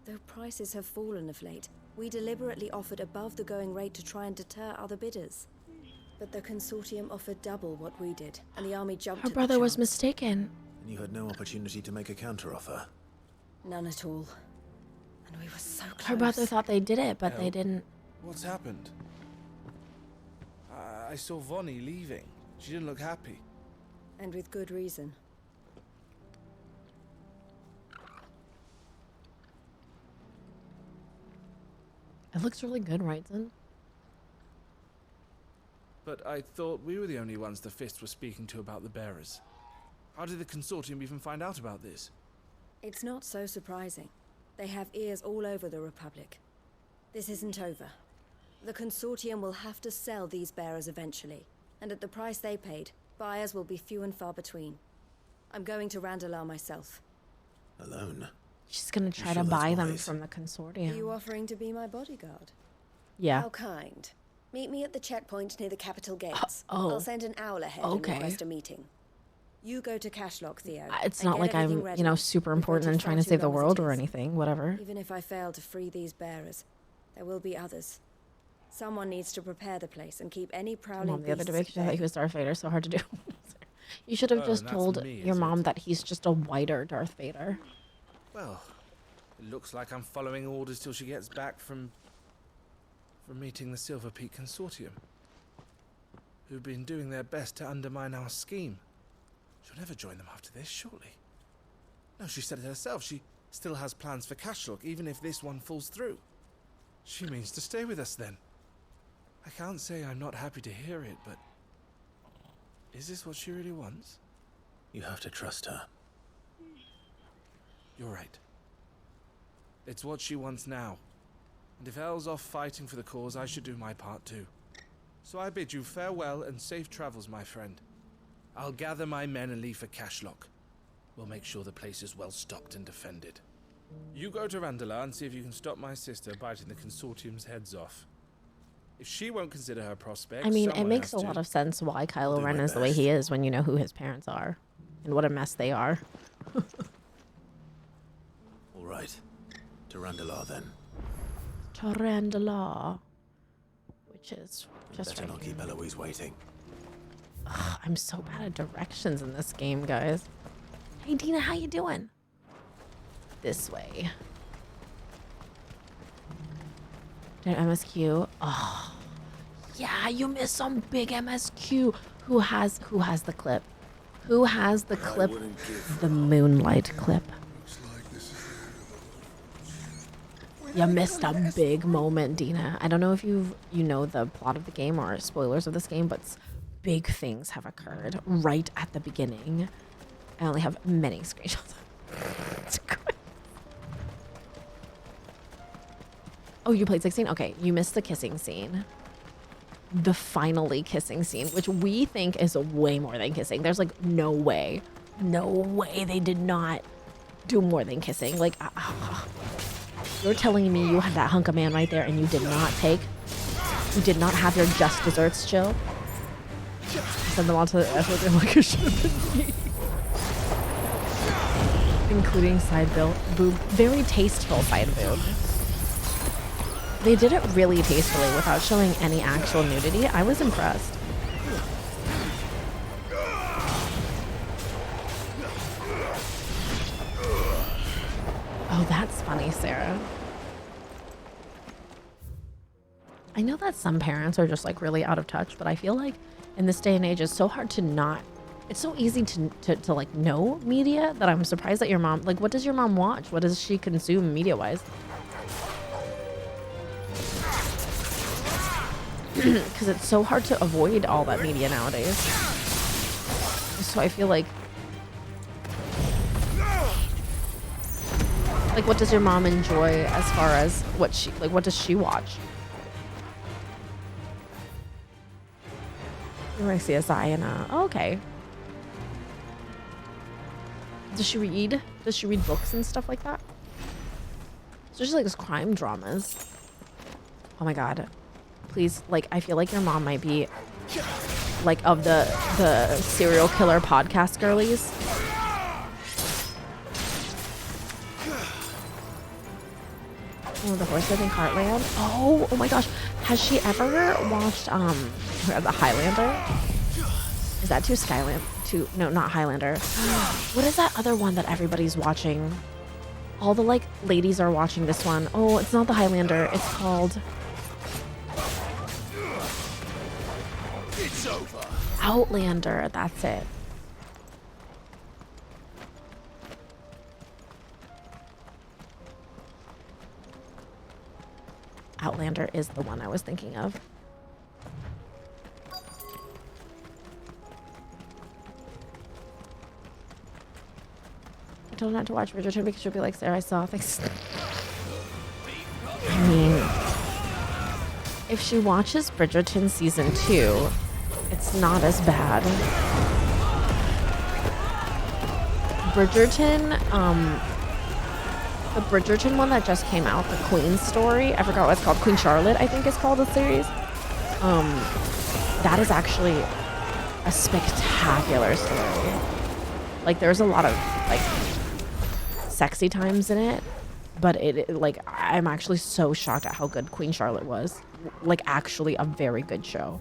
Though prices have fallen of late, we deliberately offered above the going rate to try and deter other bidders. But the Consortium offered double what we did, and the Army jumped Her at the brother was chance. mistaken. And you had no opportunity to make a counteroffer? None at all. And we were so close. Her brother thought they did it, but they didn't. What's happened? I saw Vonnie leaving. She didn't look happy. And with good reason. It looks really good, right, then? But I thought we were the only ones the Fist was speaking to about the bearers. How did the Consortium even find out about this? It's not so surprising. They have ears all over the Republic. This isn't over. The Consortium will have to sell these bearers eventually, and at the price they paid, buyers will be few and far between. I'm going to Randalar myself. Alone? She's gonna try to buy them from the Consortium. Are you offering to be my bodyguard? Yeah. How kind. Meet me at the checkpoint near the capital gates. oh. I'll send an owl ahead Okay. and request a meeting. You go to Cashlock, Theo. It's and not get like I'm, everything ready. you know, super We've important waited and trying far to too save the long as world it or is. anything. Whatever. Even if I fail to free these bearers, there will be others. Someone needs to prepare the place and keep any prowling Mom, the other beasts direction at that bay. he was Darth Vader, so hard to do. You should have Oh, just and that's told me, your is mom that he's just a whiter Darth Vader. Well, it looks like I'm following orders till she gets back from meeting the Silver Peak Consortium, who've been doing their best to undermine our scheme. She'll never join them after this, surely. No, she said it herself. She still has plans for Cashlock, even if this one falls through. She means to stay with us then. I can't say I'm not happy to hear it, but is this what she really wants? You have to trust her. You're right. It's what she wants now. And if Elle's off fighting for the cause, I should do my part too. So I bid you farewell and safe travels, my friend. I'll gather my men and leave for Cashlock. We'll make sure the place is well stocked and defended. You go to Randalar and see if you can stop my sister biting the Consortium's heads off. If she won't consider her prospects, I mean, it someone makes has a to. lot of sense why Kylo do Ren my is the way best. he is when you know who his parents are and what a mess they are. All right. To Randalar then. Tarandala, which is just Better right not here. keep Eloise waiting. Ugh, I'm so bad at directions in this game, guys. Hey, Dina, how you doing? This way. Did MSQ? Oh, yeah, you missed some big MSQ. Who has the clip? Who has the clip? The Moonlight clip. You missed a big moment, Dina. I don't know if you know the plot of the game or spoilers of this game, but big things have occurred right at the beginning. I only have many screenshots. It's great. Oh, you played 16? Okay, you missed the kissing scene. the finally kissing scene, which we think is way more than kissing. There's like no way they did not do more than kissing. Like, you're telling me you had that hunk of man right there and you did not have your just desserts, chill? Send them on to the F like it should have been me. Including side boob. Very tasteful side boob. They did it really tastefully without showing any actual nudity. I was impressed. Oh, that's funny, Sarah. I know that some parents are just like really out of touch, but I feel like in this day and age, it's so hard to not. It's so easy to like know media that I'm surprised that your mom, like, what does your mom watch? What does she consume media-wise? Because it's so hard to avoid all that media nowadays. So I feel like what does your mom enjoy as far as what does she watch? You like CSI and oh, okay. Does she read? Does she read books and stuff like that? So just like those crime dramas. Oh my god. Please, like, I feel like your mom might be like of the serial killer podcast girlies. Oh, the horse living Heartland. Oh my gosh. Has she ever watched the Highlander? Is that no, not Highlander. What is that other one that everybody's watching? All the like ladies are watching this one. Oh, it's not the Highlander. It's called Outlander. That's it. Outlander is the one I was thinking of. I told her not to watch Bridgerton because she'll be like, Sarah, I saw things. I mean, if she watches Bridgerton season 2, it's not as bad. Bridgerton, the Bridgerton one that just came out, the Queen story, I forgot what it's called, Queen Charlotte, I think it's called, the series. That is actually a spectacular story. Like, there's a lot of, like, sexy times in it, but like, I'm actually so shocked at how good Queen Charlotte was. Like, actually a very good show.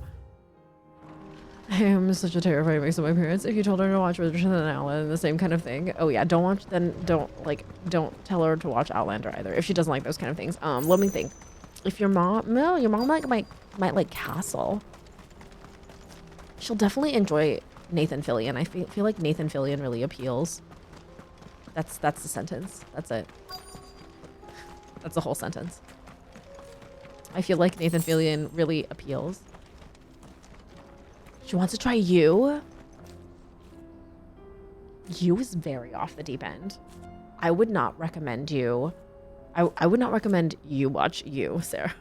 I am such a terrifying mix of my parents. If you told her to watch Bridgerton and Outlander, the same kind of thing. Oh yeah, don't tell her to watch Outlander either if she doesn't like those kind of things. Let me think. If your mom might like Castle. She'll definitely enjoy Nathan Fillion. I feel like Nathan Fillion really appeals. That's the sentence. That's it. That's the whole sentence. I feel like Nathan Fillion really appeals. She wants to try You. You is very off the deep end. I would not recommend You. I would not recommend you watch You, Sarah.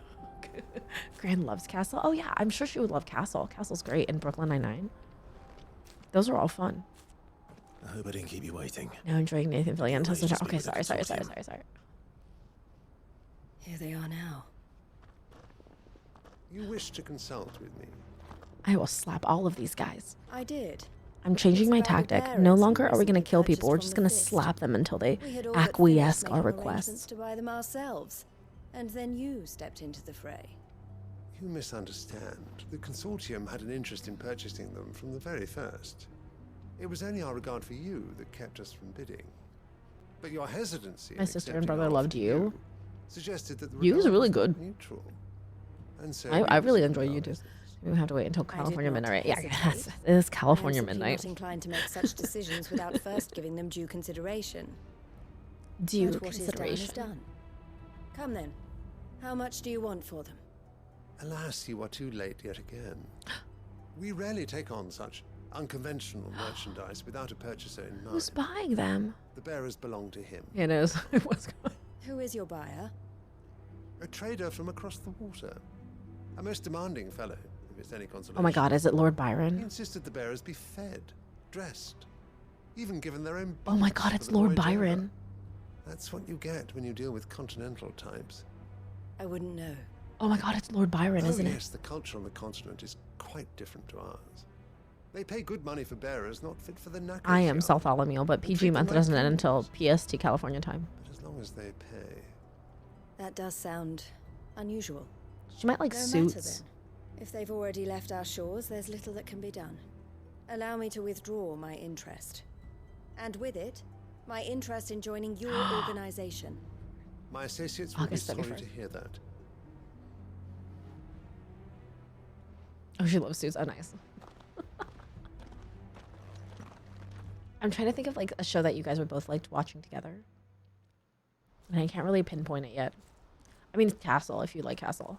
Gran loves Castle. Oh yeah, I'm sure she would love Castle. Castle's great, and Brooklyn Nine-Nine. Those are all fun. I hope I didn't keep you waiting. Now enjoying Nathan Fillion. Okay, sorry. Here they are now. You wish to consult with me? I will slap all of these guys. I did. I'm changing my tactic. No longer are we going to kill people. We're just going to slap them until they acquiesce our requests. To buy them ourselves, and then you stepped into the fray. You misunderstand. The consortium had an interest in purchasing them from the very first. It was only our regard for you that kept us from bidding. But your hesitancy. My sister and brother loved You. Suggested that the You was really good. Neutral. And so I really enjoy You too. We have to wait until California Midnight. Yeah, it is California Midnight. I'm not inclined to make such decisions without first giving them due consideration. Due But what consideration. is done is done. Come then. How much do you want for them? Alas, you are too late yet again. We rarely take on such unconventional merchandise without a purchaser in mind. Who's buying them? The bearers belong to him. It is. Who is your buyer? A trader from across the water. A most demanding fellow, in if it's any consolation. Oh my God, is it Lord Byron? He insisted the bearers be fed, dressed, even given their own. Oh my God, it's Lord Byron. That's what you get when you deal with continental types. I wouldn't know. Oh my God, it's Lord Byron, isn't it? Yes, the culture on the continent is quite different to ours. They pay good money for bearers, not fit for the knackers. I am Bartholomew, but PG month doesn't end until PST California time. But as long as they pay. That does sound unusual. She might like no suits. Matter, then. If they've already left our shores, there's little that can be done. Allow me to withdraw my interest. And with it, my interest in joining your organization. My associates will be sorry to hear that. Oh, she loves suits. Oh, nice. I'm trying to think of like a show that you guys would both liked watching together. And I can't really pinpoint it yet. I mean, Castle, if you like Castle.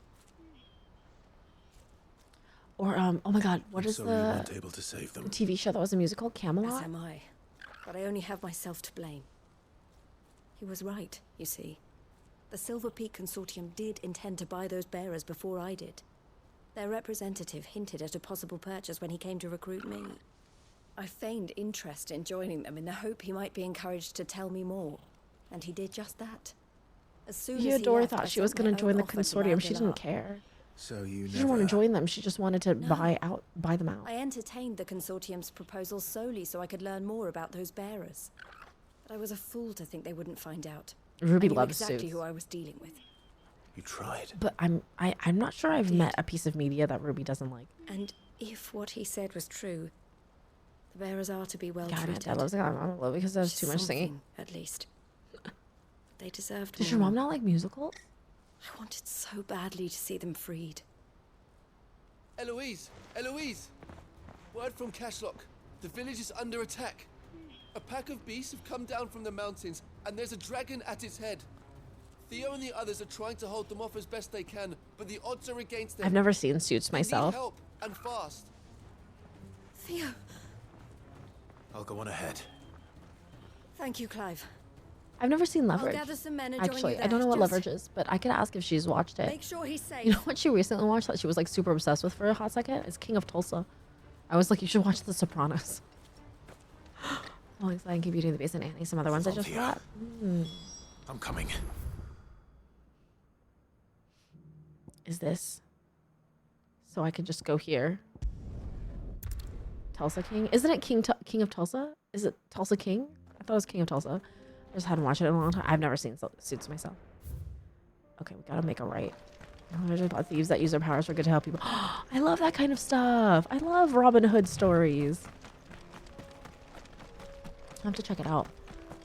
Or, oh my God, what is the able to save them. The TV show that was a musical? Camelot? As am I. But I only have myself to blame. He was right, you see. The Silver Peak Consortium did intend to buy those bearers before I did. Their representative hinted at a possible purchase when he came to recruit me. I feigned interest in joining them in the hope he might be encouraged to tell me more. And he did just that. As soon as he left, thought she was going to join the consortium. She didn't care. So you She didn't want to join them. She just wanted to buy them out. I entertained the consortium's proposal solely so I could learn more about those bearers. But I was a fool to think they wouldn't find out. Ruby I knew loves exactly suits. who I was dealing with. You tried. But I'm not sure I've met a piece of media that Ruby doesn't like. And if what he said was true, the bearers are to be well God, treated. my dad loves it. I don't love it because there's too much singing. Something, at least. They deserved Does more. your mom not like musicals? I wanted so badly to see them freed. Eloise! Eloise! Word from Cashlock. The village is under attack. A pack of beasts have come down from the mountains, and there's a dragon at its head. Theo and the others are trying to hold them off as best they can, but the odds are against them. I've never seen Suits myself. They need help, and fast. Theo! I'll go on ahead. Thank you, Clive. I've never seen Leverage. I'll gather some men and join Actually, you I don't there. know what Just Leverage is, but I could ask if she's watched it. Make sure he's safe. You know what she recently watched that she was like super obsessed with for a hot second? It's King of Tulsa. I was like, you should watch The Sopranos. Oh, exciting. Keep Beauty and the Beast and Annie. Some other ones I just forgot. I'm coming. Is this so I could just go here? Tulsa King? Isn't it King of Tulsa? Is it Tulsa King? I thought it was King of Tulsa. I just hadn't watched it in a long time. I've never seen Suits myself. Okay, we gotta make a right. There's about thieves that use their powers for good to help people. I love that kind of stuff. I love Robin Hood stories. I have to check it out.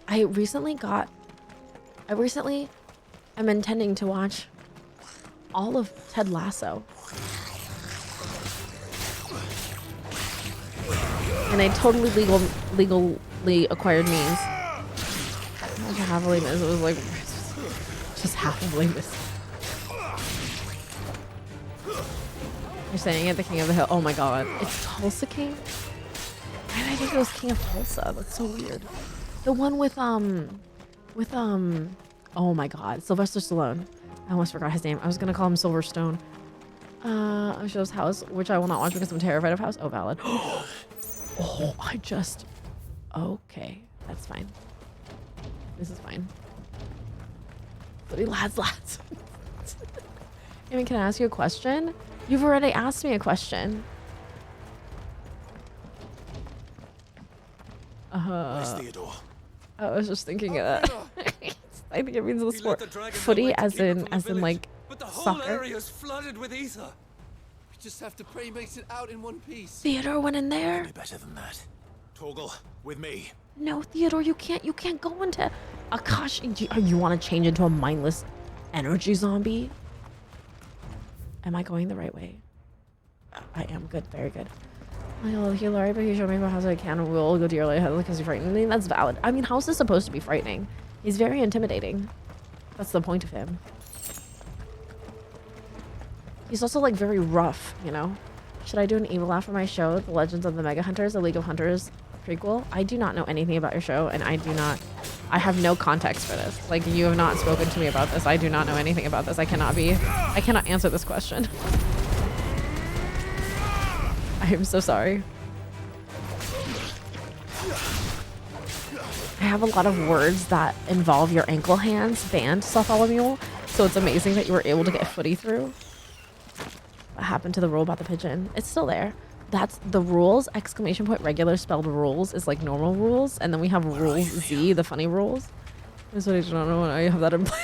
I recently am intending to watch all of Ted Lasso. And a totally legally acquired means. Not happily missed. It was like just happily missed. You're saying it, the King of the Hill. Oh my God, it's Tulsa King. Why did I think it was King of Tulsa? That's so weird. The one with oh my God, Sylvester Stallone. I almost forgot his name. I was gonna call him Silverstone. Show's House, which I will not watch because I'm terrified of House. Oh, valid. Oh, okay, that's fine. This is fine. Bloody lads. I mean, can I ask you a question? You've already asked me a question. Where's Theodore? I was just thinking of that. I think it means the sport. Footy as in like But the whole soccer. area's flooded with ether. We just have to pray he makes it out in one piece. Theodore went in there. Better than that. Torgal, with me. No, Theodore, you can't go into Akash. You want to change into a mindless energy zombie? Am I going the right way? I am. Good, very good. I love you, Laurie, but you showed me about House I can and will go dearly ahead because you're frightening. That's valid. I mean, House is supposed to be frightening. He's very intimidating. That's the point of him. He's also like very rough, you know? Should I do an evil laugh for my show, The Legends of the Mega Hunters, a League of Hunters prequel? I do not know anything about your show, and I have no context for this. Like, you have not spoken to me about this. I do not know anything about this. I cannot answer this question. I'm so sorry. I have a lot of words that involve your ankle hands banned, Bartholomew, so it's amazing that you were able to get footy through. What happened to the rule about the pigeon? It's still there. That's the rules, exclamation point, regular spelled rules is like normal rules, and then we have rules Z, the funny rules. That's what I don't know when I have that in place.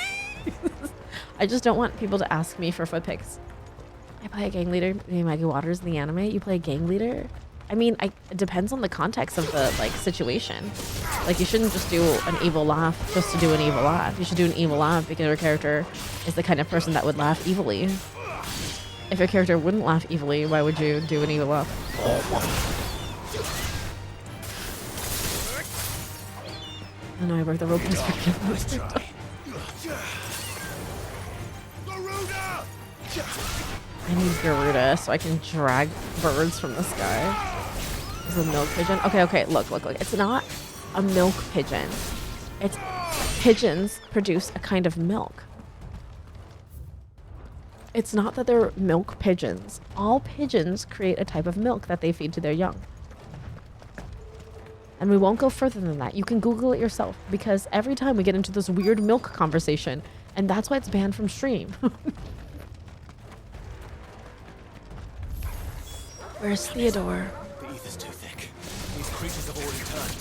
I just don't want people to ask me for foot pics. I play a gang leader named Maggie Waters in the anime. You play a gang leader? I mean, it depends on the context of the like situation. Like you shouldn't just do an evil laugh just to do an evil laugh. You should do an evil laugh because your character is the kind of person that would laugh evilly. If your character wouldn't laugh evilly, why would you do an evil laugh? I know I broke the rope. I need Garuda so I can drag birds from the sky. Is a milk pigeon? Okay, look. It's not a milk pigeon. It's pigeons produce a kind of milk. It's not that they're milk pigeons. All pigeons create a type of milk that they feed to their young. And we won't go further than that. You can Google it yourself because every time we get into this weird milk conversation, and that's why it's banned from stream. Where's Theodore? The ether's too thick. These creatures have already turned.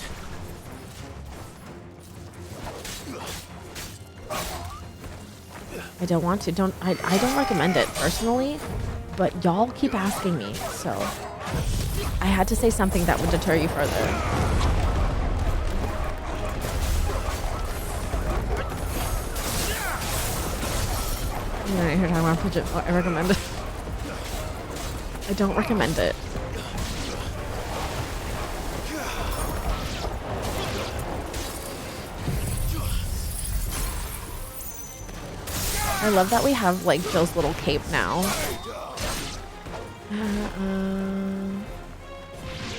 I don't want to. I don't recommend it personally, but y'all keep asking me, so I had to say something that would deter you further. Yeah, you're talking about pigeon. Oh, I recommend it. I don't recommend it. I love that we have like Jill's little cape now.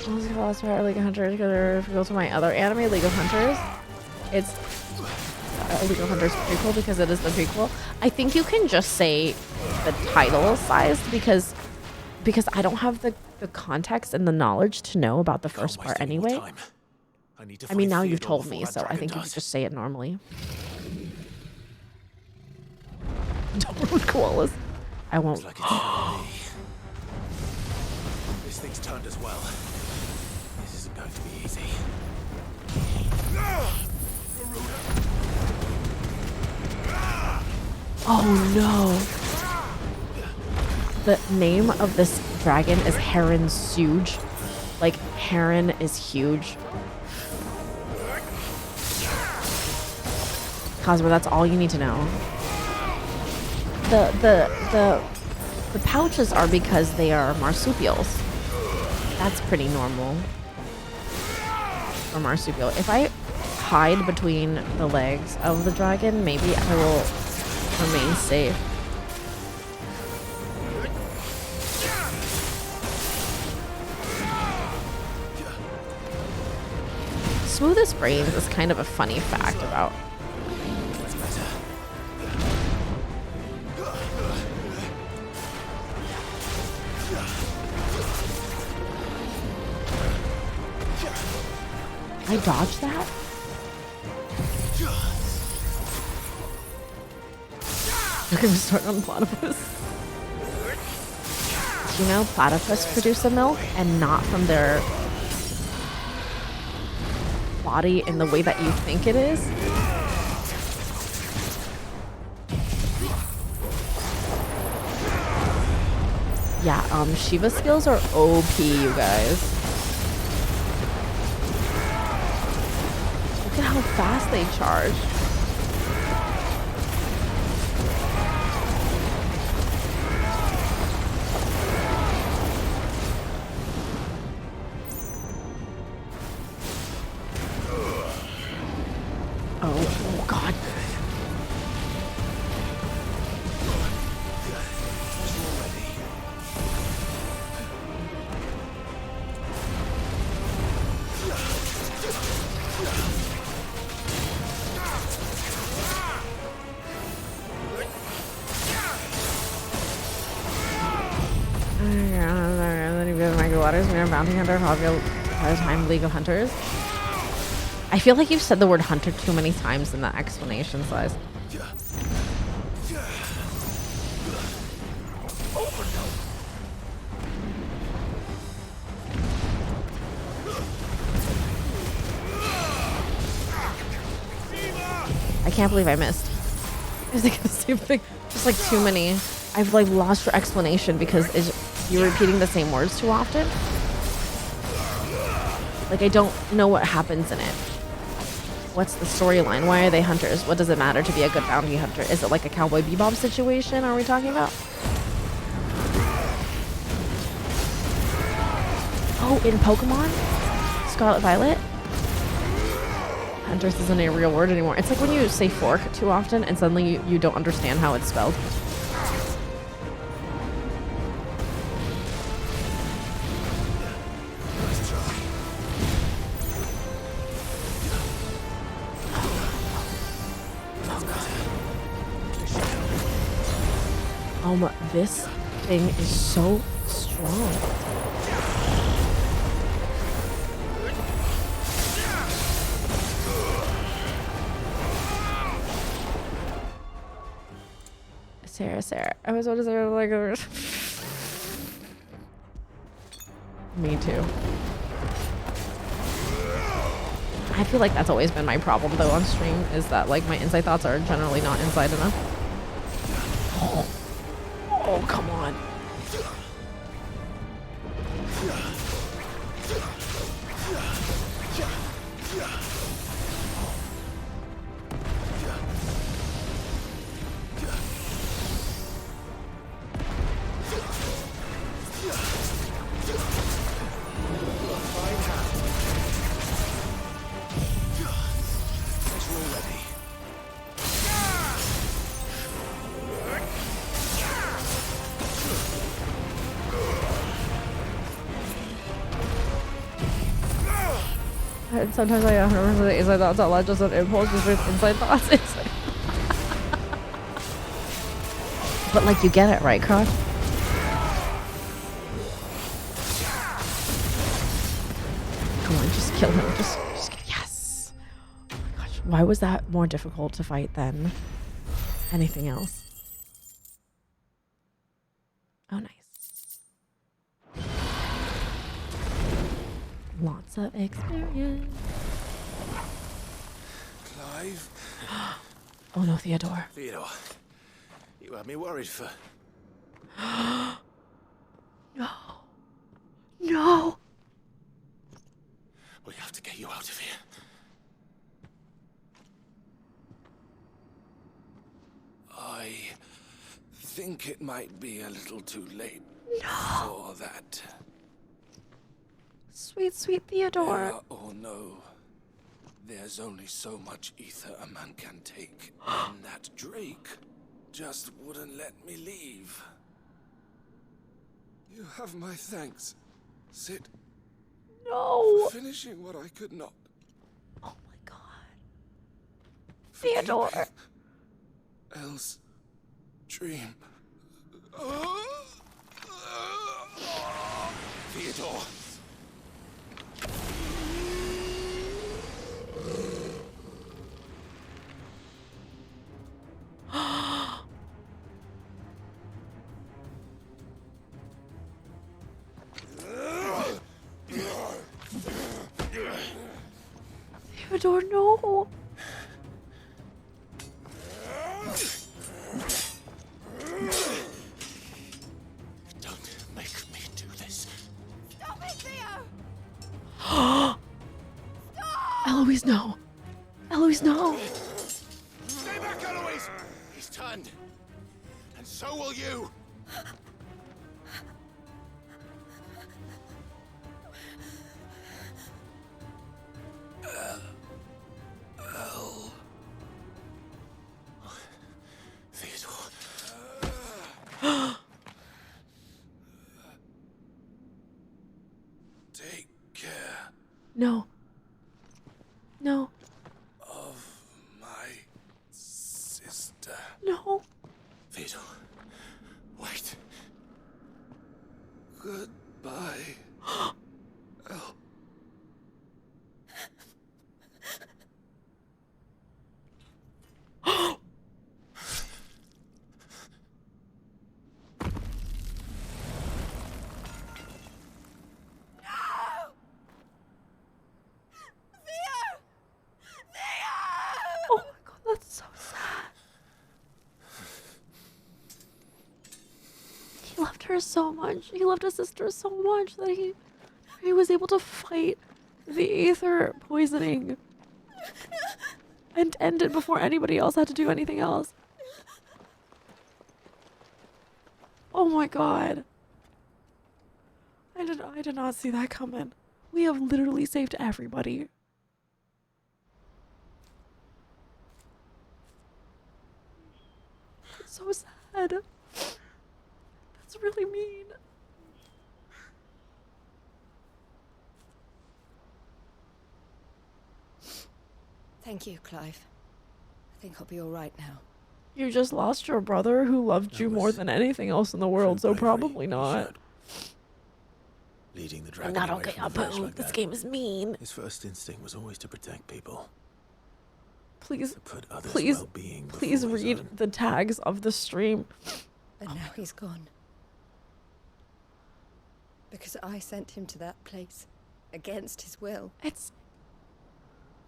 Let's go to League of Hunters. Go to my other anime, League of Hunters. It's League of Hunters prequel because it is the prequel. I think you can just say the title sized because I don't have the context and the knowledge to know about the first part anyway. I mean, now you've told me, so I think you could just say it normally. Don't ruin koalas. I won't. Like this thing's turned as well. This isn't going to be easy. Oh no. The name of this dragon is Heron Suge. Like, Heron is huge. Cosmo, that's all you need to know. The pouches are because they are marsupials. That's pretty normal for marsupial. If I hide between the legs of the dragon, maybe I will remain safe. Smoothest brains is kind of a funny fact about. I dodged that? You're gonna start on platypus. You know, platypus produce the milk and not from their body in the way that you think it is. Yeah, Shiva skills are OP, you guys. Look at how fast they charge. Oh God. letters mean a bounty hunter, popular time League of Hunters? I feel like you've said the word hunter too many times in that explanation, Size. I can't believe I missed. I was thinking the same thing. Just like too many. I've like lost your explanation because you're repeating the same words too often. Like I don't know what happens in it. What's the storyline? Why are they hunters? What does it matter to be a good bounty hunter? Is it like a Cowboy Bebop situation? Are we talking about? Oh, in Pokemon? Scarlet Violet? Hunters isn't a real word anymore. It's like when you say fork too often and suddenly you don't understand how it's spelled. This thing is so strong. Sarah. I was about to say like me too. I feel like that's always been my problem though on stream is that like my inside thoughts are generally not inside enough. Oh, come on. And sometimes I don't remember the inside thoughts out loud, just an impulse, just with inside thoughts. It's like but like you get it, right, Croc? Come on, just kill him. Just yes. Oh my gosh, why was that more difficult to fight than anything else? Oh, nice. Lots of experience. Clive? Oh no, Theodore. Theodore, you had me worried for... No. No. We have to get you out of here. I think it might be a little too late for that. Sweet, sweet Theodore. Oh no. There's only so much ether a man can take. And that Drake just wouldn't let me leave. You have my thanks, Sid. No. For finishing what I could not. Oh my god. Theodore. Else dream. Theodore. Theodore, no. Don't make me do this. Stop it, Theo! Stop! Eloise, no. Eloise, no. Stay back, Eloise! He's turned. And so will you. Take care. No. No. Of my sister. No. Theodore, wait. Goodbye. her so much. He loved his sister so much that he was able to fight the aether poisoning and end it before anybody else had to do anything else. Oh my god. I did not see that coming. We have literally saved everybody. It's so sad. That's really mean. Thank you, Clive. I think I'll be all right now. You just lost your brother who loved you more than anything else in the world, so probably not. Leading the I'm dragon not away okay, from the Abu. village like This that. game is mean. His first instinct was always to protect people. Please, To put others' please, well-being please before his read own. the tags of the stream. And now he's gone. Because I sent him to that place. Against his will. It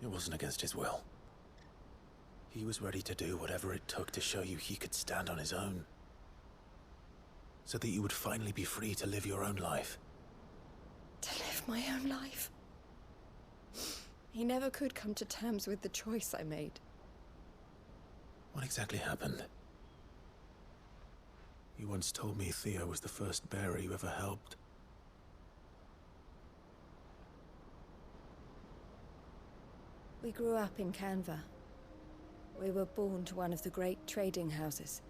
wasn't against his will. He was ready to do whatever it took to show you he could stand on his own. So that you would finally be free to live your own life. To live my own life. He never could come to terms with the choice I made. What exactly happened? You once told me Theo was the first bearer you ever helped. We grew up in Canva. We were born to one of the great trading houses.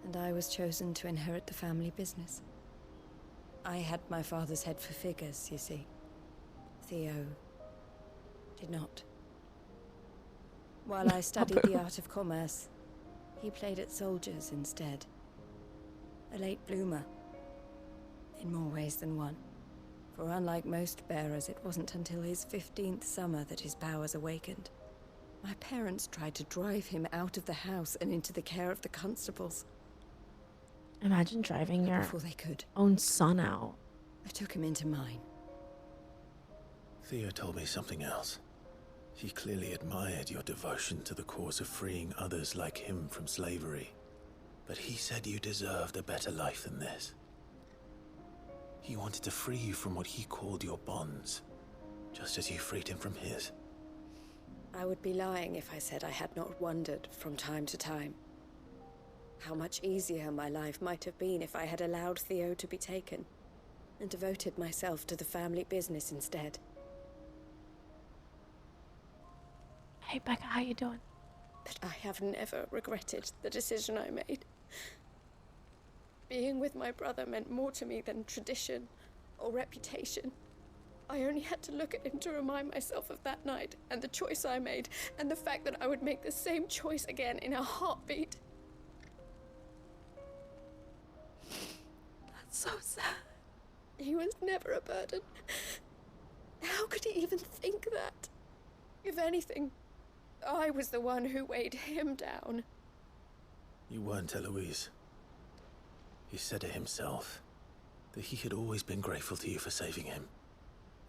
And I was chosen to inherit the family business. I had my father's head for figures, you see. Theo did not. While I studied the art of commerce, he played at soldiers instead. A late bloomer. In more ways than one. For unlike most bearers, it wasn't until his 15th summer that his powers awakened. My parents tried to drive him out of the house and into the care of the constables. Imagine driving your Before they could. own son out. I took him into mine. Theo told me something else. He clearly admired your devotion to the cause of freeing others like him from slavery. But he said you deserved a better life than this. He wanted to free you from what he called your bonds, just as you freed him from his. I would be lying if I said I had not wondered from time to time how much easier my life might have been if I had allowed Theo to be taken and devoted myself to the family business instead. Hey Becca, how you doing? But I have never regretted the decision I made. Being with my brother meant more to me than tradition or reputation. I only had to look at him to remind myself of that night and the choice I made and the fact that I would make the same choice again in a heartbeat. That's so sad. He was never a burden. How could he even think that? If anything, I was the one who weighed him down. You weren't, Eloise. He said it himself, that he had always been grateful to you for saving him,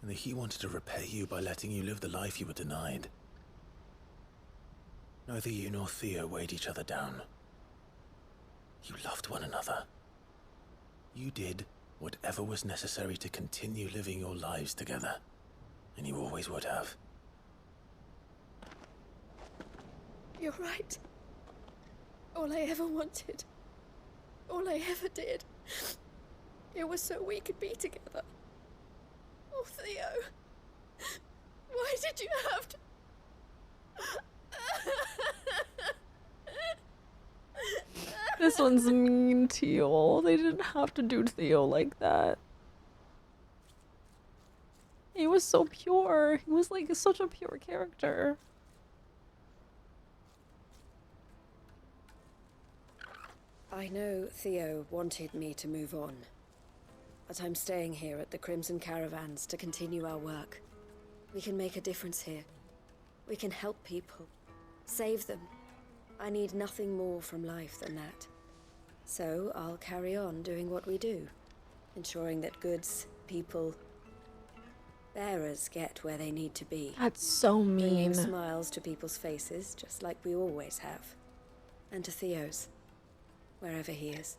and that he wanted to repay you by letting you live the life you were denied. Neither you nor Theo weighed each other down. You loved one another. You did whatever was necessary to continue living your lives together, and you always would have. You're right. All I ever wanted, all I ever did, it was so we could be together. Oh, Theo, why did you have to... This one's mean to you. They didn't have to do Theo like that. He was so pure. He was like such a pure character. I know Theo wanted me to move on, but I'm staying here at the Crimson Caravans to continue our work. We can make a difference here. We can help people, save them. I need nothing more from life than that. So I'll carry on doing what we do, ensuring that goods, people, bearers get where they need to be. That's so mean. Bringing smiles to people's faces, just like we always have. And to Theo's, wherever he is.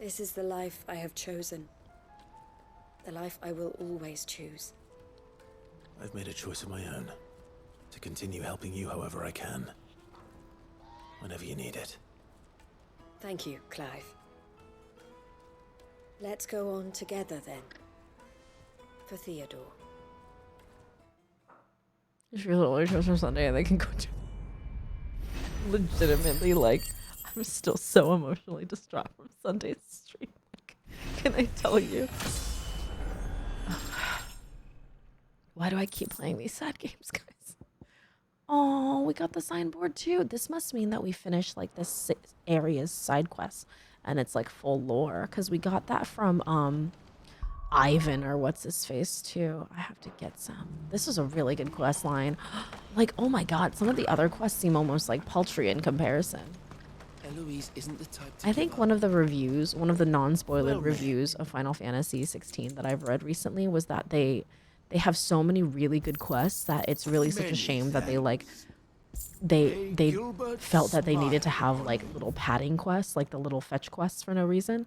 This is the life I have chosen. The life I will always choose. I've made a choice of my own. To continue helping you however I can. Whenever you need it. Thank you, Clive. Let's go on together then. For Theodore. If you're only chose for Sunday, they can go to. Legitimately, like, I'm still so emotionally distraught from Sunday's stream. Can I tell you? Why do I keep playing these sad games, guys? Oh, we got the signboard too. This must mean that we finished like this area's side quest, and it's like full lore because we got that from Ivan or what's his face too. I have to get some. This is a really good quest line. Like, oh my god, some of the other quests seem almost like paltry in comparison. Eloise isn't the type to I think one of the reviews, one of the non-spoilered reviews of Final Fantasy XVI that I've read recently was that they have so many really good quests that it's really such a shame that they felt that they needed to have like little padding quests, like the little fetch quests for no reason.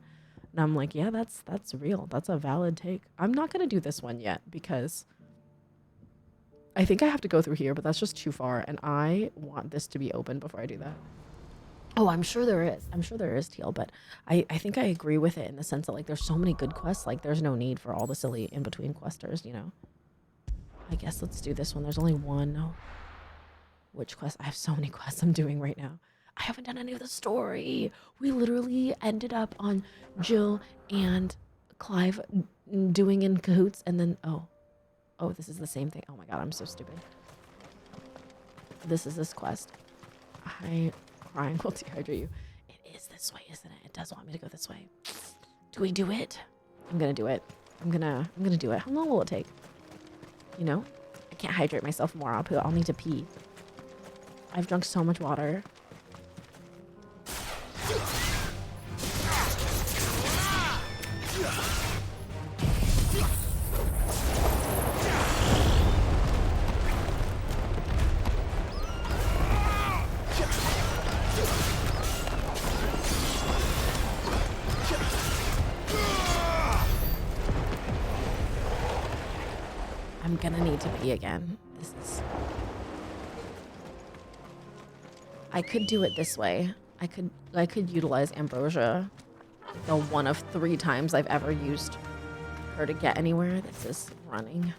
And I'm like, yeah, that's real. That's a valid take. I'm not going to do this one yet because I think I have to go through here, but that's just too far. And I want this to be open before I do that. Oh, I'm sure there is. I'm sure there is, Teal, but I think I agree with it in the sense that like there's so many good quests. Like there's no need for all the silly in-between questers, you know? I guess let's do this one. There's only one. Oh. Which quest? I have so many quests I'm doing right now. I haven't done any of the story. We literally ended up on Jill and Clive doing in cahoots and then, oh, this is the same thing. Oh my god, I'm so stupid. This is this quest. Crying will dehydrate you. It is this way, isn't it? It does want me to go this way. Do we do it? I'm gonna do it. I'm gonna do it. How long will it take? You know? I can't hydrate myself more. I'll need to pee. I've drunk so much water. I'm gonna need to pee again. I could do it this way. I could utilize Ambrosia. The one of 3 times I've ever used her to get anywhere. This is running.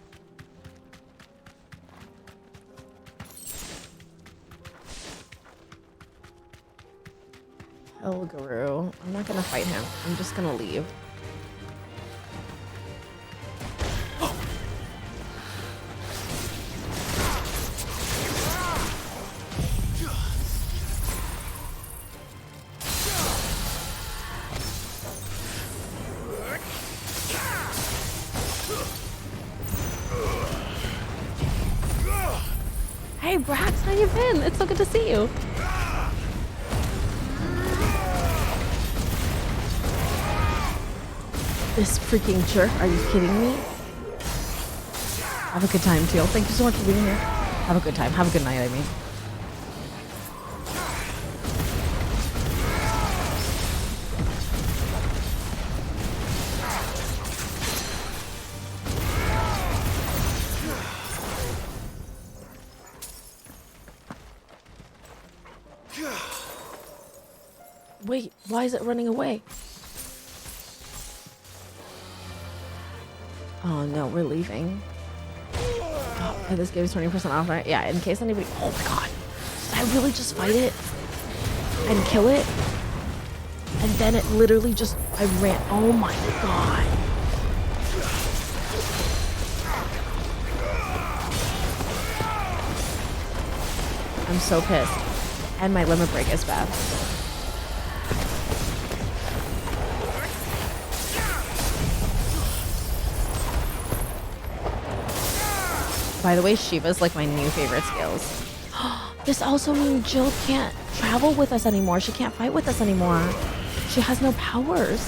Helguru. I'm not gonna fight him. I'm just gonna leave. Hey Brax, how you been? It's so good to see you. This freaking jerk, are you kidding me? Have a good time, Teal. Thank you so much for being here. Have a good time. Have a good night, I mean. Wait, why is it running away? Oh no, we're leaving. Oh, this game is 20% off, right? Yeah, in case anybody... Oh my god. Did I really just fight it? And kill it? And then it literally just... I ran... Oh my god. I'm so pissed. And my limit break is bad. By the way, Shiva's like my new favorite skills. This also means Jill can't travel with us anymore. She can't fight with us anymore. She has no powers.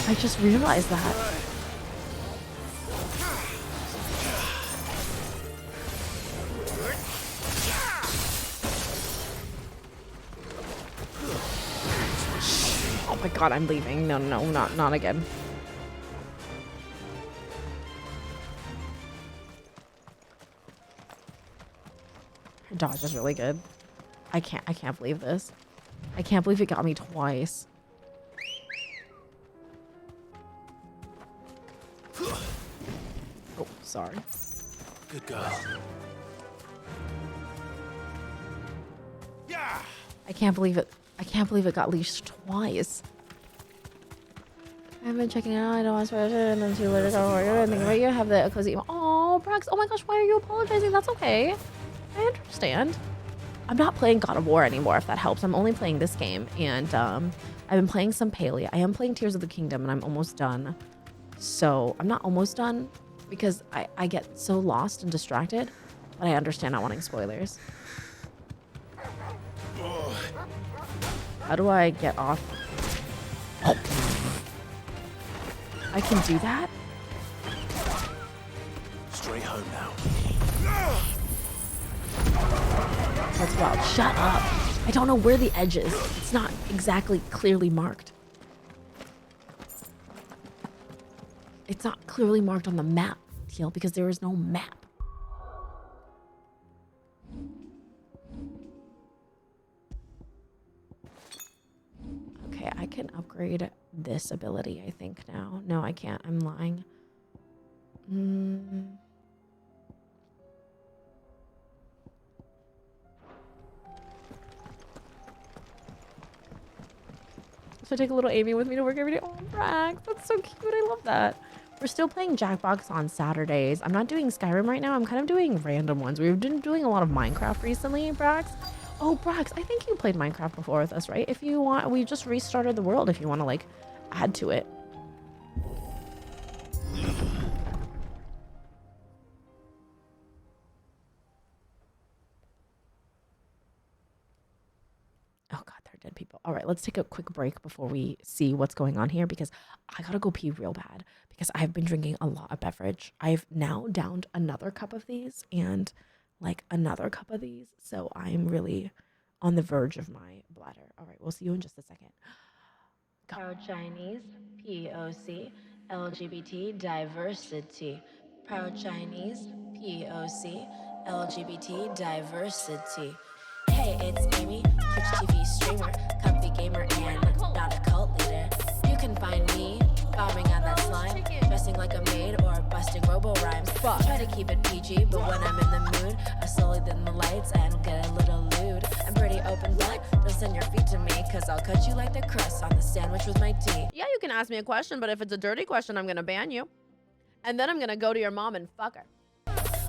I just realized that. Oh my god, I'm leaving. No, not again. Her dodge is really good. I can't believe this. I can't believe it got me twice. Oh, sorry. Good girl. Yeah. I can't believe it. I can't believe it got leashed twice. I've been checking it out. I don't want to spoil it. And then see later. And think about you. Have the cozy. Oh, Brax. Oh my gosh. Why are you apologizing? That's okay. I understand. I'm not playing God of War anymore, if that helps. I'm only playing this game, and I've been playing some Paley. I am playing Tears of the Kingdom, and I'm almost done. So I'm not almost done because I get so lost and distracted, but I understand not wanting spoilers. How do I get off? Oh. I can do that? Straight home now. That's wild. Shut up. I don't know where the edge is. It's not exactly clearly marked. It's not clearly marked on the map, Teal, because there is no map. Okay, I can upgrade this ability, I think, now. No, I can't. I'm lying. So I take a little Amy with me to work every day. Oh, Brax, that's so cute. I love that. We're still playing Jackbox on Saturdays. I'm not doing Skyrim right now. I'm kind of doing random ones. We've been doing a lot of Minecraft recently, Brax. Oh, Brax, I think you played Minecraft before with us, right? If you want, we just restarted the world if you want to, like, add to it. Oh god, they're dead people. All right, let's take a quick break before we see what's going on here because I gotta go pee real bad because I've been drinking a lot of beverage. I've now downed another cup of these and like another cup of these, so I'm really on the verge of my bladder. All right, we'll see you in just a second. Proud Chinese, POC, LGBT diversity. Proud Chinese, POC, LGBT diversity. Hey, it's Amy, Twitch TV streamer, comfy gamer, and not a cult leader. You can find me bombing on that slime, dressing like a maid or busting robo rhymes. Try to keep it PG, but when I'm in the mood, I slowly dim the lights and get a little lewd. I'm pretty open book, just send your feet to me, cause I'll cut you like the crust on the sandwich with my tea. Yeah, you can ask me a question, but if it's a dirty question, I'm gonna ban you. And then I'm gonna go to your mom and fuck her.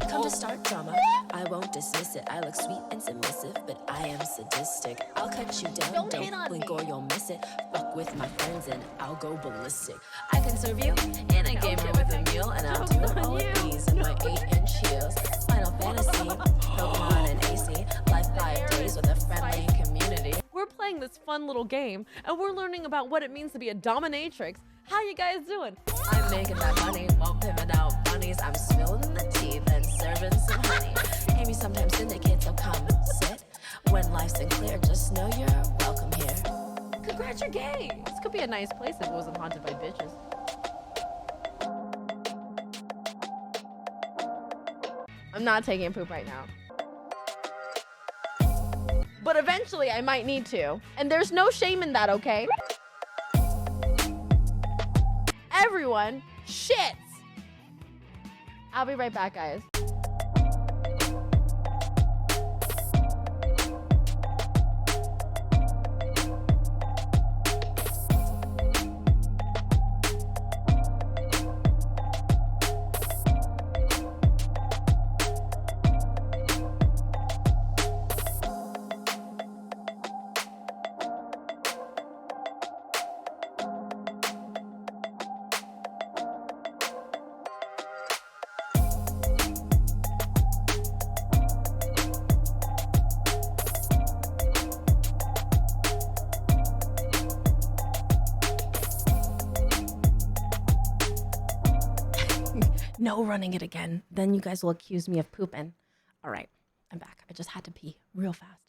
Come to start drama, I won't dismiss it. I look sweet and submissive, but I am sadistic. I'll cut you down, don't blink or you'll miss it. Fuck with my friends and I'll go ballistic. I can serve you in a gamer with a meal, and I'll do all of these in my 8-inch heels. Final Fantasy, Pokemon and AC, life 5 days with a friendly community. We're playing this fun little game, and we're learning about what it means to be a dominatrix. How you guys doing? I'm making that money, won't pivot out bunnies. I'm spilling the tea, then serving some honey. Amy sometimes syndicates, so come sit. When life's unclear, just know you're welcome here. Congrats, you're gay. This could be a nice place if it wasn't haunted by bitches. I'm not taking a poop right now. But eventually I might need to. And there's no shame in that, okay? Everyone shits. I'll be right back, guys. No running it again. Then you guys will accuse me of pooping. All right, I'm back. I just had to pee real fast.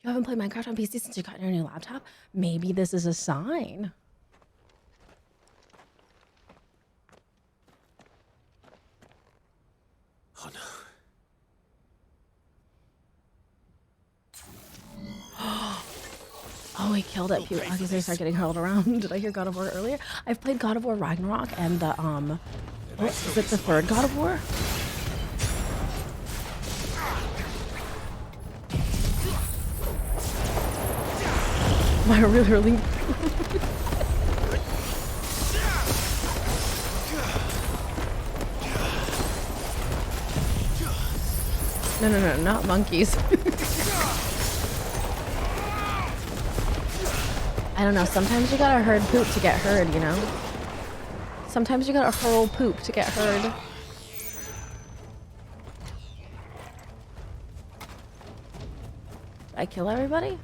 You haven't played Minecraft on PC since you got your new laptop? Maybe this is a sign. Oh no. Oh, he killed it. I guess they start getting hurled around. Did I hear God of War earlier? I've played God of War Ragnarok and the is it the third God of War? Am I really? No, not monkeys. I don't know, sometimes you gotta herd poop to get heard, you know? Sometimes you gotta hurl poop to get heard. Did I kill everybody?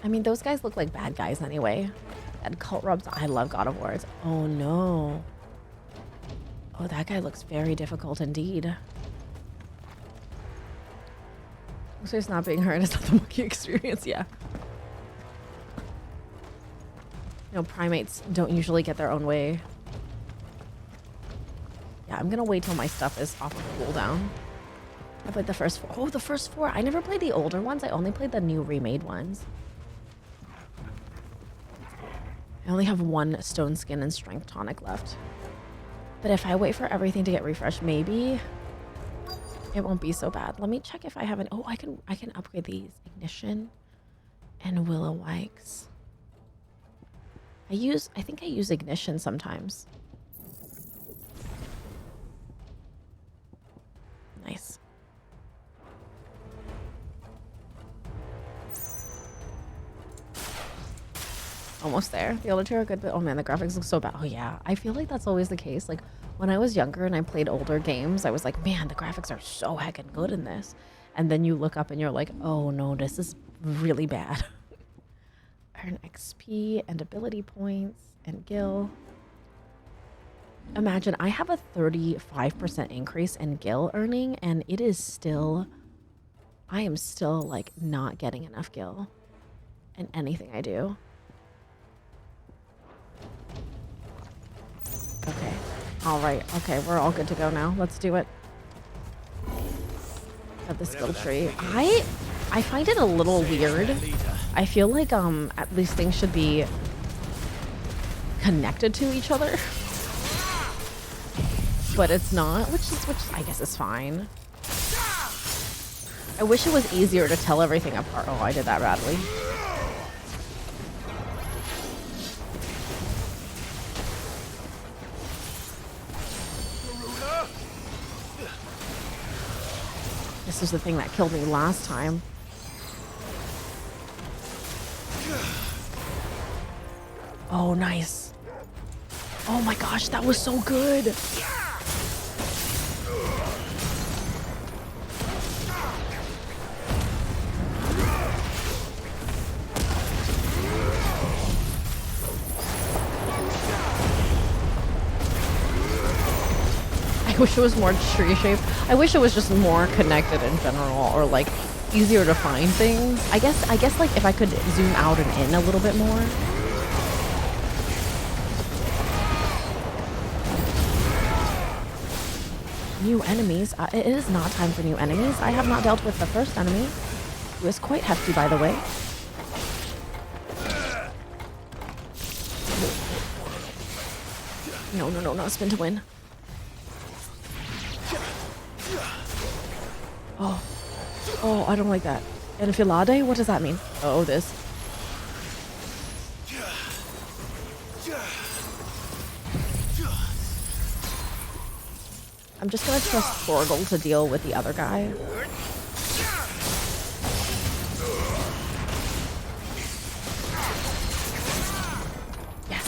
I mean, those guys look like bad guys anyway. And cult rubs, I love God of Wars. Oh no. Oh, that guy looks very difficult indeed. So it's not being heard. It's not the monkey experience, yeah. You know, primates don't usually get their own way. Yeah, I'm gonna wait till my stuff is off of cooldown. I played the first 4. Oh, the first 4. I never played the older ones. I only played the new remade ones. I only have 1 stone skin and strength tonic left. But if I wait for everything to get refreshed, maybe it won't be so bad. Let me check if I have an... Oh, I can upgrade these. Ignition and Willow Wikes. I think I use Ignition sometimes. Nice. Almost there. The other 2 are good, but oh man, the graphics look so bad. Oh yeah, I feel like that's always the case. Like when I was younger and I played older games, I was like, man, the graphics are so heckin' good in this. And then you look up and you're like, oh no, this is really bad. Earn XP and ability points and gil. Imagine I have a 35% increase in gil earning and it is still, I am still like not getting enough gil in anything I do. Okay. All right. Okay, we're all good to go now. Let's do it. Got the skill tree. I find it a little weird. I feel like at least things should be connected to each other. But it's not, which I guess is fine. I wish it was easier to tell everything apart. Oh, I did that badly. This is the thing that killed me last time. Oh, nice. Oh my gosh, that was so good. I wish it was more tree shaped. I wish it was just more connected in general, or like easier to find things. I guess like if I could zoom out and in a little bit more. New enemies. It is not time for new enemies. I have not dealt with the first enemy, who is quite hefty, by the way. No, spin to win. Oh, I don't like that. Enfilade? What does that mean? Oh, this. I'm just gonna trust Torgal to deal with the other guy. Yes.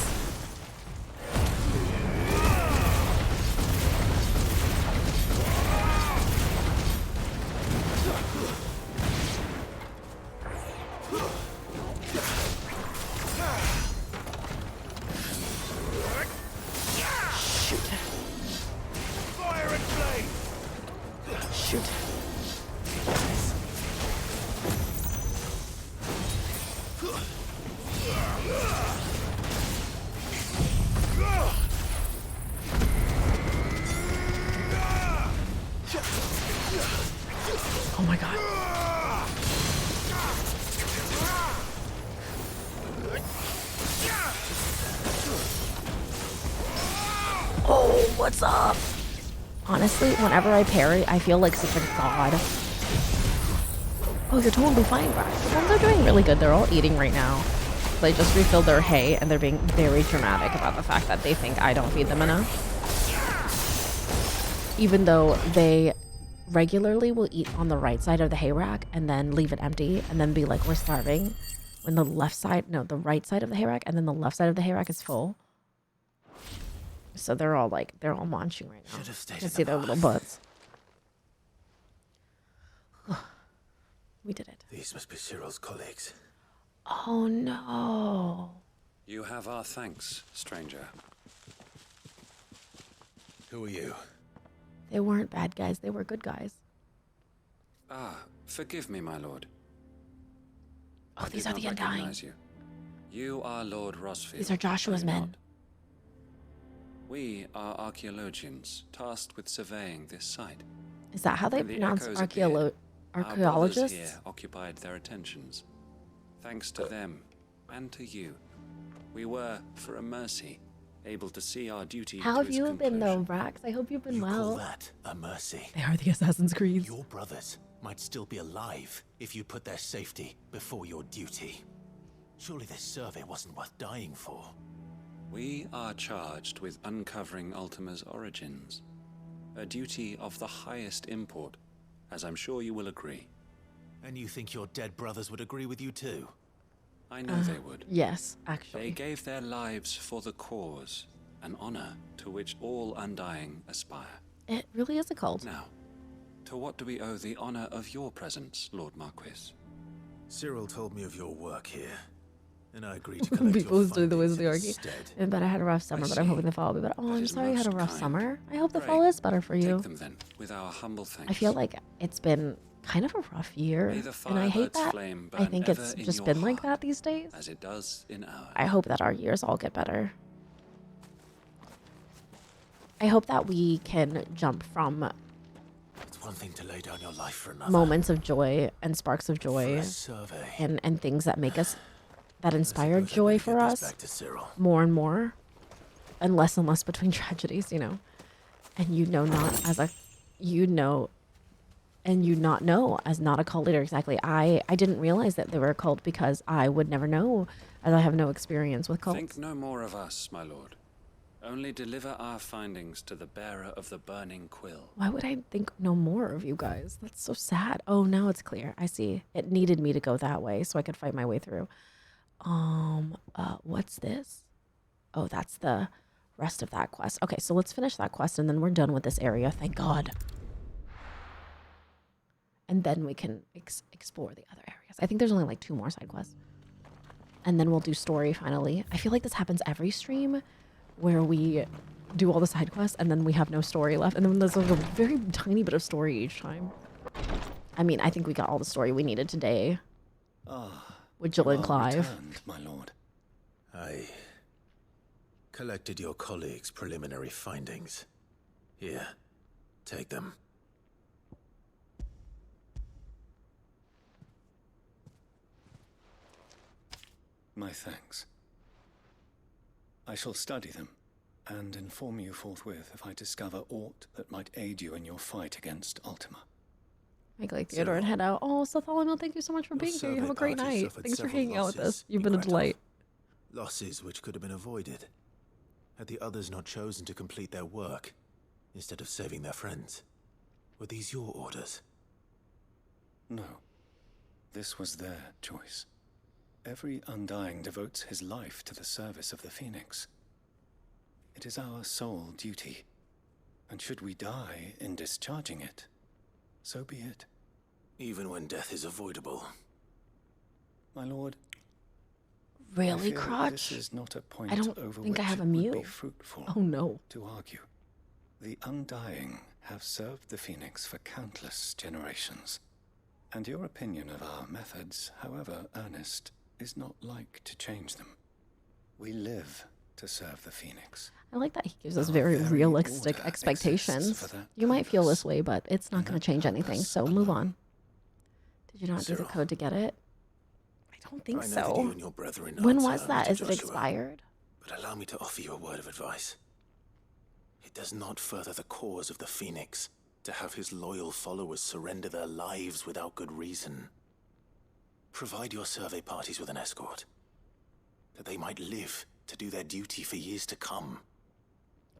Oh my god. Oh, what's up? Honestly, whenever I parry, I feel like such a god. Oh, you're totally fine, Brax. The ones are doing really good. They're all eating right now. They just refilled their hay, and they're being very dramatic about the fact that they think I don't feed them enough. Even though they regularly will eat on the right side of the hay rack and then leave it empty and then be like, we're starving. When the left side, no, the right side of the hay rack and then the left side of the hay rack is full. So they're all munching right now. You can see their little butts. We did it. These must be Cyril's colleagues. Oh no. You have our thanks, stranger. Who are you? They weren't bad guys, they were good guys. Ah, forgive me, my lord. Oh, these are the Undying. You are Lord Rosfield. These are Joshua's men. We are archaeologians tasked with surveying this site. Is that how they pronounce archaeologists? Our brothers here occupied their attentions. Thanks to them, and to you, we were, for a mercy, able to see our duty. How have you been though, Brax? I hope you've been well. Call that a mercy? They are the Assassin's Creed. Your brothers might still be alive if you put their safety before your duty. Surely this survey wasn't worth dying for. We are charged with uncovering Ultima's origins, a duty of the highest import, as I'm sure you will agree. And you think your dead brothers would agree with you too? I know they would. Yes, actually. They gave their lives for the cause, an honor to which all Undying aspire. It really is a cult. Now, to what do we owe the honor of your presence, Lord Marquis? Cyril told me of your work here, and I agreed to collect People your who's doing the ways of the findings archy. instead. But I had a rough summer, but I'm hoping the fall will be better. Oh, I'm sorry you had a rough summer. I hope the fall is better for you. Take them then, with our humble thanks. I feel like it's been kind of a rough year, and I hate that. I think it's just been like that these days. As it does in ours. I hope that our years all get better. I hope that we can jump from It's one thing to lay down your life for another. moments of joy and sparks of joy and things that make us, that inspire joy for us more and more, and less between tragedies, you know. And not know as not a cult leader. Exactly. I didn't realize that they were a cult because I would never know, as I have no experience with cults. Think no more of us, my lord. Only deliver our findings to the bearer of the burning quill. Why would I think no more of you guys? That's so sad. Oh, now it's clear. I see. It needed me to go that way so I could fight my way through. What's this? Oh, that's the rest of that quest. Okay, so let's finish that quest and then we're done with this area. Thank God. And then we can explore the other areas. I think there's only like 2 more side quests. And then we'll do story finally. I feel like this happens every stream where we do all the side quests and then we have no story left. And then there's like a very tiny bit of story each time. I mean, I think we got all the story we needed today. With Jill and Clive. Returned, my lord. I collected your colleagues' preliminary findings. Here, take them. My thanks. I shall study them and inform you forthwith if I discover aught that might aid you in your fight against Ultima. Make like Theodore and head out. Oh, Bartholomew, thank you so much for being here. You have a great night. Thanks for hanging out with us. You've been a delight. Losses which could have been avoided, had the others not chosen to complete their work instead of saving their friends. Were these your orders? No. This was their choice. Every Undying devotes his life to the service of the Phoenix. It is our sole duty, and should we die in discharging it, so be it. Even when death is avoidable. My lord. Really, Crotch? This is not a point I don't over think I which have a it would mew. be fruitful Oh no. to argue. The Undying have served the Phoenix for countless generations, and your opinion of our methods, however earnest, is not like to change them. We live to serve the Phoenix. I like that he gives us very realistic expectations. You might feel this way, but it's not going to change anything, so move on. Did you not do the Cyril, code to get it? I don't think I know so. that you and your brethren When answer was only that? to Is it Joshua, expired? But allow me to offer you a word of advice. It does not further the cause of the Phoenix to have his loyal followers surrender their lives without good reason. Provide your survey parties with an escort, that they might live to do their duty for years to come.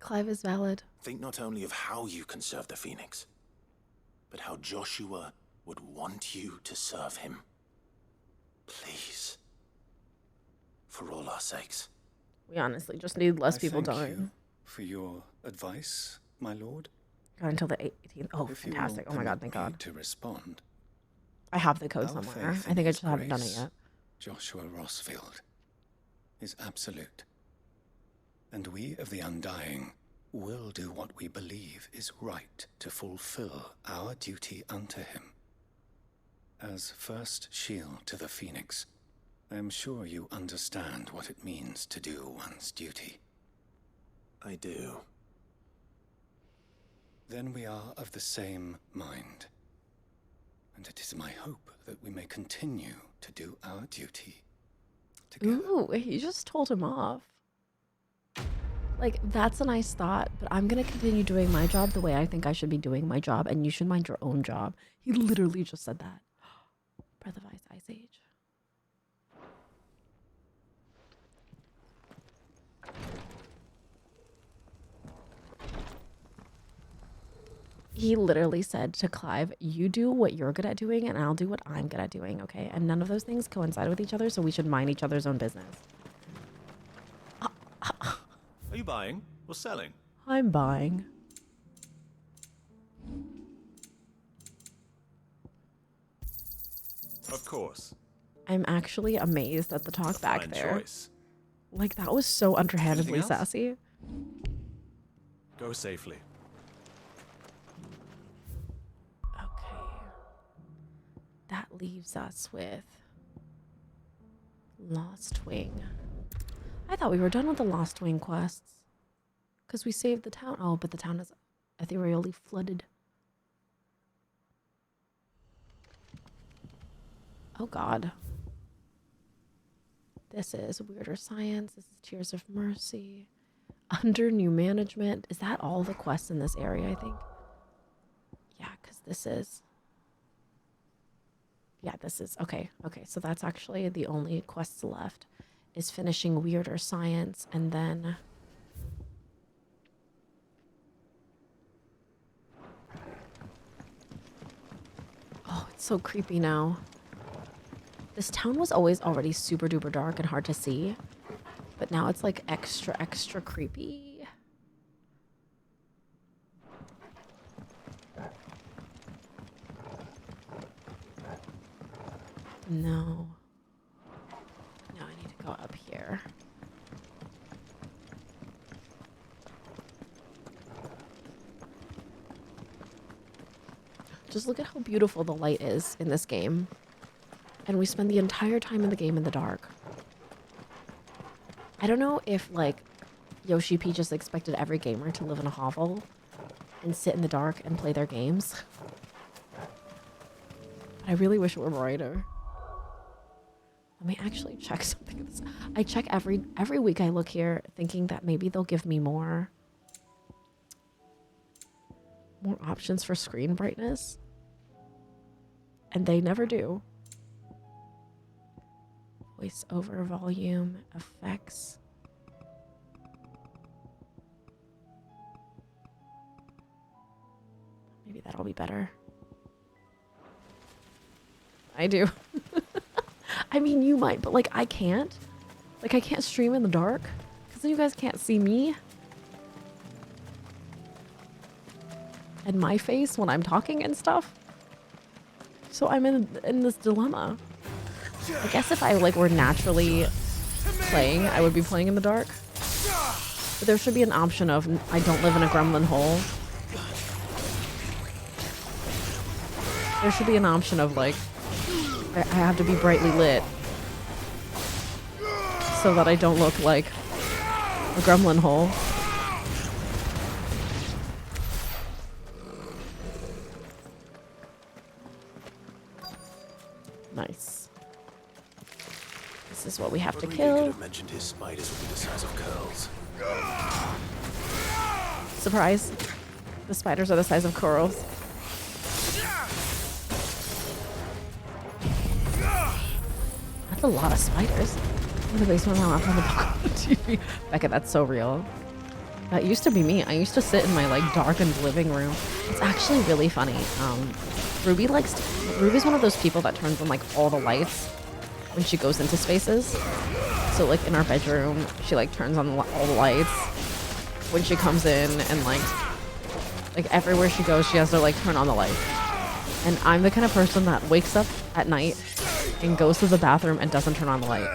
Clive is valid. Think not only of how you can serve the Phoenix, but how Joshua would want you to serve him. Please. For all our sakes. We honestly just need less people thank dying. you for your advice, my lord. Got until the 18th. Oh, If you fantastic. will Oh my god, permit thank me God. to respond. I have the code Our somewhere. faith I in think I his just haven't done it grace, yet. Joshua Rossfield, is absolute. And we of the Undying will do what we believe is right to fulfill our duty unto him. As first shield to the Phoenix, I am sure you understand what it means to do one's duty. I do. Then we are of the same mind. And it is my hope that we may continue to do our duty together. Ooh, he just told him off. Like, that's a nice thought, but I'm going to continue doing my job the way I think I should be doing my job, and you should mind your own job. He literally just said that. Breath of Ice, Ice Age. He literally said to Clive, you do what you're good at doing, and I'll do what I'm good at doing, okay? And none of those things coincide with each other, so we should mind each other's own business. Are you buying or selling? I'm buying. Of course. I'm actually amazed at the talk back Fine there. choice. Like, that was so underhandedly Anything else? sassy. Go safely. That leaves us with Lost Wing. I thought we were done with the Lost Wing quests. Because we saved the town. Oh, but the town is ethereally flooded. Oh, God. This is Weirder Science. This is Tears of Mercy. Under New Management. Is that all the quests in this area, I think? Yeah, because this is... Yeah, this is... Okay, so that's actually the only quests left. Is finishing Weirder Science, and then... Oh, it's so creepy now. This town was always already super duper dark and hard to see. But now it's like extra, extra creepy. No. No, I need to go up here. Just look at how beautiful the light is in this game. And we spend the entire time in the game in the dark. I don't know if, like, Yoshi P just expected every gamer to live in a hovel and sit in the dark and play their games. But I really wish it were brighter. Let me actually check something. I check every week I look here thinking that maybe they'll give me more options for screen brightness. And they never do. Voice over, volume, effects. Maybe that'll be better. I do. I mean, you might, but like I can't. Like I can't stream in the dark because then you guys can't see me and my face when I'm talking and stuff. So I'm in this dilemma. I guess if I like were naturally playing, I would be playing in the dark. But there should be an option of I don't live in a gremlin hole. There should be an option of like I have to be brightly lit so that I don't look like a gremlin hole. Nice. This is what we have to Rodrigo kill. could have mentioned his spiders would be the size of curls. Surprise. The spiders are the size of corals. That's a lot of spiders. In the basement now, I'm on the TV. Becca, that's so real. That used to be me. I used to sit in my like darkened living room. It's actually really funny. Ruby's one of those people that turns on like all the lights when she goes into spaces. So like in our bedroom, she like turns on all the lights when she comes in, and like everywhere she goes, she has to like turn on the light. And I'm the kind of person that wakes up at night and goes to the bathroom and doesn't turn on the light.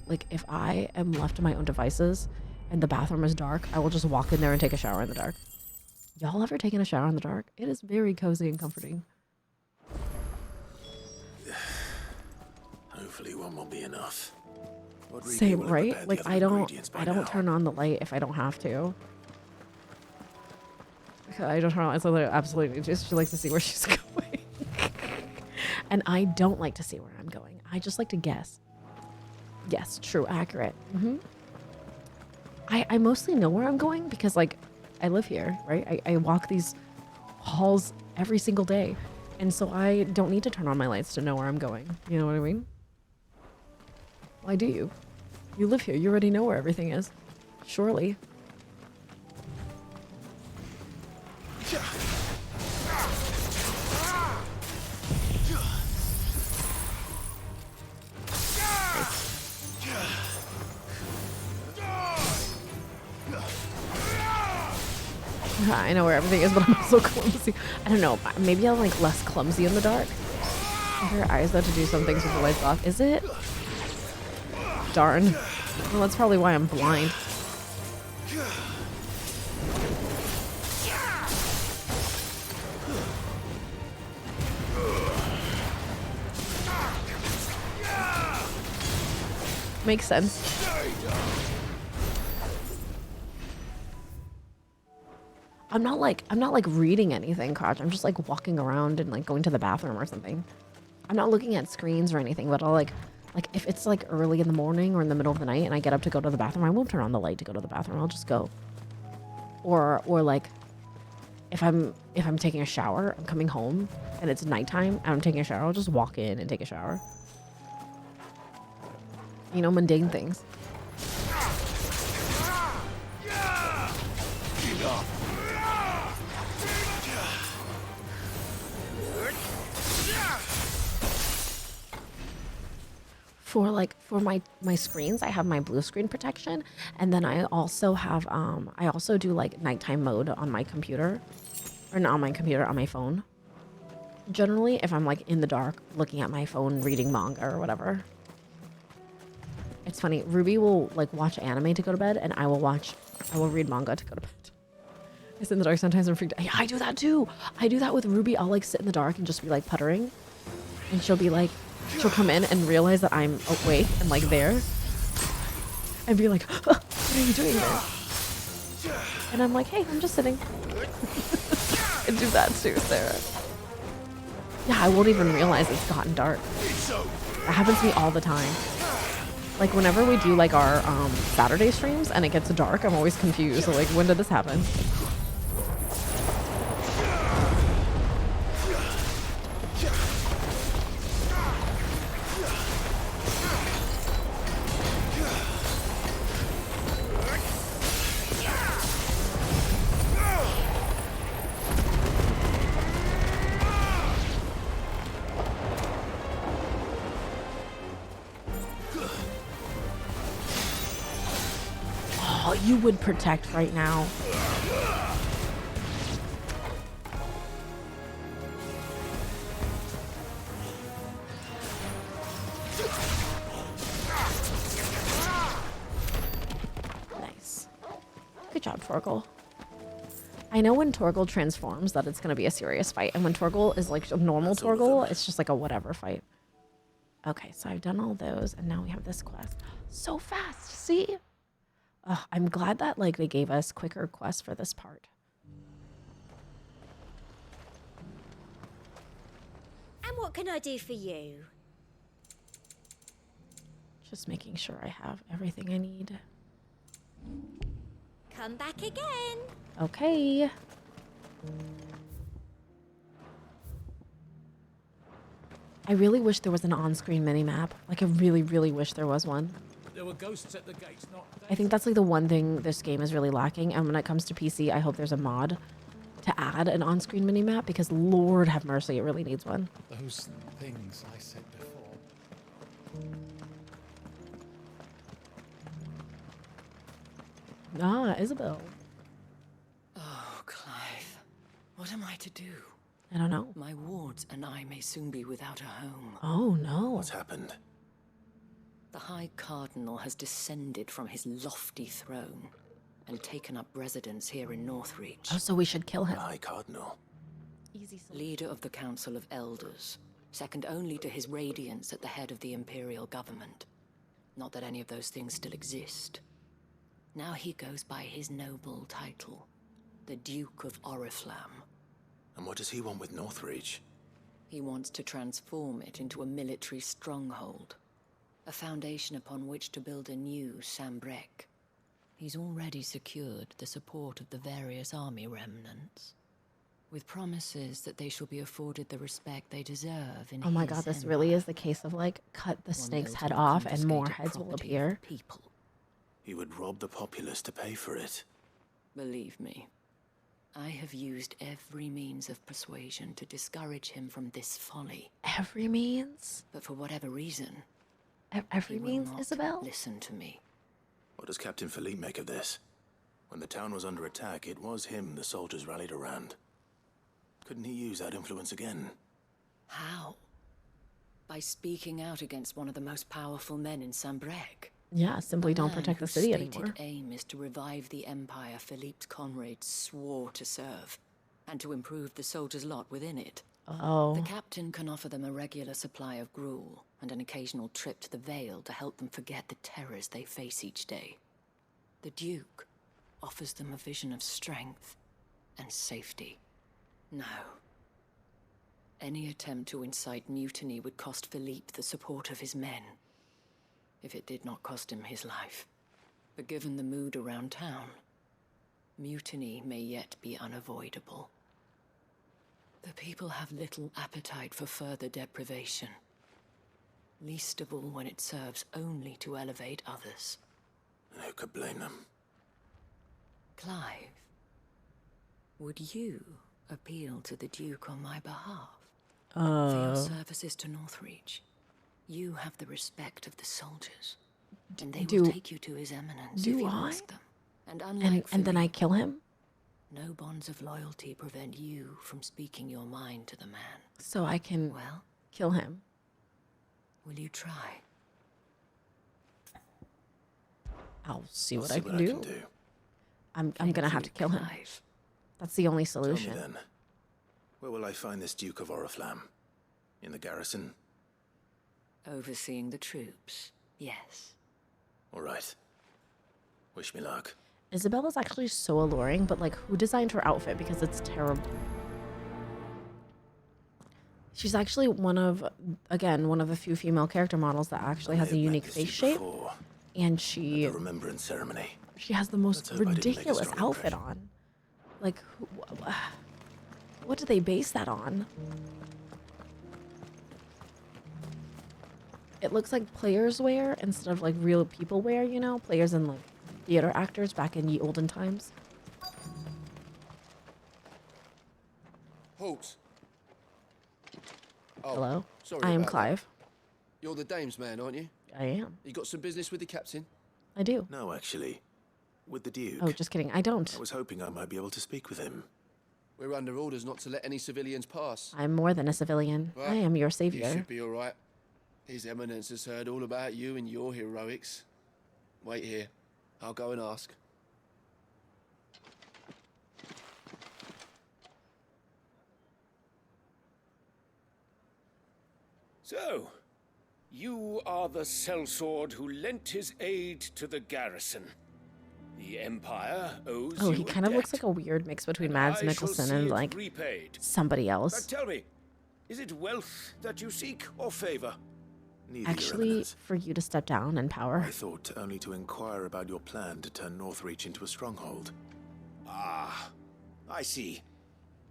Like if I am left to my own devices and the bathroom is dark, I will just walk in there and take a shower in the dark. Y'all ever taken a shower in the dark? It is very cozy and comforting. Hopefully one will be enough. Rodrigo Same, will have right? prepared Like the I other don't ingredients by now. turn on the light if I don't have to. I don't turn on. It's absolutely just she likes to see where she's going, and I don't like to see where I'm going. I just like to guess. Yes, true, accurate. I mostly know where I'm going because like I live here, right? I walk these halls every single day, and so I don't need to turn on my lights to know where I'm going. You know what I mean? Why do you? You live here. You already know where everything is. Surely. I know where everything is, but I'm so clumsy. I don't know. Maybe I'm like less clumsy in the dark. Her eyes though to do some things with the lights off. Is it? Darn. Well, that's probably why I'm blind. Makes sense. I'm not like reading anything, Crotch. I'm just like walking around and like going to the bathroom or something. I'm not looking at screens or anything, but I'll like if it's like early in the morning or in the middle of the night and I get up to go to the bathroom, I won't turn on the light to go to the bathroom. I'll just go. Or like if I'm taking a shower, I'm coming home and it's nighttime and I'm taking a shower, I'll just walk in and take a shower. You know, mundane things. For my screens, I have my blue screen protection, and then I also have I also do like nighttime mode on my computer, or not on my computer, on my phone. Generally, if I'm like in the dark looking at my phone, reading manga or whatever. It's funny. Ruby will like watch anime to go to bed, and I will read manga to go to bed. I sit in the dark sometimes. I'm freaked out. Yeah, I do that too. I do that with Ruby. I'll like sit in the dark and just be like puttering, and she'll come in and realize that I'm awake and like there, and be like, "What are you doing there?" And I'm like, "Hey, I'm just sitting." I do that too, Sarah. Yeah, I won't even realize it's gotten dark. That happens to me all the time. Like whenever we do like our Saturday streams and it gets dark, I'm always confused. So, like, when did this happen? You would protect right now. Nice. Good job, Torgal. I know when Torgal transforms that it's going to be a serious fight, and when Torgal is like a normal Torgal, it's just like a whatever fight. Okay, so I've done all those, and now we have this quest. So fast, see? I'm glad that like they gave us quicker quests for this part. And what can I do for you? Just making sure I have everything I need. Come back again. Okay. I really wish there was an on-screen mini-map. Like, I really, really wish there was one. There were ghosts at the gates, not... I think that's like the one thing this game is really lacking. And when it comes to PC, I hope there's a mod to add an on-screen mini-map because Lord have mercy, it really needs one. Those things I said before. Ah, Isabel. Oh, Clive. What am I to do? I don't know. My wards and I may soon be without a home. Oh, no. What's happened? The High Cardinal has descended from his lofty throne and taken up residence here in Northreach. Oh, so we should kill him. The High Cardinal. Easy. Leader of the Council of Elders, second only to his Radiance at the head of the Imperial government. Not that any of those things still exist. Now he goes by his noble title, the Duke of Oriflamme. And what does he want with Northreach? He wants to transform it into a military stronghold, a foundation upon which to build a new Sambrec. He's already secured the support of the various army remnants, with promises that they shall be afforded the respect they deserve in Oh my god, this really is the case of like, cut the snake's head off and more heads will appear. People. He would rob the populace to pay for it. Believe me, I have used every means of persuasion to discourage him from this folly. Every means? But for whatever reason, every means, Isabel? Listen to me. What does Captain Philippe make of this? When the town was under attack, it was him the soldiers rallied around. Couldn't he use that influence again? How? By speaking out against one of the most powerful men in Sambrec. Yeah, simply don't protect the city anymore. His aim is to revive the empire Philippe's comrades swore to serve, and to improve the soldiers' lot within it. Oh. The captain can offer them a regular supply of gruel, and an occasional trip to the Vale to help them forget the terrors they face each day. The Duke offers them a vision of strength and safety. No. Any attempt to incite mutiny would cost Philippe the support of his men, if it did not cost him his life. But given the mood around town, mutiny may yet be unavoidable. The people have little appetite for further deprivation, least of all when it serves only to elevate others. And who could blame them? Clive, would you appeal to the Duke on my behalf? For your services to Northreach, you have the respect of the soldiers, and they will take you to His Eminence if you ask them. And unlike and then I kill him? No bonds of loyalty prevent you from speaking your mind to the man. So I can kill him. Will you try? I'll see what I can do. I'm gonna have to kill him. That's the only solution. Tell me then, where will I find this Duke of Oriflamme? In the garrison? Overseeing the troops, yes. All right. Wish me luck. Isabella's actually so alluring, but like, who designed her outfit? Because it's terrible. She's actually one of the few female character models that actually has a unique face shape. And she... The remembrance ceremony. She has the most ridiculous outfit on. Like, what did they base that on? It looks like players wear instead of like real people wear, you know? Players and like theater actors back in the olden times. Halt. Oh, hello? Sorry I am about Clive. That. You're the dame's man, aren't you? I am. You got some business with the captain? I do. No, actually. With the Duke. Oh, just kidding. I don't. I was hoping I might be able to speak with him. We're under orders not to let any civilians pass. I'm more than a civilian. Well, I am your savior. You should be all right. His Eminence has heard all about you and your heroics. Wait here. I'll go and ask. So, you are the sellsword who lent his aid to the garrison. The Empire owes you he kind of looks like a weird mix between Mads Mikkelsen and like somebody else. But tell me, is it wealth that you seek or favor? Neither, Actually, Your Eminence. for you to step down in power. I thought only to inquire about your plan to turn Northreach into a stronghold. Ah, I see.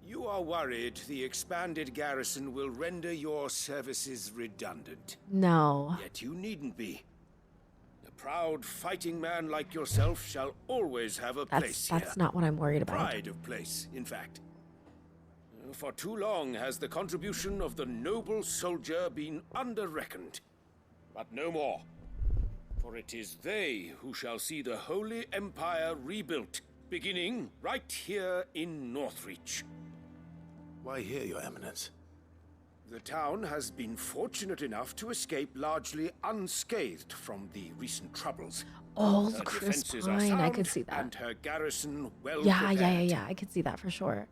You are worried the expanded garrison will render your services redundant. No. Yet you needn't be. A proud fighting man like yourself shall always have a place here. That's not what I'm worried about. Pride of place, in fact. For too long has the contribution of the noble soldier been under-reckoned. But no more. For it is they who shall see the Holy Empire rebuilt, beginning right here in Northreach. Why here, Your Eminence? The town has been fortunate enough to escape largely unscathed from the recent troubles. Oh, Her Chris defenses are Pine, I sound could see that. And her garrison well Yeah, prepared. yeah, I could see that for sure.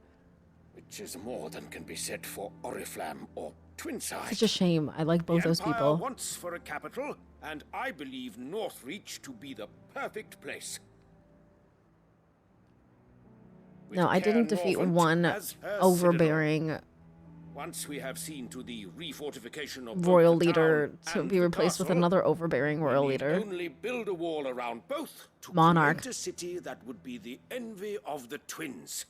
Which is more than can be said for Oriflamme or Twinside. Such a shame. I like both The those Empire people. wants for a capital, and I believe Northreach to be the perfect place. No, I didn't defeat Norvent one as her overbearing Once we have seen to the refortification of royal both the leader town to and be the replaced with castle, another overbearing royal we need leader. only build a wall around both to Monarch. create a city that would be the envy of the twins.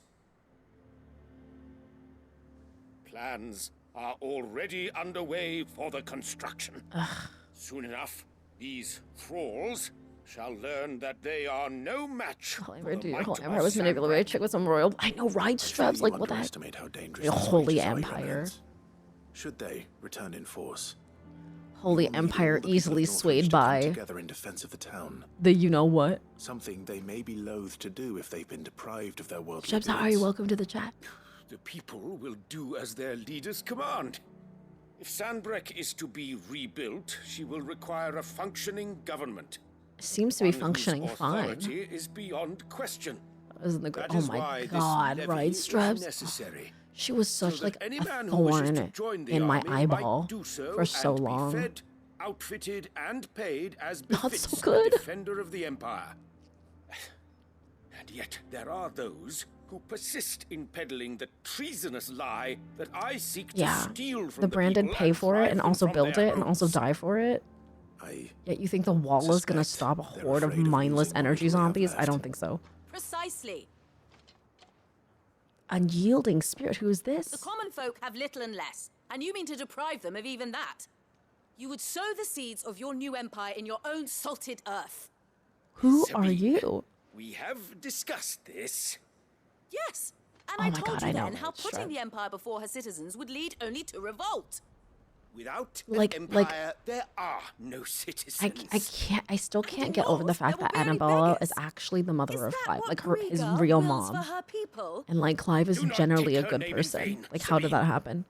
Plans are already underway for the construction. Soon enough, these thralls shall learn that they are no match for the might Whole of empire was manipulated by a chick with some royal. I know, right? Straps, like what the heck? Underestimate how dangerous The this Holy reaches our Empire. Eminence. Should they return in force? Holy Empire easily swayed by Together in defense of the town. the you know what. Something they may be loath to do if they've been deprived of their worldly Straps, how are you? Welcome to the chat. The people will do as their leaders command. If Sandbreck is to be rebuilt, she will require a functioning government. Seems to be One whose functioning fine. authority is beyond question. Isn't the That oh is my why this god, levy right, is Straps? necessary. She was So such that like any a man who wishes to thorn join the in my army might eyeball do so for so and be long. fed, outfitted, and paid as Not befits so a good. defender of the Empire. And yet there are those who persist in peddling the treasonous lie that I seek Yeah, to steal from the brand did people pay for it drive and them also from build their it and also homes. die for it. Yet you think the wall is gonna stop a horde of mindless energy zombies? I don't think so. Precisely. Unyielding spirit, who is this? The common folk have little and less, and you mean to deprive them of even that. You would sow the seeds of your new empire in your own salted earth. Who are Sabine, you? We have discussed this. Yes, and Oh I my told God, you I know, then how Strap. putting the empire before her citizens would lead only to revolt. Without Like- an like- empire, there are no citizens. I still can't get over the fact that Annabella is actually the mother of Clive, like his Rhaegar real wills mom. for her people? And like Clive is Do not generally a take her good name in person. vain, Like how did that happen?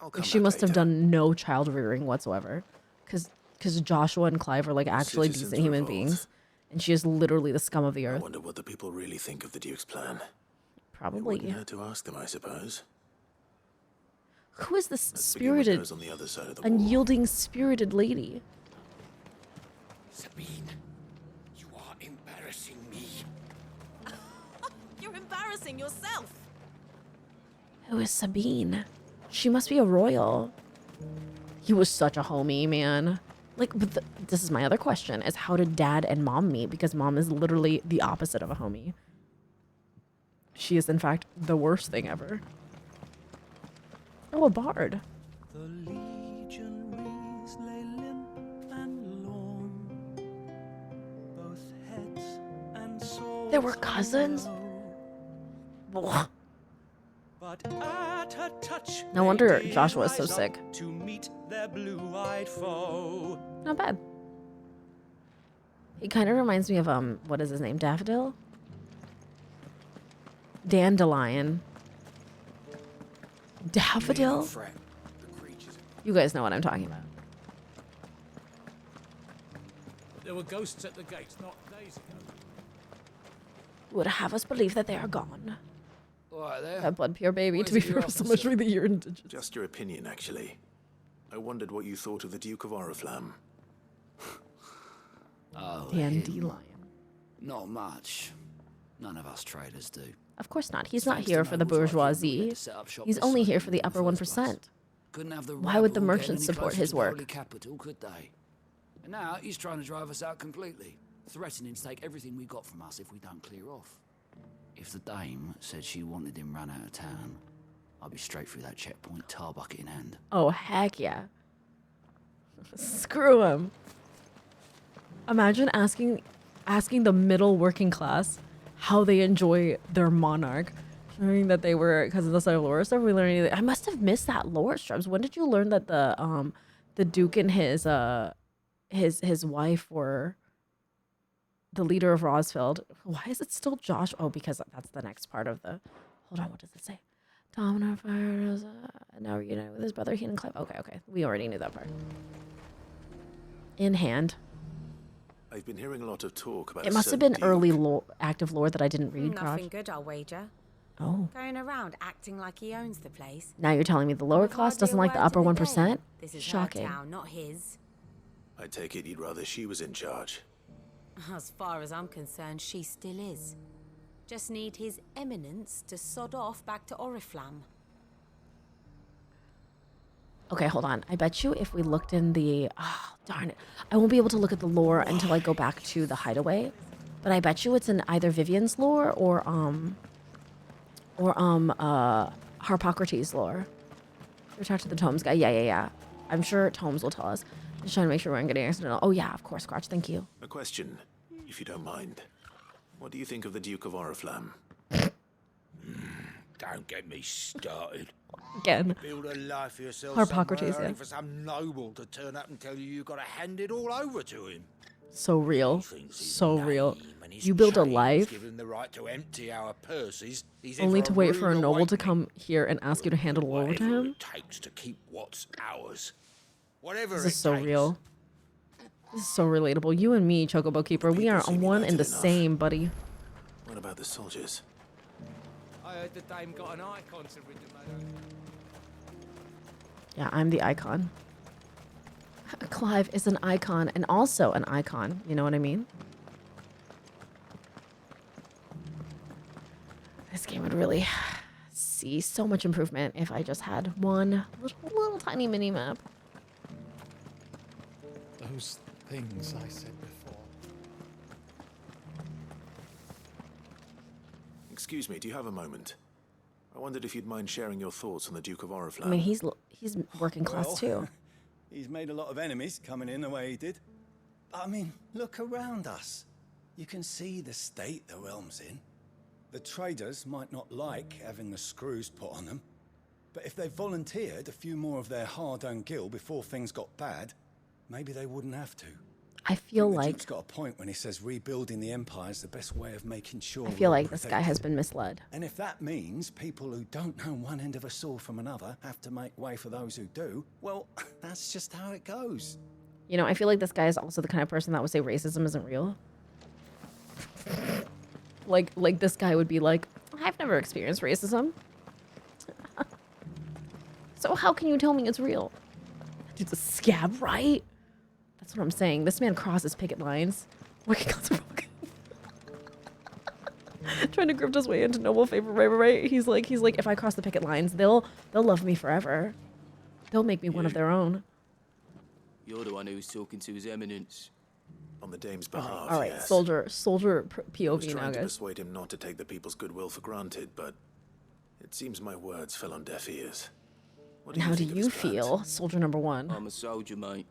I'll Like come she back must have later. done no child rearing whatsoever, because Joshua and Clive are like actually Citizens decent human revolt. beings, and she is literally the scum of the I earth. wonder what the people really think of the Duke's plan. It Probably. wouldn't hurt to ask them, I suppose. Who is this Let's begin with spirited, those on the other side of the wall. unyielding, spirited lady? Sabine, you are embarrassing me. You're embarrassing yourself. Who is Sabine? She must be a royal. He was such a homie, man. Like, but this is my other question: is how did Dad and Mom meet? Because Mom is literally the opposite of a homie. She is, in fact, the worst thing ever. Oh, a bard. The legionaries lay limp and lorn, both heads and swords. They were cousins? Blah. But at her touch, No they wonder did Joshua is so rise up sick. to meet their blue-eyed foe. Not bad. He kind of reminds me of, what is his name? Daffodil? Dandelion. Daffodil? You guys know what I'm talking about. There were ghosts at the gates not days ago. Would have us believe that they are gone. Right there. That blood pure baby, What to is be it fair, you're was so after, much sir? for the year in digits. Just your opinion, actually. I wondered what you thought of the Duke of Oriflamme. Oh, Dandelion. not much. None of us traders do. Of course not. He's not Thanks here to for the nobles like you, we had bourgeoisie. to set up shop He's this only side here of for the the upper first place. 1%. Couldn't have the Why would the rabble getting merchants any support closer his to the work? holy capital, could they? And now he's trying to drive us out completely, threatening to take everything we got from us if we don't clear off. If the dame said she wanted him run out of town, I'd be straight through that checkpoint, tar bucket in hand. Oh, heck yeah. Screw him. Imagine asking the middle working class how they enjoy their monarch. Knowing that they were, because of the side of lore stuff, we learned. I must have missed that lore, Strubs. When did you learn that the Duke and his wife were the leader of Rosfield? Why is it still Josh? Oh, because that's the next part of the. Hold on, what does it say? Domino fires. Now reunited with his brother, he and Clive. Okay. We already knew that part. In hand. I've been hearing a lot of talk about. It must have been early active lore that I didn't read. Nothing good, I'll wager. Oh. Going around acting like he owns the place. Now you're telling me the lower class doesn't like the upper 1%? This is Shocking. her town, not his. I take it you'd rather she was in charge. As far as I'm concerned, she still is. Just need his eminence to sod off back to Oriflamme. Okay, hold on. I bet you if we looked in the... Oh, darn it. I won't be able to look at the lore until I go back to the hideaway. But I bet you it's in either Vivian's lore or Harpocrates lore. We talked to the Tomes guy. Yeah. I'm sure Tomes will tell us. Just trying to make sure we aren't getting accidental. Oh yeah, of course, Scratch. Thank you. A question, if you don't mind. What do you think of the Duke of Oriflamme? Don't get me started. Again. Build a life for yourself Harpocrates, somewhere, yeah. for some noble to turn up and tell you you've got to hand it all over to him. So real. So real. You build a life Give him the right to empty our purses. He's only to wait for a rude noble to awakening. come here and ask you to hand it all over to him? It takes to keep what's ours. Whatever This it is so takes. real. This is so relatable. You and me, Chocobo Keeper, we are one and the same, buddy. What about the soldiers? I heard the dame got an icon to rid the man. Yeah, I'm the icon. Clive is an icon and also an icon. You know what I mean? This game would really see so much improvement if I just had one little tiny mini map. Those things I said before. Excuse me, do you have a moment? I wondered if you'd mind sharing your thoughts on the Duke of Oriflamme. I mean, he's working class Well, too. He's made a lot of enemies coming in the way he did. I mean, look around us. You can see the state the realm's in. The traders might not like having the screws put on them, but if they volunteered a few more of their hard-earned gil before things got bad, maybe they wouldn't have to. I feel The like Duke's got a point when he says rebuilding the Empire is the best way of making sure I feel we're like this guy has been misled. And if that means people who don't know one end of a sword from another have to make way for those who do, well, that's just how it goes. You know, I feel like this guy is also the kind of person that would say racism isn't real. like this guy would be like, I've never experienced racism. So how can you tell me it's real? Dude's a scab, right? That's what I'm saying. This man crosses picket lines. Working class Republican. Trying to grift his way into noble favor, right? He's like, if I cross the picket lines, they'll love me forever. They'll make me one of their own. You're the one who's talking to His Eminence. On the dame's behalf, All right, yes. soldier I was POV now, trying to guys. persuade him not to take the people's goodwill for granted, but it seems my words fell on deaf ears. And how do you feel, soldier number one? I'm a soldier, mate.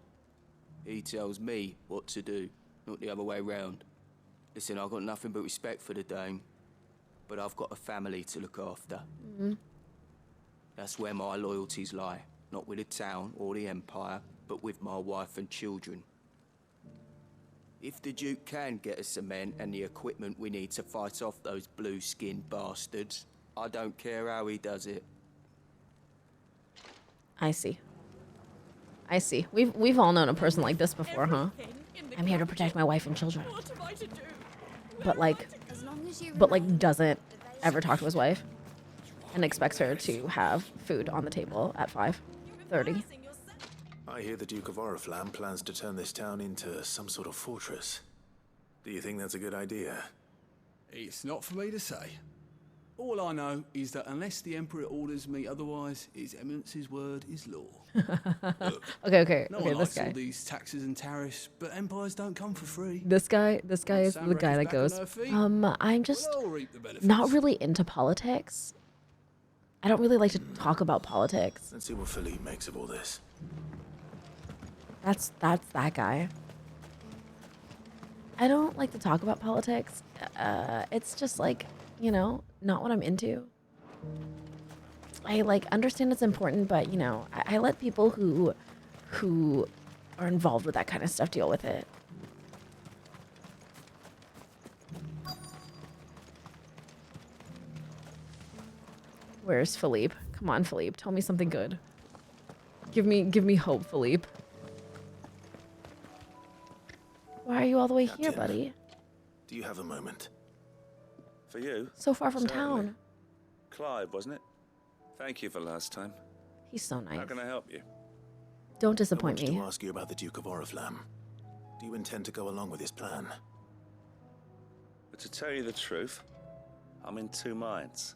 He tells me what to do, not the other way round. Listen, I've got nothing but respect for the dame, but I've got a family to look after. That's where my loyalties lie, not with the town or the Empire, but with my wife and children. If the Duke can get us some men and the equipment we need to fight off those blue-skinned bastards, I don't care how he does it. I see. We've all known a person like this before, huh? I'm here to protect my wife and children. But like doesn't ever talk to his wife and expects her to have food on the table at 5:30. I hear the Duke of Oriflamme plans to turn this town into some sort of fortress. Do you think that's a good idea? It's not for me to say. All I know is that unless the Emperor orders me otherwise, His Eminence's word is law. Look, Okay, no this one likes guy. all these taxes and tariffs, but empires don't come for free. This guy is the guy that goes, I'm just not really into politics. I don't really like to talk about politics. Let's see what Philippe makes of all this. That's that guy. I don't like to talk about politics. It's just like, you know, not what I'm into. I like understand it's important, but you know, I let people who are involved with that kind of stuff deal with it. Where's Philippe? Come on, Philippe. Tell me something good. Give me hope, Philippe. Why are you all the way here, buddy? Do you have a moment? For you? So far from Certainly. town. Clive, wasn't it? Thank you for last time. He's so nice. How can I help you? Don't disappoint I wanted me. to ask you about the Duke of Oriflamme. Do you intend to go along with his plan? But to tell you the truth, I'm in two minds.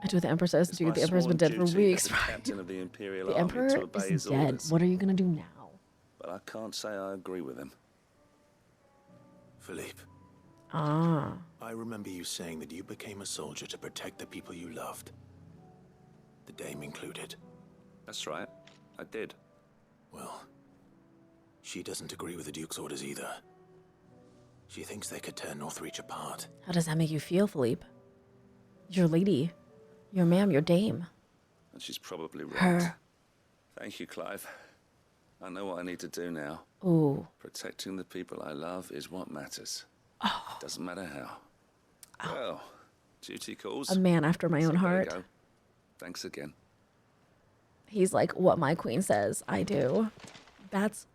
I do what the Emperor says. It's Dude, my the Emperor's been sworn dead for duty weeks. as the captain of the Imperial The Army Emperor to obey is his dead. orders. What are you gonna do now? But I can't say I agree with him. Philippe. Ah. I remember you saying that you became a soldier to protect the people you loved. The Dame included. That's right. I did. Well, she doesn't agree with the Duke's orders either. She thinks they could tear Northreach apart. How does that make you feel, Philippe? Your lady. Your ma'am, your dame. And she's probably right. Her. Thank you, Clive. I know what I need to do now. Ooh. Protecting the people I love is what matters. Oh. Doesn't matter how. Oh. Well, duty calls. A man after my own So there you heart. go. Thanks again. He's like, what my queen says, I do. That's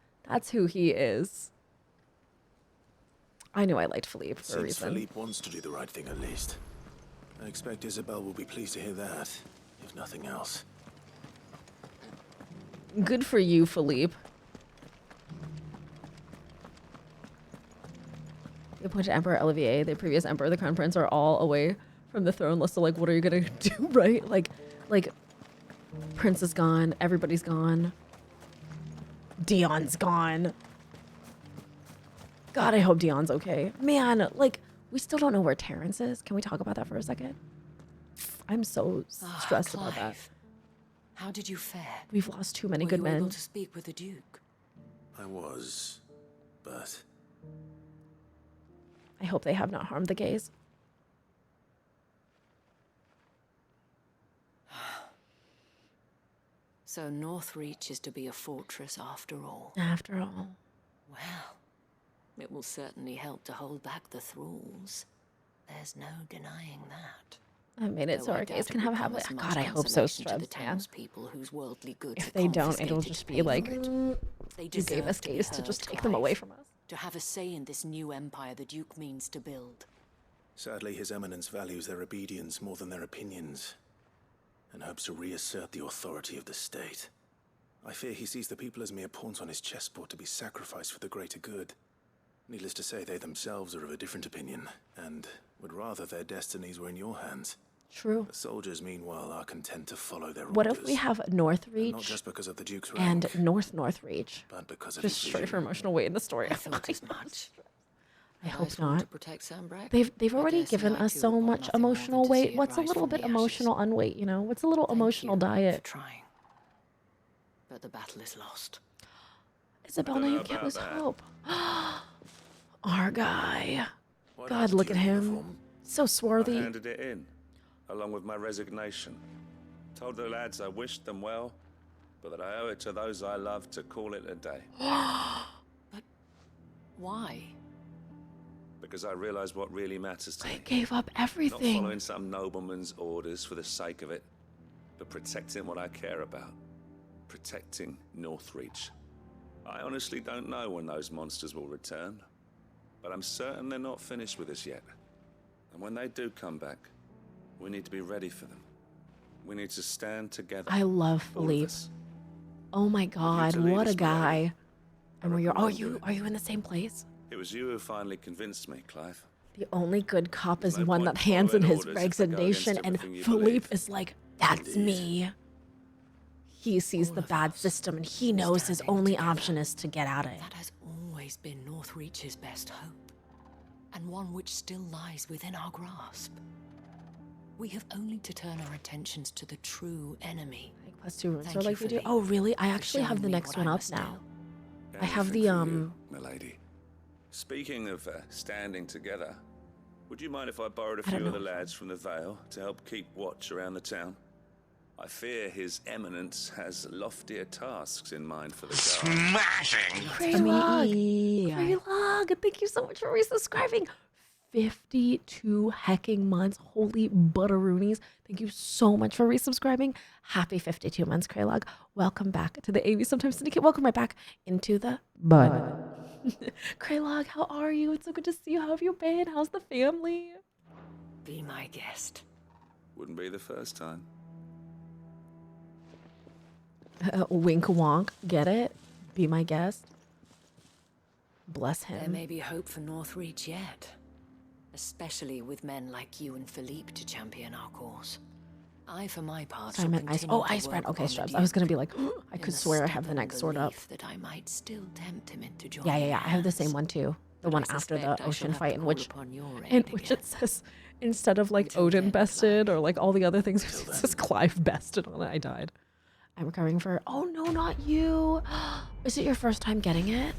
who he is. I knew I liked Philippe for a Since reason. Philippe wants to do the right thing at least. I expect Isabel will be pleased to hear that, if nothing else. Good for you, Philippe. The appointed Emperor Olivier, the previous Emperor, the Crown Prince are all away from the throne list. So, like, what are you gonna do, right? Like, Prince is gone. Everybody's gone. Dion's gone. God, I hope Dion's okay. Man, like, we still don't know where Terrence is. Can we talk about that for a second? I'm so stressed about that. How did you fare? We've lost too many Were good you men. able to speak with the Duke? I was, but I hope they have not harmed the gays. So Northreach is to be a fortress after all. After all. Well, it will certainly help to hold back the thralls. There's no denying that. I made it so our gays can have a happy. God, I hope so, Strubs, man. Whose worldly goods If are they don't, it'll confiscated just to be pay like, for it. They you gave deserve us to be gays to just heard, take them away Clive. from us. To have a say in this new empire the Duke means to build. sadly His Eminence values their obedience more than their opinions, and hopes to reassert the authority of the state. I fear he sees the people as mere pawns on his chessboard to be sacrificed for the greater good. Needless to say, they themselves are of a different opinion, and would rather their destinies were in your hands. True. The soldiers, meanwhile, are content to follow their What orders. if we have And Northreach not just because of the Duke's rank, and Northreach? but because of Just his straight vision. for emotional weight in the story. I thought as much. I Had hope sworn not. To protect Sambrack? They've I already dare say given I us too so want much nothing more than emotional to see weight. it What's a rise little from bit the ashes. emotional unweight, you know? What's a little emotional For diet? trying. But the battle is lost. Isabel, I now don't you know can't about lose that. hope. Our guy. What God, happened look to at your him. uniform? So I swarthy. handed it in, along with my resignation. Told the lads I wished them well, but that I owe it to those I love to call it a day. But why? Because I realize what really matters to I me. gave up Not everything. following some nobleman's orders for the sake of it, but protecting what I care about. Protecting Northreach. I honestly don't know when those monsters will return, but I'm certain they're not finished with us yet. And when they do come back, we need to be ready for them. We need to stand together. I love all of Philippe. us. Oh my God, to lead what a us, my lady. guy. And where you're, reckon are we'll do you it. are you in the same place? It was you who finally convinced me, Clive. The only good cop is No one point that hands in following his orders if they go against resignation, and everything you Philippe believe. is like, that's me. He sees the bad system, and he knows his only option is to get out of it. That has always been Northreach's best hope, and one which still lies within our grasp. We have only to turn our attentions to the true enemy. +2 runes Thank are you, like we do. Philippe, Oh, really? I for actually have showing the me next what one I up must now. do. I have Anything the for you, milady. Speaking of standing together, would you mind if I borrowed a I don't few of the know. lads from the Vale to help keep watch around the town? I fear His Eminence has loftier tasks in mind for the guard. Smashing! Kraylog, thank you so much for resubscribing. 52 hecking months. Holy butteroonies. Thank you so much for resubscribing. Happy 52 months, Kraylog. Welcome back to the AV Sometimes Syndicate. Welcome right back into the bud. Kraylog, how are you? It's so good to see you. How have you been? How's the family? Be my guest. Wouldn't be the first time. Wink wonk. Get it? Be my guest. Bless him. There may be hope for Northreach yet. Especially with men like you and Philippe to champion our cause. I, for my part, shall Simon, Ice. continue Oh, to Ice Brand. work Okay, upon the Strebs. I was going to be like, I in could the swear I have the stubborn next sword up. belief that I might still tempt him into Yeah, joining yeah, yeah. I have the hands. same one too. The But one I after suspect the I shall ocean have fight, to in call which, upon your in aid which again. it says, instead of like Odin bested or like all the other things, it says Clive bested on it. I died. I'm recovering for, oh no, not you. Is it your first time getting it?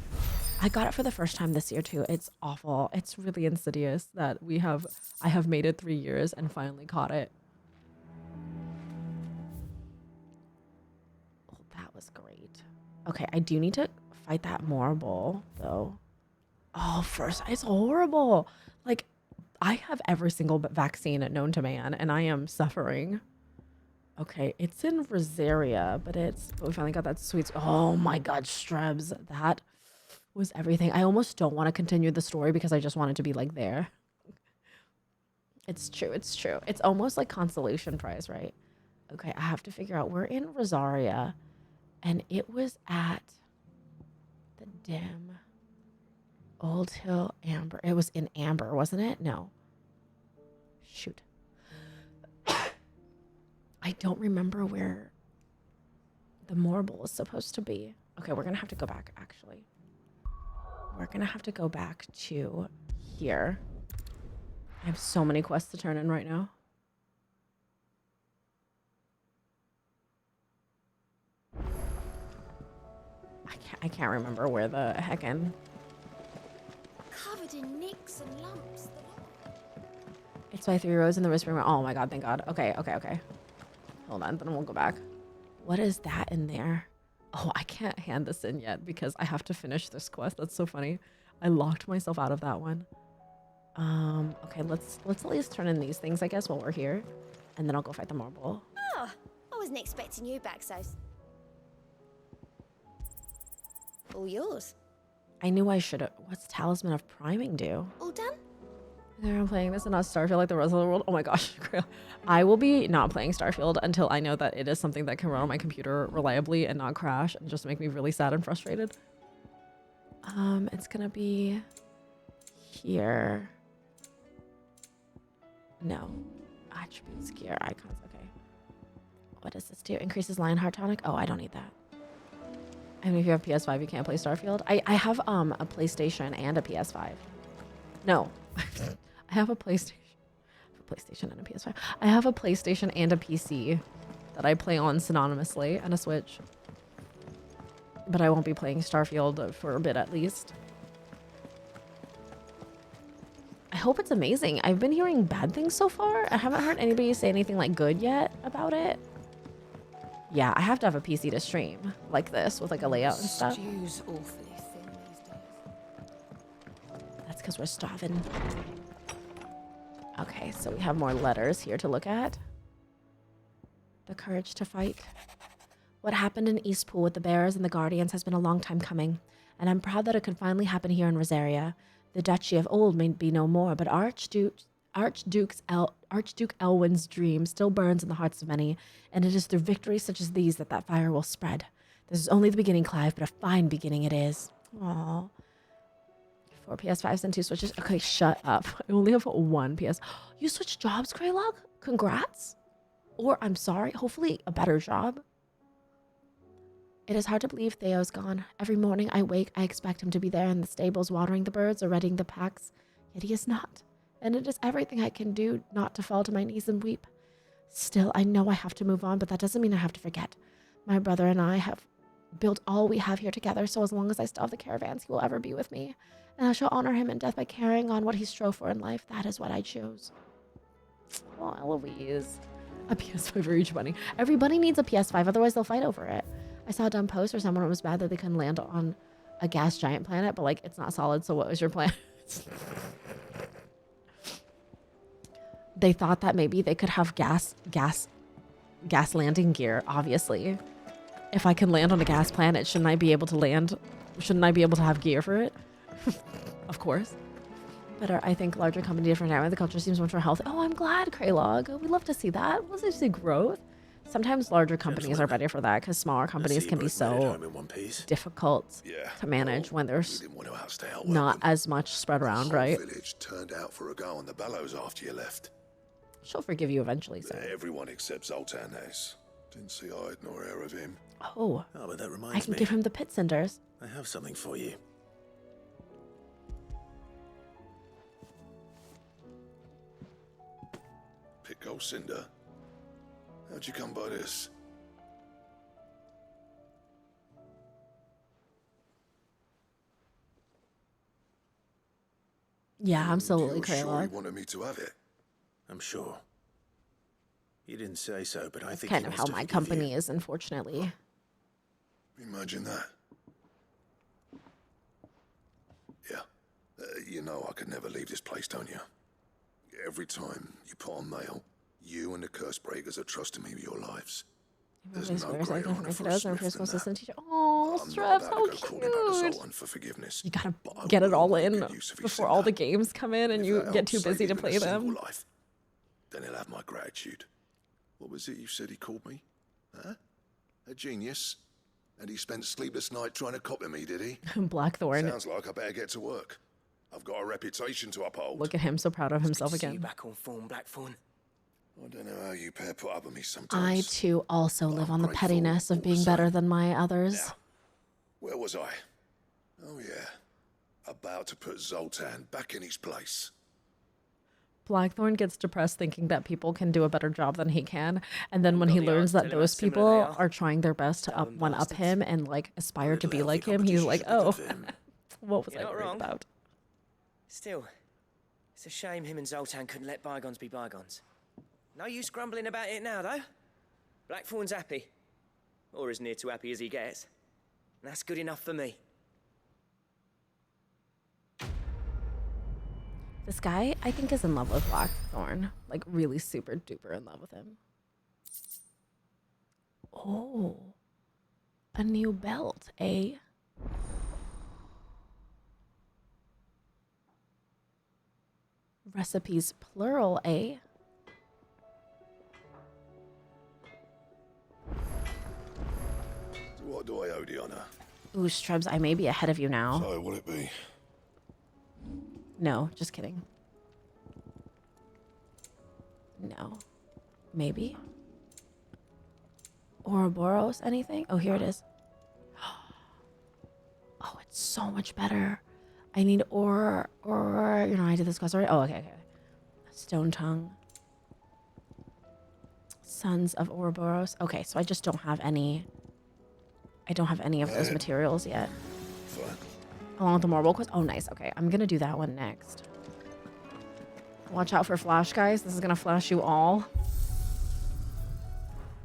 I got it for the first time this year too. It's awful. It's really insidious that I have made it 3 years and finally caught it. Oh, that was great. Okay, I do need to fight that marble though. Oh, first, it's horrible. Like, I have every single vaccine known to man and I am suffering. Okay, it's in Rosaria, but we finally got that sweet. Oh my God, Strebs. That was everything. I almost don't want to continue the story because I just want it to be like there. It's true. It's true. It's almost like consolation prize, right? Okay, I have to figure out. We're in Rosaria, and it was at the dim Old Hill Amber. It was in Amber, wasn't it? No. Shoot. I don't remember where the marble is supposed to be. Okay, we're gonna have to go back, actually. We're gonna have to go back to here. I have so many quests to turn in right now. I can't remember where the heckin'. Covered in nicks and lumps. It's by 3 rows in the whispering. Oh my God, thank God. Okay. Hold on, then we'll go back. What is that in there? Oh, I can't hand this in yet because I have to finish this quest. That's so funny. I locked myself out of that one. Okay, let's at least turn in these things, I guess, while we're here. And then I'll go fight the marble. Oh, I wasn't expecting you back, so. All yours. I knew I should have. What's Talisman of Priming do? All done? I'm playing this and not Starfield like the rest of the world. Oh my gosh. I will be not playing Starfield until I know that it is something that can run on my computer reliably and not crash and just make me really sad and frustrated. It's gonna be here. No. Attributes, gear, icons. Okay. What does this do? Increases Lionheart tonic? Oh, I don't need that. I mean, if you have PS5, you can't play Starfield. I have a PlayStation and a PS5. No. I have a PlayStation. And a PS5. I have a PlayStation and a PC that I play on synonymously and a Switch. But I won't be playing Starfield for a bit at least. I hope it's amazing. I've been hearing bad things so far. I haven't heard anybody say anything like good yet about it. Yeah, I have to have a PC to stream like this with like a layout and stuff. Stew's awfully thin these days. That's because we're starving. Okay, so we have more letters here to look at. The courage to fight. What happened in Eastpool with the Bearers and the Guardians has been a long time coming, and I'm proud that it could finally happen here in Rosaria. The duchy of old may be no more, but Archduke Elwin's dream still burns in the hearts of many, and it is through victories such as these that fire will spread. This is only the beginning, Clive, but a fine beginning it is. Aww. 4 PS5s and 2 Switches. Okay, shut up. I only have 1 PS. You switched jobs, Kraylog? Congrats. Or, I'm sorry, hopefully a better job. It is hard to believe Theo's gone. Every morning I wake, I expect him to be there in the stables watering the birds or readying the packs. Yet he is not. And it is everything I can do not to fall to my knees and weep. Still, I know I have to move on, but that doesn't mean I have to forget. My brother and I have built all we have here together, so as long as I still have the caravans, he will ever be with me. And I shall honor him in death by carrying on what he strove for in life. That is what I chose. Oh, Eloise. A PS5 for each bunny. Every bunny needs a PS5, otherwise they'll fight over it. I saw a dumb post where someone was mad that they couldn't land on a gas giant planet, but like, it's not solid, so what was your plan? They thought that maybe they could have gas landing gear, obviously. If I can land on a gas planet, shouldn't I be able to have gear for it? Of course. But I think larger company different now. The culture seems much more healthy. Oh, I'm glad, Kraylog. We love to see that. We'll see growth. Sometimes larger companies are better for that because smaller companies can be so difficult to manage when there's not as much spread around, right? Village turned out for a go on the bellows after you left. She'll forgive you eventually, sir. Everyone except Zoltan has. Didn't see hide nor hair of him. Oh, but that reminds I can give him the pit cinders. I have something for you. Pit gold cinder. How'd you come by this? Yeah, absolutely, You're sure Kraylog. you wanted me to have it? I'm sure. You didn't say so, but I think Kind of how my company is, unfortunately. Imagine that. Yeah. You know I could never leave this place, don't you? Every time you put on mail, you and the curse breakers are trusting me with your lives. There's no greater honor for a smith than that. Oh, Straps, how cute. For forgiveness. You gotta get it all in before all the games come in and you get too busy to play them. Life, then he'll have my gratitude. What was it you said he called me? Huh? A genius? And he spent sleepless night trying to copy me, did he? Blackthorn. Sounds like I better get to work. I've got a reputation to uphold. Look at him, so proud of himself again. See you back on form, Blackthorn. I don't know how you pair put up with me I sometimes. too also live on the pettiness of being better than my others. Where was I? Oh yeah. About to put Zoltan back in his place. Blackthorn gets depressed thinking that people can do a better job than he can, and then when he learns that those people are trying their best to one-up him and like aspire to be like him, he's like, oh, what was I worried about? Still, it's a shame him and Zoltan couldn't let bygones be bygones. No use grumbling about it now, though. Blackthorn's happy. Or as near to happy as he gets. And that's good enough for me. This guy, I think, is in love with Blackthorn. Like, really super duper in love with him. Oh. A new belt, eh? Recipes plural, eh? What do I owe the honor? Ooh, Strebs, I may be ahead of you now. So, will it be? No, just kidding. No. Maybe? Ouroboros, anything? Oh, here it is. Oh, it's so much better. I need I did this quest already. Oh, okay. Stone Tongue. Sons of Ouroboros. Okay, so I just don't have any. I don't have any of those materials yet. Fine. Along with the marble quest. Oh, nice. Okay, I'm gonna do that one next. Watch out for flash, guys. This is gonna flash you all.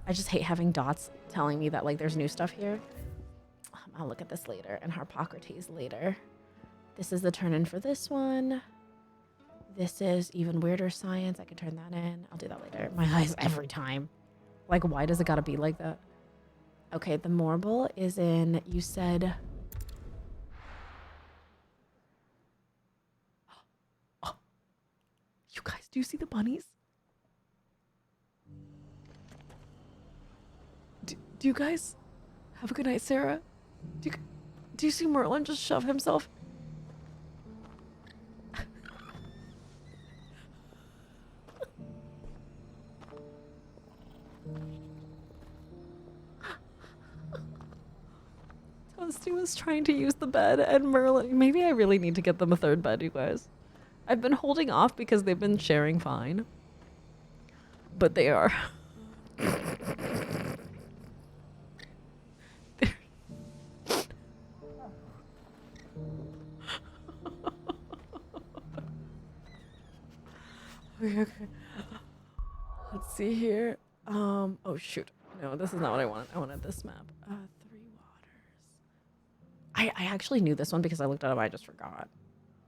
I just hate having dots telling me that like there's new stuff here. I'll look at this later, and Harpocrates later. This is the turn in for this one. This is even weirder science. I can turn that in. I'll do that later. My eyes every time. Like, why does it gotta be like that? Okay, the marble is in, you said... Oh. You guys, do you see the bunnies? Do you guys have a good night, Sarah? Do you see Merlin just shove himself? Rusty was trying to use the bed, and Merlin... Maybe I really need to get them a third bed, you guys. I've been holding off because they've been sharing fine. But they are... Okay. Let's see here. Oh shoot. No, this is not what I wanted. I wanted this map. Three Waters. I actually knew this one because I looked it up. I just forgot.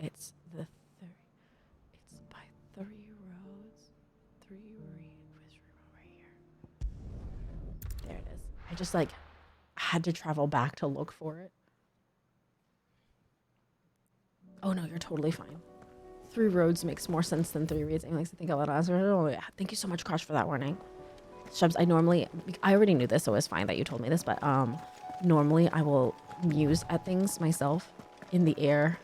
It's the it's by 3 roads. 3 right here. There it is. I just like had to travel back to look for it. Oh no, you're totally fine. 3 roads makes more sense than 3 reads. Amy likes to think a lot. Oh, yeah. Thank you so much, Crush, for that warning. Shubs, I already knew this, so it was fine that you told me this, but normally I will muse at things myself in the air.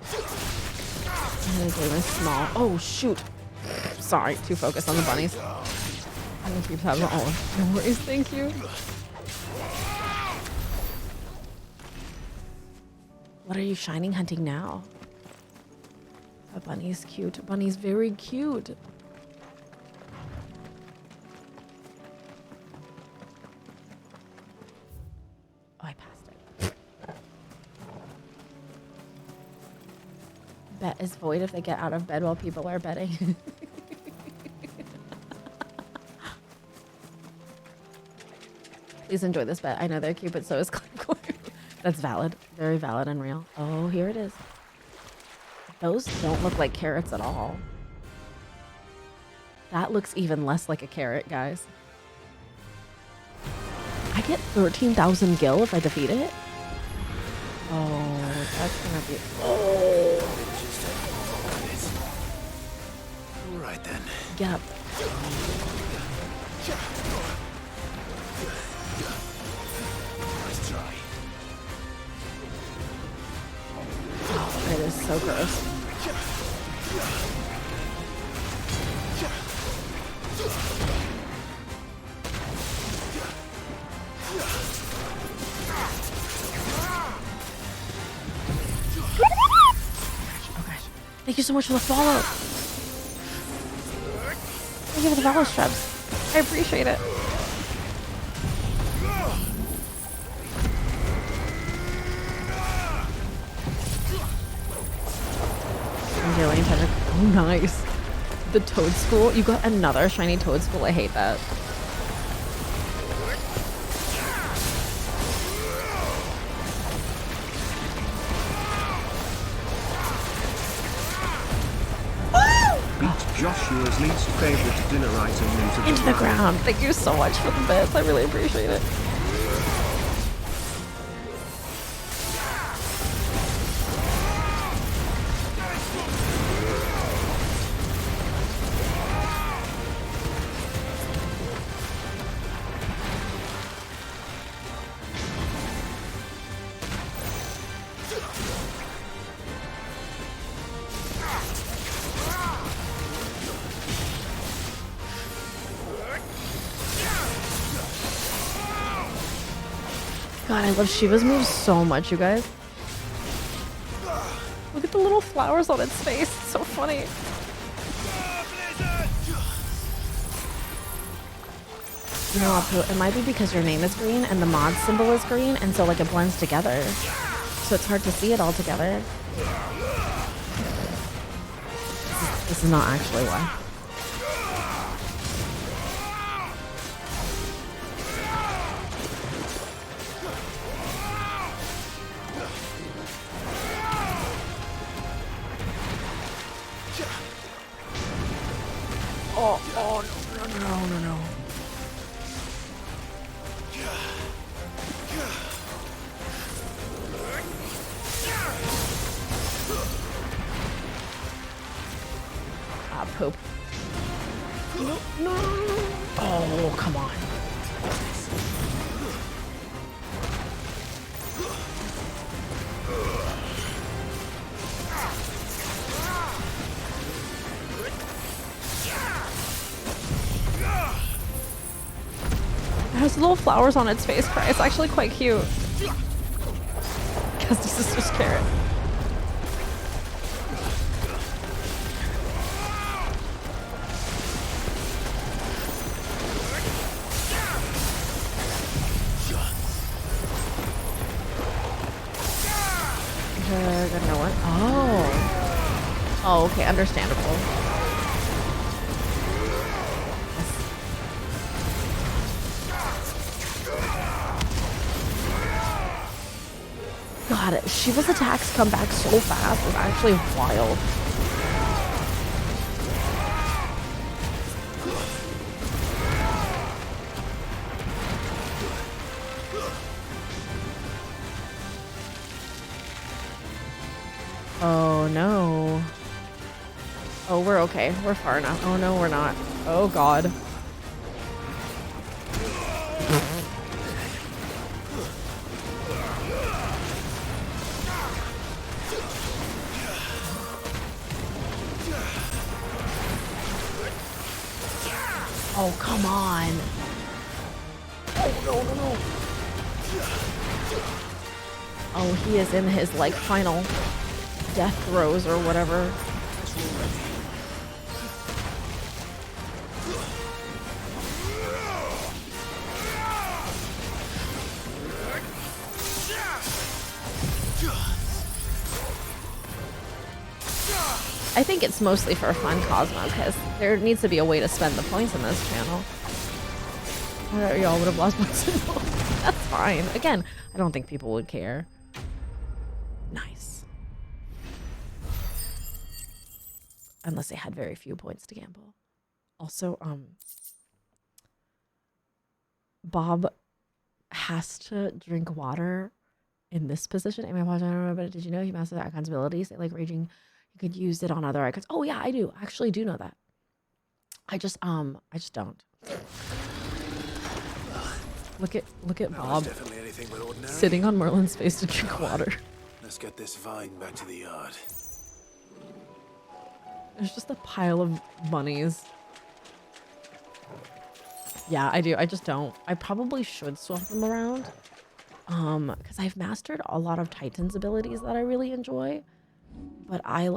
And the game is small. Oh, shoot. Sorry, too focused on the bunnies. I'm gonna keep having all. No worries, thank you. What are you shining hunting now? A bunny's cute. A bunny's very cute. Oh, I passed it. Bet is void if they get out of bed while people are betting. Please enjoy this bet. I know they're cute, but so is Climb. That's valid. Very valid and real. Oh, here it is. Those don't look like carrots at all. That looks even less like a carrot, guys. I get 13,000 gil if I defeat it? Oh, that's gonna be... Oh! Alright then. Yep. Nice try. It is so gross. Oh gosh. Thank you so much for the follow. Thank you for the follow, Shrubs. I appreciate it. Oh, nice. The Toad School. You got another shiny Toad School. I hate that. Beat Joshua's least favorite dinner item into the ground. Thank you so much for the bits. I really appreciate it. God, I love Shiva's moves so much, you guys. Look at the little flowers on its face. It's so funny. You know what, it might be because your name is green and the mod symbol is green, and so like it blends together. So it's hard to see it all together. This is not actually why. Oh, no. Ah, poop. No. Oh, come on. has little flowers on its face, Cry. It's actually quite cute. Because this is just carrot. Got no one. Oh. Oh, okay, understandable. God, Shiva's attacks come back so fast. It's actually wild. Oh no. Oh, we're okay. We're far enough. Oh no, we're not. Oh God. Oh, come on. Oh, no, no, no. Oh, he is in his, like, final death throes or whatever. I think it's mostly for fun, Cosmo, because there needs to be a way to spend the points in this channel. Y'all would have lost points. That's fine. Again, I don't think people would care. Nice. Unless they had very few points to gamble. Also, Bob has to drink water in this position. I don't know, but did you know he masters icons abilities? They like raging. You could use it on other icons. Oh yeah, I do. I actually do know that. I just don't. Look at Bob sitting on Merlin's face to drink water. Let's get this vine back to the yard. There's just a pile of bunnies. Yeah, I do. I just don't. I probably should swap them around. Because I've mastered a lot of Titan's abilities that I really enjoy. But I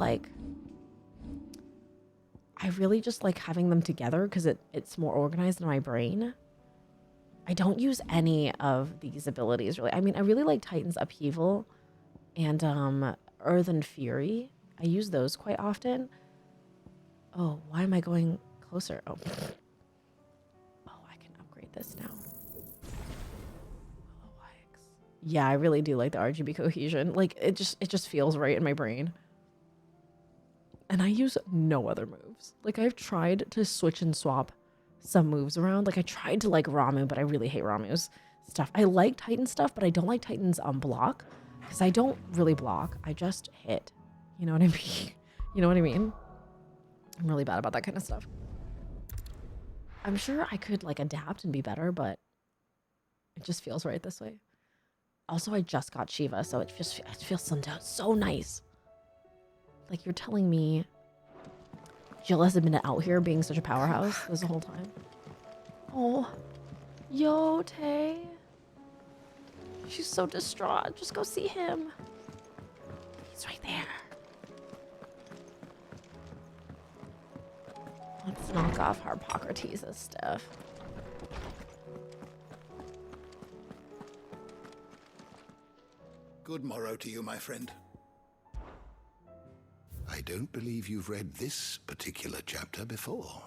really just like having them together because it's more organized in my brain. I don't use any of these abilities really. I mean, I really like Titan's Upheaval and Earth and Fury. I use those quite often. Oh, why am I going closer? Oh, I can upgrade this now. Yeah, I really do like the RGB cohesion. Like it just feels right in my brain. And I use no other moves. Like I've tried to switch and swap some moves around. Like I tried to like Ramuh, but I really hate Ramuh's stuff. I like Titan stuff, but I don't like Titan's block because I don't really block. I just hit. You know what I mean? You know what I mean? I'm really bad about that kind of stuff. I'm sure I could like adapt and be better, but it just feels right this way. Also, I just got Shiva, so it feels so nice. Like you're telling me Jill has been out here being such a powerhouse this whole time. Oh, Yote. She's so distraught. Just go see him. He's right there. Let's knock off Harpocrates' stuff. Good morrow to you, my friend. I don't believe you've read this particular chapter before.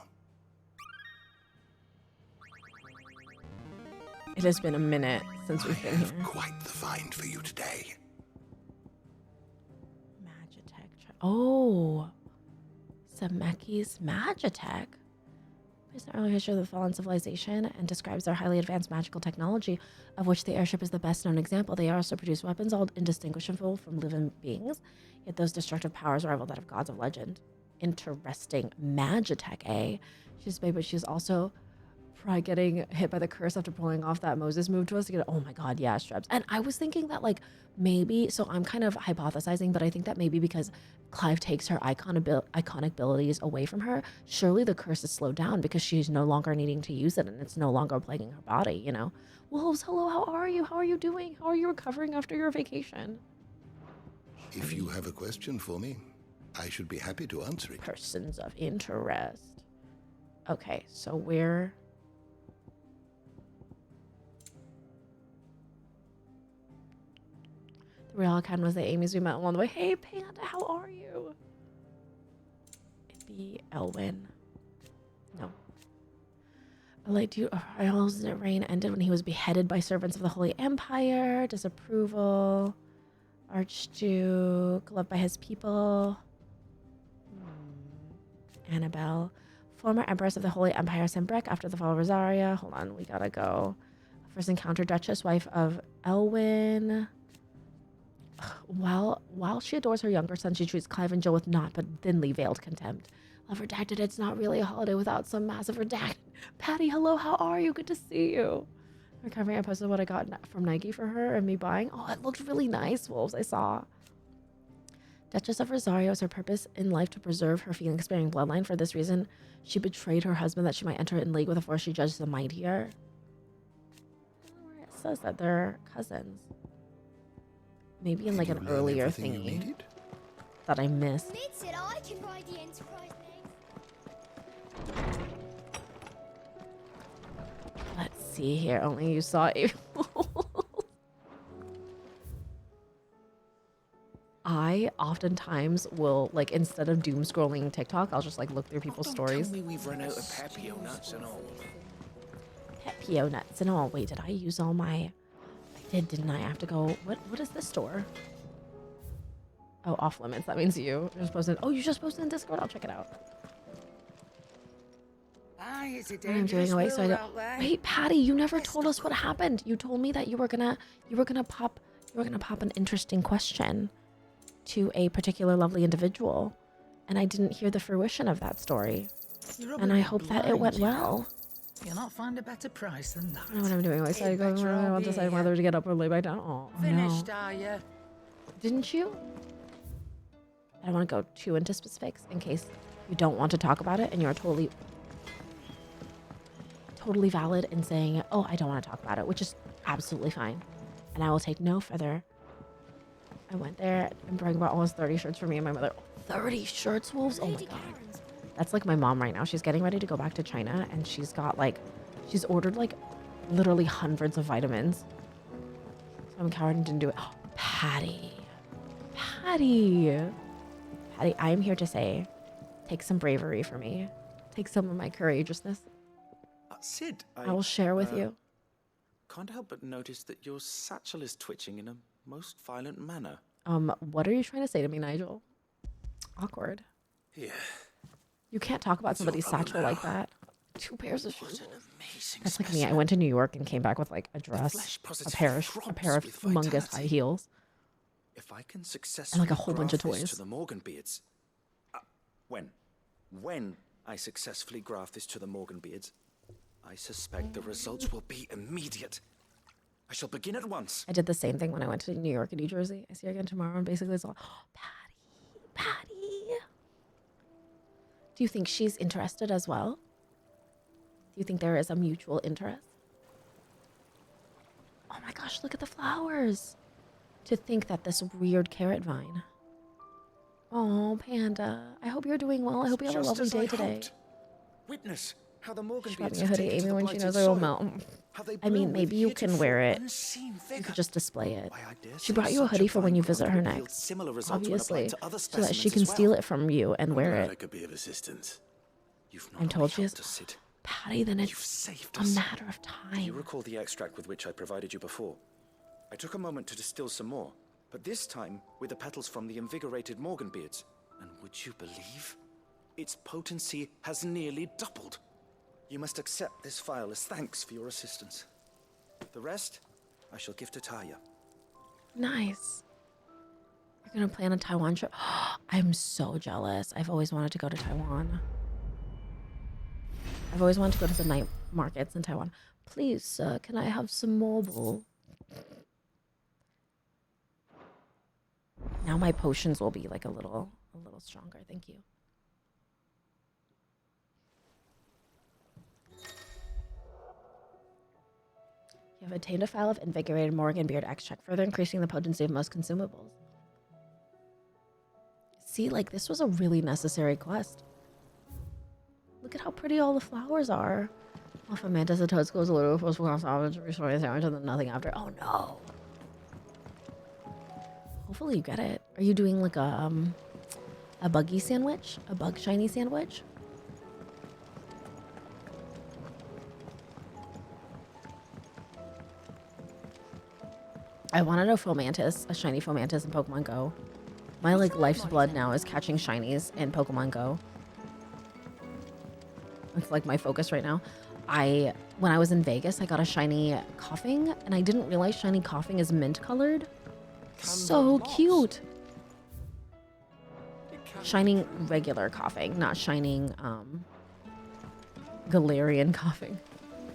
It has been a minute since we've been here. Quite the find for you today. Magitech. Oh, Zemeckis Magitech. Based on the early history of the fallen civilization and describes their highly advanced magical technology, of which the airship is the best known example. They also produce weapons all indistinguishable from living beings, yet those destructive powers rival that of gods of legend. Interesting. Magitech, eh? She's big, but she's also Fry getting hit by the curse after pulling off that Moses move to us to get. Oh my God, yeah, Strebs. And I was thinking that like maybe. So I'm kind of hypothesizing, but I think that maybe because Clive takes her iconic abilities away from her, surely the curse is slowed down because she's no longer needing to use it and it's no longer plaguing her body. You know. Wolves, hello. How are you? How are you doing? How are you recovering after your vacation? If you have a question for me, I should be happy to answer it. Persons of interest. Okay, so we're... The real account was the Amy's we met along the way. Hey, Panda, how are you? It'd be Elwyn. No. Arrival's reign ended when he was beheaded by servants of the Holy Empire. Disapproval. Archduke, loved by his people. Annabelle, former empress of the Holy Empire Sembrek after the fall of Rosaria. Hold on, we gotta go. First encounter Duchess, wife of Elwyn. While she adores her younger son, she treats Clive and Jill with not but thinly veiled contempt. Love redacted, it's not really a holiday without some massive redacted. Patty, hello, how are you? Good to see you. Recovering, I posted what I got from Nike for her and me buying. Oh, it looked really nice, Wolves, I saw. Duchess of Rosario is her purpose in life to preserve her feeling-sparing bloodline. For this reason, she betrayed her husband that she might enter in league with a force she judged the mightier. It says that they're cousins. Maybe in like an earlier thingy that I missed. Needs it, I can ride the Enterprise next. Let's see here. Only you saw April. I oftentimes will, like, instead of doom scrolling TikTok, I'll just like look through people's stories. Tell me we've run out of Pepio nuts and all. Pepio nuts and all. Wait, did I use all my? I did, didn't I? I have to go. What is this store? Oh, off limits. That means you just posted. Oh, you just posted in Discord. I'll check it out. I'm doing away, so I don't. Wait, Patty, you never told us what happened. You told me that you were gonna pop an interesting question to a particular lovely individual, and I didn't hear the fruition of that story. And I hope that it went well. You'll not find a better price than that. I don't know what I'm doing. So I go. I'll decide whether to get up or lay back down. Oh Finished, no! are you? Didn't you? I don't want to go too into specifics in case you don't want to talk about it, and you're totally valid in saying, "Oh, I don't want to talk about it," which is absolutely fine, and I will take no further. I went there and brought almost 30 shirts for me and my mother. 30 shirts, Wolves? Oh my God. That's like my mom right now. She's getting ready to go back to China and she's ordered like literally hundreds of vitamins. So I'm a coward and didn't do it. Oh, Patty, I am here to say, take some bravery for me. Take some of my courageousness. Sid, I will share with you. Can't help but notice that your satchel is twitching in a most violent manner. What are you trying to say to me, Nigel? Awkward. Yeah. You can't talk about somebody's satchel like that. 2 pairs of shoes. What an amazing That's like me. I went to New York and came back with like a dress, a pair of humongous high heels, if I can successfully and like a whole bunch of graft this toys. to the Morganbeards. When I successfully graft this to the Morganbeards, I suspect the results will be immediate. I shall begin at once. I did the same thing when I went to New York and New Jersey. I see her again tomorrow, and basically it's all, oh, Patty. Do you think she's interested as well? Do you think there is a mutual interest? Oh my gosh, look at the flowers. To think that this weird carrot vine. Oh, Panda. I hope you're doing well. I hope you have a lovely day today. Witness how the She brought Morganbeards me a have hoodie, taken to Amy, the when she blighted knows I will soil. melt. How they I mean, bloom with maybe you can wear it. unseen You vigor. could just display it. Why, I dare She say brought you a such hoodie for when you vine visit her graft yields next. similar results when applied Obviously, to other so that she specimens can as steal well. it from you and I'm wear glad I it. could be of assistance. You've I'm told she is. helped us, Sid. Patty, then You've it's saved a us. matter of Do time. you recall the extract with which I provided you before? I took a moment to distill some more, but this time with the petals from the invigorated Morganbeards. And would you believe? Its potency has nearly doubled. You must accept this vial as thanks for your assistance. The rest, I shall give to Taya. Nice. You're gonna plan a Taiwan trip? I'm so jealous. I've always wanted to go to Taiwan. I've always wanted to go to the night markets in Taiwan. Please, sir, can I have some marble? Now my potions will be like a little stronger. Thank you. You have obtained a file of invigorated Morganbeard extract, further increasing the potency of most consumables. See, like, this was a really necessary quest. Look at how pretty all the flowers are. Well, if a mantis and toads goes a little close to salvage, restore the sandwich, and then nothing after. Oh no. Hopefully you get it. Are you doing like a buggy sandwich? A bug shiny sandwich? I wanted a Fomantis, a shiny Fomantis in Pokemon Go. My like life's blood now is catching shinies in Pokemon Go. It's like my focus right now. When I was in Vegas, I got a shiny coughing, and I didn't realize shiny coughing is mint colored. So cute. Shining regular coughing, not shining Galarian coughing.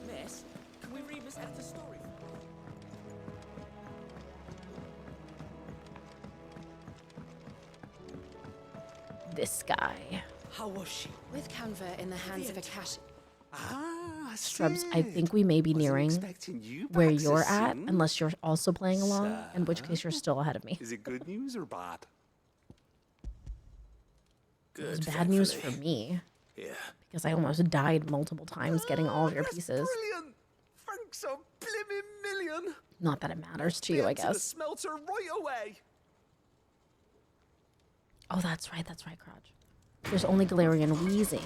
Miss, can we read Miss Hector's story? This guy. How was she? With Canva in the hands of a cash. Scrubs, I think we may be nearing where you're at, unless you're also playing along, in which case you're still ahead of me. Is it good news or bad? It was bad news for me. Yeah. Because I almost died multiple times getting all of your pieces. Brilliant! Thanks a blimmin' million! Not that it matters to you, I guess. Smelter right away. Oh, that's right, Crotch. There's only Galarian wheezing.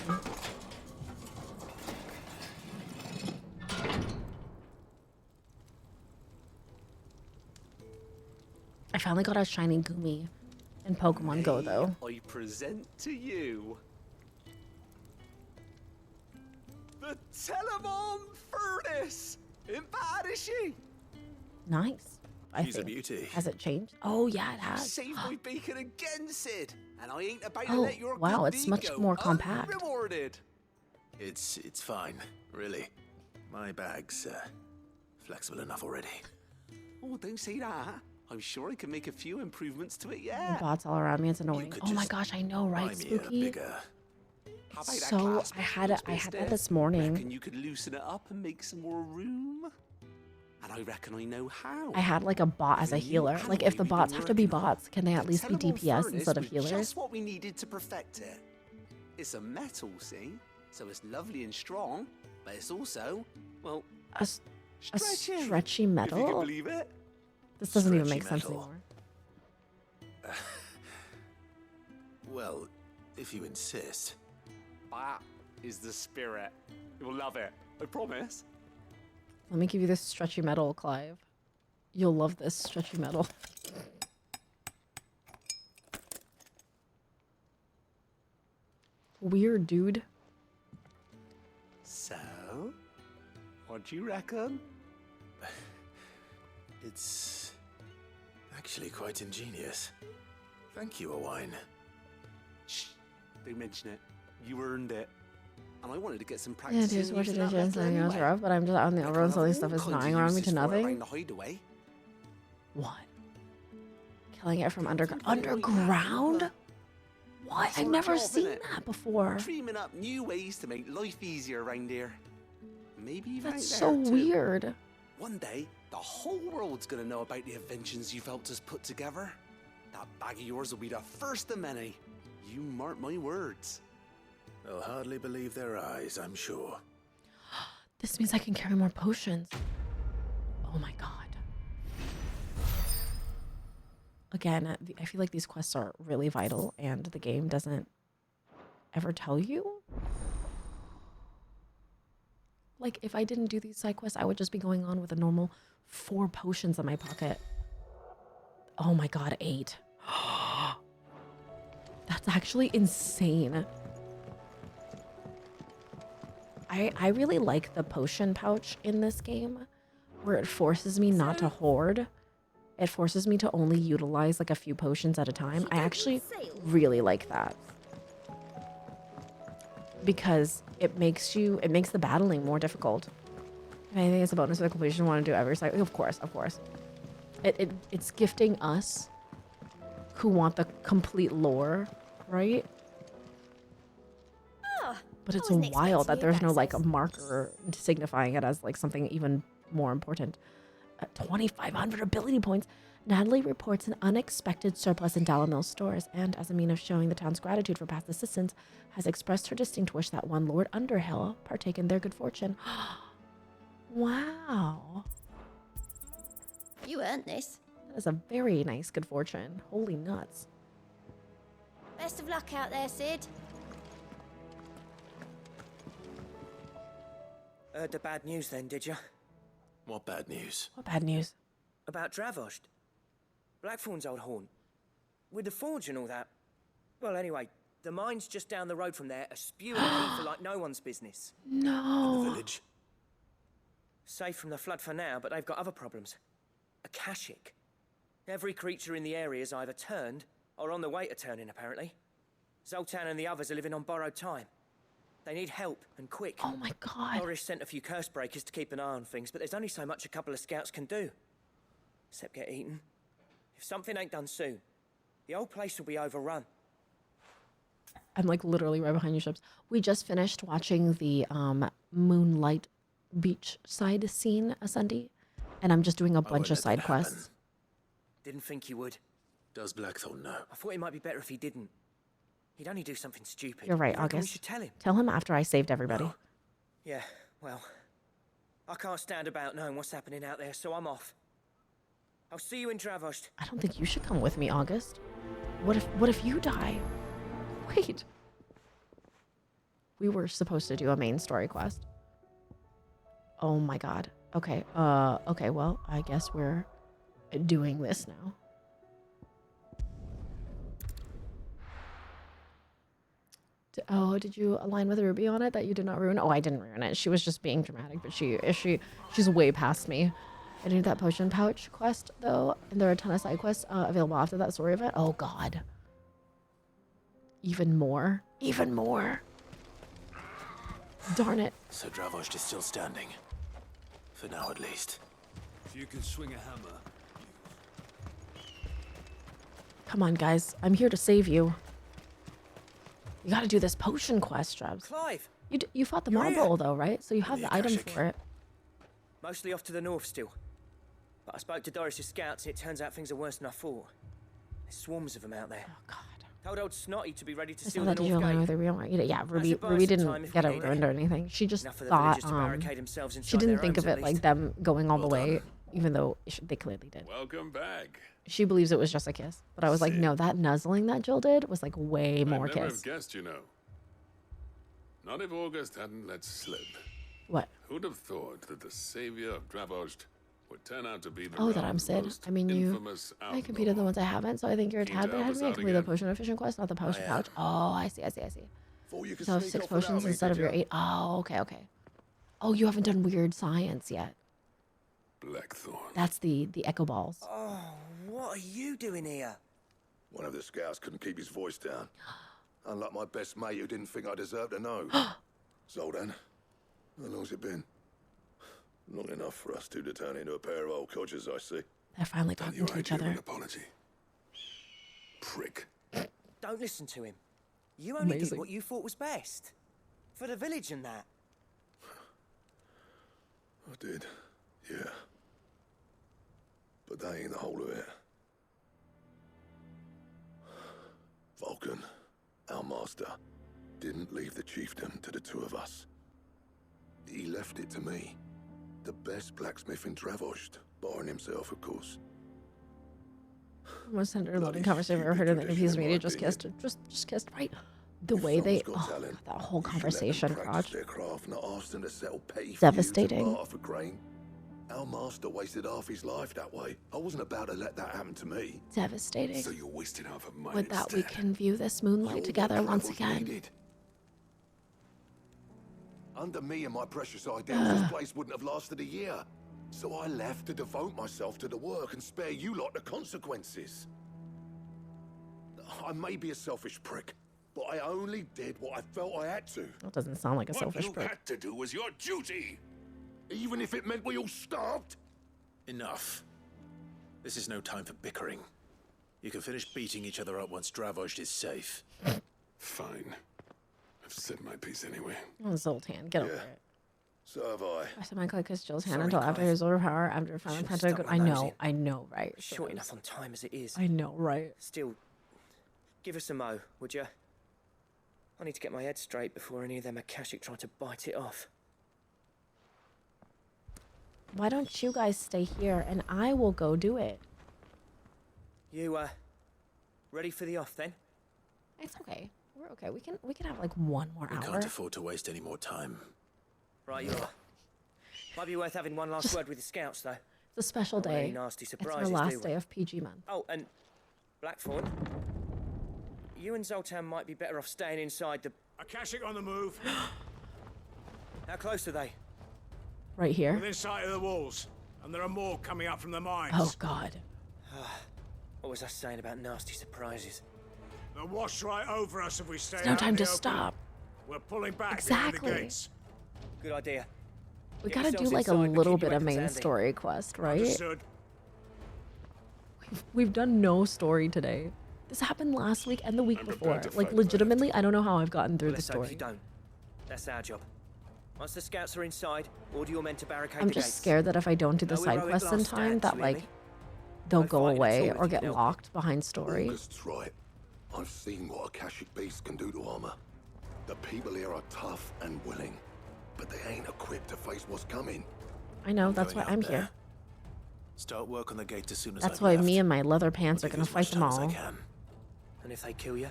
I finally got a shiny Gumi in Pokemon Go, though. I present to you the Telemon Furnace. Ain't bad, is she? Nice. She's a beauty. Has it changed? Oh, yeah, it has. Saved my beacon again, Sid. And I ain't about to Oh, let your wow, good it's deed much go more compact. unrewarded. It's fine, really. My bag's flexible enough already. Oh, don't say that. I'm sure I can make a few improvements to it, The yeah. bots all around me, it's annoying. Oh my gosh, I know, right, Spooky? How about that So glass I had that business? this morning. Reckon you could loosen it up and make some more room? And I reckon I know how. I had like a bot as a healer. Like, if the bots have to be bots, can they at least be Telemon DPS Furnace instead of was healers? Just what we needed to perfect it. It's a metal, see? So it's lovely and strong, but it's also, well, A stretchy metal? If you can believe it. This doesn't even Stretchy make sense metal. anymore. Well, if you insist. That is the spirit. You'll love it. I promise. Let me give you this stretchy metal, Clive. You'll love this stretchy metal. Weird, dude. So, what do you reckon? It's actually quite ingenious. Thank you, Owain. Shh, don't mention it. You earned it. And I wanted to get some Yeah, practice dude, in what using did that you metal say? anyway. Rough, but I'm just out in the I overworld, can so all this have stuff is all kinds gnawing of around me to uses for it around nothing. the hideaway. What? Killing it from underground? What? I've never seen that before. Dreaming up new ways to make life easier around here. Maybe even That's out so there, too. weird. One day, the whole world's gonna know about the inventions you've helped us put together. That bag of yours will be the first of many. You mark my words. They'll hardly believe their eyes, I'm sure. This means I can carry more potions. Oh my god. Again, I feel like these quests are really vital and the game doesn't ever tell you. Like, if I didn't do these side quests, I would just be going on with a normal 4 potions in my pocket. Oh my god, 8. That's actually insane. I really like the potion pouch in this game, where it forces me not to hoard. It forces me to only utilize like a few potions at a time. I actually really like that. because it makes the battling more difficult. If anything, it's a bonus for the completion. Want to do every cycle? Of course. It's gifting us who want the complete lore, right? But it's wild that there's no like a marker signifying it as like something even more important. 2,500 ability points. Natalie reports an unexpected surplus in Dalamil's stores, and as a mean of showing the town's gratitude for past assistance, has expressed her distinct wish that one Lord Underhill partake in their good fortune. Wow. You earned this. That is a very nice good fortune. Holy nuts. Best of luck out there, Sid. Heard the bad news then, did you? What bad news? What bad news? About Dravost. Blackthorn's old haunt. With the forge and all that. Well, anyway, the mine's just down the road from there, a spewing ether like no one's business. No. In the village? Safe from the flood for now, but they've got other problems. Akashic. Every creature in the area is either turned or on the way to turning, apparently. Zoltan and the others are living on borrowed time. They need help, and quick. Oh my god. Boris sent a few curse breakers to keep an eye on things, but there's only so much a couple of scouts can do. Except get eaten. If something ain't done soon, the old place will be overrun. I'm like literally right behind you, Ships. We just finished watching the Moonlight beachside scene, Sunday, and I'm just doing a bunch of side quests. Didn't think you would. Does Blackthorn know? I thought it might be better if he didn't. He'd only do something stupid. You're right, You reckon we August. should tell him? Tell him after I saved everybody. No. Yeah, well, I can't stand about knowing what's happening out there, so I'm off. I'll see you in Dravost. I don't think you should come with me, August. What if you die? Wait. We were supposed to do a main story quest. Oh my god. Okay. Okay, well, I guess we're doing this now. Oh, did you align with Ruby on it that you did not ruin? Oh, I didn't ruin it. She was just being dramatic, but she's way past me. I did that potion pouch quest though, and there are a ton of side quests available after that story event. Oh god. Even more. Even more. Darn it. So Dravost is still standing. For now, at least. If you can swing a hammer. Come on, guys. I'm here to save you. You gotta do this potion quest, Drebs. Clive! You fought the You're marble, here. though, right? So you have the item for it. Mostly off to the north still. But I spoke to Doris's scouts and it turns out things are worse than I thought. There's swarms of them out there. Oh, God. Told old Snotty to be ready to I seal saw the that you north align gate. with Ruby. Yeah, Ruby buy some didn't time if get we it need ruined or anything. She just Enough of the thought, villagers to barricade themselves she inside didn't their think of homes, it at like least. them going all the way, even though they clearly did. Welcome back. She believes it was just a kiss. But I was like, no, that nuzzling that Jill did was like way more I'd never kiss. have guessed, you know. Not if August hadn't let slip. What? Who'd have thought that the savior of Dravost would turn out to be the Oh, that I'm Sid. most I mean, you. infamous I competed the ones I haven't, so I think you're a Keen tad to bit help ahead of us me. I out completed the again? potion efficient quest, not the potion pouch. Oh, I see. Thought you could So I have sneak 6 off without potions me, instead of did your ya? 8. Oh, okay. Oh, you haven't done weird science yet. Blackthorn. That's the echo balls. Oh, what are you doing here? One of the scouts couldn't keep his voice down. Unlike my best mate who didn't think I deserved to know. Zoltan, how long's it been? Long enough for us two to turn into a pair of old codgers, I see. They're finally talking to each other. Apology. Prick. Don't listen to him. You only did Amazing. what you thought was best. For the village and that. I did, yeah. But that ain't the whole of it. Vulcan, our master, didn't leave the chiefdom to the two of us. He left it to me. The best blacksmith in Dravost, barring himself, of course. Most tender loving conversation I've ever heard in any piece of media. Just kissed, right? The way they, Talent, that whole you should let them conversation, practice Crotch. their craft, not ask them to settle petty Devastating. feuds and barter for grain. Our master wasted half his life that way. I wasn't about to let that happen to me. Devastating. So you're wasting half of mine With that, we instead. can view this moonlight together once again. Needed. Under me and my precious ideals, this place wouldn't have lasted a year. So I left to devote myself to the work and spare you lot the consequences. I may be a selfish prick, but I only did what I felt I had to. That doesn't sound like a selfish What prick. you had to do was your duty. Even if it meant we all starved? Enough. This is no time for bickering. You can finish beating each other up once Dravoj is safe. Fine. I've said my piece anyway. Oh, Zoltan, get over it. So have I. I said my kiss Jill's hand Sorry, until after Clive. his overpower, after Final Should've Fantasy. stuck I my nose know, I know, right? Short enough on time as it is. I know, right? Still, give us a mo, would you? I need to get my head straight before any of them Akashic try to bite it off. Why don't you guys stay here and I will go do it? You, ready for the off then? It's okay. We're okay. We can have like one more We hour. can't afford to waste any more time. Right, you are. Might be worth having one last word with the scouts, though. It's a special Not really day. nasty It's surprises, our do last we? day of PG month. Oh, and Blackthorn, you and Zoltan might be better off staying inside the... Akashic on the move. How close are they? Right here. Within sight of the walls. And there are more coming up from the mines. Oh, God. What was I saying about nasty surprises? They'll wash right over us if we stay There's no out time in to the open. stop. We're pulling back behind the Exactly. gates. Good idea. We Get gotta do yourselves like a inside, but little keep bit your of weapons main handy. story quest, right? Understood. We've done no story today. This happened last week and the week before. Like, legitimately, I don't know how I've gotten through the Let's hope story. you don't. That's our job. Once the scouts are inside, order your men to barricade I'm the just gates. scared that if I don't do the No side heroic quests in last time, stands, that you like hear me? they'll No go fighting at away all if or you get can help it. locked behind story. August's right. I've seen what Akashic beasts can do to armor. The people here are tough and willing, but they ain't equipped to face what's coming. I know, that's Going why out I'm there. here. Start work on the gate as soon as That's I've why left. me and my leather pants are I'll give gonna you as fight much them time as I all. can. And if they kill you?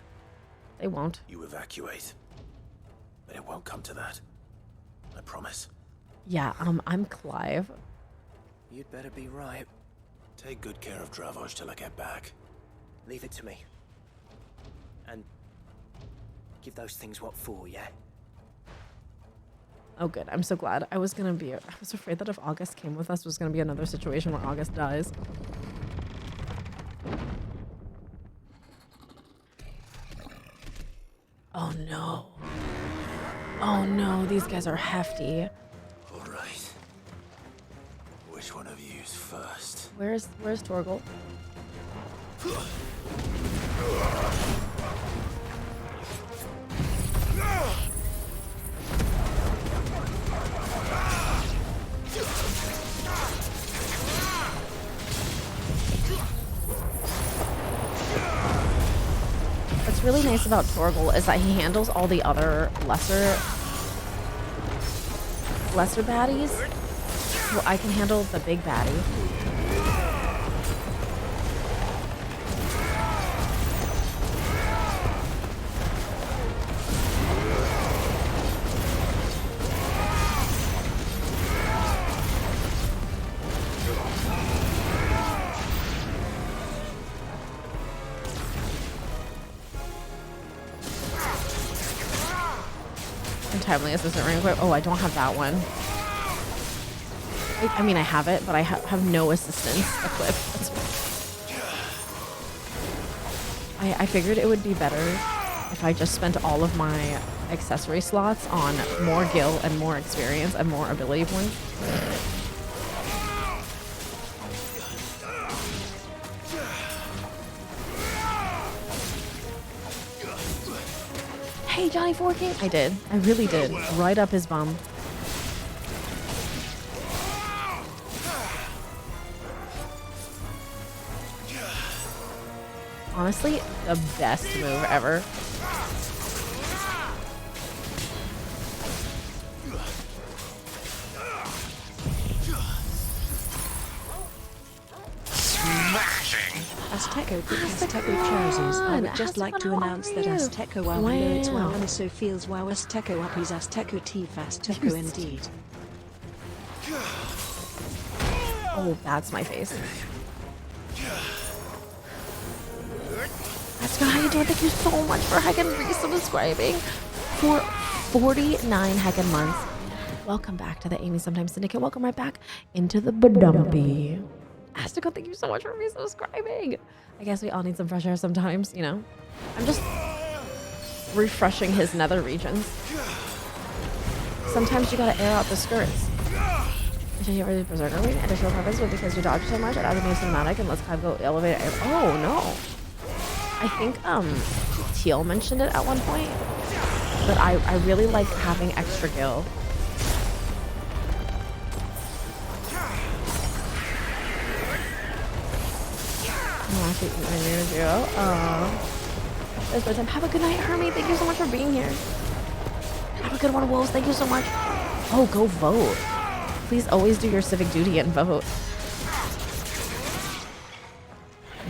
They won't. You evacuate. But it won't come to that. I promise. Yeah, I'm Clive. You'd better be right. Take good care of Dravoj till I get back. Leave it to me. And give those things what for, yeah? Oh, good. I'm so glad. I was afraid that if August came with us, was gonna be another situation where August dies. Oh no. Oh no, these guys are hefty. All right. Which one of you's first? Where's Torgal? What's really nice about Torgal is that he handles all the other lesser baddies, so I can handle the big baddie. Timely assistant rank equip. Oh, I don't have that one. I mean, I have it, but I have no assistance equipped. I figured it would be better if I just spent all of my accessory slots on more gil and more experience and more ability points. Hey, Johnny 4K. I did. I really did. Right up his bum. Honestly, the best move ever. Azteco chooses. I would just like to announce that Azteco loads well and so feels wow Azteco up is Azteco T Azteco indeed. Oh, that's my face. That's how you doing. Thank you so much for heckin' resubscribing for 49 heckin' months. Welcome back to the Amy Sometimes Syndicate. Welcome right back into the Badumpy. Astico, thank you so much for resubscribing. I guess we all need some fresh air sometimes, you know? I'm just... refreshing his nether regions. Sometimes you gotta air out the skirts. Did you ever do Berserker Wing? Additional purpose, but because you dodge so much, it adds a new cinematic and let's kind of go elevate it. Oh no. I think Teal mentioned it at one point. But I really like having extra gil. Have a good night, Hermie. Thank you so much for being here. Have a good one, Wolves. Thank you so much. Oh, go vote. Please always do your civic duty and vote.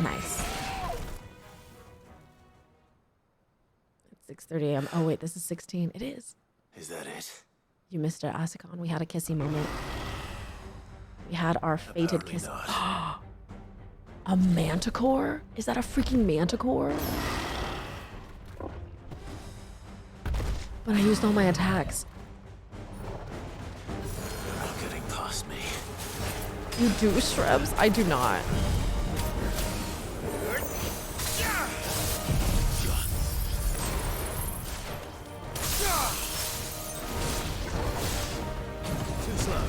Nice. It's 6:30 a.m. Oh, wait, this is 16. It is. Is that it? You missed it, Asicon. We had a kissy moment. We had our fated kiss. A manticore? Is that a freaking manticore? But I used all my attacks. You're not getting past me. You do, Shrebs? I do not. Too slow.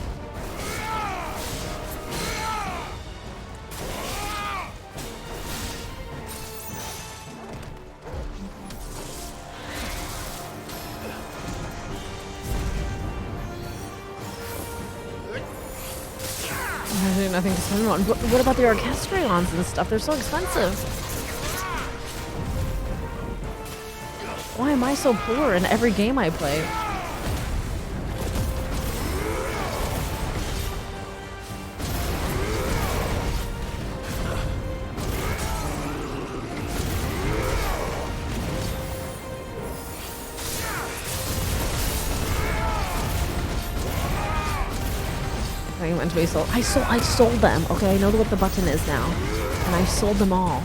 There's nothing to spend on. What about the orchestrions and stuff? They're so expensive. Why am I so poor in every game I play? I sold them. Okay, I know what the button is now. And I sold them all.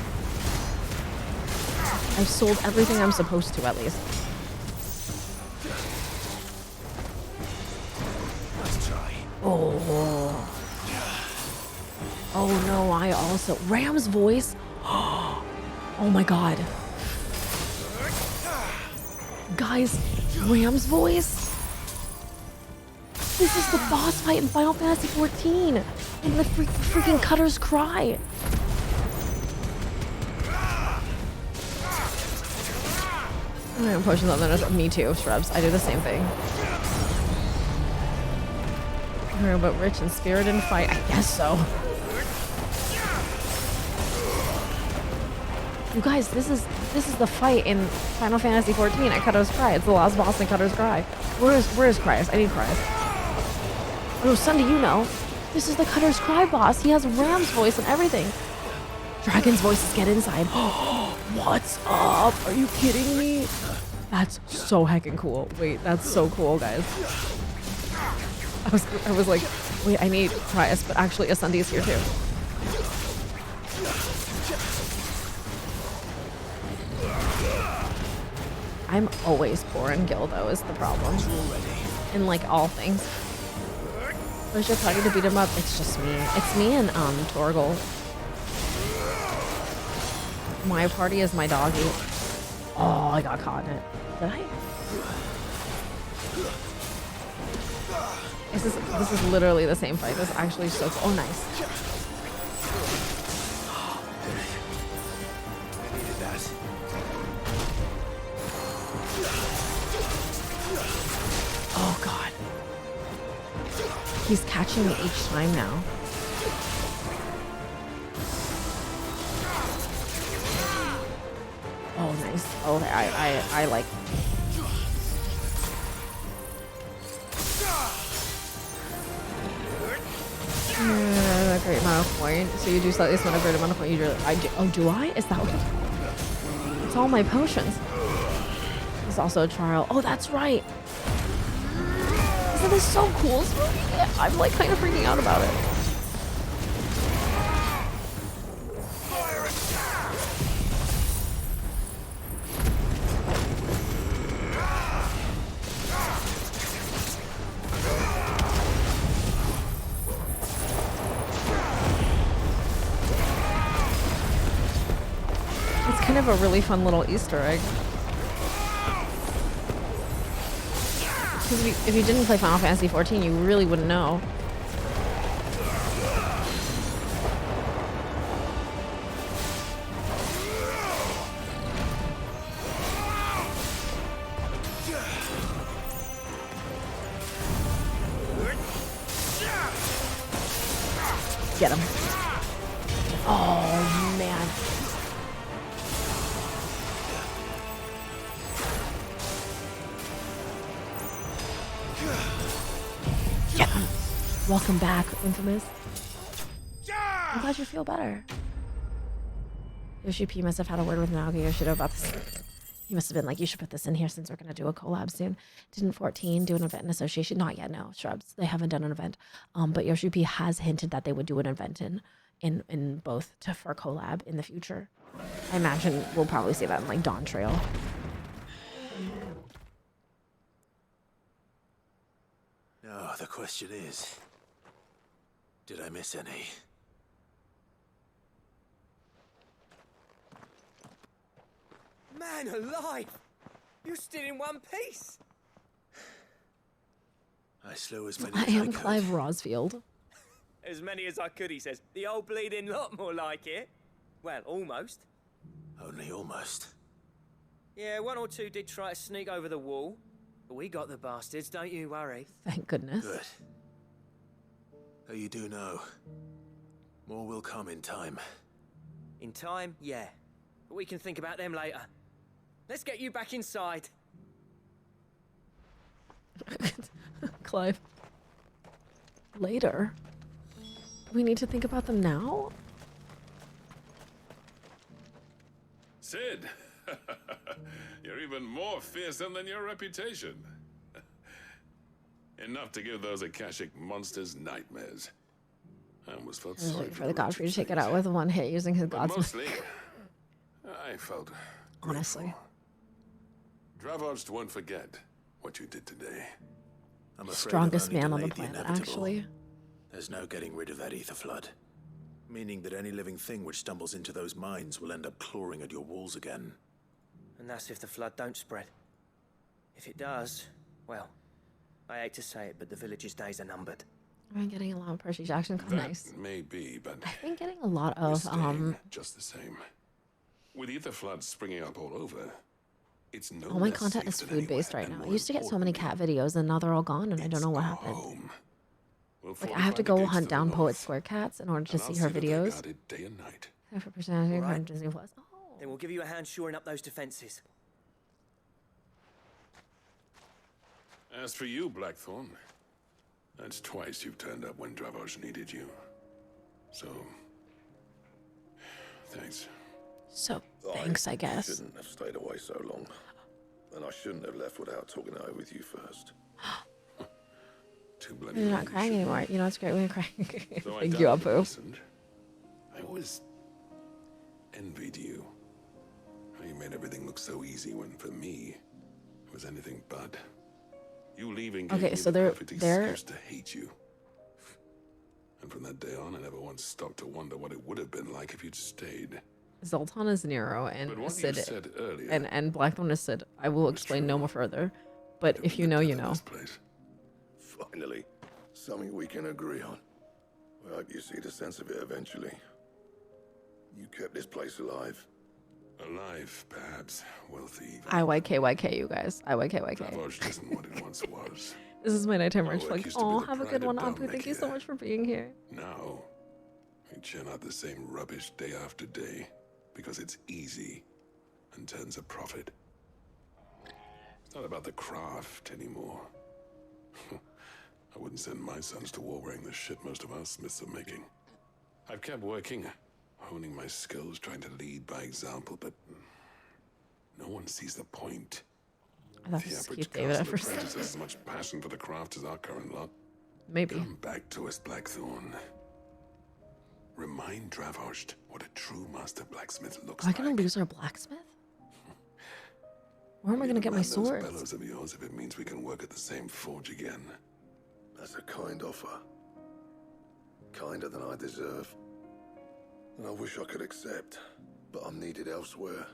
I've sold everything I'm supposed to, at least. Let's try. Oh. Oh no, I also... Ram's voice? Oh my god. Guys, Ram's voice? This is the boss fight in Final Fantasy XIV. In the freaking Cutter's Cry. I'm pushing something. Me too, Shrubs. I do the same thing. But rich in spirit and fight. I guess so. You guys, this is the fight in Final Fantasy XIV at Cutter's Cry. It's the last boss in Cutter's Cry. Where is Cryus? I need Cryus. Oh, Sunday, you know. This is the Cutter's Cry boss. He has Ram's voice and everything. Dragon's voices get inside. What's up? Are you kidding me? That's so heckin' cool. Wait, that's so cool, guys. I was like, wait, I need Cryus, but actually Asundi's here too. I'm always poor in Gil, though, is the problem. In like all things. Where's your party to beat him up? It's just me. It's me and Torgal. My party is my doggy. Oh, I got caught in it. Did I? This is literally the same fight. This is actually so cool. Oh, nice. I needed that. Oh god. He's catching me each time now. Oh nice. Oh I like. A great amount of point. So you do slightly spend a great amount of point. I do. Oh, do I? Is that what? It's all my potions. It's also a trial. Oh, that's right. Isn't this so cool? I'm like kind of freaking out about it. It's kind of a really fun little Easter egg. Because if you didn't play Final Fantasy XIV, you really wouldn't know. Get him. Oh, man. Get him. Welcome back, Infamous. I'm glad you feel better. Yoshi P must have had a word with Naoki Yoshida about this. He must have been like, you should put this in here since we're going to do a collab soon. Didn't 14 do an event in association? Not yet, no. Shrubs. They haven't done an event. But Yoshi P has hinted that they would do an event in both for collab in the future. I imagine we'll probably see that in like Dawn Trail. No, the question is, did I miss any? Man alive! You're still in one piece! I slew as many I as am could. Clive Rosfield. As many as I could, he says. The old bleeding lot more like it. Well, almost. Only almost. Yeah, one or two did try to sneak over the wall. But we got the bastards, don't you worry. Thank goodness. Good. Though you do know, more will come in time. In time, yeah. But we can think about them later. Let's get you back inside. Clive. Later? We need to think about them now? Sid, you're even more fearsome than your reputation. Enough to give those Akashic monsters nightmares. I almost felt I was sorry waiting for the Godfrey to take it out with one hit using his but God's mostly, I felt honestly. Dravos won't forget what you did today. I'm afraid Strongest I've only man on the delayed planet, inevitable. actually. There's no getting rid of that ether flood. Meaning that any living thing which stumbles into those mines will end up clawing at your walls again. And that's if the flood don't spread. If it does, well, I hate to say it, but the village's days are numbered. I've been getting a lot of Percy Jackson. Nice. May be, but I've been getting a lot of just the same. With ether floods springing up all over, it's no all my less content safe is than food based anywhere, right and now. I more used to get so many cat videos and now they're all gone and I don't know what happened. home. We'll Like I have to fortify the go gates hunt to the down north, Poet Square Cats in order to and I'll see her see that they videos. guard it day and night. For personality All right. from Disney Plus. Oh. Then we'll give you a hand shoring up those defenses. As for you, Blackthorn, that's twice you've turned up when Dravos needed you. So, thanks. So, thanks, I guess. I shouldn't have stayed away so long. And I shouldn't have left without talking it over with you first. Too bloody You're right not you crying shouldn't. anymore. You know, it's great when you're crying. Though I Thank you, doubt you Apu. listened, I always envied you. How you made everything look so easy when, for me, it was anything but. You leaving gave Okay, me so the they're perfect they're excuse to hate you. And from that day on, I never once stopped to wonder what it would have been like if you'd stayed. Zoltan is Nero and But what you Sid said earlier and Blackthorn is Sid. I will explain no more further. But if you know, you know. Finally, something we can agree on. I hope you see the sense of it eventually. You kept this place alive. Alive, perhaps. Wealthy. IYKYK, you guys. IYKYK. Dravos isn't what it once was. This is my nighttime Our rich. work Like, used to be oh, the have a pride good of one, Apu. Thank you so much for being here. Now, we churn out the same rubbish day after day because it's easy and turns a profit. It's not about the craft anymore. I wouldn't send my sons to war wearing the shit most of our smiths are making. I've kept working, honing my skills, trying to lead by example, but no one sees the point. I thought The this was average Keith David at castle first. apprentice has as much passion for the craft as our current lot. Maybe. Come back to us, Blackthorn. Remind Dravos what a true master blacksmith looks Am I like. gonna lose our blacksmith? Where am I gonna get my Those swords? bellows of yours if it means we can work at the same forge again. That's a kind offer. Kinder than I deserve. And I wish I could accept, but I'm needed elsewhere.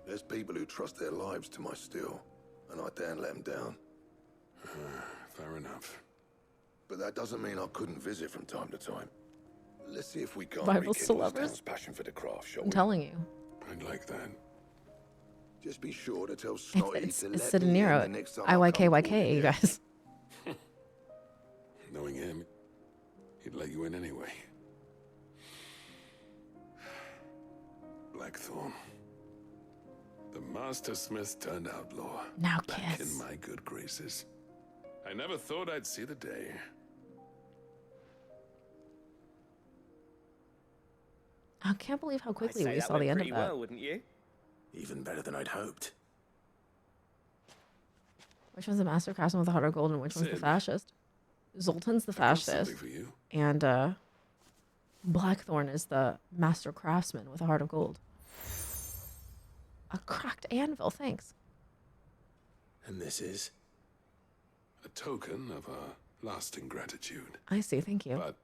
There's people who trust their lives to my steel, and I daren't let them down. Fair enough. But that doesn't mean I couldn't visit from time to time. Let's see if we can't Rivals to rekindle this lovers? town's passion for the craft, shall I'm we? telling you. I'd like that. Just be sure to tell Snotty It's to let Sid and me in Nero. the next time I come IYKYK, you guys. Knowing him, he'd let you in anyway. Blackthorn. The Master Smith turned outlaw. Now Back kiss. in my good graces. I never thought I'd see the day. I can't believe how quickly I'd say we that saw the went end of pretty that. well, wouldn't you? Even better than I'd hoped. Which one's the master craftsman with the heart of gold and which one's the Sid. fascist? Zoltan's the I've got fascist. something for you. And Blackthorn is the master craftsman with a heart of gold. A cracked anvil, thanks. And this is? A token of our lasting gratitude. I see, thank you. But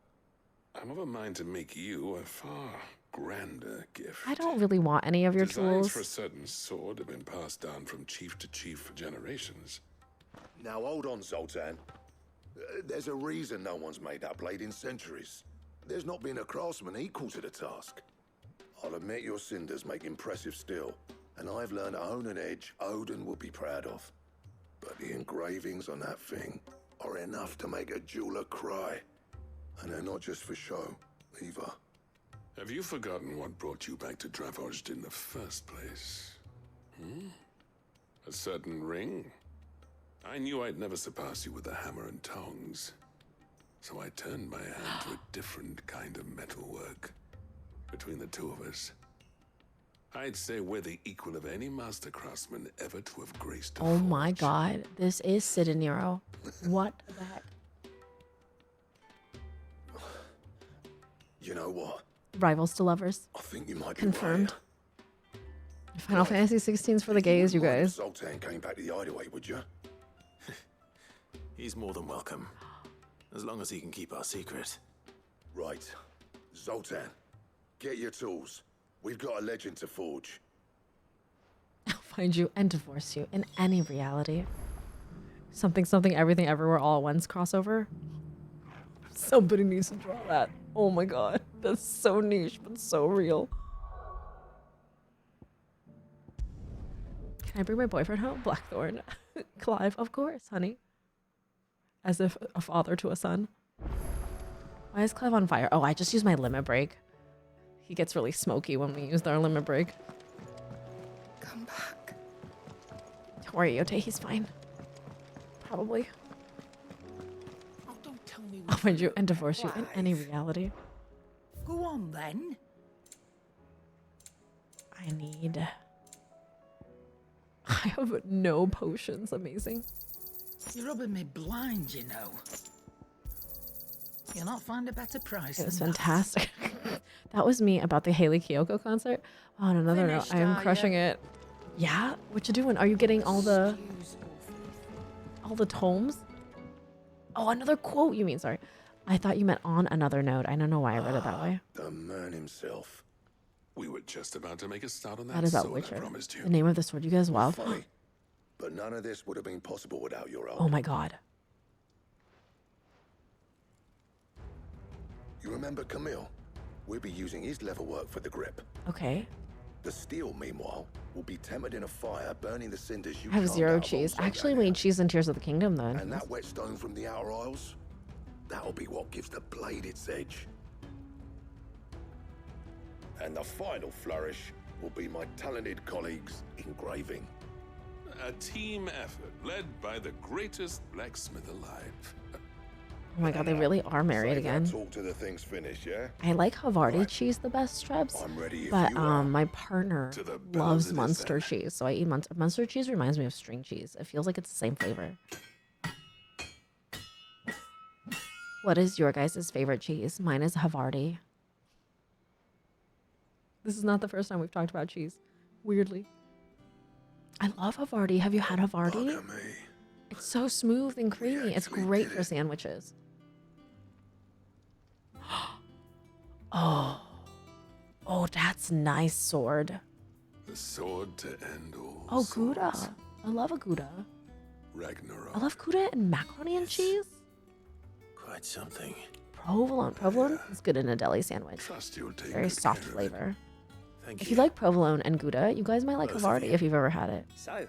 I'm of a mind to make you a far grander gift. I don't really want any of your Designs tools. for a certain sword have been passed down from chief to chief for generations. Now hold on, Zoltan. There's a reason no one's made that blade in centuries. There's not been a craftsman equal to the task. I'll admit your cinders make impressive steel, and I've learned to own an edge Odin would be proud of. But the engravings on that thing are enough to make a jeweler cry. And they're not just for show, either. Have you forgotten what brought you back to Dravozd in the first place? A certain ring? I knew I'd never surpass you with the hammer and tongs. So I turned my hand to a different kind of metalwork. Between the two of us, I'd say we're the equal of any master craftsman ever to have graced a Oh my god, this is Sid and Nero. What the heck? You know what? Rivals to lovers. I think you might be Confirmed. right. Final Fantasy XVI for the gays, you guys. Zoltan came back to the hideaway, would you? He's more than welcome. As long as he can keep our secret. Right. Zoltan, get your tools. We've got a legend to forge. I'll find you and divorce you in any reality. Something, something, everything, everywhere, all at once crossover. Somebody needs to draw that. Oh my god. That's so niche, but so real. Can I bring my boyfriend home? Blackthorn. Clive, of course, honey. As if a father to a son. Why is Clive on fire? Oh, I just used my limit break. He gets really smoky when we use our limit break. Come back. Don't worry, Yote, he's fine. Probably. Oh, don't tell me. I'll find you and divorce you in any reality. Go on then. I need... I have no potions. Amazing. You're rubbing me blind, you know. You'll not find a better price. It was than that. fantastic. That was me about the Haley Kiyoko concert. Oh, on another Finished, note, I am are crushing ya? it. Yeah? What you doing? Are you getting all the tomes? Oh, another quote, you mean. Sorry. I thought you meant on another note. I don't know why I read it that way. The man himself. We were just about to make a start on that, That is about sword I Witcher. promised you. The name of the sword. You guys wild? Funny, but none of this would have been possible without your help. Oh my god. You remember Camille? We'll be using his leather work for the grip. Okay. The steel, meanwhile, will be tempered in a fire, burning the cinders you I have carved zero out of cheese. old I actually Zoltan. made cheese in Tears of the Kingdom then. And that whetstone from the Outer Isles, that'll be what gives the blade its edge. And the final flourish will be my talented colleagues engraving. A team effort led by the greatest blacksmith alive. Oh my god, they really are married Save that again. talk till the thing's finished, yeah? I like Havarti cheese the best, Trebs. I'm ready if But you are. my partner To the bells loves it is Munster then. cheese, so I eat Munster. Munster cheese reminds me of string cheese. It feels like it's the same flavor. What is your guys' favorite cheese? Mine is Havarti. This is not the first time we've talked about cheese. Weirdly. I love Havarti. Have you had Havarti? It's so smooth and creamy. It's great for sandwiches. Oh. Oh, that's nice sword. The sword to end all. Oh, Gouda. I love a Gouda. Ragnarok. I love Gouda and macaroni and cheese. Quite something. Provolone. Provolone is good in a deli sandwich. Trust you'll take Very good soft care of it. flavor. Thank If you like provolone and Gouda, you guys might like Both of Havarti you. if you've ever had it. So,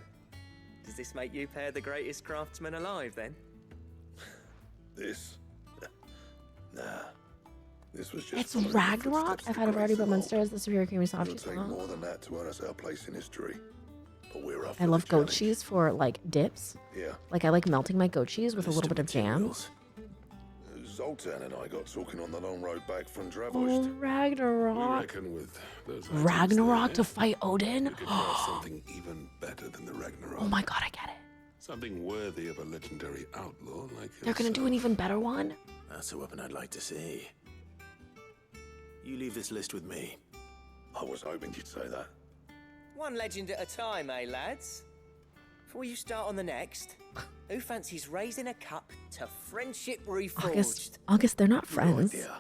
does this make you pair the greatest craftsman alive then? This? Nah. This was just. It's following the Ragnarok. footsteps I've of had the Havarti, greats but of Munster old. is the superior creamy soft It'll cheese. take more than that to earn us our place in history. But we're up I for love the goat challenge. cheese for like dips. Yeah. Like I like melting my goat cheese with a little bit of jam. Zoltan and I got talking on the long road back from Oh, Dravost. We Ragnarok. reckon with those Ragnarok to fight Odin? we could craft something even better than the Ragnarok. Oh my god, I get it. Something worthy of a legendary outlaw like They're gonna do an even better one? That's a weapon I'd like to see. You leave this list with me. I was hoping you'd say that. One legend at a time, eh, lads? Before you start on the next, who fancies raising a cup to friendship reforged? August, they're not friends. idea.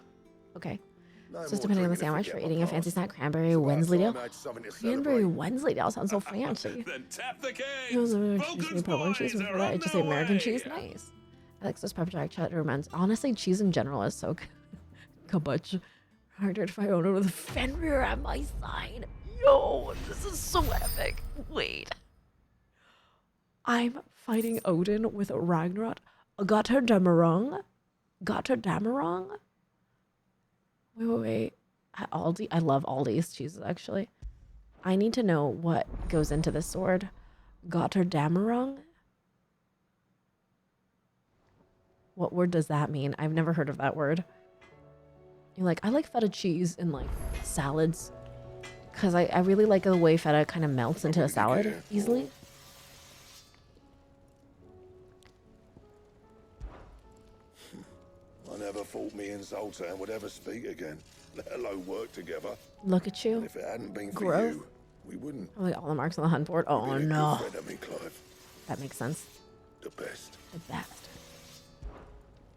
Okay. No So just more depending on the drinking sandwich if for you get eating my a fancy pass. snack, cranberry It's about Wensleydale. time I had something to Cranberry celebrate. Wensleydale sounds so fancy. Then tap the It was cake. a cheese and provolone cheese before that. I just say American cheese. Nice. I like those pepper jack cheddar runs. Honestly, cheese in general is so good. Much harder to find Odin with a Fenrir at my side. Yo, this is so epic. Wait. I'm fighting Odin with Ragnarok. Götterdämmerung. Götterdämmerung? Wait. At Aldi. I love Aldi's cheeses, actually. I need to know what goes into this sword. Götterdämmerung? What word does that mean? I've never heard of that word. You're like, I like feta cheese in like salads. Because I really like the way feta kind of melts into a salad easily. I never thought me and Zoltan would ever speak again, let alone work together. Look at you. And if it hadn't been for Growth. you, we wouldn't. Oh, like all the marks on the hunt board. Oh You've been a no. good friend of me, Clive. That makes sense. The best. The best.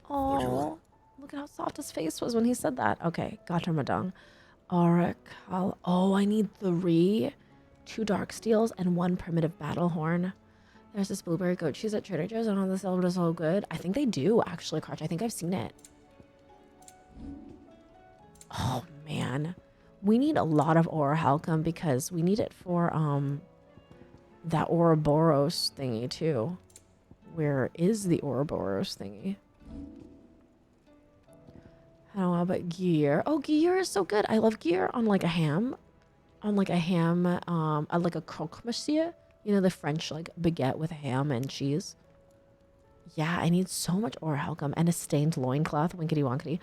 Oh, look at how soft his face was when he said that. Okay, Götterdämmerung. Oracle. Oh, I need 3. 2 dark steels and 1 primitive battle horn. There's this blueberry goat cheese at Trader Joe's. I don't know if the silver is so good. I think they do, actually, Karch. I think I've seen it. Oh, man. We need a lot of Orichalcum because we need it for that Ouroboros thingy, too. Where is the Ouroboros thingy? I don't know about gear. Oh, gear is so good. I love gear on like a ham. On like a ham, like a croque monsieur. You know, the French like baguette with ham and cheese. Yeah, I need so much Orichalcum and a stained loincloth. Winkety wonkety.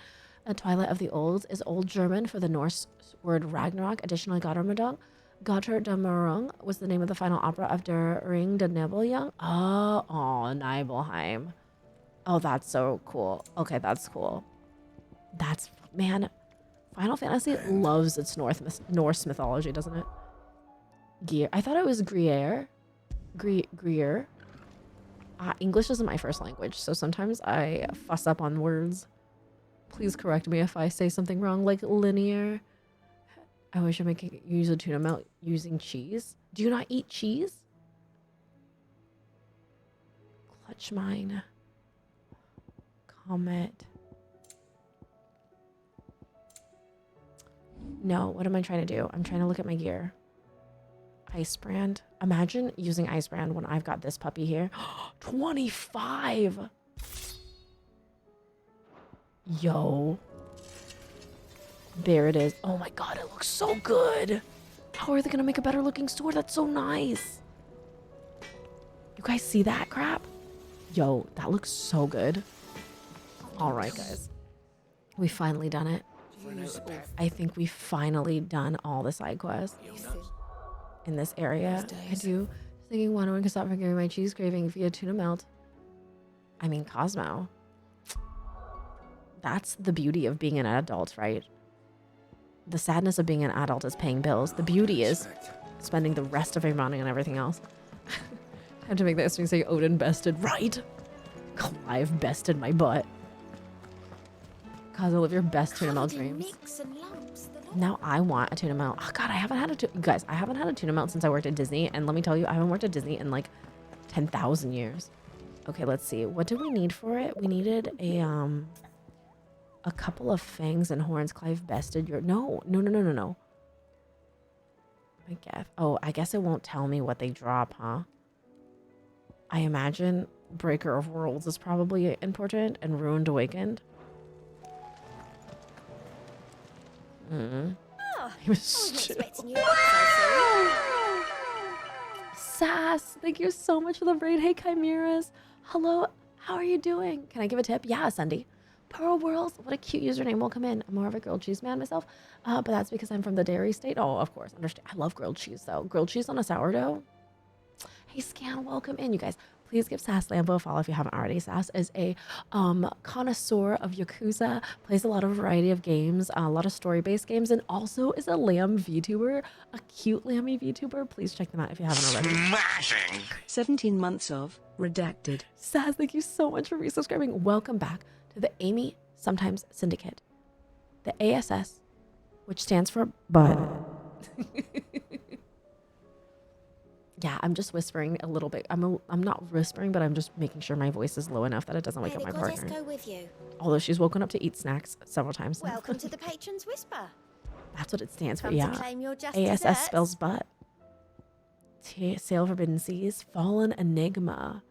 A Twilight of the Olds is Old German for the Norse word Ragnarok. Additionally, Götterdämmerung was the name of the final opera of Der Ring der Nibelung. Oh, Nibelheim. Oh, that's so cool. Okay, that's cool. That's, man, Final Fantasy loves its Norse mythology, doesn't it? Gear. I thought it was Gruyere. Gruyere. English isn't my first language, so sometimes I fuss up on words. Please correct me if I say something wrong, like linear. I wish I could use a tuna melt using cheese. Do you not eat cheese? Clutch mine. Comet. No, what am I trying to do? I'm trying to look at my gear. Ice brand. Imagine using ice brand when I've got this puppy here. 25. Yo. There it is. Oh my god, it looks so good. How are they gonna make a better looking sword? That's so nice. You guys see that crap? Yo, that looks so good. All right, guys. We finally done it. I think we finally done all the side quests in this area. I do. Thinking one could stop forgetting my cheese craving via tuna melt. I mean, Cosmo. That's the beauty of being an adult, right? The sadness of being an adult is paying bills. The beauty is spending the rest of your money on everything else. I have to make that string say Odin bested, right? Clive bested my butt. Cause I live your best tuna melt dreams. Now I want a tuna melt. Oh god, I haven't had a guys. I haven't had a tuna melt since I worked at Disney, and let me tell you, I haven't worked at Disney in like 10,000 years. Okay, let's see. What did we need for it? We needed a couple of fangs and horns. Clive bested your... No. I guess. Oh, I guess it won't tell me what they drop, huh? I imagine Breaker of Worlds is probably important and Ruined Awakened. Oh, He was expecting you. Sass, thank you so much for the raid. Hey, Chimeras. Hello, how are you doing? Can I give a tip? Yeah, Sunday. Pearl Whirls, what a cute username. Welcome in. I'm more of a grilled cheese man myself, but that's because I'm from the dairy state. Oh, of course, understand. I love grilled cheese, though. Grilled cheese on a sourdough. Hey, Scan, welcome in, you guys. Please give Sass Lambo a follow if you haven't already. Sass is a connoisseur of Yakuza, plays a lot of variety of games, a lot of story-based games, and also is a lamb VTuber, a cute lammy VTuber. Please check them out if you haven't already. Smashing! 17 months of Redacted. Sass, thank you so much for resubscribing. Welcome back to the Amy Sometimes Syndicate. The ASS, which stands for Butt. Yeah, I'm just whispering a little bit. I'm not whispering, but I'm just making sure my voice is low enough that it doesn't wake up my partner. Go with you. Although she's woken up to eat snacks several times. Welcome to the Patron's Whisper. That's what it stands for, Come yeah. to claim your just ASS desserts. spells butt. Sail Forbidden Seas, Fallen Enigma.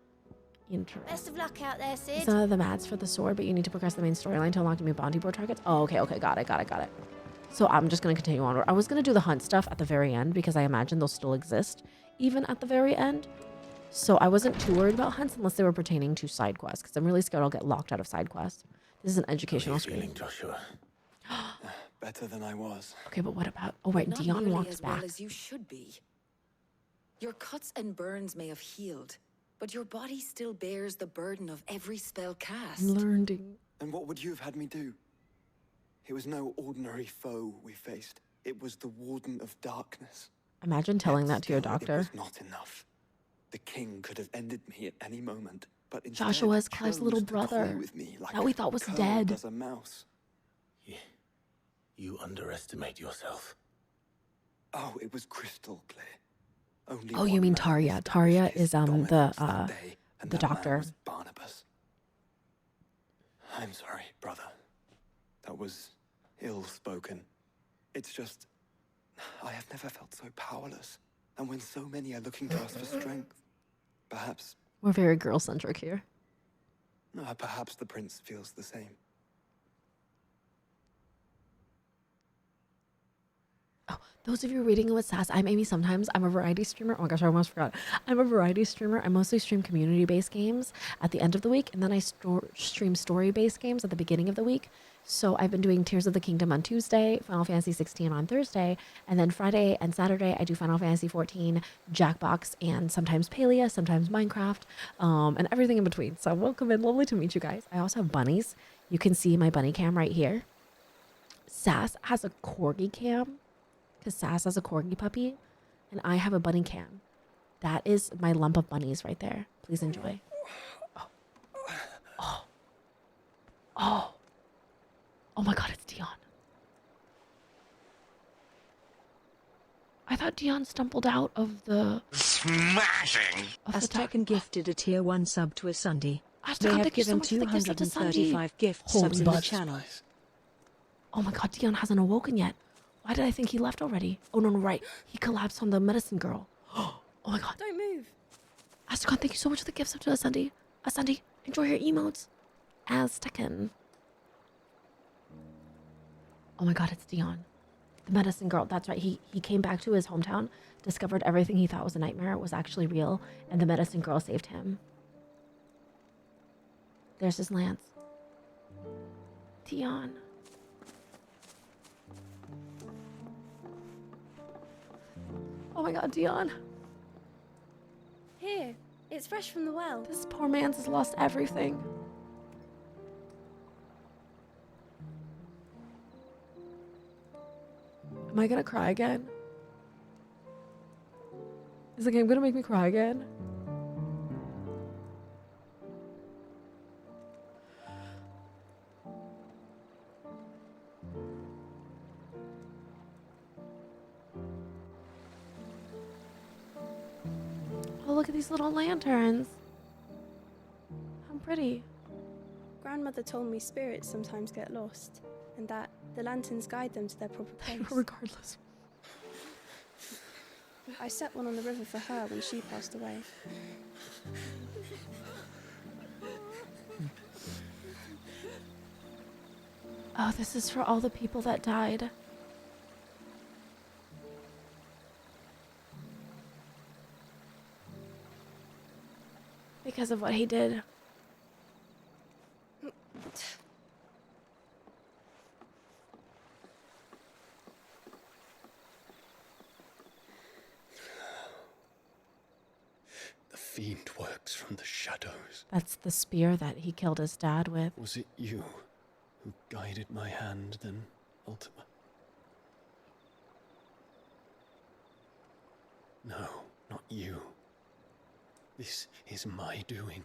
Best of luck out there, Sid. Some of the mats for the sword, but you need to progress the main storyline to unlock new bounty board targets. Oh, okay, got it. So I'm just going to continue onward. I was going to do the hunt stuff at the very end because I imagine they'll still exist even at the very end. So I wasn't too worried about hunts unless they were pertaining to side quests because I'm really scared I'll get locked out of side quests. This is an educational screen. Joshua? Better than I was. Okay, but what about... Oh, right, Not Dion nearly walks as back. well as you should be. Your cuts and burns may have healed, but your body still bears the burden of every spell cast. Learning. And what would you have had me do? It was no ordinary foe we faced. It was the Warden of Darkness. Imagine telling that to your Still, doctor. It was not enough. The king could have ended me at any moment, but instead Joshua is Clive's chose little to toy brother with me like that we thought was a cur dead. does a mouse. You underestimate yourself. Oh, it was crystal clear. Only Oh, you mean Tarya. Tarya is the doctor. Barnabas. I'm sorry, brother. That was ill-spoken. It's just, I have never felt so powerless. And when so many are looking to us for strength, perhaps... We're very girl-centric here. Perhaps the prince feels the same. Those of you reading with Sass, I'm Amy Sometimes. I'm a variety streamer. Oh my gosh, I almost forgot. I'm a variety streamer. I mostly stream community-based games at the end of the week, and then I stream story-based games at the beginning of the week. So I've been doing Tears of the Kingdom on Tuesday, Final Fantasy XVI on Thursday, and then Friday and Saturday I do Final Fantasy XIV, Jackbox, and sometimes Palia, sometimes Minecraft, and everything in between. So welcome in. Lovely to meet you guys. I also have bunnies. You can see my bunny cam right here. Sass has a corgi cam. Because Sass has a corgi puppy, and I have a bunny cam. That is my lump of bunnies right there. Please enjoy. Oh my god, it's Dion. I thought Dion stumbled out of the... Smashing! Aztecan gifted a tier 1 sub to a Sunday. They Aztecan, have thank you so given much for the gift sub to Sunday. 235 gift Holy subs in the butts. channel. Oh my god, Dion hasn't awoken yet. Why did I think he left already? Oh, no, right. He collapsed on the medicine girl. Oh my god. Don't move. Aztecan, thank you so much for the gifts up to Ascendi. Ascendi, enjoy your emotes. Aztecan. Oh my god, it's Dion. The medicine girl. That's right. He came back to his hometown, discovered everything he thought was a nightmare was actually real, and the medicine girl saved him. There's his lance. Dion. Oh my god, Dion. Here, it's fresh from the well. This poor man's has lost everything. Am I gonna cry again? Is the game gonna make me cry again? Oh, look at these little lanterns. pretty. Grandmother told me spirits sometimes get lost, and that the lanterns guide them to their proper place. Regardless. I set one on the river for her when she passed away. Oh, this is for all the people that died. Because of what he did. The fiend works from the shadows. That's the spear that he killed his dad with. Was it you who guided my hand, then, Ultima? No, not you. This is my doing,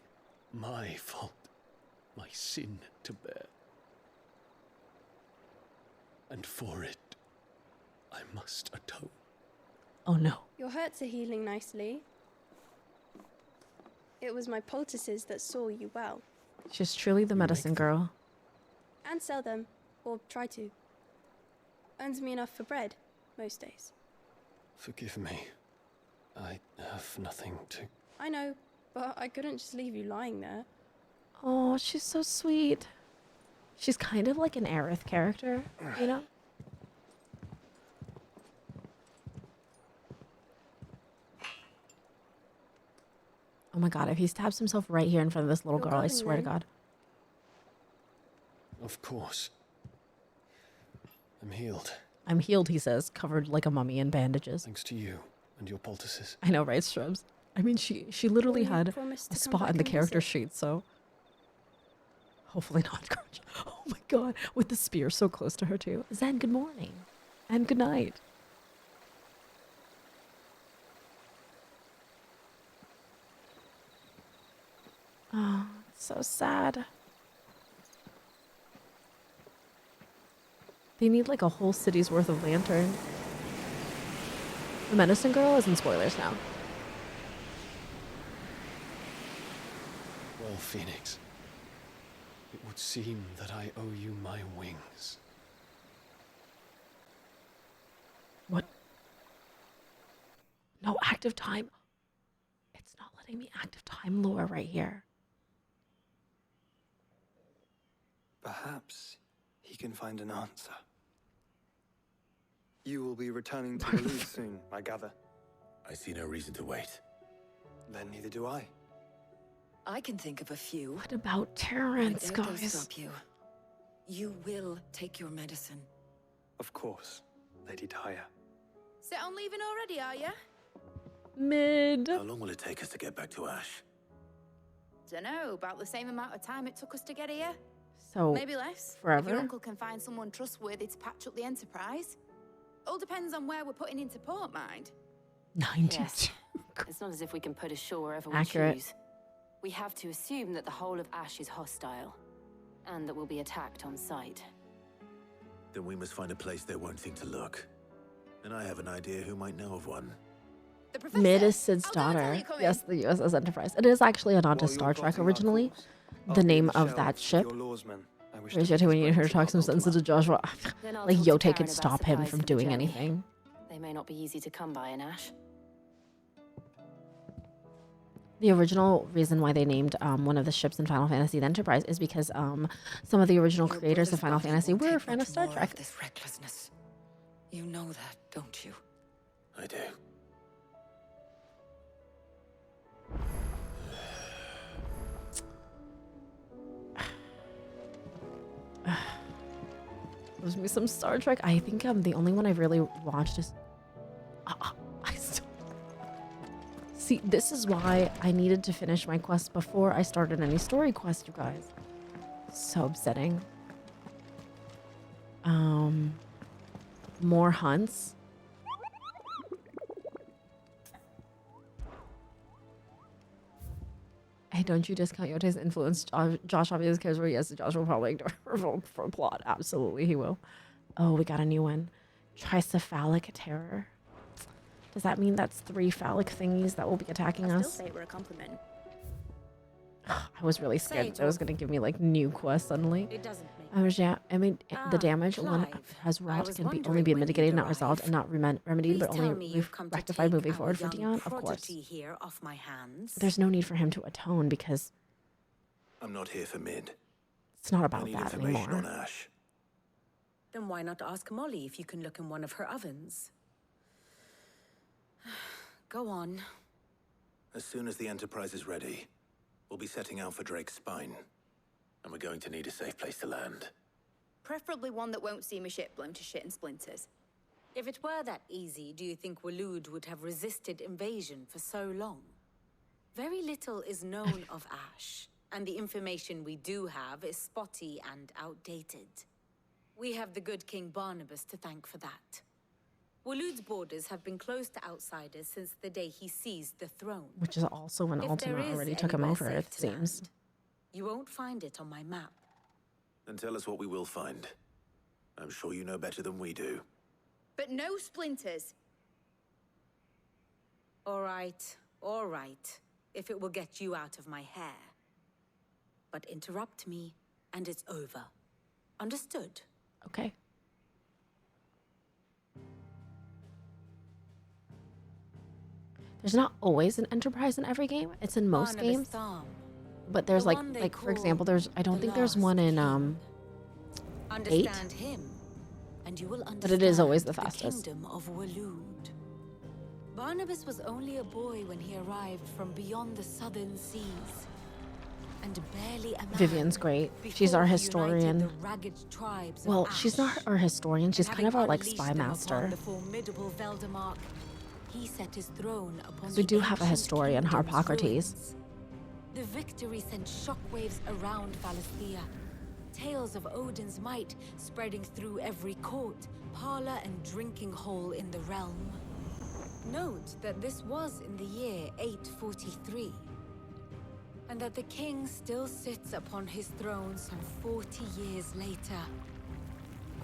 my fault, my sin to bear. And for it, I must atone. Oh no. Your hurts are healing nicely. It was my poultices that saw you well. She's truly the medicine girl. And sell them, or try to. Earns me enough for bread, most days. Forgive me. I have nothing to... I know, but I couldn't just leave you lying there. Oh, she's so sweet. She's kind of like an Aerith character, you know? Oh my god, if he stabs himself right here in front of this little girl, I swear to God. Of course. I'm healed. I'm healed, he says, covered like a mummy in bandages. Thanks to you and your poultices. I know, right, Strubs? I mean, she literally had a spot in the character sheet, so... Hopefully not, Crunch. Oh my god, with the spear so close to her too. Zen, good morning. And good night. Oh, it's so sad. They need like a whole city's worth of lantern. The medicine girl is in spoilers now. Well, Phoenix, it would seem that I owe you my wings. What? No active time. It's not letting me active time lure right here. Perhaps he can find an answer. You will be returning to Release soon, I gather. I see no reason to wait. Then neither do I. I can think of a few. What about Terrence, I doubt they'll guys? stop you. You will take your medicine. Of course, Lady Daya. Set on leaving already, are you? Mid. How long will it take us to get back to Ash? Dunno, about the same amount of time it took us to get here. So, maybe less. forever? If your uncle can find someone trustworthy to patch up the Enterprise. All depends on where we're putting into port, mind. 92. Yes. It's not as if we can put ashore wherever we Accurate. choose. We have to assume that the whole of Ash is hostile, and that we'll be attacked on sight. Then we must find a place they won't think to look. And I have an idea who might know of one. Mid is Sid's daughter. Yes, the USS Enterprise. It is actually a nod to Star Trek originally. The name of that ship. Where's Yote when you hear her talk some sense to Joshua? Then I'll Like talk to Yote could Karen stop about him supplies from for the doing journey. anything. They may not be easy to come by in Ash. The original reason why they named one of the ships in Final Fantasy the Enterprise is because some of the original creators of Final Fantasy were a fan of Star Trek. This recklessness. You know that, don't you? I do. Gives me some Star Trek. I think the only one I've really watched is... See, this is why I needed to finish my quest before I started any story quest, you guys. So upsetting. More hunts. Hey, don't you discount Yote's influence? Josh obviously cares where yes, Josh will probably ignore her for plot. Absolutely, he will. Oh, we got a new one. Tricephalic terror. Does that mean that's 3 phallic thingies that will be attacking I us? still say it were a compliment. I was really scared that was going to give me like new quests suddenly. It doesn't make I mean, the damage one Clive, has I wrought was can only wondering be when mitigated, you'd not resolved, arrive. and not remedied, Please but tell only me you've come to rectified take moving our forward for young Dion, of course. prodigy here off my hands. There's no need for him to atone because I'm not here for Mid. it's not I about need that information anymore. on Ash. Then why not ask Molly if you can look in one of her ovens? Go on. As soon as the Enterprise is ready, we'll be setting out for Drake's Spine. And we're going to need a safe place to land. Preferably one that won't see my ship blown to shit and splinters. If it were that easy, do you think Waloed would have resisted invasion for so long? Very little is known of Ash, and the information we do have is spotty and outdated. We have the good King Barnabas to thank for that. Waloed's borders have been closed to outsiders since the day he seized the throne. Which is also when If Ultima there is already took him anywhere over, safe it to seems. land, you won't find it on my map. Then tell us what we will find. I'm sure you know better than we do. But no splinters. All right, if it will get you out of my hair. But interrupt me, and it's over. Understood? Okay. There's not always an Enterprise in every game. It's in most Barnabas games. Thom, But there's the one they like for call example, I don't the think there's last one in king. 8. Understand him, and you will understand But it is always the fastest. kingdom of Waloed. Barnabas was only a boy when he arrived from beyond the southern seas, and barely a man Vivian's great. She's before our he historian. united the ragged tribes of Well, she's not Ash. our historian. She's And kind of our having like unleashed spy them upon master. The formidable Veldamark, he set his throne upon Because we the do have a ancient historian, kingdom's Harpocrates. ruins. The victory sent shockwaves around Valisthea. Tales of Odin's might spreading through every court, parlor, and drinking hole in the realm. Note that this was in the year 843, and that the king still sits upon his throne some 40 years later,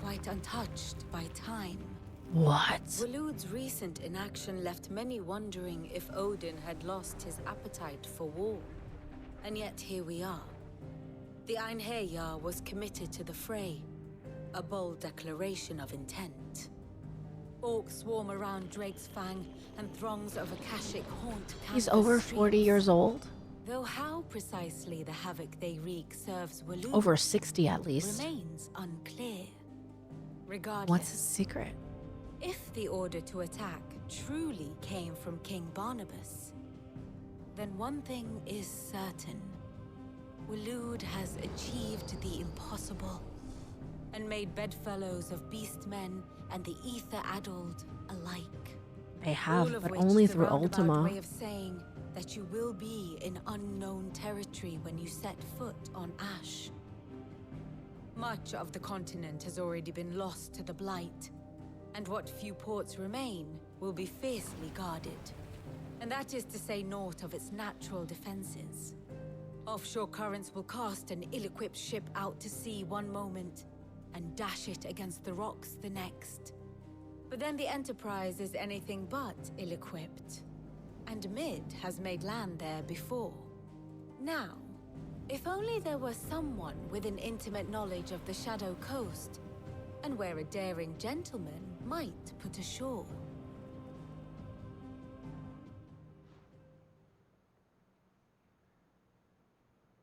quite untouched by time. What? Waloed's recent inaction left many wondering if Odin had lost his appetite for war. And yet here we are. The Einherjar was committed to the fray, a bold declaration of intent. Orcs swarm around Drake's Fang, and throngs of Akashic haunt He's countless over 40 streets. years old. Though how precisely the havoc they wreak serves Waloed Over 60 at least. remains unclear. Regardless, What's his secret? if the order to attack truly came from King Barnabas, then one thing is certain. Waloed has achieved the impossible and made bedfellows of beastmen and the ether-addled alike. They have, All of but which only is a through roundabout Ultima. way of saying that you will be in unknown territory when you set foot on Ash. Much of the continent has already been lost to the Blight, and what few ports remain will be fiercely guarded. And that is to say naught of its natural defenses. Offshore currents will cast an ill-equipped ship out to sea one moment, and dash it against the rocks the next. But then the Enterprise is anything but ill-equipped. And Mid has made land there before. Now, if only there were someone with an intimate knowledge of the Shadow Coast, and where a daring gentleman might put ashore.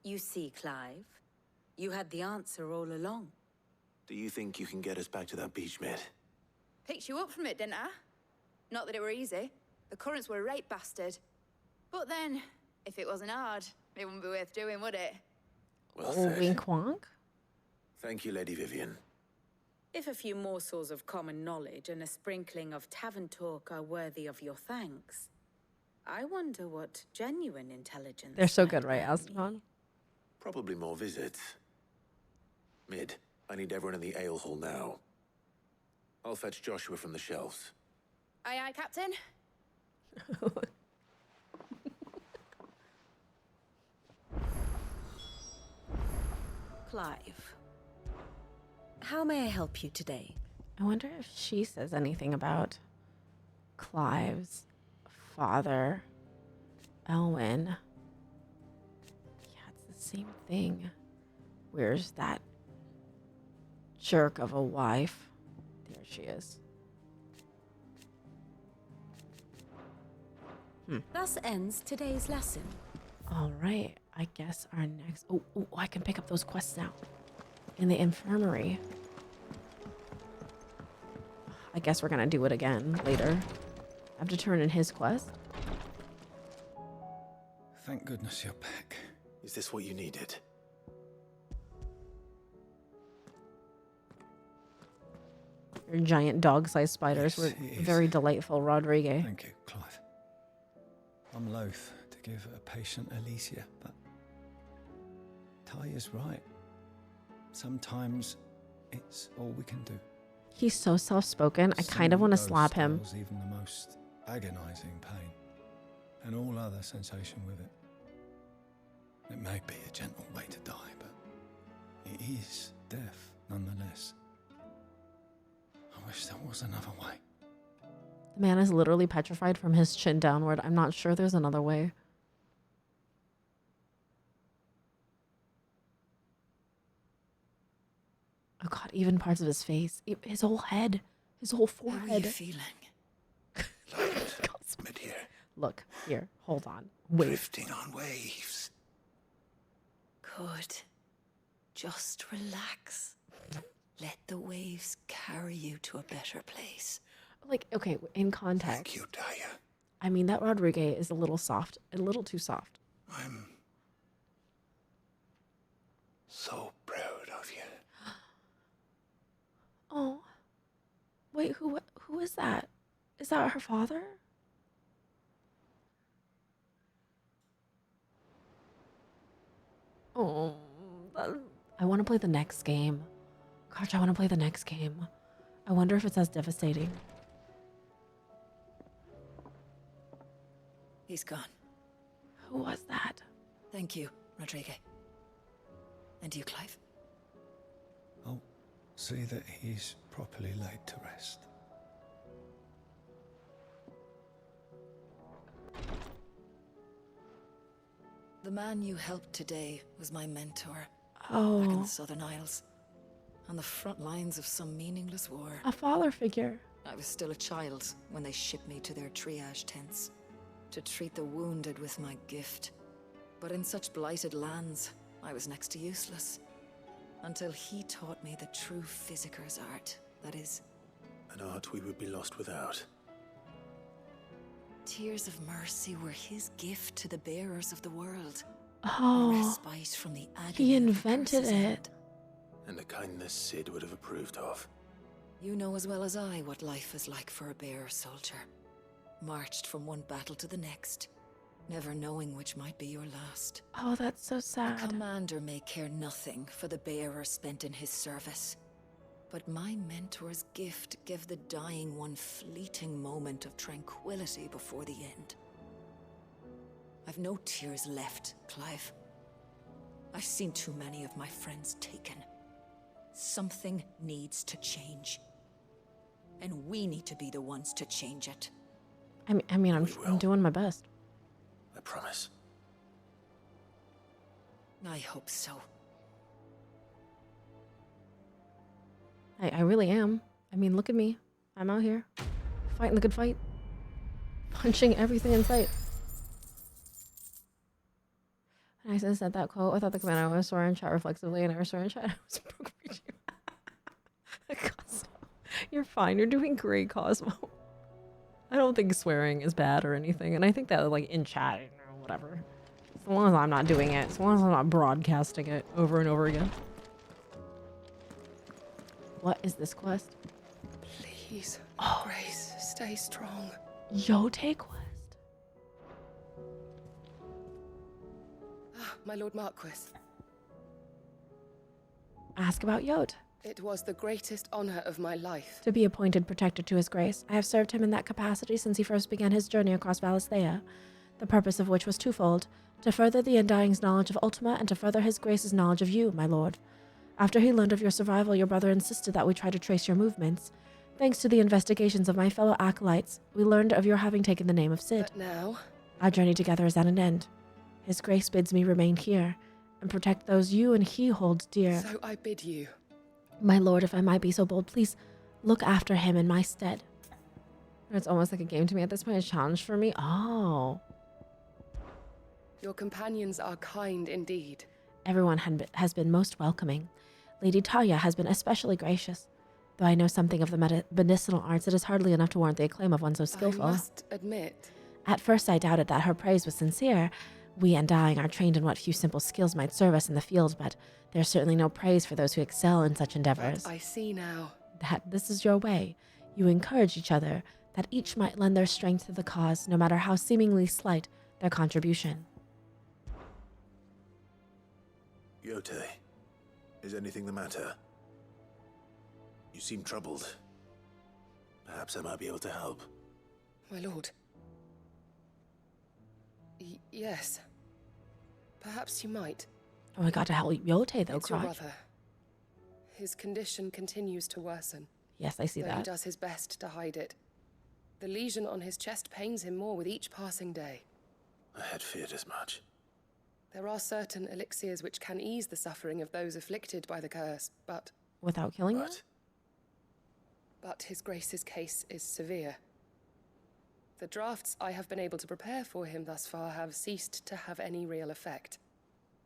You see, Clive, you had the answer all along. Do you think you can get us back to that beach, Mid? Picked you up from it, didn't I? Not that it were easy. The currents were a right bastard. But then, if it wasn't hard, it wouldn't be worth doing, would it? Well Oh, said. wink wonk. Thank you, Lady Vivian. If a few morsels of common knowledge and a sprinkling of tavern talk are worthy of your thanks, I wonder what genuine intelligence... They're so good, right, Aston? Probably more visits. Mid, I need everyone in the ale hall now. I'll fetch Joshua from the shelves. Aye, aye, Captain. Clive, how may I help you today? I wonder if she says anything about Clive's father, Elwyn. Yeah, Same thing. Where's that jerk of a wife? There she is. Thus ends today's lesson. All right. I guess our next... Oh, I can pick up those quests now. In the infirmary. I guess we're going to do it again later. I have to turn in his quest. Thank goodness you're back. Is this what you needed? Your giant dog-sized spiders were very delightful, Rodrigue. Thank you, Clive. I'm loath to give a patient Alicia, but Talia's right. Sometimes it's all we can do. He's so soft-spoken. I kind of want to slap him. Even the most agonizing pain, and all other sensation with it. It may be a gentle way to die, but it is death nonetheless. I wish there was another way. The man is literally petrified from his chin downward. I'm not sure there's another way. Oh god, even parts of his face. His whole head. His whole forehead. How are you feeling? But here. Look, here. Hold on. Wait. Drifting on waves. Good. Just relax. Let the waves carry you to a better place. Like, okay, in context. Thank you, Taya. I mean, that Rodrigue is a little soft. A little too soft. I'm so proud of you. Oh. Wait, who is that? Is that her father? Oh. I want to play the next game. Gosh, I want to play the next game. I wonder if it's as devastating. He's gone. Who was that? Thank you, Rodrigue. And you, Clive? I'll see that he's properly laid to rest. The man you helped today was my mentor. Oh. Back in the Southern Isles. On the front lines of some meaningless war. A father figure. I was still a child when they shipped me to their triage tents to treat the wounded with my gift. But in such blighted lands, I was next to useless. Until he taught me the true physicker's art, that is. An art we would be lost without. Tears of mercy were his gift to the bearers of the world. Oh. A respite from the agony He of the invented curse's it. end. And a kindness Sid would have approved of. You know as well as I what life is like for a bearer soldier. Marched from one battle to the next, never knowing which might be your last. Oh, that's so sad. A commander may care nothing for the bearer spent in his service. But my mentor's gift gave the dying one fleeting moment of tranquility before the end. I've no tears left, Clive. I've seen too many of my friends taken. Something needs to change. And we need to be the ones to change it. I mean, I'm doing my best. I promise. I hope so. I really am. I mean, look at me. I'm out here. Fighting the good fight. Punching everything in sight. And I said that quote. I thought the command I was swearing chat reflexively, and I was swearing chat. I was Cosmo. You're fine. You're doing great, Cosmo. I don't think swearing is bad or anything, and I think that like in chat or whatever. As long as I'm not doing it, as long as I'm not broadcasting it over and over again. What is this quest? Please, Grace, stay strong. Yote quest. My Lord Marquis. Ask about Yote. It was the greatest honor of my life. To be appointed protector to his grace. I have served him in that capacity since he first began his journey across Valisthea, the purpose of which was twofold: to further the Undying's knowledge of Ultima, and to further his grace's knowledge of you, my lord. After he learned of your survival, your brother insisted that we try to trace your movements. Thanks to the investigations of my fellow acolytes, we learned of your having taken the name of Sid. But now? Our journey together is at an end. His grace bids me remain here, and protect those you and he hold dear. So I bid you. My lord, if I might be so bold, please look after him in my stead. It's almost like a game to me at this point, a challenge for me. Oh. Your companions are kind indeed. Everyone has been most welcoming. Lady Talia has been especially gracious. Though I know something of the medicinal arts, it is hardly enough to warrant the acclaim of one so skillful. I must admit. At first I doubted that her praise was sincere. We undying are trained in what few simple skills might serve us in the field, but there's certainly no praise for those who excel in such endeavors. But I see now. That this is your way. You encourage each other, that each might lend their strength to the cause, no matter how seemingly slight their contribution. Yote, is anything the matter? You seem troubled. Perhaps I might be able to help. My lord. Yes. Perhaps you might. Oh, I got to help Yote though, It's your Crotch. brother. His condition continues to worsen. Yes, I see though that. He does his best to hide it. The lesion on his chest pains him more with each passing day. I had feared as much. There are certain elixirs which can ease the suffering of those afflicted by the curse, but... Without killing them? But His Grace's case is severe. The drafts I have been able to prepare for him thus far have ceased to have any real effect.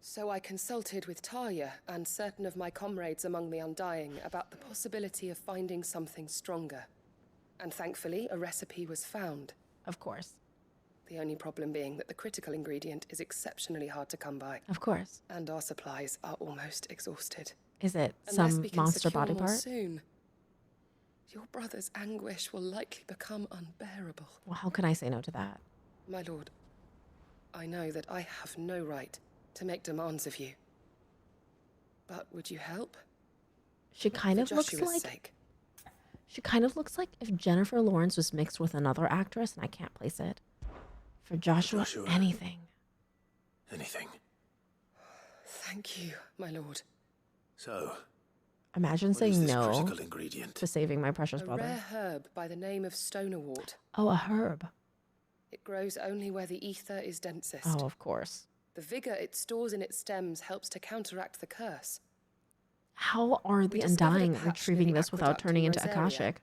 So I consulted with Talia and certain of my comrades among the Undying about the possibility of finding something stronger. And thankfully, a recipe was found. Of course. The only problem being that the critical ingredient is exceptionally hard to come by. Of course. And our supplies are almost exhausted. Is it Unless some we can monster secure body more part? soon, your brother's anguish will likely become unbearable. Well, how can I say no to that? My lord, I know that I have no right to make demands of you. But would you help? She kind of For looks Joshua's like... sake. She kind of looks like if Jennifer Lawrence was mixed with another actress, and I can't place it. For Joshua, anything. Anything. Thank you, my lord. So, Imagine what is saying this no critical ingredient? to saving my precious A brother. rare herb by the name of stonerwort. Oh, a herb. It grows only where the ether is densest. Oh, of course. The vigor it stores in its stems helps to counteract the curse. How are the discovered a Undying patch retrieving near the this without aqueduct turning in into Rosaria. Akashic?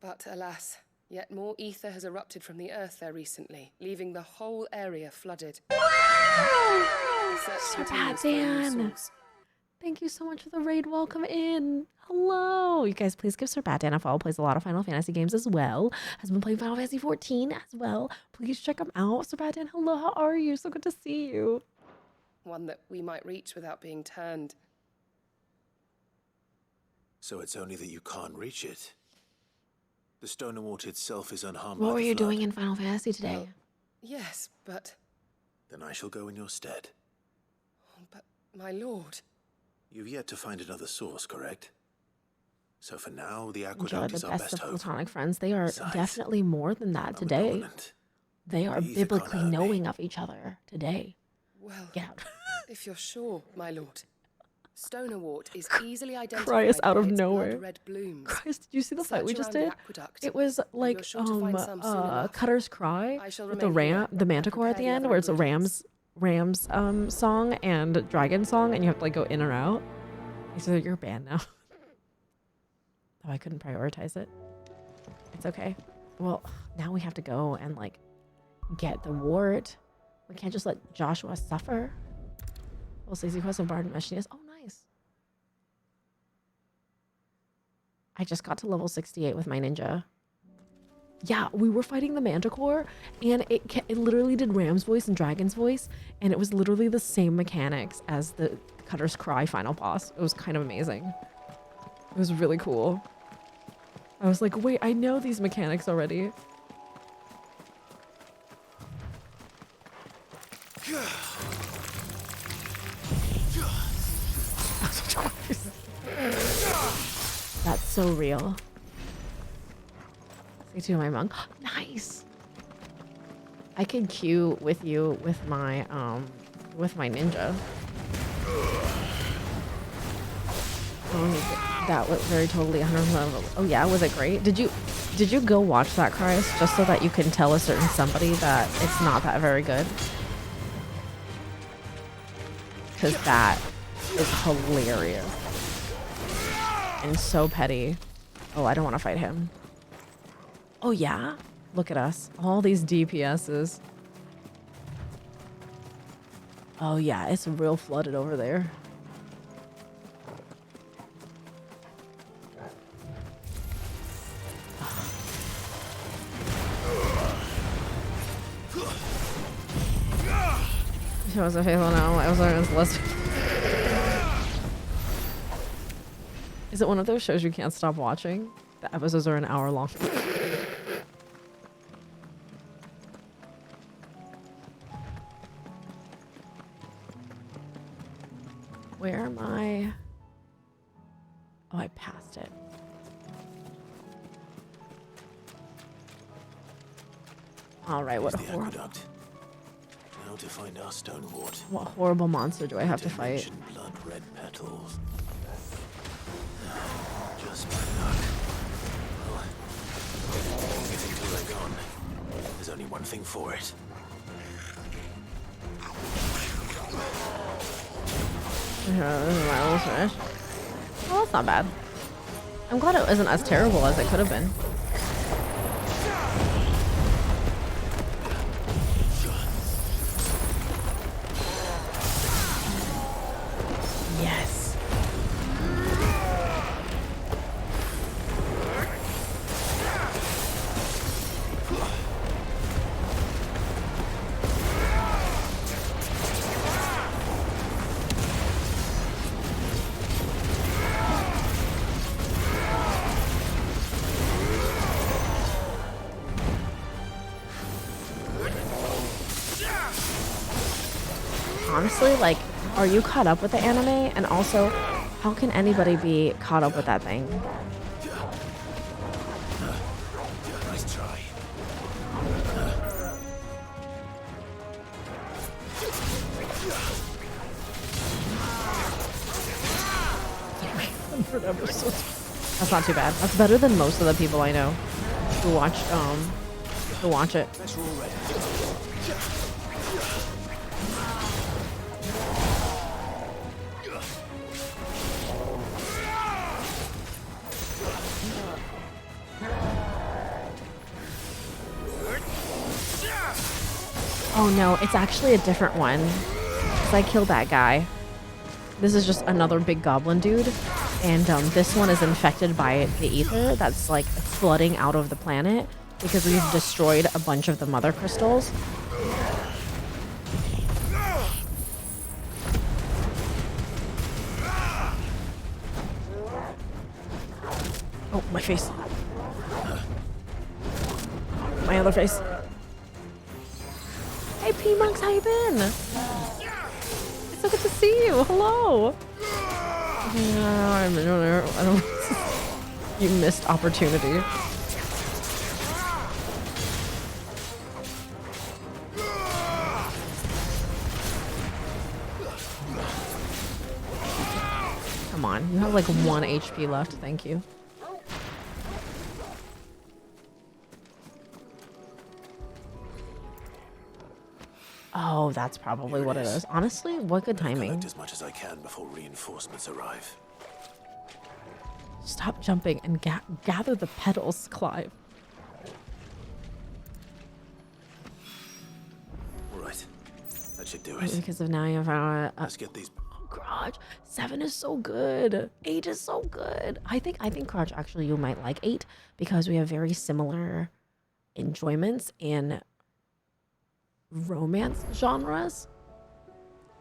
But alas, yet more ether has erupted from the earth there recently, leaving the whole area flooded. The search continues for a new Sebastian! source. Thank you so much for the raid. Welcome in. Hello. You guys, please give Sir Batdan a follow. Plays a lot of Final Fantasy games as well. Has been playing Final Fantasy XIV as well. Please check him out. Sir Batdan, hello. How are you? So good to see you. One that we might reach without being turned. So it's only that you can't reach it. The stone and water itself is unharmed What by were the you flood. doing in Final Fantasy today? Yes, but Then I shall go in your stead. my lord. You've yet to find another source, correct? So for now, the Enjoy aqueduct the is our best best of hope. platonic friends. They are Besides, definitely more than that today. dominant. They are Either biblically can't hurt me. knowing of each other today. Well, Get out. if you're sure, my lord. Stonerwort is easily identified Christ out by of its nowhere. blood-red blooms. Christ, did you see the fight we Search just around the did? aqueduct. It was like You're sure to find some soon enough. Cutter's Cry I shall with the remain here the manticore at the end, where it's a Rams song and dragon song, and you have to like go in or out. So you're a band now. Oh, I couldn't prioritize it. It's okay. Well, now we have to go and like get the wart. We can't just let Joshua suffer. Well, Stacey Quest of Bard and Machinist. Oh, nice. I just got to level 68 with my ninja. Yeah, we were fighting the Manticore, and it literally did Ram's voice and Dragon's voice, and it was literally the same mechanics as the Cutter's Cry final boss. It was kind of amazing. It was really cool. I was like, wait, I know these mechanics already. That's so real. Say to my monk. Nice. I can queue with you with my ninja. That was very totally 100%. Oh yeah, was it great? Did you go watch that, Christ, just so that you can tell a certain somebody that it's not that very good? because that is hilarious and so petty. Oh, I don't want to fight him. Oh yeah, look at us, all these DPSs. Oh yeah, it's real flooded over there. She wasn't faithful now. I was less. Is it one of those shows you can't stop watching? The episodes are an hour long. Where am I? Oh, I passed it. All right, what a horrible. Now to find our stone wart. What horrible monster do I have to fight? Blood red petals. Just my luck. Well, getting till they're gone. There's only one thing for it. Yeah, this is my little smash. Well, that's not bad. I'm glad it isn't as terrible as it could have been. Yes. Honestly, like, are you caught up with the anime? And also, how can anybody be caught up with that thing? Nice try. That's not too bad. That's better than most of the people I know who watch it. Oh no, it's actually a different one. Because I killed that guy. This is just another big goblin dude. And this one is infected by the ether that's like flooding out of the planet because we've destroyed a bunch of the mother crystals. Oh, my face. My other face. Hey P-Monks, how you been? It's so good to see you. Hello. I don't. You missed opportunity. Come on, you have like 1 HP left. Thank you. Oh, that's probably what it is. Honestly, what good timing. Collect as much as I can before reinforcements arrive. Stop jumping and gather the petals, Clive. All right, that should do it. Because of now you have Let's get these. Oh, Garage 7 is so good. 8 is so good. I think Garage actually you might like 8 because we have very similar enjoyments in romance genres.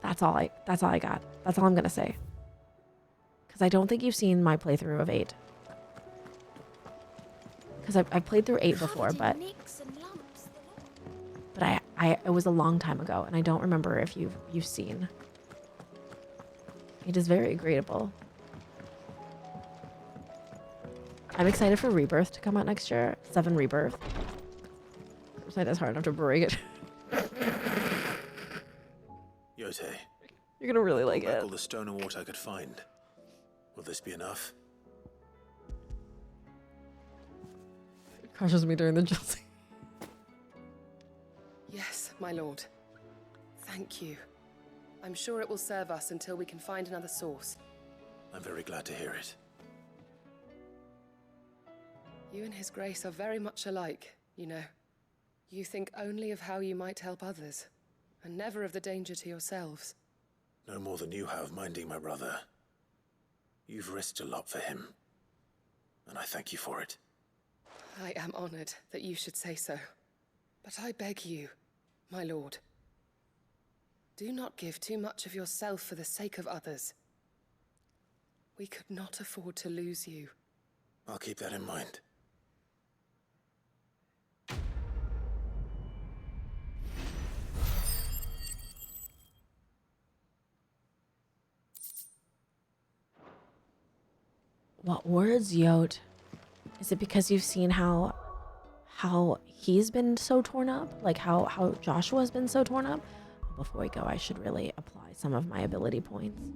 That's all I got. That's all I'm gonna say. Because I don't think you've seen my playthrough of 8. Because I played through 8 before, but it was a long time ago, and I don't remember if you've seen. It is very agreeable. I'm excited for Rebirth to come out next year. 7 Rebirth. It's hard enough to break it. Yote. You're gonna really like it. All the stone and water I could find. Will this be enough? Crushes me during the Chelsea. Yes, my lord. Thank you. I'm sure it will serve us until we can find another source. I'm very glad to hear it. You and His Grace are very much alike, you know. You think only of how you might help others, and never of the danger to yourselves. No more than you have minding my brother. You've risked a lot for him, and I thank you for it. I am honored that you should say so. But I beg you, my lord, do not give too much of yourself for the sake of others. We could not afford to lose you. I'll keep that in mind. What words, Yot? Is it because you've seen how he's been so torn up? Like how Joshua's been so torn up? Before we go, I should really apply some of my ability points.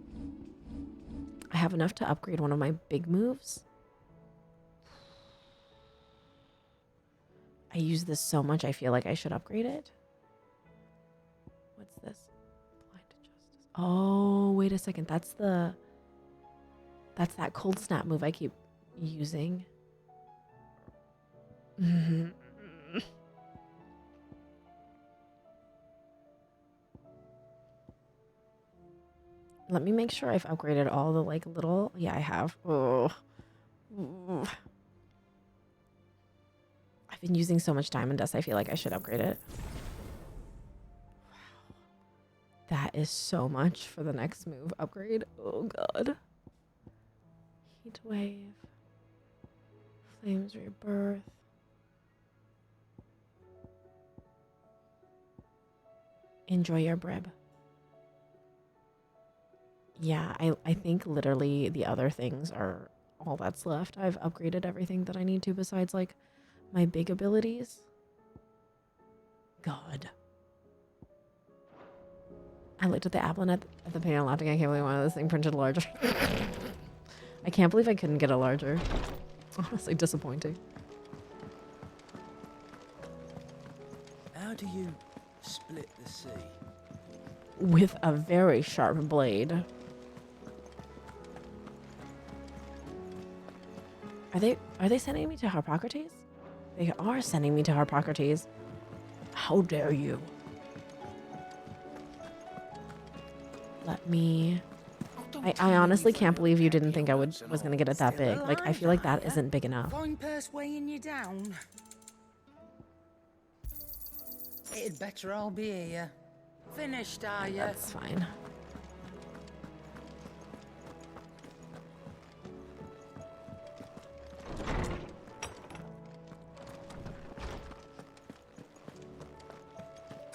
I have enough to upgrade one of my big moves. I use this so much, I feel like I should upgrade it. What's this? Blind Justice. Oh, wait a second. That's that cold snap move I keep using. Let me make sure I've upgraded all the like little. Yeah, I have. Oh. I've been using so much Diamond Dust. I feel like I should upgrade it. Wow. That is so much for the next move upgrade. Oh god. Heat Wave. Flames Rebirth. Enjoy your brib. Yeah, I think literally the other things are all that's left. I've upgraded everything that I need to besides like my big abilities. God. I looked at the Applin at the panel laughing. I can't believe one of this thing printed larger. I can't believe I couldn't get a larger. Honestly disappointing. How do you split the sea? With a very sharp blade. Are they sending me to Harpocrates? They are sending me to Harpocrates. How dare you? Let me... I honestly can't believe you didn't think I was gonna get it that big. Like, I feel like that isn't big enough. Fine purse weighing you down. It'd better all be here. Finished, are you? That's fine.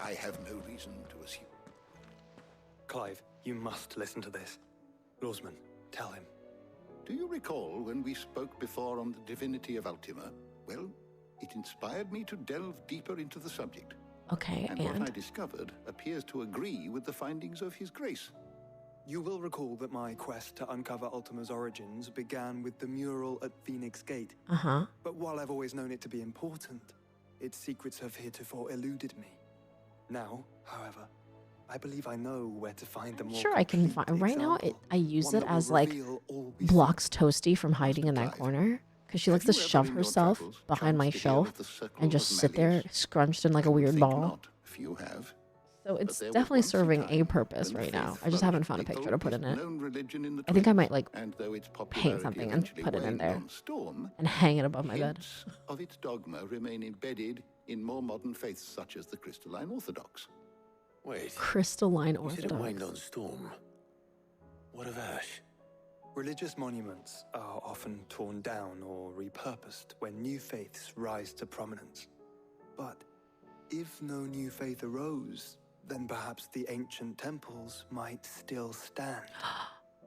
I have no reason to assume. Clive, you must listen to this. Lawsman, tell him. Do you recall when we spoke before on the divinity of Ultima? Well, it inspired me to delve deeper into the subject. Okay, and what I discovered appears to agree with the findings of His Grace. You will recall that my quest to uncover Ultima's origins began with the mural at Phoenix Gate. Uh-huh. But while I've always known it to be important, its secrets have heretofore eluded me. Now, however, I believe I know where to find them. Sure, I can find. Right now, I use it as like blocks Toasty from hiding in that corner. Because she likes to shove herself behind my shelf and just sit there scrunched in like a weird ball. So it's definitely serving a purpose right now. I just haven't found a picture to put in it. I think I might like paint something and put it in there and hang it above my bed. Of its dogma remain embedded in more modern faiths such as the Crystalline Orthodox. Wait. Crystalline You said it Orthodox. waned on Storm. What of Ash? Religious monuments are often torn down or repurposed when new faiths rise to prominence. But if no new faith arose, then perhaps the ancient temples might still stand.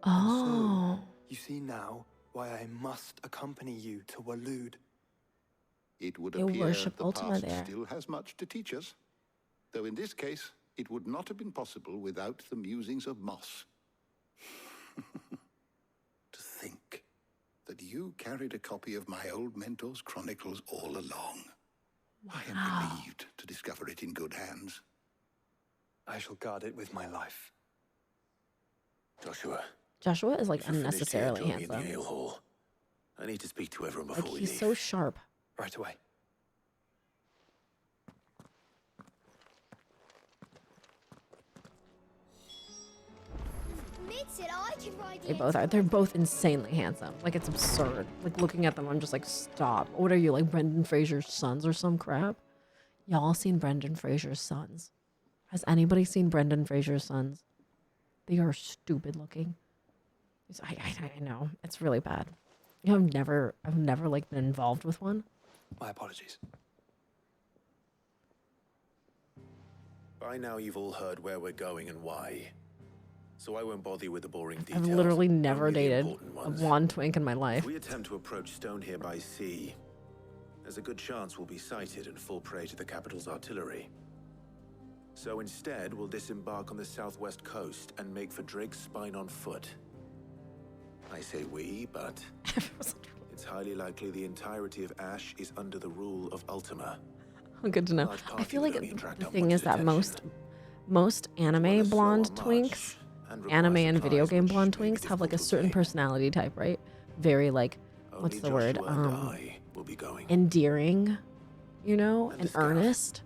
Oh. So, you see now why I must accompany you to Waloed. It would They appear worship the Ultima past there. still has much to teach us, though in this case, it would not have been possible without the musings of Moss. To think that you carried a copy of my old mentor's chronicles all along. Wow. I am relieved to discover it in good hands. I shall guard it with my life. Joshua is like if you're finished here, unnecessarily join me in the handsome. ale hall. I need to speak to everyone Like before we he's leave. so sharp. Right away. They both are. They're both insanely handsome. Like it's absurd. Like looking at them, I'm just like, stop. What are you, like Brendan Fraser's sons or some crap? Y'all seen Brendan Fraser's sons? Has anybody seen Brendan Fraser's sons? They are stupid looking. I know it's really bad. You know, I've never like been involved with one. My apologies. By now you've all heard where we're going and why. So I won't bother you with the boring details. I've literally never only the dated important a ones. blonde twink in my life. If we attempt to approach Stone here by sea, there's a good chance we'll be sighted and fall prey to the capital's artillery. So instead, we'll disembark on the southwest coast and make for Drake's Spine on foot. I say we, but it's highly likely the entirety of Ash is under the rule of Ultima. Good to know. I feel like the thing is that most anime blonde twinks, anime and video game blonde twinks have like a certain personality type, right? Very like, what's the word? Endearing, you know, and earnest.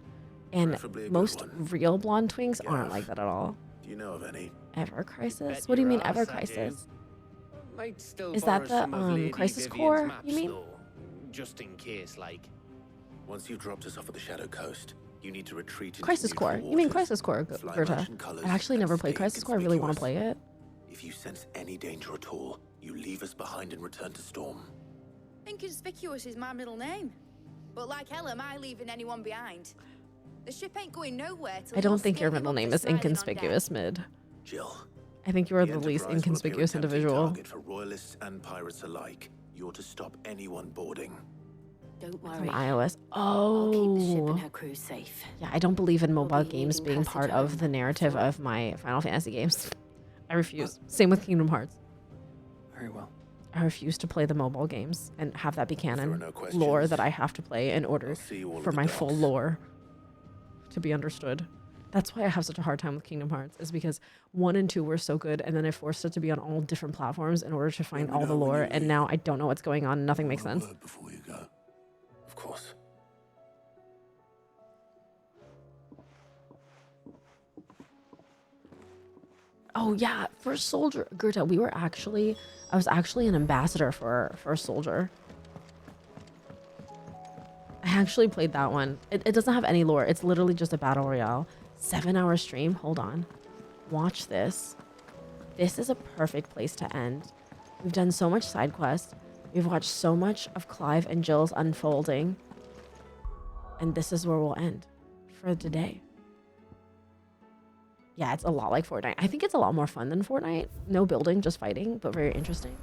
And most real blonde twinks aren't like that at all. Do you know of any? Ever Crisis? What do you mean Ever Crisis? Is that the Crisis Core, you mean? Just in case, like. Once you've dropped us off at the Shadow Coast, you need to retreat into Crisis Core. You mean Crisis Core, Gerta? I actually never played Crisis Core. I really want to play it. If you sense any danger at all, you leave us behind and return to Storm. Inconspicuous is my middle name. But like hell am I leaving anyone behind. The ship ain't going nowhere till I don't think your middle name is Inconspicuous Mid. Jill. I think you are the least inconspicuous individual. Target for royalists and pirates alike. You're to stop anyone boarding. Don't worry. From iOS. I'll keep the ship Oh. and her crew safe. Yeah, I don't believe in mobile games being part of the narrative of my Final Fantasy games. I refuse. Same with Kingdom Hearts. Very well. I refuse to play the mobile games and have that be canon lore that I have to play in order for my full lore to be understood. That's why I have such a hard time with Kingdom Hearts, is because 1 and 2 were so good, and then I forced it to be on all different platforms in order to find all the lore, and now I don't know what's going on. Nothing makes sense. Before you go. Of course. Oh yeah, First Soldier, Gerta. I was actually an ambassador for First Soldier. I actually played that one. It doesn't have any lore. It's literally just a battle royale. 7-hour stream. Hold on. Watch this. This is a perfect place to end. We've done so much side quest. We've watched so much of Clive and Jill's unfolding. And this is where we'll end for today. Yeah, it's a lot like Fortnite. I think it's a lot more fun than Fortnite. No building, just fighting, but very interesting.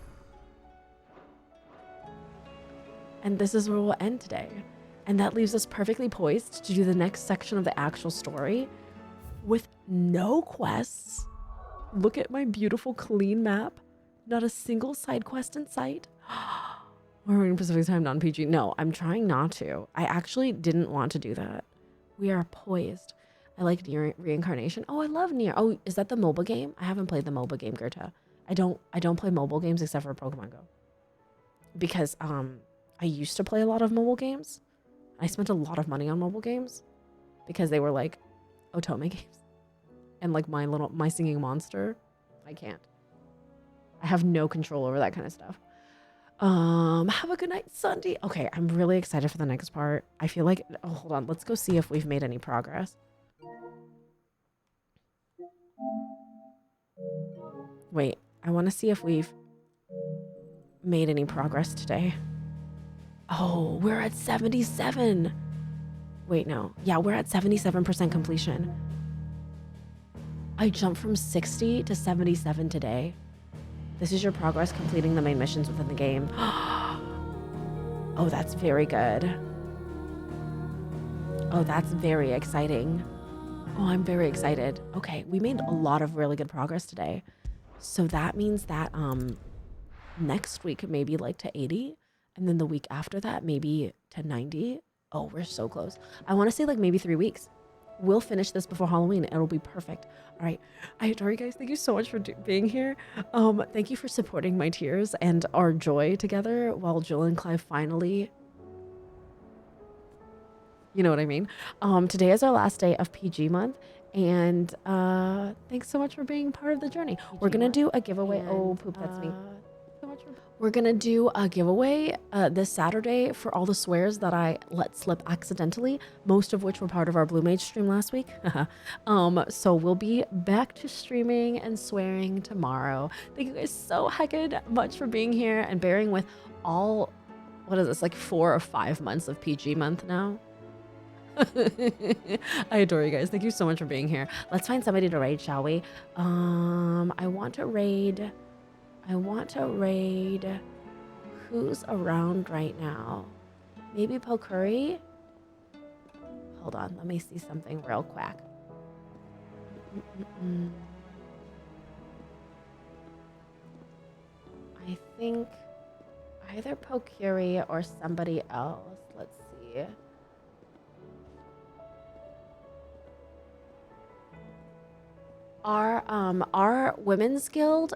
And this is where we'll end today. And that leaves us perfectly poised to do the next section of the actual story with no quests. Look at my beautiful clean map. Not a single side quest in sight. We're in Pacific Time, non-PG. No, I'm trying not to. I actually didn't want to do that. We are poised. I like Nier Reincarnation. Oh, I love Nier. Oh, is that the MOBA game? I haven't played the MOBA game, Gerta. I don't play mobile games except for Pokemon Go. Because I used to play a lot of mobile games. I spent a lot of money on mobile games because they were like Otome games. And like My Singing Monster. I can't. I have no control over that kind of stuff. Have a good night, Sunday. Okay, I'm really excited for the next part. I feel like, oh, hold on. Let's go see if we've made any progress. Wait, I want to see if we've made any progress today. Oh, we're at 77. Wait, no. Yeah, we're at 77% completion. I jumped from 60 to 77 today. This is your progress completing the main missions within the game. Oh, that's very good. Oh, that's very exciting. Oh, I'm very excited. Okay, we made a lot of really good progress today. So that means that next week maybe like to 80, and then the week after that maybe to 90. Oh, we're so close. I want to say like maybe 3 weeks. We'll finish this before Halloween. It'll be perfect. All right. I adore you guys. Thank you so much for being here. Thank you for supporting my tears and our joy together while Jill and Clive finally... You know what I mean? Today is our last day of PG month. And thanks so much for being part of the journey. We're going to do a giveaway. Oh, poop, that's me. We're going to do a giveaway this Saturday for all the swears that I let slip accidentally, most of which were part of our Blue Mage stream last week. So we'll be back to streaming and swearing tomorrow. Thank you guys so heckin' much for being here and bearing with all, what is this, like 4 or 5 months of PG month now? I adore you guys. Thank you so much for being here. Let's find somebody to raid, shall we? I want to raid who's around right now. Maybe Pokuri? Hold on, let me see something real quick. I think either Pokuri or somebody else. Let's see. Our women's guild,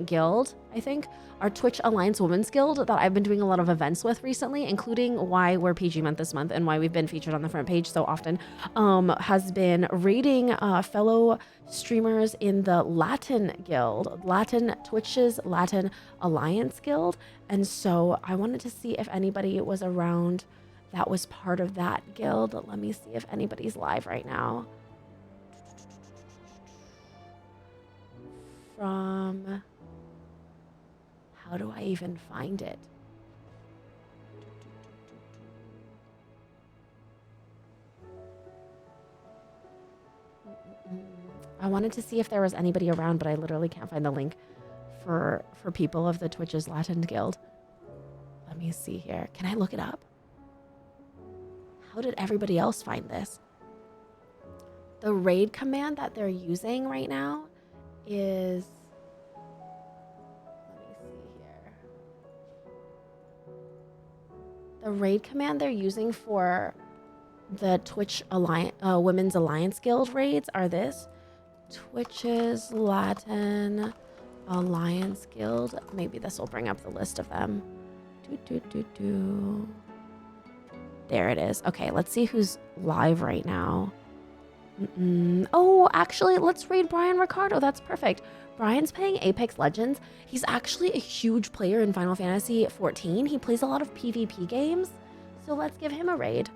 !guild, I think, our Twitch Alliance Women's Guild that I've been doing a lot of events with recently, including why we're PG month this month and why we've been featured on the front page so often, has been raiding fellow streamers in the Latin guild, Twitch's Latin Alliance Guild. And so I wanted to see if anybody was around that was part of that guild. Let me see if anybody's live right now. From, how do I even find it? I wanted to see if there was anybody around, but I literally can't find the link for people of the Twitch's Latin Guild. Let me see here. Can I look it up? How did everybody else find this? The raid command that they're using right now is, let me see here. The raid command they're using for the Twitch Alliance, Women's Alliance Guild raids are this: Twitch's Latin Alliance Guild. Maybe this will bring up the list of them. There it is. Okay, let's see who's live right now. Oh, actually, let's raid Brian Ricardo. That's perfect. Brian's playing Apex Legends. He's actually a huge player in Final Fantasy XIV. He plays a lot of PvP games. So let's give him a raid.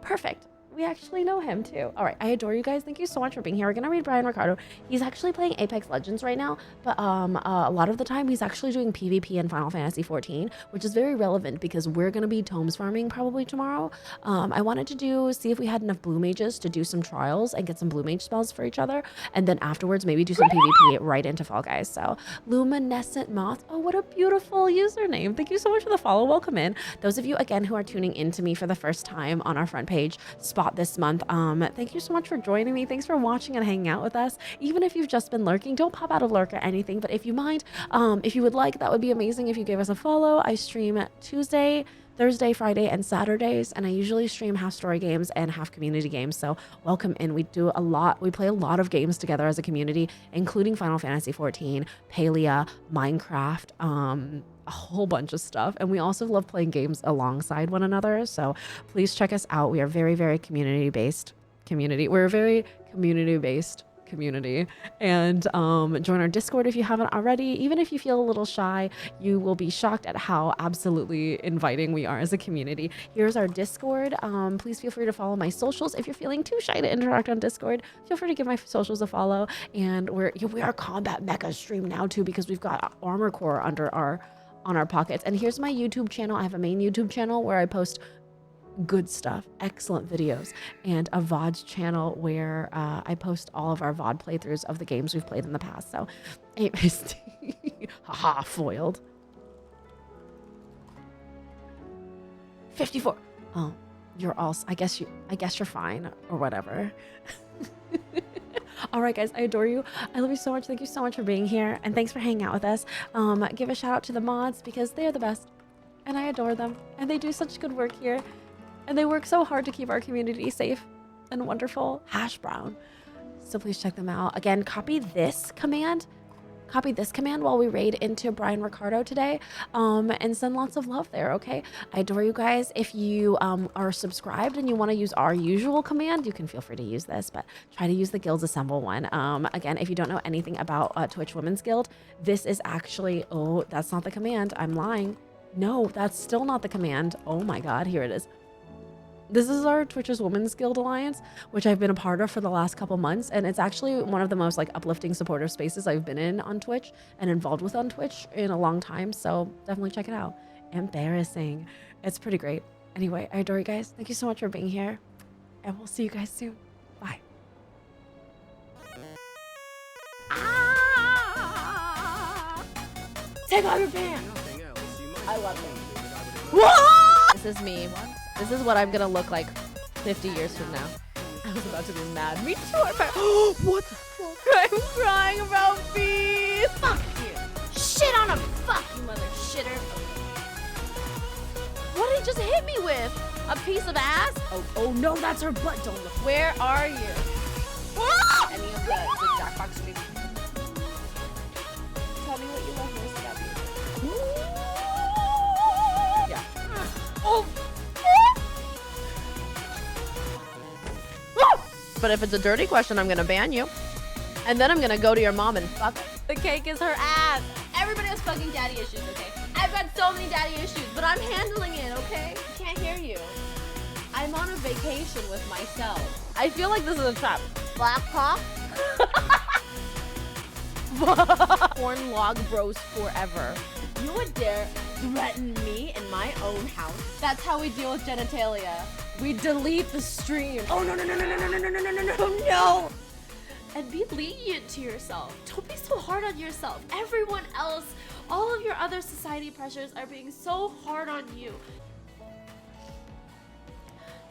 Perfect. We actually know him too. All right, I adore you guys. Thank you so much for being here. We're gonna read Brian Ricardo. He's actually playing Apex Legends right now, but a lot of the time he's actually doing PvP in Final Fantasy XIV, which is very relevant because we're gonna be tomes farming probably tomorrow. I wanted to see if we had enough blue mages to do some trials and get some blue mage spells for each other, and then afterwards maybe do some PvP right into Fall Guys. So Luminescent Moth. Oh, what a beautiful username. Thank you so much for the follow. Welcome in. Those of you again who are tuning in to me for the first time on our front page spot this month, thank you so much for joining me. Thanks for watching and hanging out with us. Even if you've just been lurking, don't pop out of lurk or anything, but if you mind, if you would like, that would be amazing if you gave us a follow. I stream Tuesday, Thursday, Friday, and Saturdays, and I usually stream half story games and half community games. So welcome in. We play a lot of games together as a community, including Final Fantasy XIV, Palia, Minecraft, a whole bunch of stuff. And we also love playing games alongside one another. So please check us out. We are very, very community-based community. We're a very community-based community. And join our Discord if you haven't already. Even if you feel a little shy, you will be shocked at how absolutely inviting we are as a community. Here's our Discord. Please feel free to follow my socials. If you're feeling too shy to interact on Discord, feel free to give my socials a follow. And we are combat mecha stream now too, because we've got Armor Core on our pockets. And here's my YouTube channel. I have a main YouTube channel where I post good stuff, excellent videos, and a VOD channel where I post all of our VOD playthroughs of the games we've played in the past. So, haha, foiled. 54. Oh, you're all. I guess you're fine or whatever. All right, guys, I adore you. I love you so much. Thank you so much for being here, and thanks for hanging out with us. Give a shout out to the mods because they're the best, and I adore them, and they do such good work here, and they work so hard to keep our community safe and wonderful hash brown. So please check them out. Again, copy this command while we raid into Brian Ricardo today, and send lots of love there, okay? I adore you guys. If you are subscribed and you want to use our usual command, you can feel free to use this, but try to use the Guilds Assemble one. Again, if you don't know anything about Twitch Women's Guild, this is actually, oh, that's not the command. I'm lying. No, that's still not the command. Oh my God, here it is. This is our Twitch's Women's Guild Alliance, which I've been a part of for the last couple months. And it's actually one of the most like uplifting, supportive spaces I've been in on Twitch and involved with on Twitch in a long time. So definitely check it out. Embarrassing. It's pretty great. Anyway, I adore you guys. Thank you so much for being here. And we'll see you guys soon. Bye. Take off your pants. I love it. Whoa! This is me. This is what I'm gonna look like 50 years from now. I was about to be mad. Me too. What the fuck? I'm crying about bees. Fuck you. Shit on a fuck, you mother shitter. What did he just hit me with? A piece of ass? Oh no, that's her butt. Don't look. Where are you? Any of the Jackbox street. Tell me what you love most about me. Yeah. Oh. But if it's a dirty question, I'm gonna ban you. And then I'm gonna go to your mom and fuck her. The cake is her ass. Everybody has fucking daddy issues, okay? I've got so many daddy issues, but I'm handling it, okay? I can't hear you. I'm on a vacation with myself. I feel like this is a trap. Black cock? Porn log bros forever. You would dare threaten me in my own house? That's how we deal with genitalia. We delete the stream. Oh, no, no, no, no, no, no, no, no, no, no, no, no! And be lenient to yourself. Don't be so hard on yourself. Everyone else, all of your other society pressures are being so hard on you.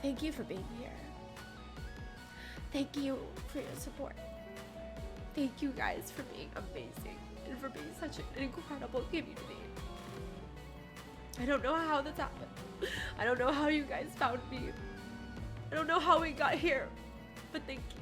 Thank you for being here. Thank you for your support. Thank you guys for being amazing and for being such an incredible community. I don't know how this happened. I don't know how you guys found me. I don't know how we got here, but thank you.